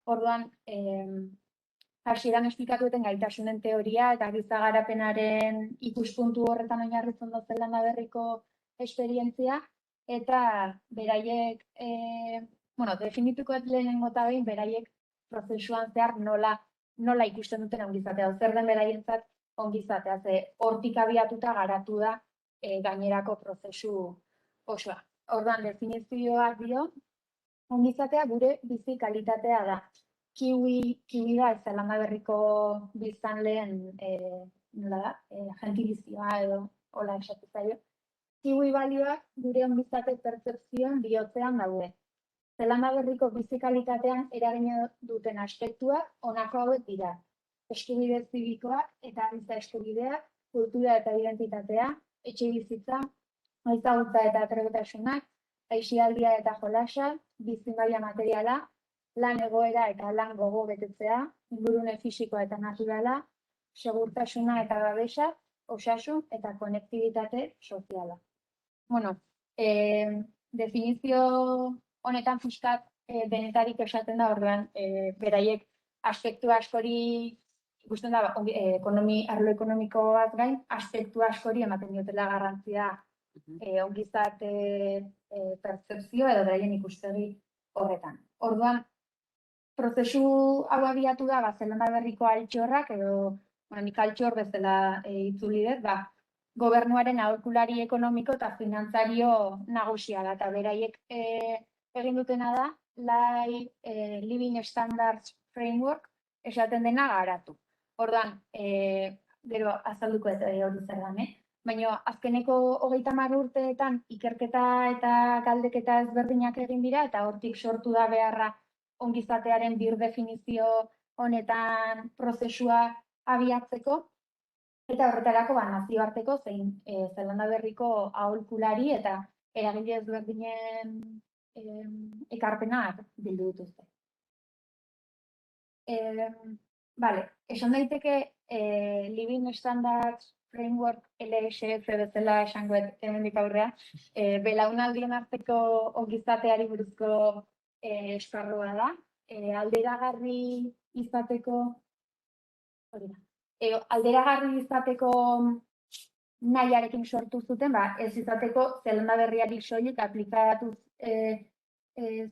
Orduan, hasieran esplikatueten gaitasunen teoria eta giza garapenaren ikuspuntu horretan oinarritzen da Zelanda Berriko esperientzia, eta beraiek, definituko lehenengo eta behin, beraiek prozesuan zehar nola ikusten duten ongizatea, zer den beraientzat ongizatea, ze hortik abiatuta garatu da gainerako prozesu osoa. Orduan, definizioak dio, ongizatea gure bizi kalitatea da. Kiwi da Zelanda Berriko biztanleen gentilizioa edo hola esatu zaio. Kiwi balioak gure ongizate pertzepzioan bihotzean daude. Zelanda Berriko bizi kalitatean eragina duten aspektuak honako hauek dira. Eskubide zibikoak eta giza eskubideak, kultura eta identitatea, etxebizitza, ezagutza eta trebetasunak, aisialdia eta jolasa, bizi maila materiala, lan egoera eta lan gogo betetzea, ingurune fisikoa eta naturala, segurtasuna eta babesa, osasun eta konektibitate soziala. Definizio honetan fiskat denetarik esaten da, orduan beraiek aspektu askori ikusten da, arlo ekonomikoaz gain, aspektu askori ematen diotela garrantzia ongizate pertzepzio edo beraien ikustegi horretan. Orduan, prozesu hau abiatu da, Zelanda Berriko altxorrak, edo nik altxor bezala itzuli dut, gobernuaren aholkulari ekonomiko eta finantzario nagusia da, eta beraiek egin dutena da, Living Standards Framework esaten dena garatu. Orduan, gero azalduko eta hori zer dan, Baina azkeneko 30 urteetan ikerketa eta galdeketa ezberdinak egin dira eta hortik sortu da beharra ongizatearen birdefinizio honetan prozesua abiatzeko. Eta horretarako nazioarteko zein Zelanda Berriko aholkulari eta eragile ezberdinen ekarpenak bildu dituzte. Esan daiteke Living Standards Framework LSF bezala esangoet hemendik aurrea, belaunaldien arteko ongizateari buruzko esparrua da. Alderagarri izateko nahiarekin sortu zuten, ez izateko Zelanda Berriari soilik aplikatuz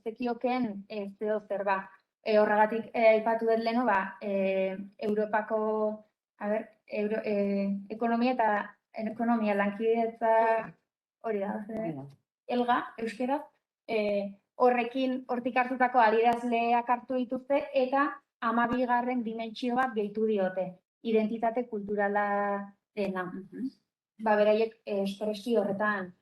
zekioken zeo zer ba. Horregatik aipatu dut leno, Europako ekonomia lankidetza hori da, elga, euskeraz, hortik hartutako adierazleak hartu dituzte eta 12. dimentsio bat gehitu diote, identitate kulturala dena. Beraiek espresio horretan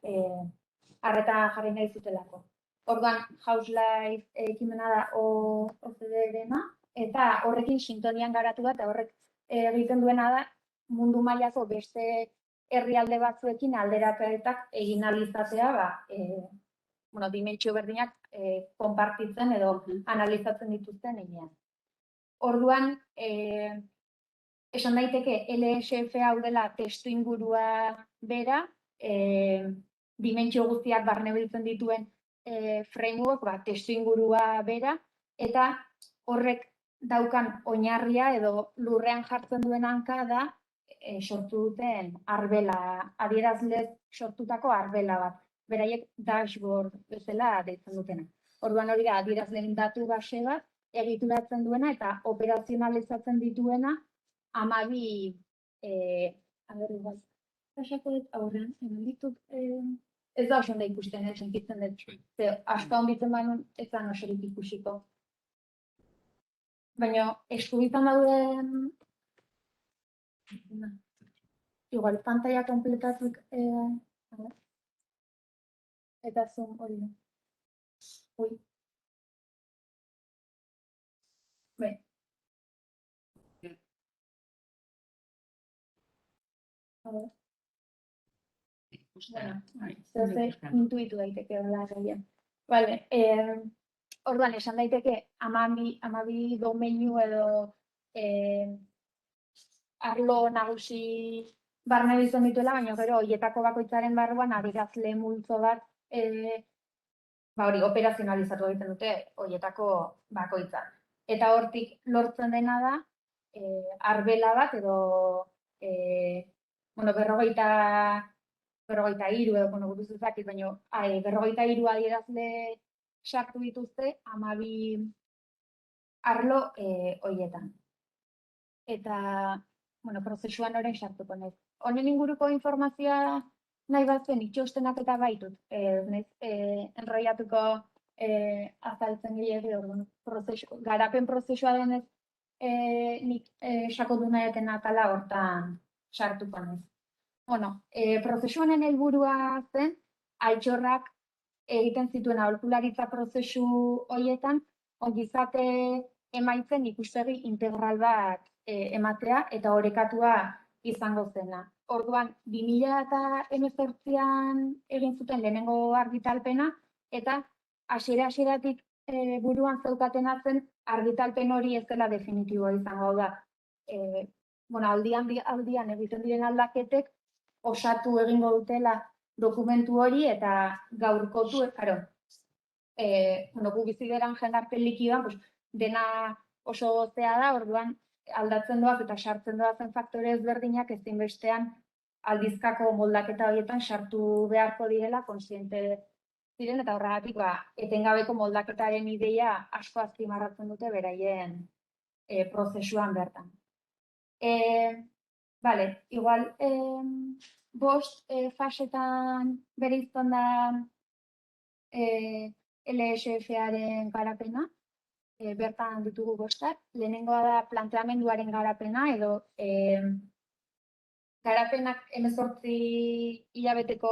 arreta jarri nahi zutelako. Orduan, House Life ekimena da OCDE-rena, eta horrekin sintonian garatu da, eta horrek egiten duena da, mundu mailako beste herrialde batzuekin alderaketak egin ahal izatea, dimentsio berdinak konpartitzen edo analizatzen dituzten heinean. Orduan, esan daiteke LSF hau dela testu ingurua bera, dimentsio guztiak barne biltzen dituen framework, testu ingurua bera, eta horrek daukan oinarria edo lurrean jartzen duen hanka da sortu duten arbela, adierazlez sortutako arbela bat. Beraiek dashboard bezala deitzen dutena. Orduan hori da, adierazleen datu base bat, egituratzen duena eta operazionalizatzen dituena 12 aurrean, hemen ditut, ez da oso ondo ikusten, sentitzen dut. Asko onditzen banun ez da osorik ikusiko. Baina eskubitan dauden, igual pantalla kompletatuik, eta zoom hori da. Ui. Intuitu daiteke hola gaian. Orduan, esan daiteke 12 domeinu edo arlo nagusi barne biltzen dituela, baina gero horietako bakoitzaren barruan adierazle multzo bat operazionalizatu egiten dute horietako bakoitza. Eta hortik lortzen dena da arbela bat edo 43 edo buruz ezakit, baina 43 adierazle sartu dituzte 12 arlo horietan. Eta, prozesuan orain sartuko naiz. Honen inguruko informazioa nahi batzen itxostenak eta baitut. Enroiatuko azaltzen gehiago, garapen prozesua denez nik sakondu nahiaten atala hortan sartuko naiz. Prozesuanen helburua zen, altxorrak egiten zituen aholkularitza prozesu horietan, ongizate emaitzen ikuspegi integral bat ematea eta orekatua izango zena. Orduan, 2018an egin zuten lehenengo argitalpena eta hasieratik buruan zeukatena zen argitalpen hori ez dela definitiboa izango da. Aldian egiten diren aldaketek osatu egingo dutela dokumentu hori eta gaurkotu, gu bizi geran jendarte likidoan, dena oso gozea da, orduan aldatzen doaz eta sartzen doazen faktore ezberdinak ezinbestean aldizkako moldaketa horietan sartu beharko direla konsiente ziren eta horregatik etengabeko moldaketaren ideia asko azpimarratzen dute beraien prozesuan bertan. Igual 5 fasetan bereizten da LSF-aren garapena, bertan ditugu bostak. Lehenengoa da planteamenduaren garapena edo garapenak 18 hilabeteko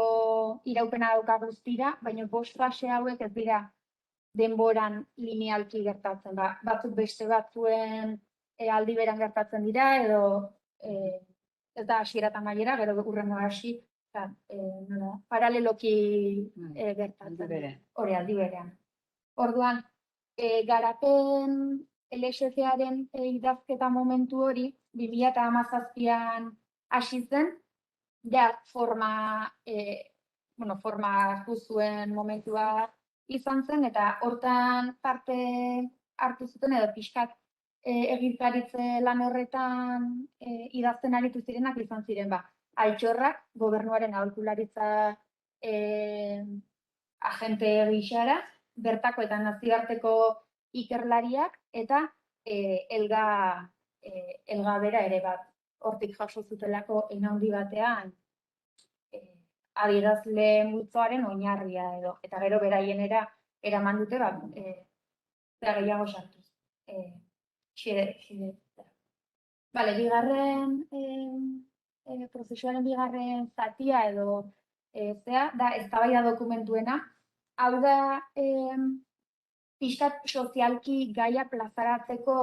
iraupena dauka guztira, baina 5 fase hauek ez dira denboran linealki gertatzen. Batzuk beste batzuen aldi beran gertatzen dira edo ez da hasiera eta amaiera, gero hurrengo hasi, paraleloki gertatzen dira. Hori aldi berean. Orduan, garapen LSF-aren idazketa momentu hori 2017an hasi zen, ja forma hartu zuen momentua izan zen, eta hortan parte hartu zuten edo pixkat egikaritze lan horretan idazten aritu zirenak izan ziren, Altxorrak, gobernuaren aholkularitza agente gisara, bertako eta nazioarteko ikerlariak eta elga bera ere bat. Hortik jaso zutelako hein handi batean adierazle multzoaren oinarria edo. Eta gero beraienera eraman dute gehiago sartuz. Bigarren prozesuaren bigarren zatia edo da eztabaida dokumentuena. Hau da pixkat sozialki gaia plazaratzeko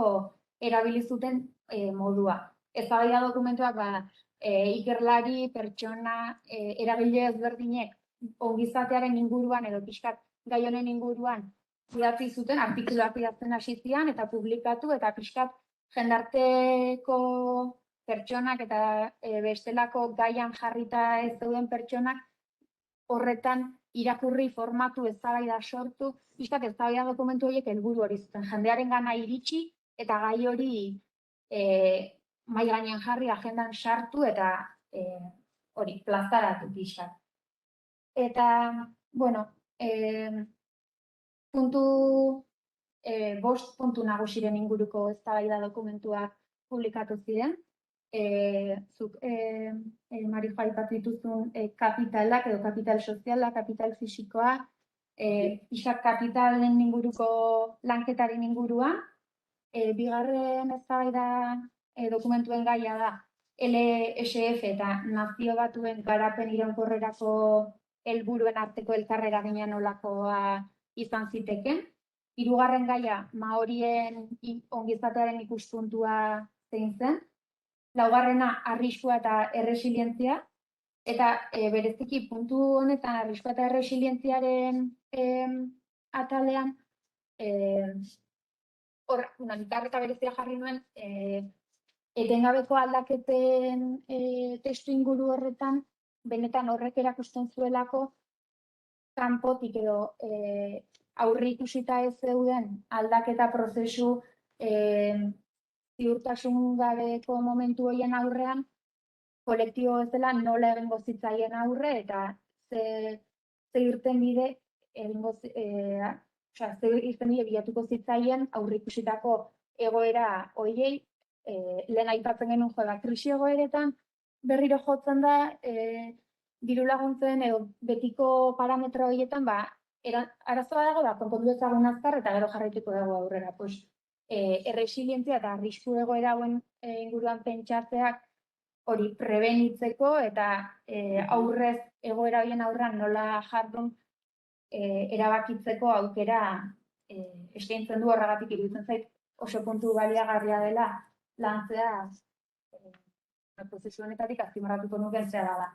erabili zuten modua. Eztabaida dokumentuak ikerlari, pertsona, eragile ezberdinek ongizatearen inguruan edo pixkat gai honen inguruan idatzi zuten, artikuluak idazten hasi ziren eta publikatu eta pixkat jendarteko pertsonak eta bestelako gaian jarrita ez zeuden pertsonak horretan irakurri, formatu, eztabaida sortu, pixkat eztabaida dokumentu horiek helburu hori zuten. Jendearen gana iritsi eta gai hori mahai gainean jarri, agendan sartu eta hori plazaratu pixkat. Eta, bost puntu nagusiren inguruko eztabaida dokumentuak publikatu ziren. Zuk, Marijo, aipatu dituzun kapitalak edo kapital soziala, kapital fisikoa, pixkat kapitalen inguruko lanketaren inguruan. Bigarren eztabaida dokumentuen gaia da LSF eta Nazio Batuen garapen iraunkorrerako helburuen arteko elkarreragina nolakoa izan ziteken. Hirugarren gaia Maorien ongizatearen ikuspuntua zein zen. Laugarrena arriskua eta erresilientzia. Eta bereziki puntu honetan arriskua eta erresilientziaren atalean nitarreta berezia jarri nuen etengabeko aldaketen testu inguru horretan benetan horrek erakusten zuelako kanpotik edo aurre ikusita ez zeuden aldaketa prozesu ziurtasun gabeko momentu horien aurrean kolektibo bezala nola egingo zitzaien aurre eta ze irtenbide bilatuko zitzaien aurreikusitako egoera horiei lehen aipatzen genuen krisi egoeretan berriro jotzen da diru laguntzen edo betiko parametro horietan arazoa dago konpondu ezagun azkar eta gero jarraituko dago aurrera. Erresilientzia eta arrisku egoera hauen inguruan pentsatzeak hori prebenitzeko eta aurrez egoera horien aurrean nola jardun erabakitzeko aukera eskaintzen du. Horregatik iruditzen zait oso puntu baliagarria dela lantzea prozesu honetatik azpimarratuko nuken zea dela.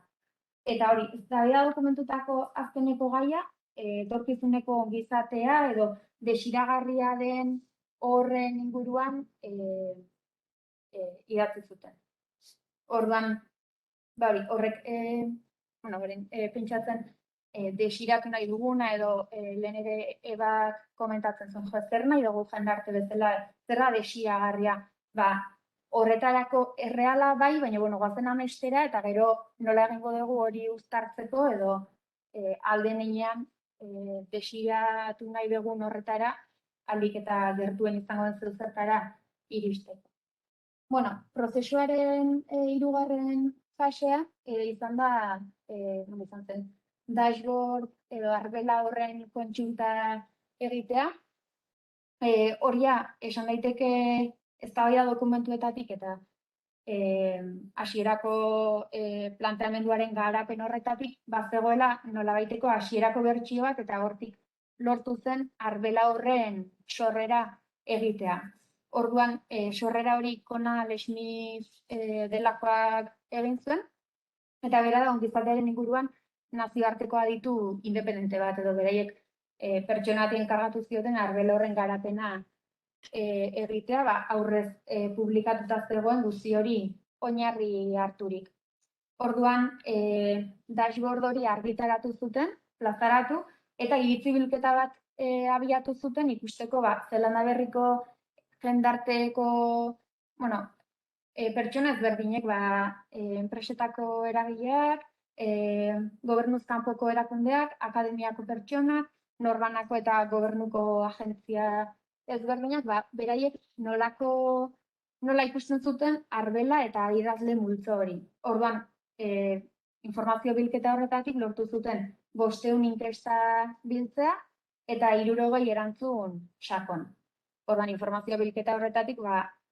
Eta hori, eztabaida dokumentutako azkeneko gaia, etorkizuneko ongizatea edo desiragarria den horren inguruan idatzi zuten. Orduan, horrek pentsatzen desiratu nahi duguna edo lehen ere ebak komentatzen zuen, zer nahi dugu jendarte bezala, zerra desiragarria, horretarako erreala bai, baina goazen amestera eta gero nola egingo dugu hori uztartzeko edo alden heinean desiratu nahi dugun horretara alik eta gertuen izango den zertara iristeko. Prozesuaren hirugarren fasea izan da, izan zen, dashboard edo arbela horren kontsulta egitea. Horia, esan daiteke eztabaida dokumentuetatik eta hasierako planteamenduaren garapen horretatik bazegoela nolabaiteko hasierako bertsio bat eta hortik lortu zen arbela horren sorrera egitea. Orduan, sorrera hori Kona Lesmith delakoak egin zuen, eta bera da ongizatearen inguruan nazioarteko aditu independente bat edo beraiek pertsonatien kargatu zioten arbela horren garapena egitea, aurrez publikatuta zegoen guzti hori oinarri harturik. Orduan, dashboard hori argitaratu zuten, plazaratu, eta iritzi bilketa bat abiatu zuten ikusteko Zelanda Berriko jendarteko, pertsona ezberdinek, enpresetako eragileak, gobernuz kanpoko erakundeak, akademiako pertsonak, norbanako eta gobernuko agentzia ezberdinak, beraiek nola ikusten zuten arbela eta idazle multzo hori. Orduan, informazio bilketa horretatik lortu zuten 500 inkesta biltzea eta 60 erantzun sakon. Orduan, informazio bilketa horretatik,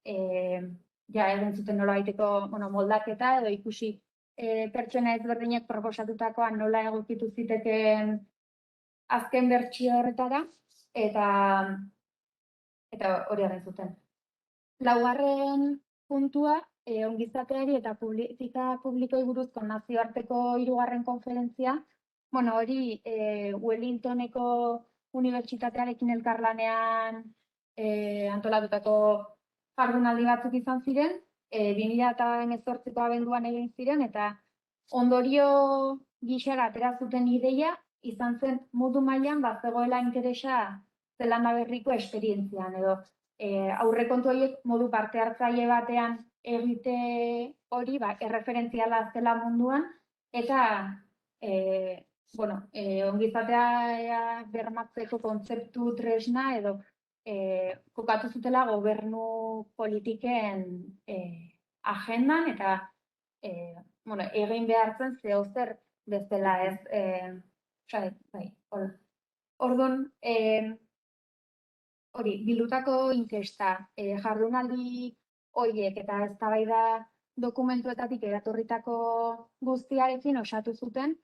egin zuten nolabaiteko moldaketa edo ikusi pertsona ezberdinek proposatutakoa nola egokitu zitekeen azken bertsio horretara, eta hori egin zuten. Laugarren puntua, ongizateari eta politika publikoi buruzko nazioarteko 3. konferentzia, hori Wellingtoneko unibertsitatearekin elkarlanean antolatutako jardunaldi batzuk izan ziren, 2018ko abenduan egin ziren, eta ondorio gisara atera zuten ideia izan zen modu mailan bazegoela interesa Zelanda Berriko esperientzian, edo aurrekontu horiek modu parte hartzaile batean egite hori erreferentziala zela munduan, eta ongizatea bermatzeko kontzeptu tresna edo kokatu zutela gobernu politiken agendan eta egin behar zen zehozer bezala ez. Orduan, bildutako inkesta, jardunaldi horiek eta eztabaida dokumentuetatik eratorritako guztiarekin osatu zuten,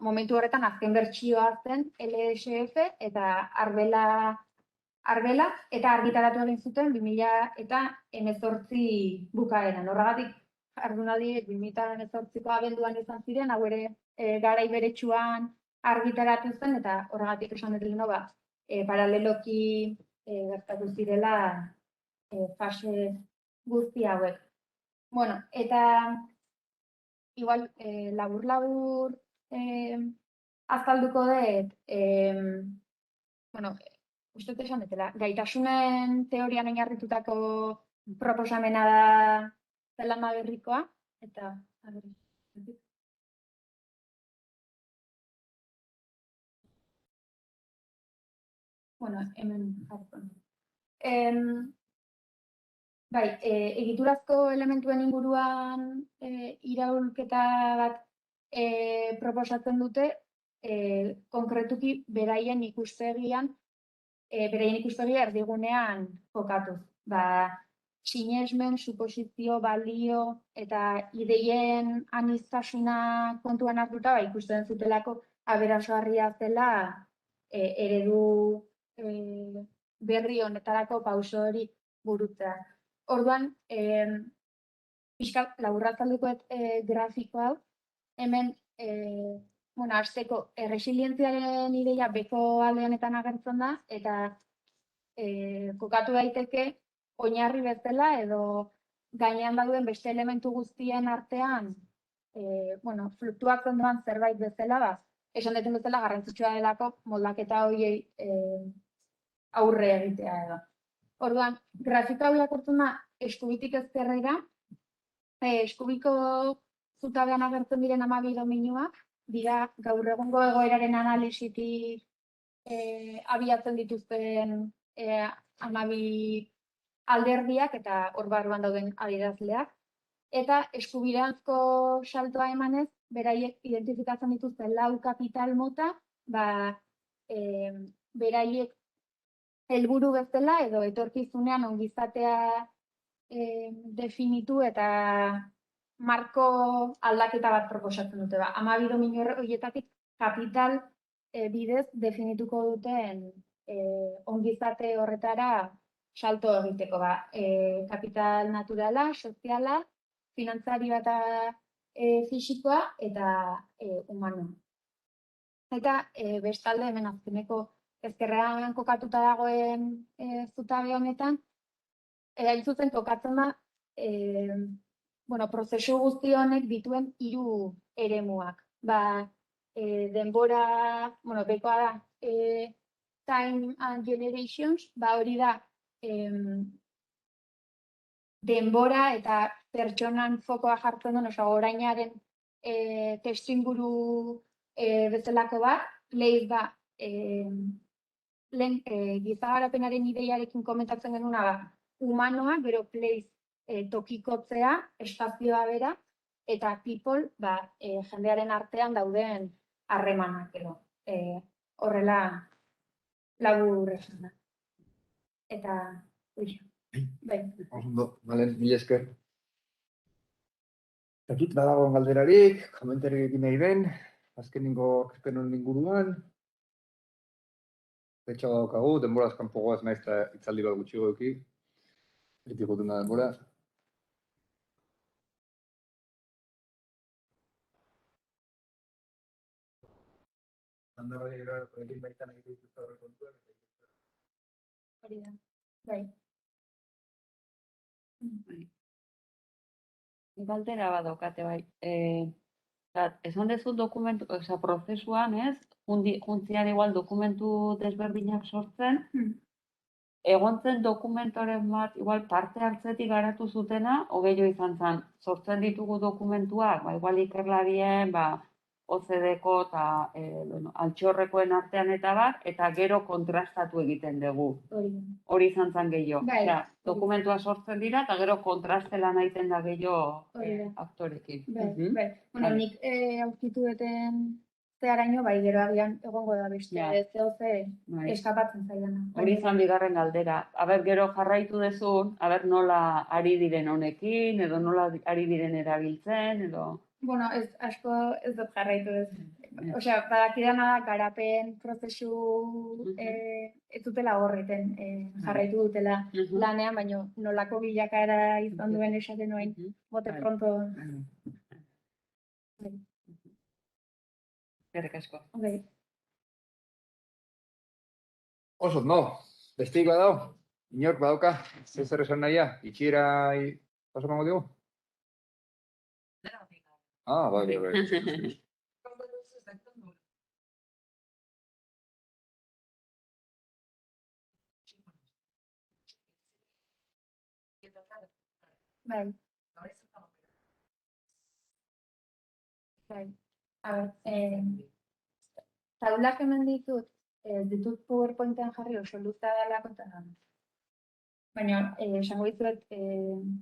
momentu horretan azken bertsioa zen LSF eta arbela eta argitaratu egin zuten 2018 bukaeran. Horregatik, jardunaldi 2018ko abenduan izan ziren, hau ere garai beretsuan argitaratu zen, eta horregatik esan dut paraleloki gertatu zirela fase guzti hauek. Eta igual, labur-labur azalduko dut, uste esan dutela, gaitasunen teorian oinarritutako proposamena da Zelanda Berrikoa, eta hemen jartzen. Egiturazko elementuen inguruan iraulketa bat proposatzen dute, konkretuki beraien ikuspegia erdigunean kokatuz. Sinesmen, suposizio, balio eta ideien aniztasuna kontuan hartuta, ikusten zutelako aberasgarria zela eredu berri honetarako pauso hori burutzea. Orduan, pixka laburra azaldukoet grafiko hau, hemen, hasteko erresilientziaren ideia beko alde honetan agertzen da, eta kokatu daiteke oinarri bezala edo gainean dauden beste elementu guztien artean, fluktuatzen doan zerbait bezala, esan deten bezala garrantzitsua delako moldaketa horiei aurre egitea edo. Orduan, grafika hau irakurtzen da eskubitik ezkerrera, eskubiko zutabean agertzen diren 12 domeinuak, dira gaur egungo egoeraren analisitik abiatzen dituzten 12 alderdiak eta hor barruan dauden adierazleak. Eta eskubiranzko saltoa emanez, beraiek identifikatzen dituzten 4 kapital mota, beraiek helburu bezala edo etorkizunean ongizatea definitu eta marko aldaketa bat proposatzen dute. 12 domino horietatik kapital bidez definituko duten ongizate horretara salto egiteko. Kapital naturala, soziala, finantzarioa eta fisikoa eta humanoa. Eta bestalde hemen azkeneko ezkerrean kokatuta dagoen zutabe honetan, hain zuzen kokatzen da, prozesu guzti honek dituen 3 eremuak. Denbora, bekoa da, time and generations, hori da, denbora eta pertsonan fokoa jartzen duen, orainaren testuinguru bezalako bat, place lehen gizagarapenaren ideiarekin komentatzen genuna humanoa, gero place tokikotzea, espazioa bera, eta people jendearen artean dauden harremanak edo. Horrela labur esan da. Eta, bai. Ondo, balen, mila esker. Zakit badagoen galderarik, komentariak egin nahi den, azkenengo aurkezpenen inguruan. Betxa daukagu, denbora azkanpo goaz naiz eta itzaldi bat gutxi goeki. Beti gotun da denbora. Handarra egin baitan egin dituzte horrekontuen. Hori da, bai. Galdera bat daukate bai. Esan dezu dokumentu, prozesuan, ez? Juntzian igual dokumentu desberdinak sortzen, egon zen dokumentoren bat, igual parte hartzetik garatu zutena, gehiago izan zen, sortzen ditugu dokumentuak, igual ikerlarien, OCDeko eta altxorrekoen artean eta bat, eta gero kontrastatu egiten dugu. Hori izan zen gehiago. Dokumentua sortzen dira, eta gero kontrastela egiten da gehiago aktorekin. Nik aurkitu duten zeharaino, gero agian egongo da beste, zehoze eskapatzen zailana. Hori izan bigarren galdera. Gero jarraitu dezun, nola ari diren honekin, edo nola ari diren erabiltzen, edo... Ez asko ez dut jarraitu ez. Badakidana da, garapen prozesu ez dutela horreten jarraitu dutela lanean, baina nolako bilakaera izan duen esaten nuen, bote pronto. Gerrik asko. Oso, no. Besteik badao, inork badauka, zer esan nahia, itxiera paso mango dugu? Bai. Taulak hemen ditut PowerPointean jarri oso luza dalako eta baina esango dizuet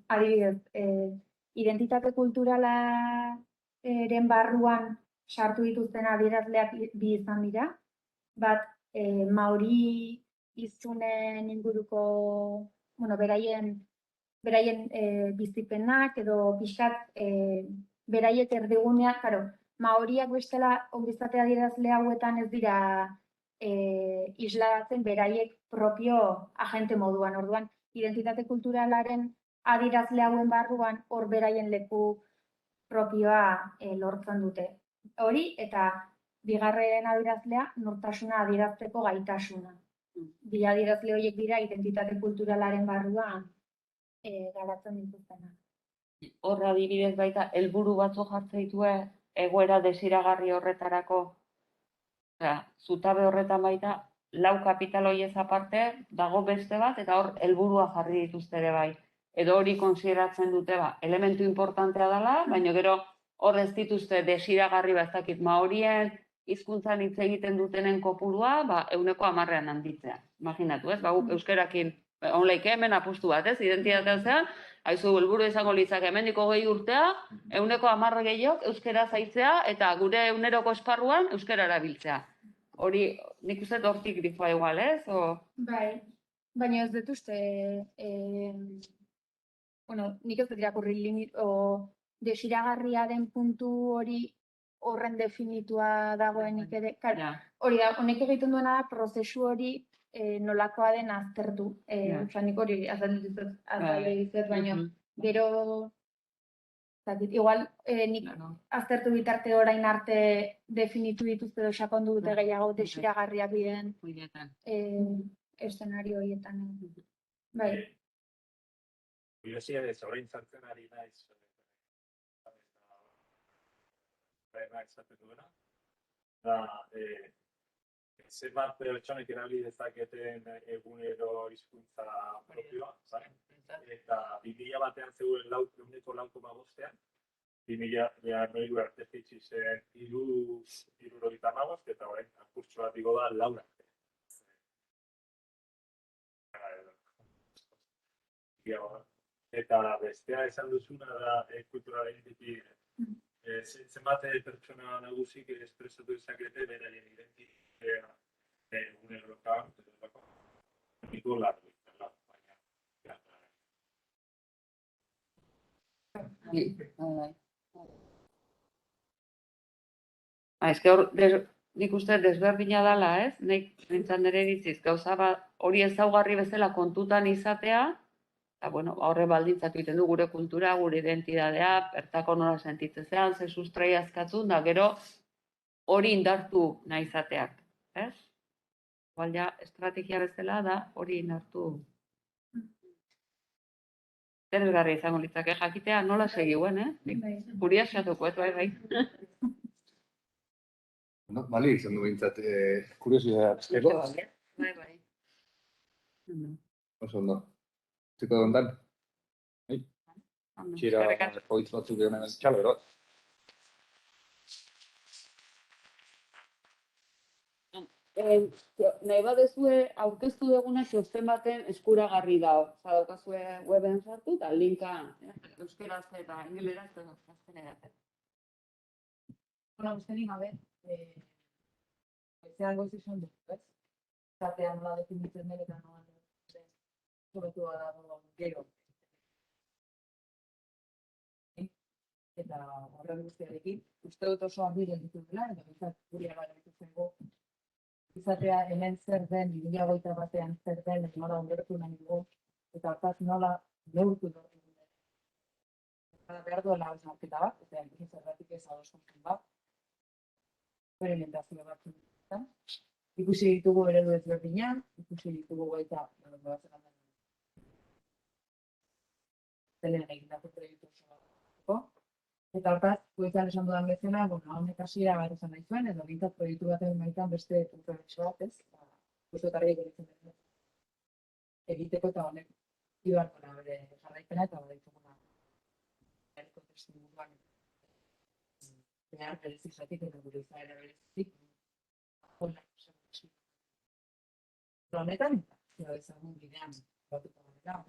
adibidez identitate kulturalaren barruan sartu dituzten adierazleak bi izan dira. Bat, Maori izunen inguruko, beraien bizipenak edo pixkat beraiek erdiguneak, Maoriak bestela ongizate adierazle hauetan ez dira isladatzen beraiek propio agente moduan. Orduan, identitate kulturalaren adierazle hauen barruan hor beraien leku propioa lortzen dute. Hori eta bigarren adierazlea nortasuna adierazteko gaitasuna. Bi adierazle horiek dira identitate kulturalaren barruan garatzen dituztenak. Hor adibidez baita helburu batzuk jartzen ditue egoera desiragarri horretarako. Zutabe horretan baita 4 kapital horiez aparte dago beste bat eta hor helburua jarri dituzte ere bai. Edo hori konsideratzen dute elementu importantea dela, baina gero hor ez dituzte desiragarri bazakit Maorien hizkuntzan hitz egiten dutenen kopurua 110 handitzea. Imaginatu, ez? Guk euskerakin onleike hemen apustu bat, ez? Identitatean zean, haizu helburu izango litzake hemendiko 20 urtea, 110 gehiago euskera zaitzea eta gure eguneroko esparruan euskera erabiltzea. hori, nik uste hortik grifoa igual, ez? Bai, baina ez dut uste, nik ez dut irakurri desiragarria den puntu hori horren definitua dagoenik ere. Ja. Hori da, honek egiten duena da prozesu hori nolakoa den aztertu. Ja. Osa, nik hori azaldu dizuet, baina Mhm. gero, igual nik aztertu bitarte orain arte definitu dituzte edo sakondu dute gehiago desiragarriak diren eszenario horietan. Bai. Biologia ez orain sartzen ari naiz. Esaten duena. Da, zenbat pertsonek erabili dezaketen egunero hizkuntza propioa, eta 2000 batean zegoen 4,5%, 2000 arte jaitsi zen 3,75 eta orain kurtso bat igo da 4. Eta bestea esan duzuna da kulturaletik zenbat pertsona nagusik espresatu dezakete beraien identitatea egunerokoan, niko largo. Ez que nik uste desberdina dela, ez? Nik nintzen nire iritziz, gauza hori ezaugarri bezala kontutan izatea, eta, horre baldintzatu egiten du gure kultura, gure identitatea, bertako nola sentitzen zean, ze sustrai askatzun, da gero hori indartu nahi izateak, ez? Igual ja, estrategia bezala da hori indartu. Interesgarria izango litzake jakitea nola segiguen, Kuriasiatuko, ez bai. Bali izan du bintzat, kuriosidadezkeko. Bai. Oso ondo. Ziko da ondan? Txira, hoitz batzuk egin txalo, ero? Nahi badezue aurkeztu duguna txosten baten eskuragarri dago. Daukazue weben sartu eta linka euskeraz eta ingeleraz eta gazteleraz. Besterik gabe, zean goiz izan dut, ez? Zatean nola definitzen den eta nola sobetua dago gero. Eta horren guztiarekin, uste dut oso argi gelditu dela, eta bizat guri agarritu zengo izatea hemen zer den, 2021 batean zer den, nola ongertu nahi dugu, eta hortaz nola neurtu dugu. Behar duela hausnarketa bat, eta zergatik ez adoskuntzen bat, experimentazio batzuk ditan. Ikusi ditugu eredu ezberdinak, ikusi ditugu baita zelean egindako proiektu oso bat. Eta hortaz, goitan esan dudan bezala, honek hasiera bat esan nahi zuen, edo bintzat proiektu baten baitan beste konpromiso bat, ez? Guztotarriek egiten dut. Egiteko eta honek ibarkona bere jarraipena eta badaituguna. Eriko testu buruan. Behar berezizatik eta gure izaera berezitik. Honetan, zera ezagun bidean batuko gara.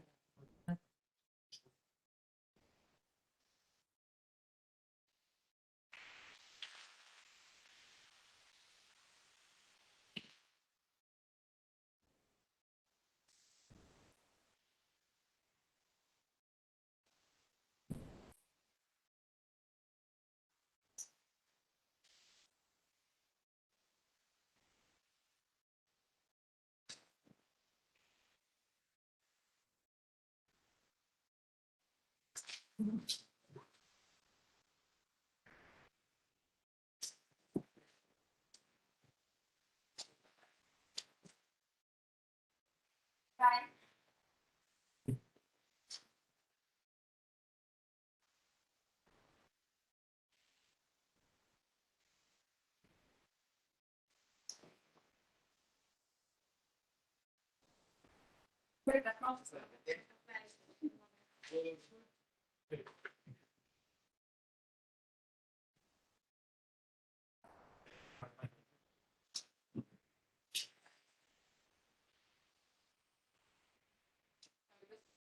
Very good.